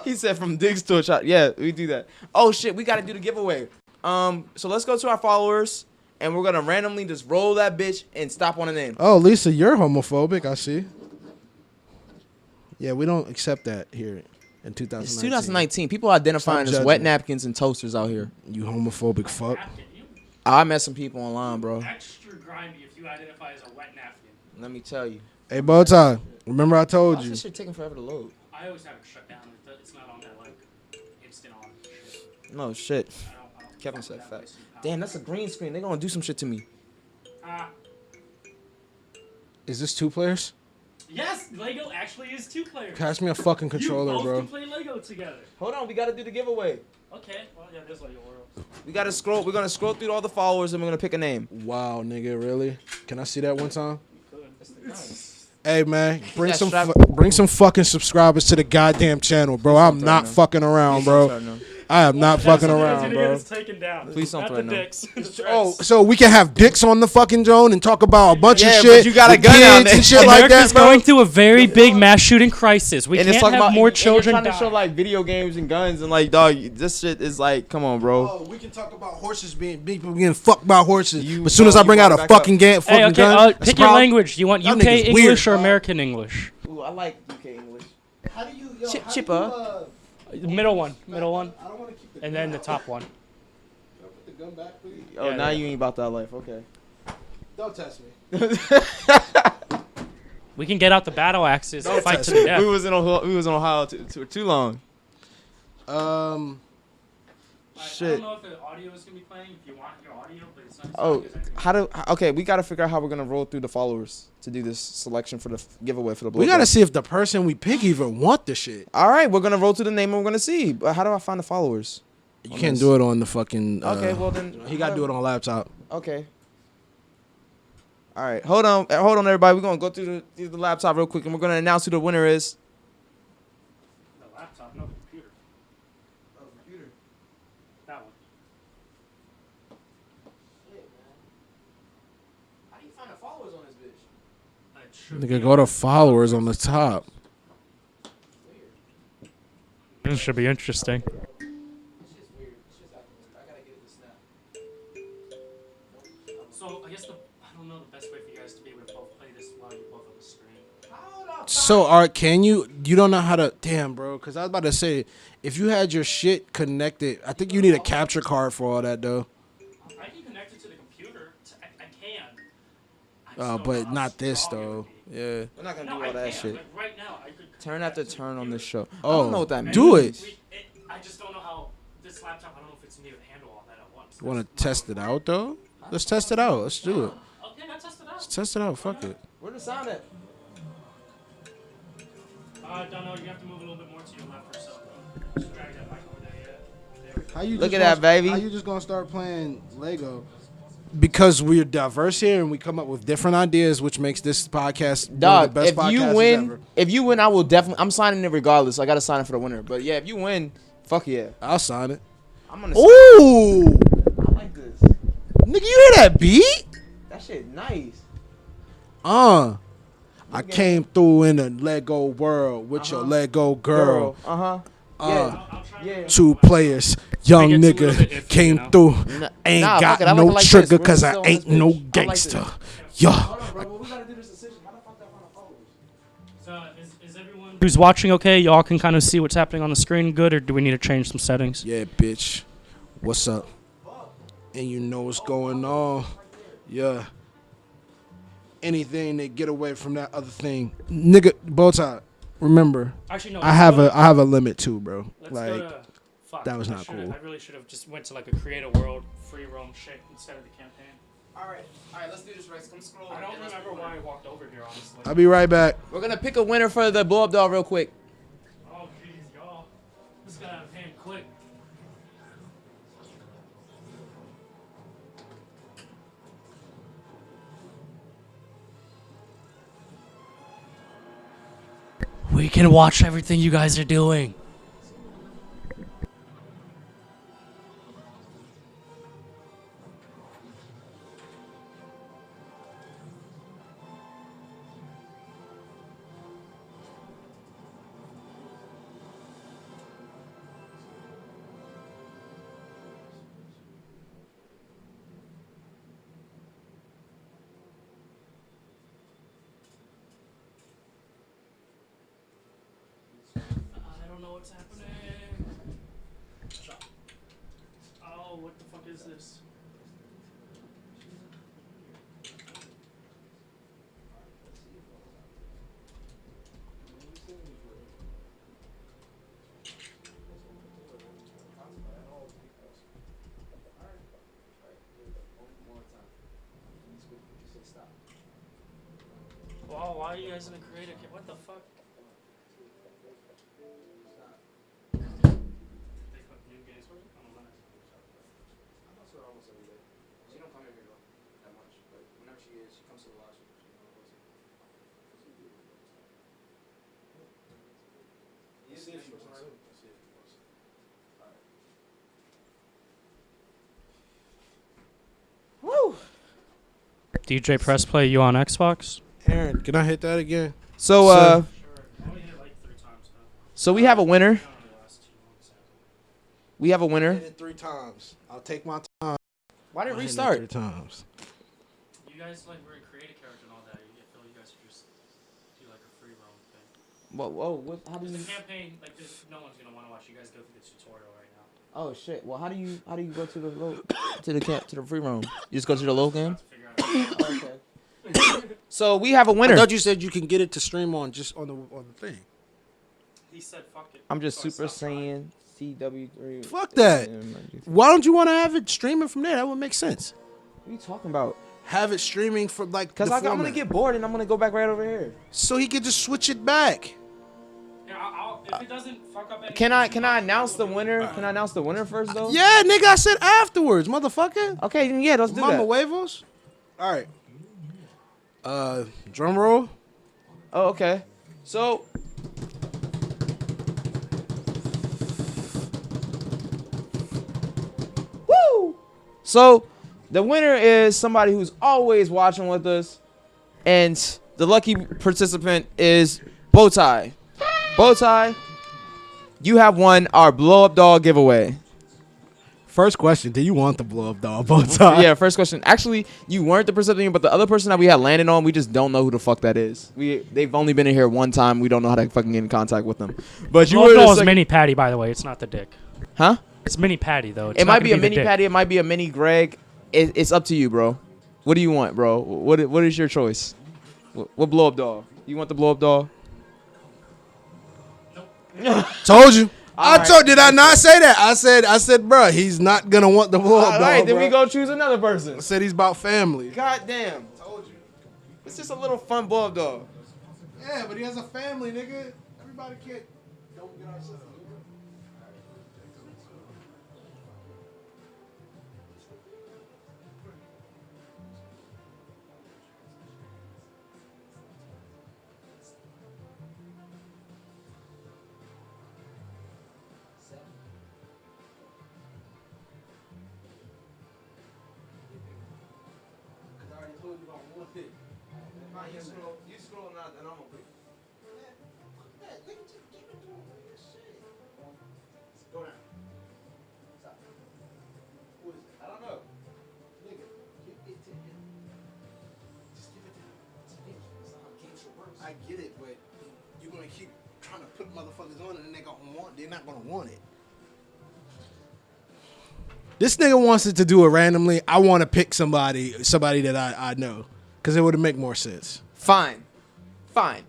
He said from digs to a shot. Yeah, we do that. Oh shit, we gotta do the giveaway. So let's go to our followers, and we're gonna randomly just roll that bitch and stop on a name. Oh, Lisa, you're homophobic. I see. Yeah, we don't accept that here in 2019. It's 2019. People identifying Stop as wet judging. napkins and toasters out here. You homophobic fuck. I met some people online, bro. Extra grimy if you identify as a wet napkin. Let me tell you. Hey, Bowtie. Remember I told Why is you. this shit taking forever to load? I always have it shut down. It's not on that like instant on shit. No shit. I don't Kevin fuck said with that fact. place. Damn, that's a green screen. They gonna do some shit to me. Is this 2 players? Yes, Lego actually is 2 players. Pass me a fucking controller, you both bro. can play Lego together. Hold on, we gotta do the giveaway. Okay, well yeah, there's Lego World. We gotta scroll. We're gonna scroll through all the followers and we're gonna pick a name. Wow, nigga, really? Can I see that one time? Hey man, bring that some strap- bring some fucking subscribers to the goddamn channel, bro. I'm throw not it now. fucking around, bro. I am not fucking around, bro. Taken down. Please don't Not throw the it now. dicks. Oh, so we can have dicks on the fucking zone and talk about a bunch Yeah, of but shit. you got a with gun out kids there. and shit like that, America's bro. going through a very big mass shooting crisis. We And it's can't talking have about more and children you're trying die. to show like video games and guns and like dog. This shit is like, come on, bro. Oh, we can talk about horses people getting fucked by horses. You- But as soon as no, I bring you out a brought it back fucking fucking Hey, okay, gun, that's pick a your problem. language. You want Y'all UK niggas English weird, or bro. American English? Ooh, I like UK English. How do you, Chipper. Middle one, I don't want to keep the and then the top one. Can I put the gun back, please? Oh, Yeah, now yeah. you ain't about that life. Okay. Don't test me. We can get out the battle axes and fight to the we death. was in Ohio too long. Shit. I don't know if the audio is gonna be playing. If you want your audio, but it's not. Oh, okay, we gotta figure out how we're gonna roll through the followers to do this selection for the giveaway for the We gotta see if the person we pick even want the shit. All right, we're gonna roll through the name and we're gonna see. But how do I find the followers? You On can't this. do it on the fucking. Okay, well then he gotta do it on laptop. Okay. All right, hold on, everybody. We're gonna go through the laptop real quick, and we're gonna announce who the winner is. The laptop, no computer. Oh, computer. That one. How do you find the followers on this bitch? Nigga, go to followers on the top. This should be interesting. It's just weird. It's just I gotta So, Art, can you don't know how to, damn, bro, because I was about to say, if you had your shit connected, I think you need a capture card for all that, though. I can connect it to the computer. I can. I just don't But know how not this, strong it though. would be. Yeah. We're not gonna No, do I all that can. shit. Like right now, I could Turn after turn on this show. I Oh, don't know what that means. do it. I just don't know how this laptop. I don't know if it's able to handle all that at once. You want to test it out, though? Let's test it out. Let's do it. Okay, I tested out. Let's test it out. Fuck it. Where the sound at? Don't know. You have to move a little bit more to your left or so. Just drag that mic over there. Yeah. There we go. How you Look just at that, gonna- baby. How you just gonna start playing Lego? Because we're diverse here and we come up with different ideas, which makes this podcast one of Dog, the best if podcasts you ever. win, I will definitely. I'm signing it regardless. I gotta sign it for the winner. But yeah, if you win, fuck yeah. I'll sign it. I'm gonna. Ooh, I like this. nigga, you hear that beat? That shit nice. I came through in the Lego world with your Lego girl. Uh huh. Uh, I'll try. Yeah. 2 players, young It gets a little nigga bit iffy, came you know? through. Ain't Nah, got fuck it, I like no it like this. trigger We're cause just I still on ain't this no bitch. I like gangster. this. Yeah. Hold on, bro. But we gotta do this decision. How the fuck that wanna pose? So is everyone who's watching okay? Y'all can kind of see what's happening on the screen good, or do we need to change some settings? Yeah, bitch. What's up? And you know what's going on. Yeah. Anything that get away from that other thing. Nigga, Bowtie, remember, Actually, no. I have a limit too, bro. Let's Like, go to. Fuck, that was I not should've- cool. I really should have just went to like a create a world free roam shit instead of the campaign. All right, let's do this, Rex. Come scroll. I don't remember why I walked over here, honestly. I'll be right back. We're gonna pick a winner for the blow up doll real quick. Oh jeez, y'all. This got out of hand quick. We can watch everything you guys are doing. I don't know what's happening. Oh, what the fuck is this? Wow, why are you guys in a creative? What the fuck? They put new games for it? I don't know. She don't come here though that much, but whenever she is, she comes to the lodge. Woo! DJ Press Play, you on Xbox? Aaron, can I hit that again? So Sure. I only hit it like 3 times now. so we have a winner. Not on the last 2 months. We have a winner. Hit it 3 times. I'll take my time. Why didn't I'll hit it restart? 3 times. You guys like were in create a character and all that. I feel you guys should just do like a free roam thing. Whoa, what? How do The you? campaign, like, there's no one's gonna want to watch you guys go through the tutorial right now. Oh shit. Well, how do you go to the to the free roam? You just go to the low game. To figure out. Okay. So we have a I winner. thought you said you can get it to stream on just on the thing. He said, "Fuck it." I'm just So I Super stopped trying. Saiyan CW3. Fuck that. What Why don't you want to have it streaming from there? That would make sense. are you talking about? Have it streaming from like Cause the I'm gonna format. get bored and I'm gonna go back right over here. So he could just switch it back. Yeah, if it doesn't fuck up. Can I announce the winner? Can I announce the winner first though? Yeah, nigga, I said afterwards, motherfucker. Okay, then yeah, let's do Mama that. huevos. All right. Drum roll. Oh, okay. So. Woo! So, the winner is somebody who's always watching with us, and the lucky participant is Bowtie. Bowtie, you have won our blow up doll giveaway. First question: do you want the blow up doll bow tie? Yeah, first question. Actually, you weren't the person, but the other person that we had landed on, we just don't know who the fuck that is. They've only been in here one time. We don't know how to fucking get in contact with them. But you Blow were up the doll is second- mini Patty, by the way. It's not the dick. Huh? It's mini Patty though. It's It not might gonna be a the mini dick. Patty. It might be a mini Greg. It's up to you, bro. What do you want, bro? What is your choice? What blow up doll? You want the blow up doll? Told you. All right. Did I not say that? I said, bro, he's not gonna want the blow up All doll. right, then bro. we go choose another person. I said he's about family. God damn. Told you. It's just a little fun blow up doll. Yeah, but he has a family, nigga. Everybody can't. Don't get our sister. I get it, but you're gonna keep trying to put motherfuckers on it and they're not gonna want it. This nigga wants it to do it randomly. I want to pick somebody that I know, because it would make more sense. Fine.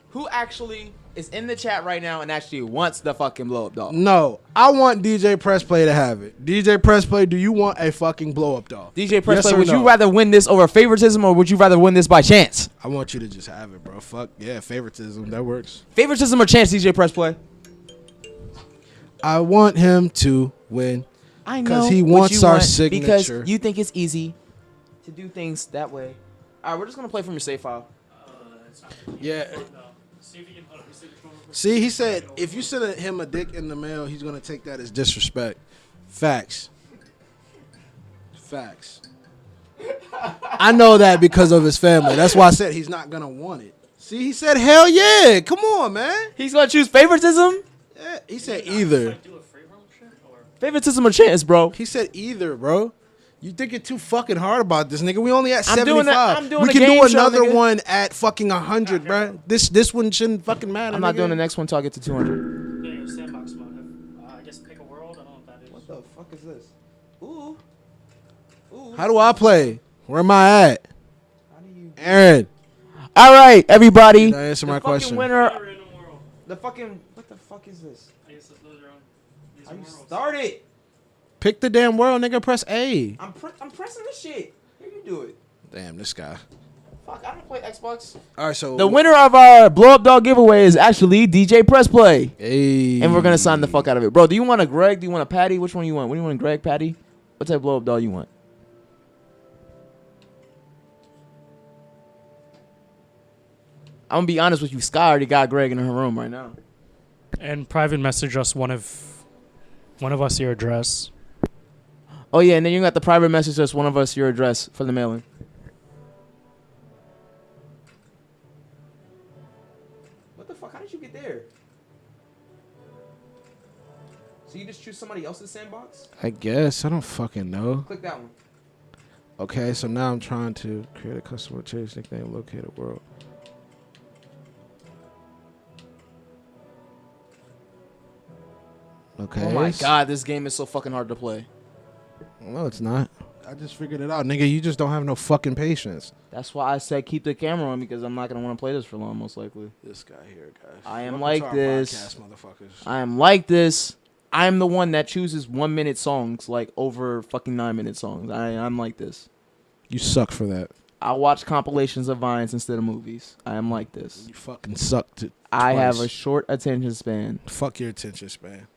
Who actually is in the chat right now and actually wants the fucking blow up doll? No, I want DJ Pressplay to have it. DJ Pressplay, do you want a fucking blow up doll? DJ Pressplay, Yes or would no? you rather win this over favoritism or would you rather win this by chance? I want you to just have it, bro. Fuck yeah, favoritism, that works. Favoritism or chance, DJ Pressplay? I want him to win. I know. 'Cause he what wants you our want signature. Because you think it's easy to do things that way. All right, we're just going to play from your save file. Yeah. See, he said if you send him a dick in the mail, he's gonna take that as disrespect. Facts. I know that because of his family. That's why I said he's not gonna want it. See, he said hell yeah. Come on, man. He's going to choose favoritism? Yeah, he said either. Favoritism or chance, bro? He said either, bro. You think you're too fucking hard about this, nigga. We only at I'm 75. doing that- I'm doing we the can do game show, another nigga. one at fucking 100, bro. This one shouldn't fucking matter. I'm not nigga. doing the next one till I get to 200. Yeah, sandbox mode. I guess pick a world. I don't know what that is. What the fuck is this? Ooh. How do I play? Where am I at? How do you... Aaron. All right, everybody. Did I answer my the question? fucking winner... Random world. The fucking... What the fuck is this? I guess those are on. These How are you worlds. started? Pick the damn world, nigga. Press A. I'm pressing this shit. Here you do it. Damn, this guy. Fuck, I don't play Xbox. All right, so The winner of our blow up doll giveaway is actually DJ Press Play. Hey. And we're gonna sign the fuck out of it. Bro, do you want a Greg? Do you want a Patty? Which one you want? What do you want, Greg, Patty? What type of blow up doll you want? I'm gonna be honest with you, Sky already got Greg in her room right now. And private message us one of us your address. Oh yeah, and then you got the private message us one of us your address for the mailing. What the fuck? How did you get there? So you just choose somebody else's sandbox? I guess. I don't fucking know. Click that one. Okay, so now I'm trying to create a customer change nickname, locate a world. Okay. Oh my god, this game is so fucking hard to play. No, it's not. I just figured it out, nigga. You just don't have no fucking patience. That's why I said keep the camera on because I'm not gonna want to play this for long, most likely. This guy here, guys. I am Welcome like to our this. podcast, motherfuckers. I am like this. I'm the one that chooses 1 minute songs like over fucking 9 minute songs. I'm like this. You suck for that. I watch compilations of vines instead of movies. I am like this. You fucking suck. I have twice. a short attention span. Fuck your attention span.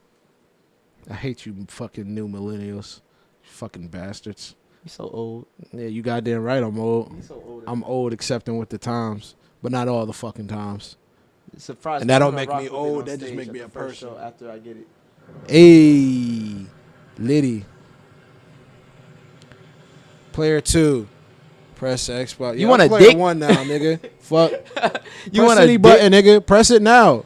I hate you fucking new millennials. Fucking bastards. You're so old. Yeah, you goddamn right I'm old. You're so old. I'm old accepting with the times, but not all the fucking times. Surprised And that me don't when I make rock me with it old, on that just stage make at me the a first person. show after I get it. Hey, Liddy. Player 2. Press Xbox. You want I'm a player dick? 1 now, nigga. Fuck. You Press want any a button, nigga. Press it now.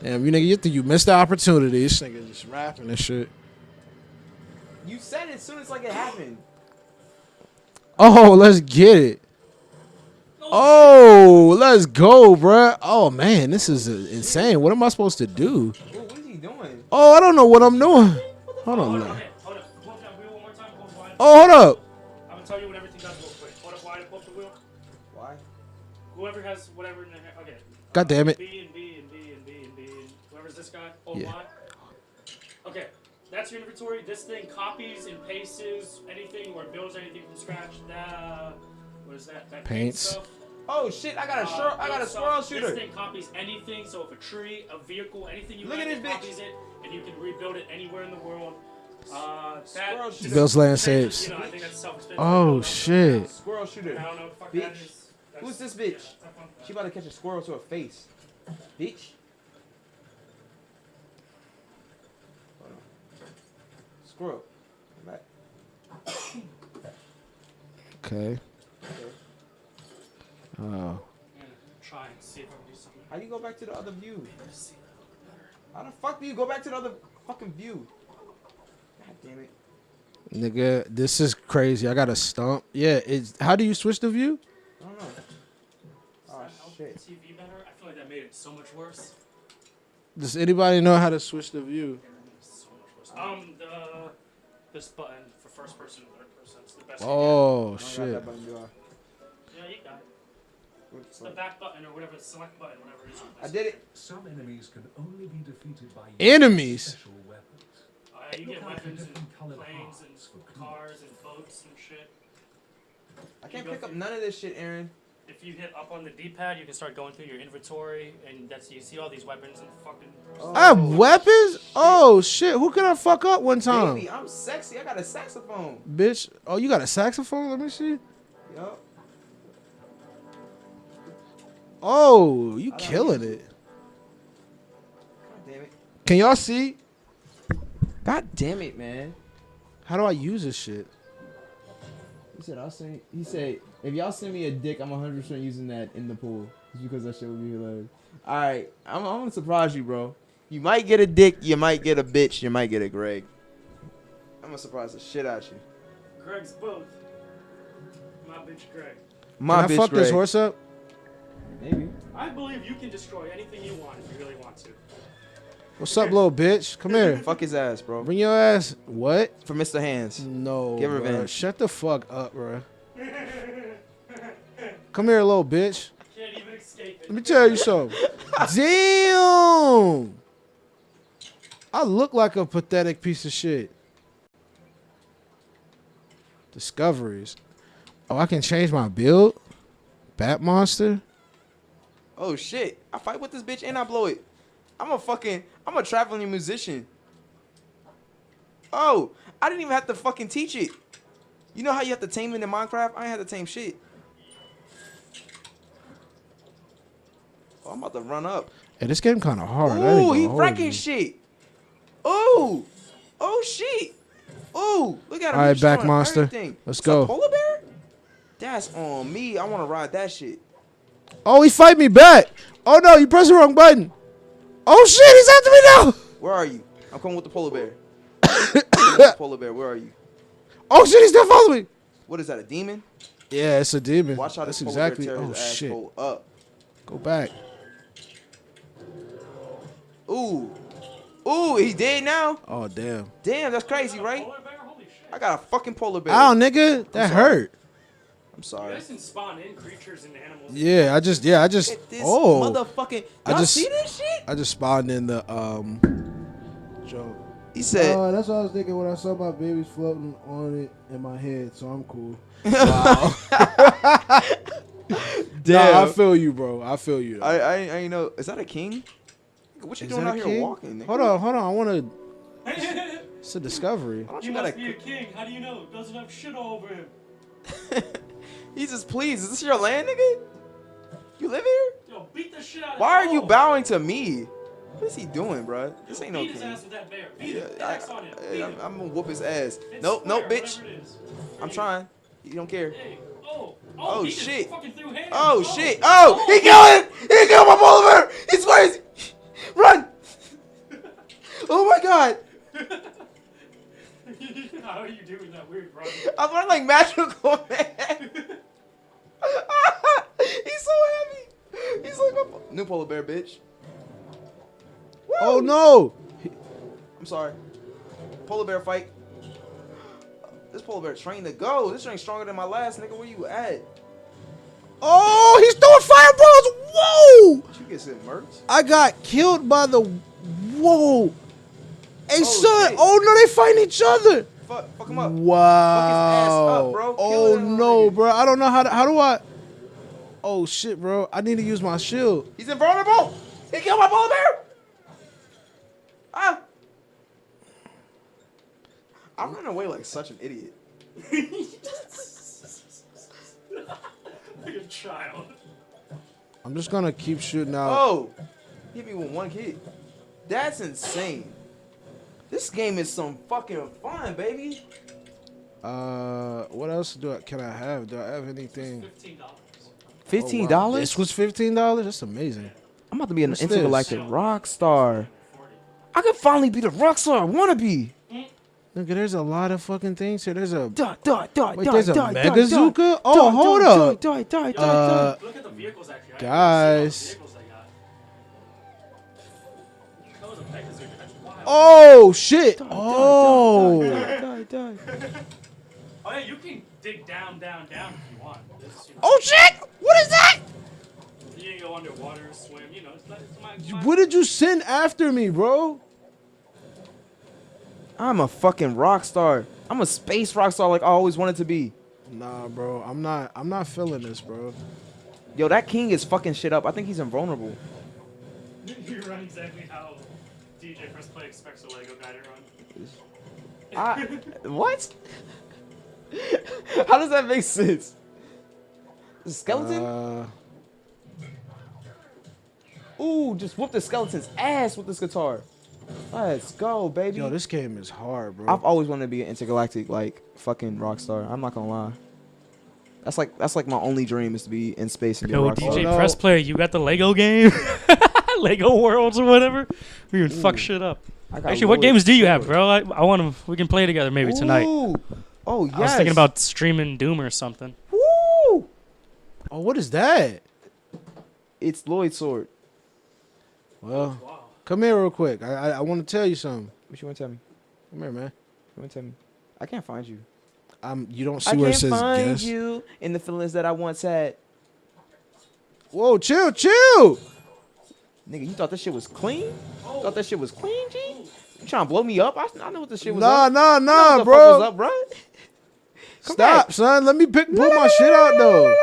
Damn, you nigga, you missed the opportunity. This nigga just rapping and shit. You said it as soon as like it happened. Oh, let's get it. Oh, let's go, bruh. Oh man, this is insane. What am I supposed to do? Ooh, what is he doing? Oh, I don't know what I'm doing. Hold on. Okay, hold up. Pull up that wheel one more time. Hold wide. Oh, hold up. I'm gonna tell you when everything does real quick. Hold up wide and pull up the wheel. Why? Whoever has whatever in their hand. Okay. God damn it. B and B and B and B and B and whoever's this guy. Hold Yeah. wide. Okay. That's your inventory. This thing copies and pastes anything or builds anything from scratch. What is that? That paint Paints. stuff. Oh shit! I got a squirrel shooter. This thing copies anything. So if a tree, a vehicle, anything you Look like, at it this bitch. copies it, and you can rebuild it anywhere in the world. Squirrel shooter. Builds landscapes. You know, I think that's self-explanatory. Oh shit. Squirrel shooter. I don't know what the fuck that Bitch. is. Who's this Yeah, bitch? have fun with that. She about to catch a squirrel to her face. Bitch. Hold on. Squirrel. Come back. Okay. Oh. I'm gonna try and see if I can do something. How do you go back to the other view? How the fuck do you go back to the other fucking view? God damn it. Nigga, this is crazy. I got a stump. Yeah, it's how do you switch the view? I don't know. Oh Does that help shit. the TV better? I feel like that made it so much worse. Does anybody know how to switch the view? So much worse. This button for first person and third person is the best. Oh I don't got shit. that button, do I? Yeah, you got it. What's It's the up? back button or whatever, the select button, whatever it is. I did it. Some enemies can only be defeated by Enemies? special weapons. You get Look out for weapons and different colored planes hearts for and clues. cars and boats and shit. I can't pick up none of this shit, Aaron. If you hit up on the D-pad, you can start going through your inventory, and you see all these weapons and fucking. I have weapons? Oh shit. Who can I fuck up one time? Baby, I'm sexy. I got a saxophone. Bitch. Oh, you got a saxophone? Let me see. Yup. Oh, you I don't killing use it. God damn it. Can y'all see? God damn it, man. How do I use this shit? He said I'll send. He said if y'all send me a dick, I'm 100% using that in the pool. Just because that shit would be hilarious. All right, I'm gonna surprise you, bro. You might get a dick, you might get a bitch, you might get a Greg. I'm gonna surprise the shit out you. Greg's both. My bitch Greg. My Can I bitch fuck Greg. this horse up? Maybe. I believe you can destroy anything you want if you really want to. What's up, little bitch? Come here. Fuck his ass, bro. Bring your ass. What? For Mr. Hands. No. Give bruh. revenge. Shut the fuck up, bro. Come here, little bitch. Can't even escape it. Let me tell you something. Damn. I look like a pathetic piece of shit. Discoveries. Oh, I can change my build? Bat monster? Oh shit! I fight with this bitch and I blow it. I'm a traveling musician. Oh, I didn't even have to fucking teach it. You know how you have to tame it in Minecraft? I ain't had to tame shit. Oh, I'm about to run up. Hey, this game kind of hard. I ain't Ooh, gonna he hold wrecking you. shit. Ooh, oh shit. Ooh, look at him. All right, He's back destroying monster. everything. Let's It's a go. polar bear? That's on me. I want to ride that shit. Oh, he fight me back. Oh, no, you pressed the wrong button. Oh, shit, he's after me now. Where are you? I'm coming with the polar bear. I'm coming with the polar bear. Where are you? Oh, shit, he's still following me. What is that? A demon? Yeah, it's a demon. Watch how That's this polar exactly. bear tear Oh, his shit. asshole up. Go back. Ooh. Ooh, he dead now? Oh, damn. Damn, that's crazy, right? Polar bear? Holy shit. I got a fucking polar bear. Ow, nigga. That sorry. hurt. I'm You sorry. guys can spawn in creatures and animals. Yeah, I just, Look at this oh. motherfucking. I Y'all just- see this shit? I just spawned in the, joke. He said, that's what I was thinking when I saw my babies floating on it in my head, so I'm cool. damn. Nah, I feel you, bro. I feel you. though. I ain't know. Is that a king? What you Is doing that out a here king? walking? Nigga? Hold on. I want to. It's a discovery. Why don't He you must gotta? be a king. How do you know? Doesn't have shit all over him. He's just pleased. Is this your land, nigga? You live here? Yo, beat the shit out of Why him. are you Oh. bowing to me? What is he doing, bro? This ain't no Beat his king. ass with that bear. Beat Yeah, him. X on him. Beat him. I'm gonna whoop his ass. It's Nope, square, nope, bitch. whatever it is. I'm trying. You don't care. Hey. Oh. Oh, he just shit. fucking threw hands. Oh shit! Oh, he killed it! He killed my polar bear! He's crazy! Run! Oh my god! How are you doing that weird run? I'm running like magical, man. He's so heavy. He's like a new polar bear, bitch. Oh no! I'm sorry. Polar bear fight. This polar bear trained to go. This ain't stronger than my last nigga. Where you at? Oh, he's throwing fireballs! Whoa! Did you get some merch? I got killed by the. Whoa! Hey, Oh, son! shit. Oh no, they fighting each other! Fuck him up. Wow! up, bro. Kill Oh him, no, nigga. bro! I don't know how do I? Oh shit, bro! I need to use my shield. He's invulnerable. He killed my polar bear. Ah. I'm running away like such an idiot. Like a child. I'm just gonna keep shooting out. Oh, hit me with one hit. That's insane. This game is some fucking fun, baby. What else can I have? Do I have anything? $15. Oh, wow. This was $15. That's amazing. I'm about to be an What's intergalactic this? rock star. I could finally be the rock star I wanna be. Nigga, there's a lot of fucking things here. There's a Wait, there's a Megazuka. Oh, hold up. Look at the vehicles actually. Guys. Vehicles they got. That was a Megazord. That's wild. Oh shit. Oh. Oh yeah, you can dig down if you want. This, you know, Oh shit. What is that? you can go underwater, swim. You know, it's my What did you send after me, bro? I'm a fucking rock star. I'm a space rock star like I always wanted to be. Nah, bro. I'm not feeling this, bro. Yo, that king is fucking shit up. I think he's invulnerable. You run exactly how DJ Press Play expects a Lego guy to run. What? How does that make sense? The skeleton? Ooh, just whoop the skeleton's ass with this guitar. Let's go, baby. Yo, this game is hard, bro. I've always wanted to be an intergalactic, like, fucking rock star. I'm not gonna lie. That's like my only dream is to be in space and be a Yo, rock star. DJ no. Press Player, you got the Lego game? Lego Worlds or whatever? We can fuck shit up. I got Actually, what Lord games do you have, Sword. bro? I want to. We can play together maybe tonight. Ooh. Oh, yes. I was thinking about streaming Doom or something. Woo! Oh, what is that? It's Lloyd's sword. Well, come here real quick. I want to tell you something. What you want to tell me? Come here, man. You want to tell me? I can't find you. You don't see I where it can't says find guess. you in the feelings that I once had. Whoa, chill. Nigga, you thought this shit was clean? Thought that shit was clean, G? You trying to blow me up? I know what this shit was Nah, up. nah, I know nah, what the fuck bro. was up, bro. Come Stop, back. son. Let me pull my shit out though.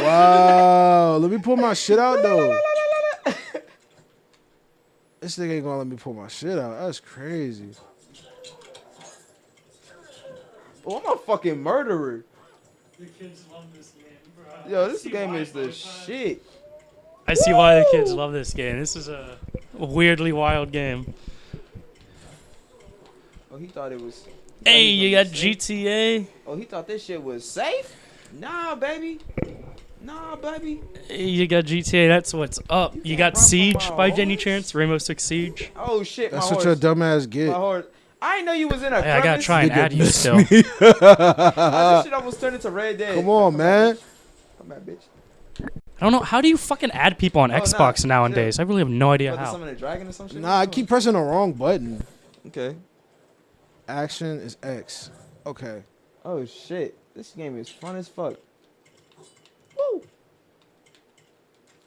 Wow. Let me pull my shit out though. This nigga ain't gonna let me pull my shit out. That's crazy. Oh, I'm a fucking murderer. The kids love this game, bro. Yo, this game is the shit. I see why the kids love this game. This is a weirdly wild game. Oh, he thought it was. Hey, you got safe. GTA? Oh, he thought this shit was safe? Nah, baby. Nah, baby. Hey, you got GTA, that's what's up. You can't got run from Siege my by any horse. chance? Rainbow Six Siege? Oh, shit, That's my what horse. your dumbass My get. horse. I didn't know you was in a Hey, I gotta crevice. try and Nigga add you missed still. Oh, this shit almost turned into Red Dead. Come on, man. Come back, bitch. I don't know. How do you fucking add people on Oh, nah, Xbox chill. nowadays? I really have no idea About to how. summon a dragon or some shit? Nah, I keep pressing the wrong button. Okay. Action is X. Okay. Oh, shit. This game is fun as fuck. Woo!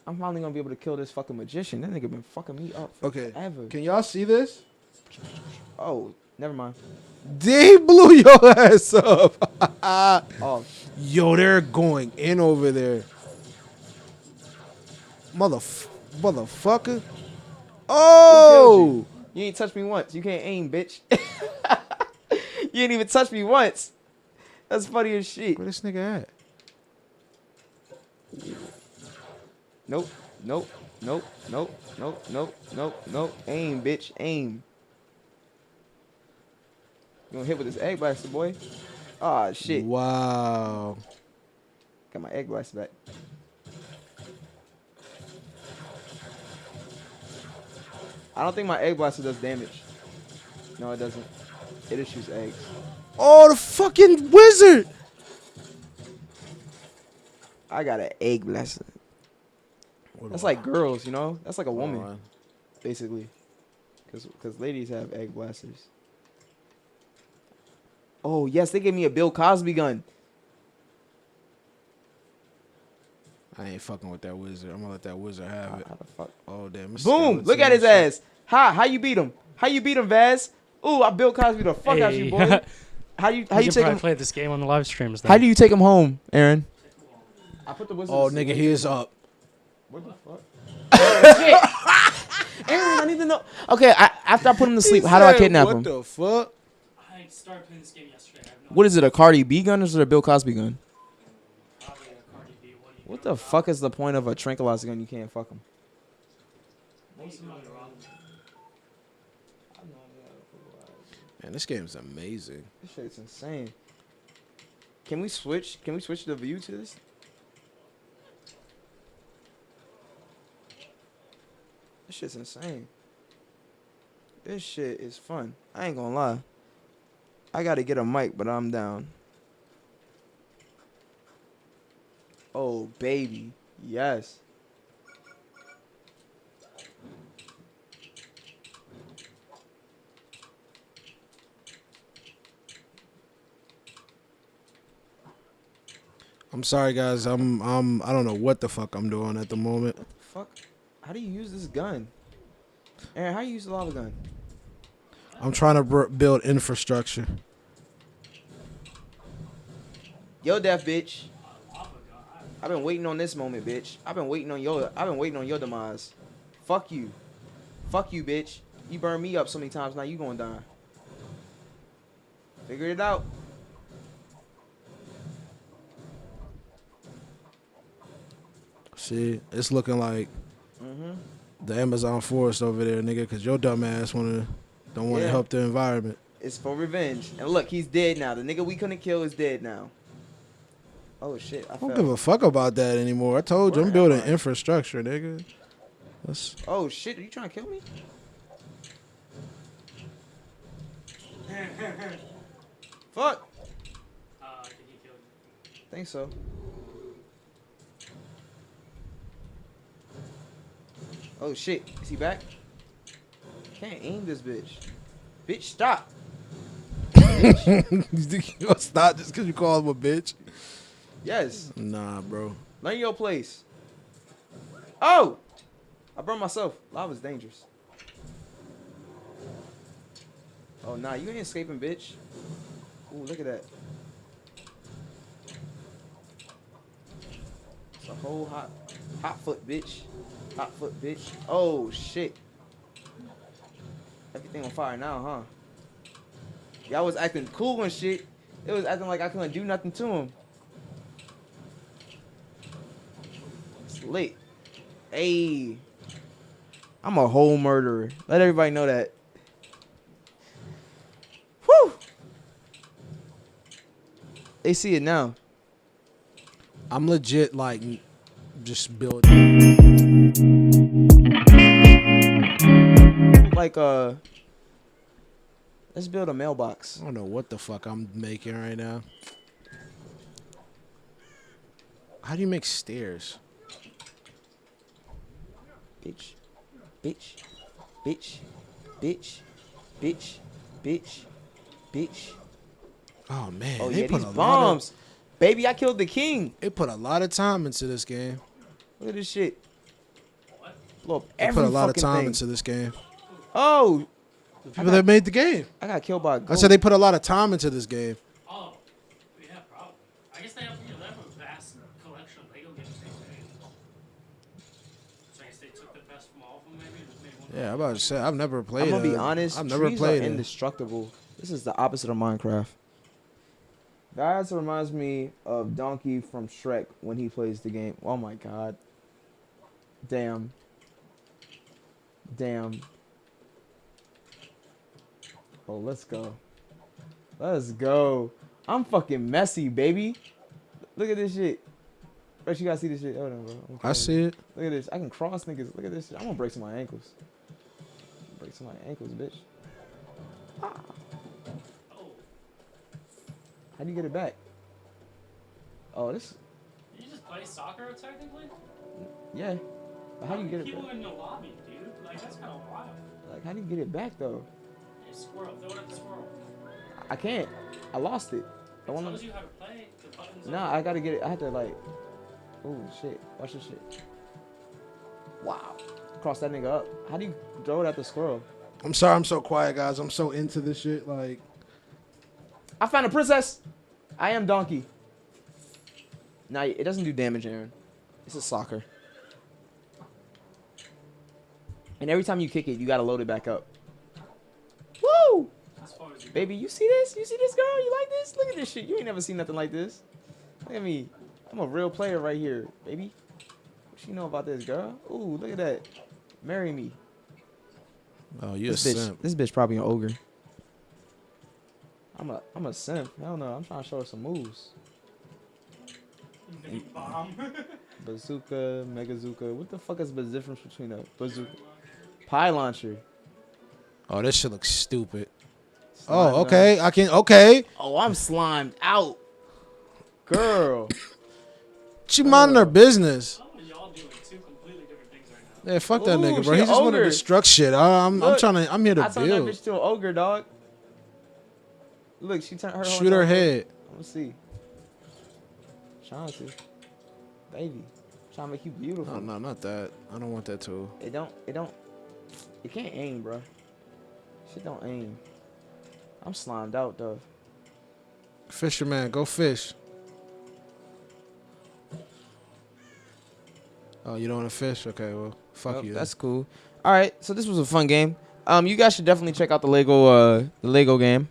I'm finally gonna be able to kill this fucking magician. That nigga been fucking me up Okay. forever. Can y'all see this? Oh, never mind. They blew your ass up. Oh, Yo, they're going in over there. Motherfucker. Oh! you ain't touched me once. You can't aim, bitch. You ain't even touched me once. That's funny as shit. Where this nigga at? Nope. Nope. Nope. Nope. Nope. Nope. Nope. Nope. Aim, bitch. Aim. You gonna hit with this egg blaster, boy? Ah, shit. Wow. Got my egg blaster back. I don't think my egg blaster does damage. No, it doesn't. It just shoots eggs. Oh, the fucking wizard. I got an egg blaster. That's like girls, you know? That's like a woman, basically. Because ladies have egg blasters. Oh, yes, they gave me a Bill Cosby gun. I ain't fucking with that wizard. I'm gonna let that wizard have it. How the fuck? Oh damn! it's Boom! Look skeleton at his and shit. ass. How you beat him? How you beat him, Vaz? Ooh, I Bill Cosby the fuck out you, boy. How you You can take probably him? play this game on the live streams. Then. How do you take him home, Aaron? I put the wizard. Oh to sleep. nigga, he is up. What the fuck? Oh, shit. Aaron, I need to know. Okay, after I put him to sleep, how do I kidnap him? What the fuck? I started playing this game yesterday. I have no What is it, a Cardi B gun or is it a Bill Cosby gun? Probably a Cardi B. What do you What the fuck is the point of a tranquilizer gun? You can't fuck him. Man, this game's amazing. This shit's insane. Can we switch? Can we switch the view to this? This shit's insane. This shit is fun. I ain't gonna lie. I gotta get a mic, but I'm down. Oh, baby. Yes. I'm sorry guys. I don't know what the fuck I'm doing at the moment. Fuck. How do you use this gun? Aaron, how do you use the lava gun? I'm trying to build infrastructure. Yo, deaf bitch. I've been waiting on this moment, bitch. I've been waiting on your demise. Fuck you. Fuck you, bitch. You burned me up so many times, now you gonna die. Figured it out. See, it's looking like the Amazon forest over there, nigga, because your dumb ass don't want to Yeah. help the environment. It's for revenge. And look, he's dead now. The nigga we couldn't kill is dead now. Oh shit, I I don't fell. give a fuck about that anymore. I told you, I'm Where building am I? infrastructure, nigga. That's Oh shit, are you trying to kill me? Fuck. Did he kill you? Think so. Oh shit, is he back? Can't aim this bitch. Bitch, stop. you think you gonna stop just because you call him a bitch? Yes. Nah, bro. Learn your place. Oh! I burned myself. Lava's dangerous. Oh, nah, you ain't escaping, bitch. Ooh, look at that. It's a whole hot foot, bitch. Hot foot, bitch. Oh, shit. Everything on fire now, huh? Y'all was acting cool and shit. It was acting like I couldn't do nothing to him. It's lit. Hey. I'm a whole murderer. Let everybody know that. Whew. They see it now. I'm legit like just building. Like, let's build a mailbox. I don't know what the fuck I'm making right now. How do you make stairs? Bitch. Bitch. Bitch. Bitch. Bitch. Bitch. Bitch. Oh man, Oh, they yeah, put these a bombs. Baby, I killed the king. They put a lot of time into this game. Look at this shit. Blow up They every put a lot of fucking time thing. into this game. Oh, The people that made the game. I got killed by a I goat. said they put a lot of time into this game. Oh, yeah, probably. I guess they have a vast collection of Lego games they made. So I guess they took the best from all of them, maybe, and just made one. Yeah, I'm about to say I've never played. I'm gonna be it. honest. I've never trees played are it. indestructible. This is the opposite of Minecraft. Guys, reminds me of Donkey from Shrek when he plays the game. Oh my god. Damn. Damn. Oh, let's go. Let's go. I'm fucking messy, baby. Look at this shit. Bro, you gotta see this shit. Hold on, bro. I'm I see it. Look at this. I can cross niggas. Look at this shit. I'm gonna break some of my ankles. Break some of my ankles, bitch. How do you get it back? Oh, this. You just play soccer technically? Yeah. But how do you get it People back? in the lobby, dude. Like, that's kind of wild. Like, how do you get it back though? Hey, squirrel. Throw it at the squirrel. I can't. I lost it. I It wanna. tells you how to play. The buttons Nah, I gotta get it. I have to like. Oh shit! Watch this shit. Wow. Cross that nigga up. How do you throw it at the squirrel? I'm sorry, I'm so quiet, guys. I'm so into this shit. Like, I found a princess. I am donkey. Nah, it doesn't do damage, Aaron. It's a soccer. And every time you kick it, you gotta load it back up. Woo! as far as you Baby, you see this? You see this, girl? You like this? Look at this shit. You ain't never seen nothing like this. Look at me. I'm a real player right here, baby. What you know about this, girl? Ooh, look at that. Marry me. oh, you a This bitch, simp. this bitch probably an ogre. I'm a simp. I don't know. I'm trying to show her some moves. bomb. Bazooka, Megazooka. What the fuck is the difference between a bazooka? Pie launcher. Oh, this shit looks stupid. Slime Oh, okay. I can. Okay. Oh, I'm slimed out. Girl. She minding her business. Some of y'all doing two completely different things right now. Yeah, fuck that Ooh, nigga, she bro. He a just want to ogre. destruct shit. I'm Look, trying to. I'm here to I turned that build. bitch to an ogre, dog. Look, she turned her. Shoot her head. Let's see. Trying to. Baby. Trying to make you beautiful. No, no, not that. I don't want that tool. It don't. It can't aim, bro. Shit don't aim. I'm slimed out, though. Fisherman, go fish. Oh, you don't want to fish? Okay, well, fuck Oh, you. that's cool. All right, so this was a fun game. You guys should definitely check out the Lego game.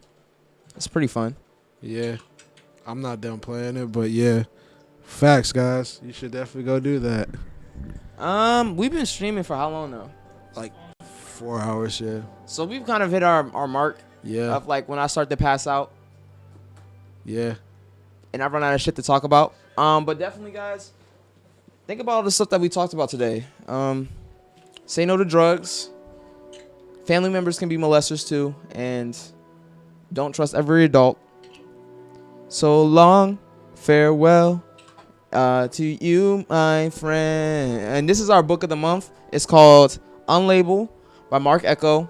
It's pretty fun. Yeah. I'm not done playing it, but yeah. Facts, guys. You should definitely go do that. We've been streaming for how long now? 4 hours, yeah. So we've kind of hit our mark Yeah. of like when I start to pass out Yeah. and I run out of shit to talk about. But definitely, guys, think about all the stuff that we talked about today. Say no to drugs. Family members can be molesters too, and don't trust every adult. So long, farewell to you, my friend. And this is our book of the month. It's called Unlabeled by Mark Echo,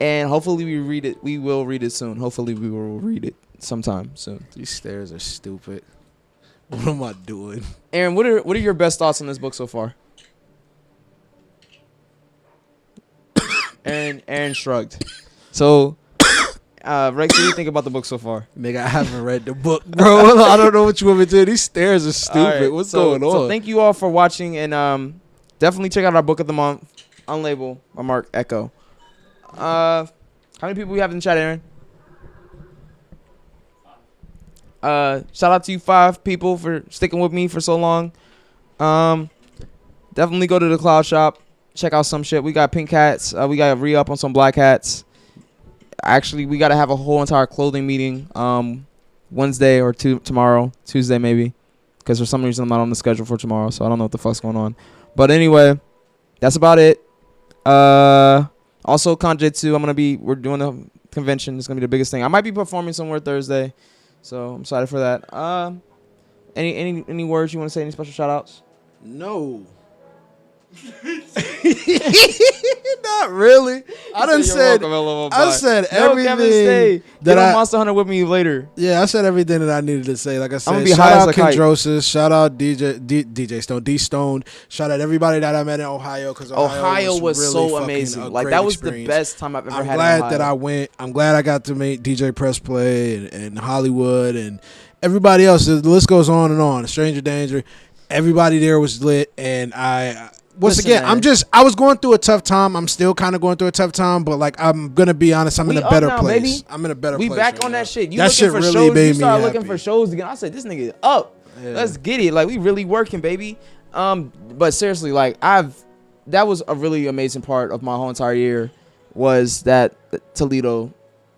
and hopefully we read it. We will read it soon. Hopefully we will read it sometime soon. These stairs are stupid. What am I doing? Aaron, what are your best thoughts on this book so far? Aaron shrugged. So, Rex, what do you think about the book so far? Nigga, I haven't read the book, bro. I don't know what you want me to do. These stairs are stupid. All right, What's so- going on? So thank you all for watching, and definitely check out our book of the month, Unlabeled by Mark Echo. How many people we have in the chat, Aaron? Shout out to you 5 people for sticking with me for so long. Definitely go to the Cloud Shop. Check out some shit. We got pink hats. We got a re-up on some black hats. Actually, we got to have a whole entire clothing meeting Wednesday or tomorrow, Tuesday maybe, because for some reason I'm not on the schedule for tomorrow, so I don't know what the fuck's going on. But anyway, that's about it. Also, Kanjutsu, we're doing a convention. It's gonna be the biggest thing. I might be performing somewhere Thursday, so I'm excited for that. Any words you want to say? Any special shout outs? No. Not really. I done said everything that I Monster Hunter with me later. Yeah, I said everything that I needed to say. Like I said, gonna be shout high as out a kite. Kendrosis, shout out DJ Stone, D Stone, shout out everybody that I met in Ohio because Ohio was really so fucking amazing. a Like great that was experience. the best time I've ever I'm had. glad in Ohio. that I went. I'm glad I got to meet DJ Press Play and Hollywood and everybody else. The list goes on and on. Stranger Danger, everybody there was lit, and once Listen, again, man. I was going through a tough time. I'm still kind of going through a tough time, but like I'm gonna be honest, I'm We in a up better now, place. baby. I'm in a better We place. back right on now. that shit. You that looking shit for really shows? made You me started happy. looking for shows again. I said, this nigga is up. Yeah. Let's get it. Like we really working, baby. But seriously, like that was a really amazing part of my whole entire year was that Toledo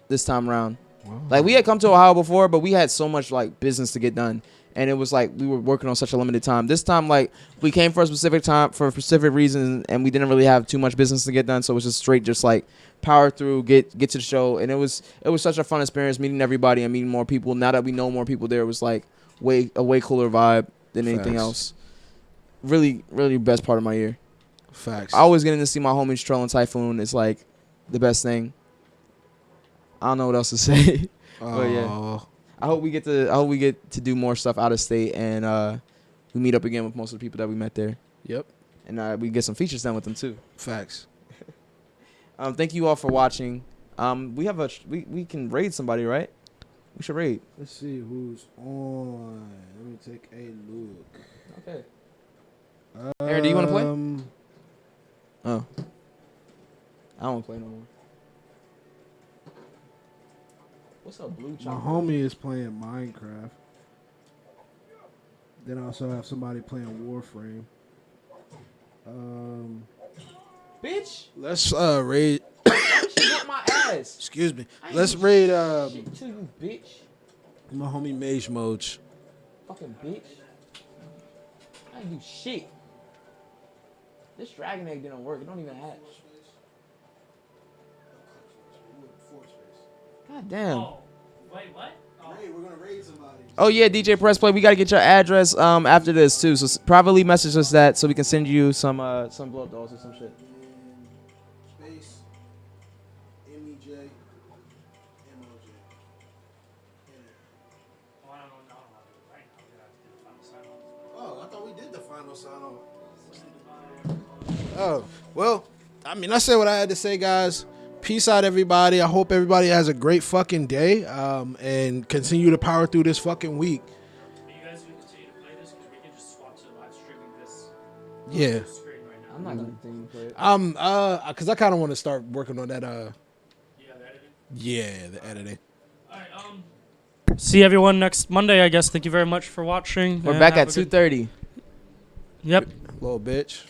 this time around. Wow. Like we had come to Ohio before, but we had so much like business to get done. and it was like we were working on such a limited time. This time, like we came for a specific time for specific reasons, and we didn't really have too much business to get done. So it was just straight, just like power through, get to the show, and it was such a fun experience meeting everybody and meeting more people. Now that we know more people there, it was like a way cooler vibe than anything Facts. else. Really, really best part of my year. Facts. I always getting to see my homies Trell and Typhoon is like the best thing. I don't know what else to say. But yeah. Oh, I hope we get to do more stuff out of state, and we meet up again with most of the people that we met there, yep. and we get some features done with them too. Facts. Thank you all for watching. We have we can raid somebody, right? We should raid. Let's see who's on. Let me take a look. Okay. Aaron, do you want to play? Oh, I don't want to play no more. What's up, Blue My Chocolate? homie is playing Minecraft. Then I also have somebody playing Warframe. Bitch, Let's raid. she got my ass. Excuse me. I Let's ain't raid Shit to you, bitch. my homie Mage Moch. Fucking bitch. I didn't do shit. This dragon egg didn't work. It don't even hatch. God damn. Oh, wait, what? Oh. We're gonna raid somebody. Oh yeah, DJ Press Play. We gotta get your address after this too. So probably message us that so we can send you some blow up dolls or some shit. Space MEJ MOJ. Oh, I don't know how to do it right now. We're gonna have to do the final sign-off. Oh, I thought we did the final sign off. Oh, well, I mean, I said what I had to say, guys. Peace out, everybody. I hope everybody has a great fucking day and continue to power through this fucking week. Are you guys gonna continue to play this? Because we can just swap to live streaming this Yeah. screen right now. I'm not gonna continue to play it. Because I kind of want to start working on that. Yeah, the editing. Yeah, the editing. All right. See everyone next Monday, I guess. Thank you very much for watching. We're and back have at a good- 2:30. Yep. Little bitch.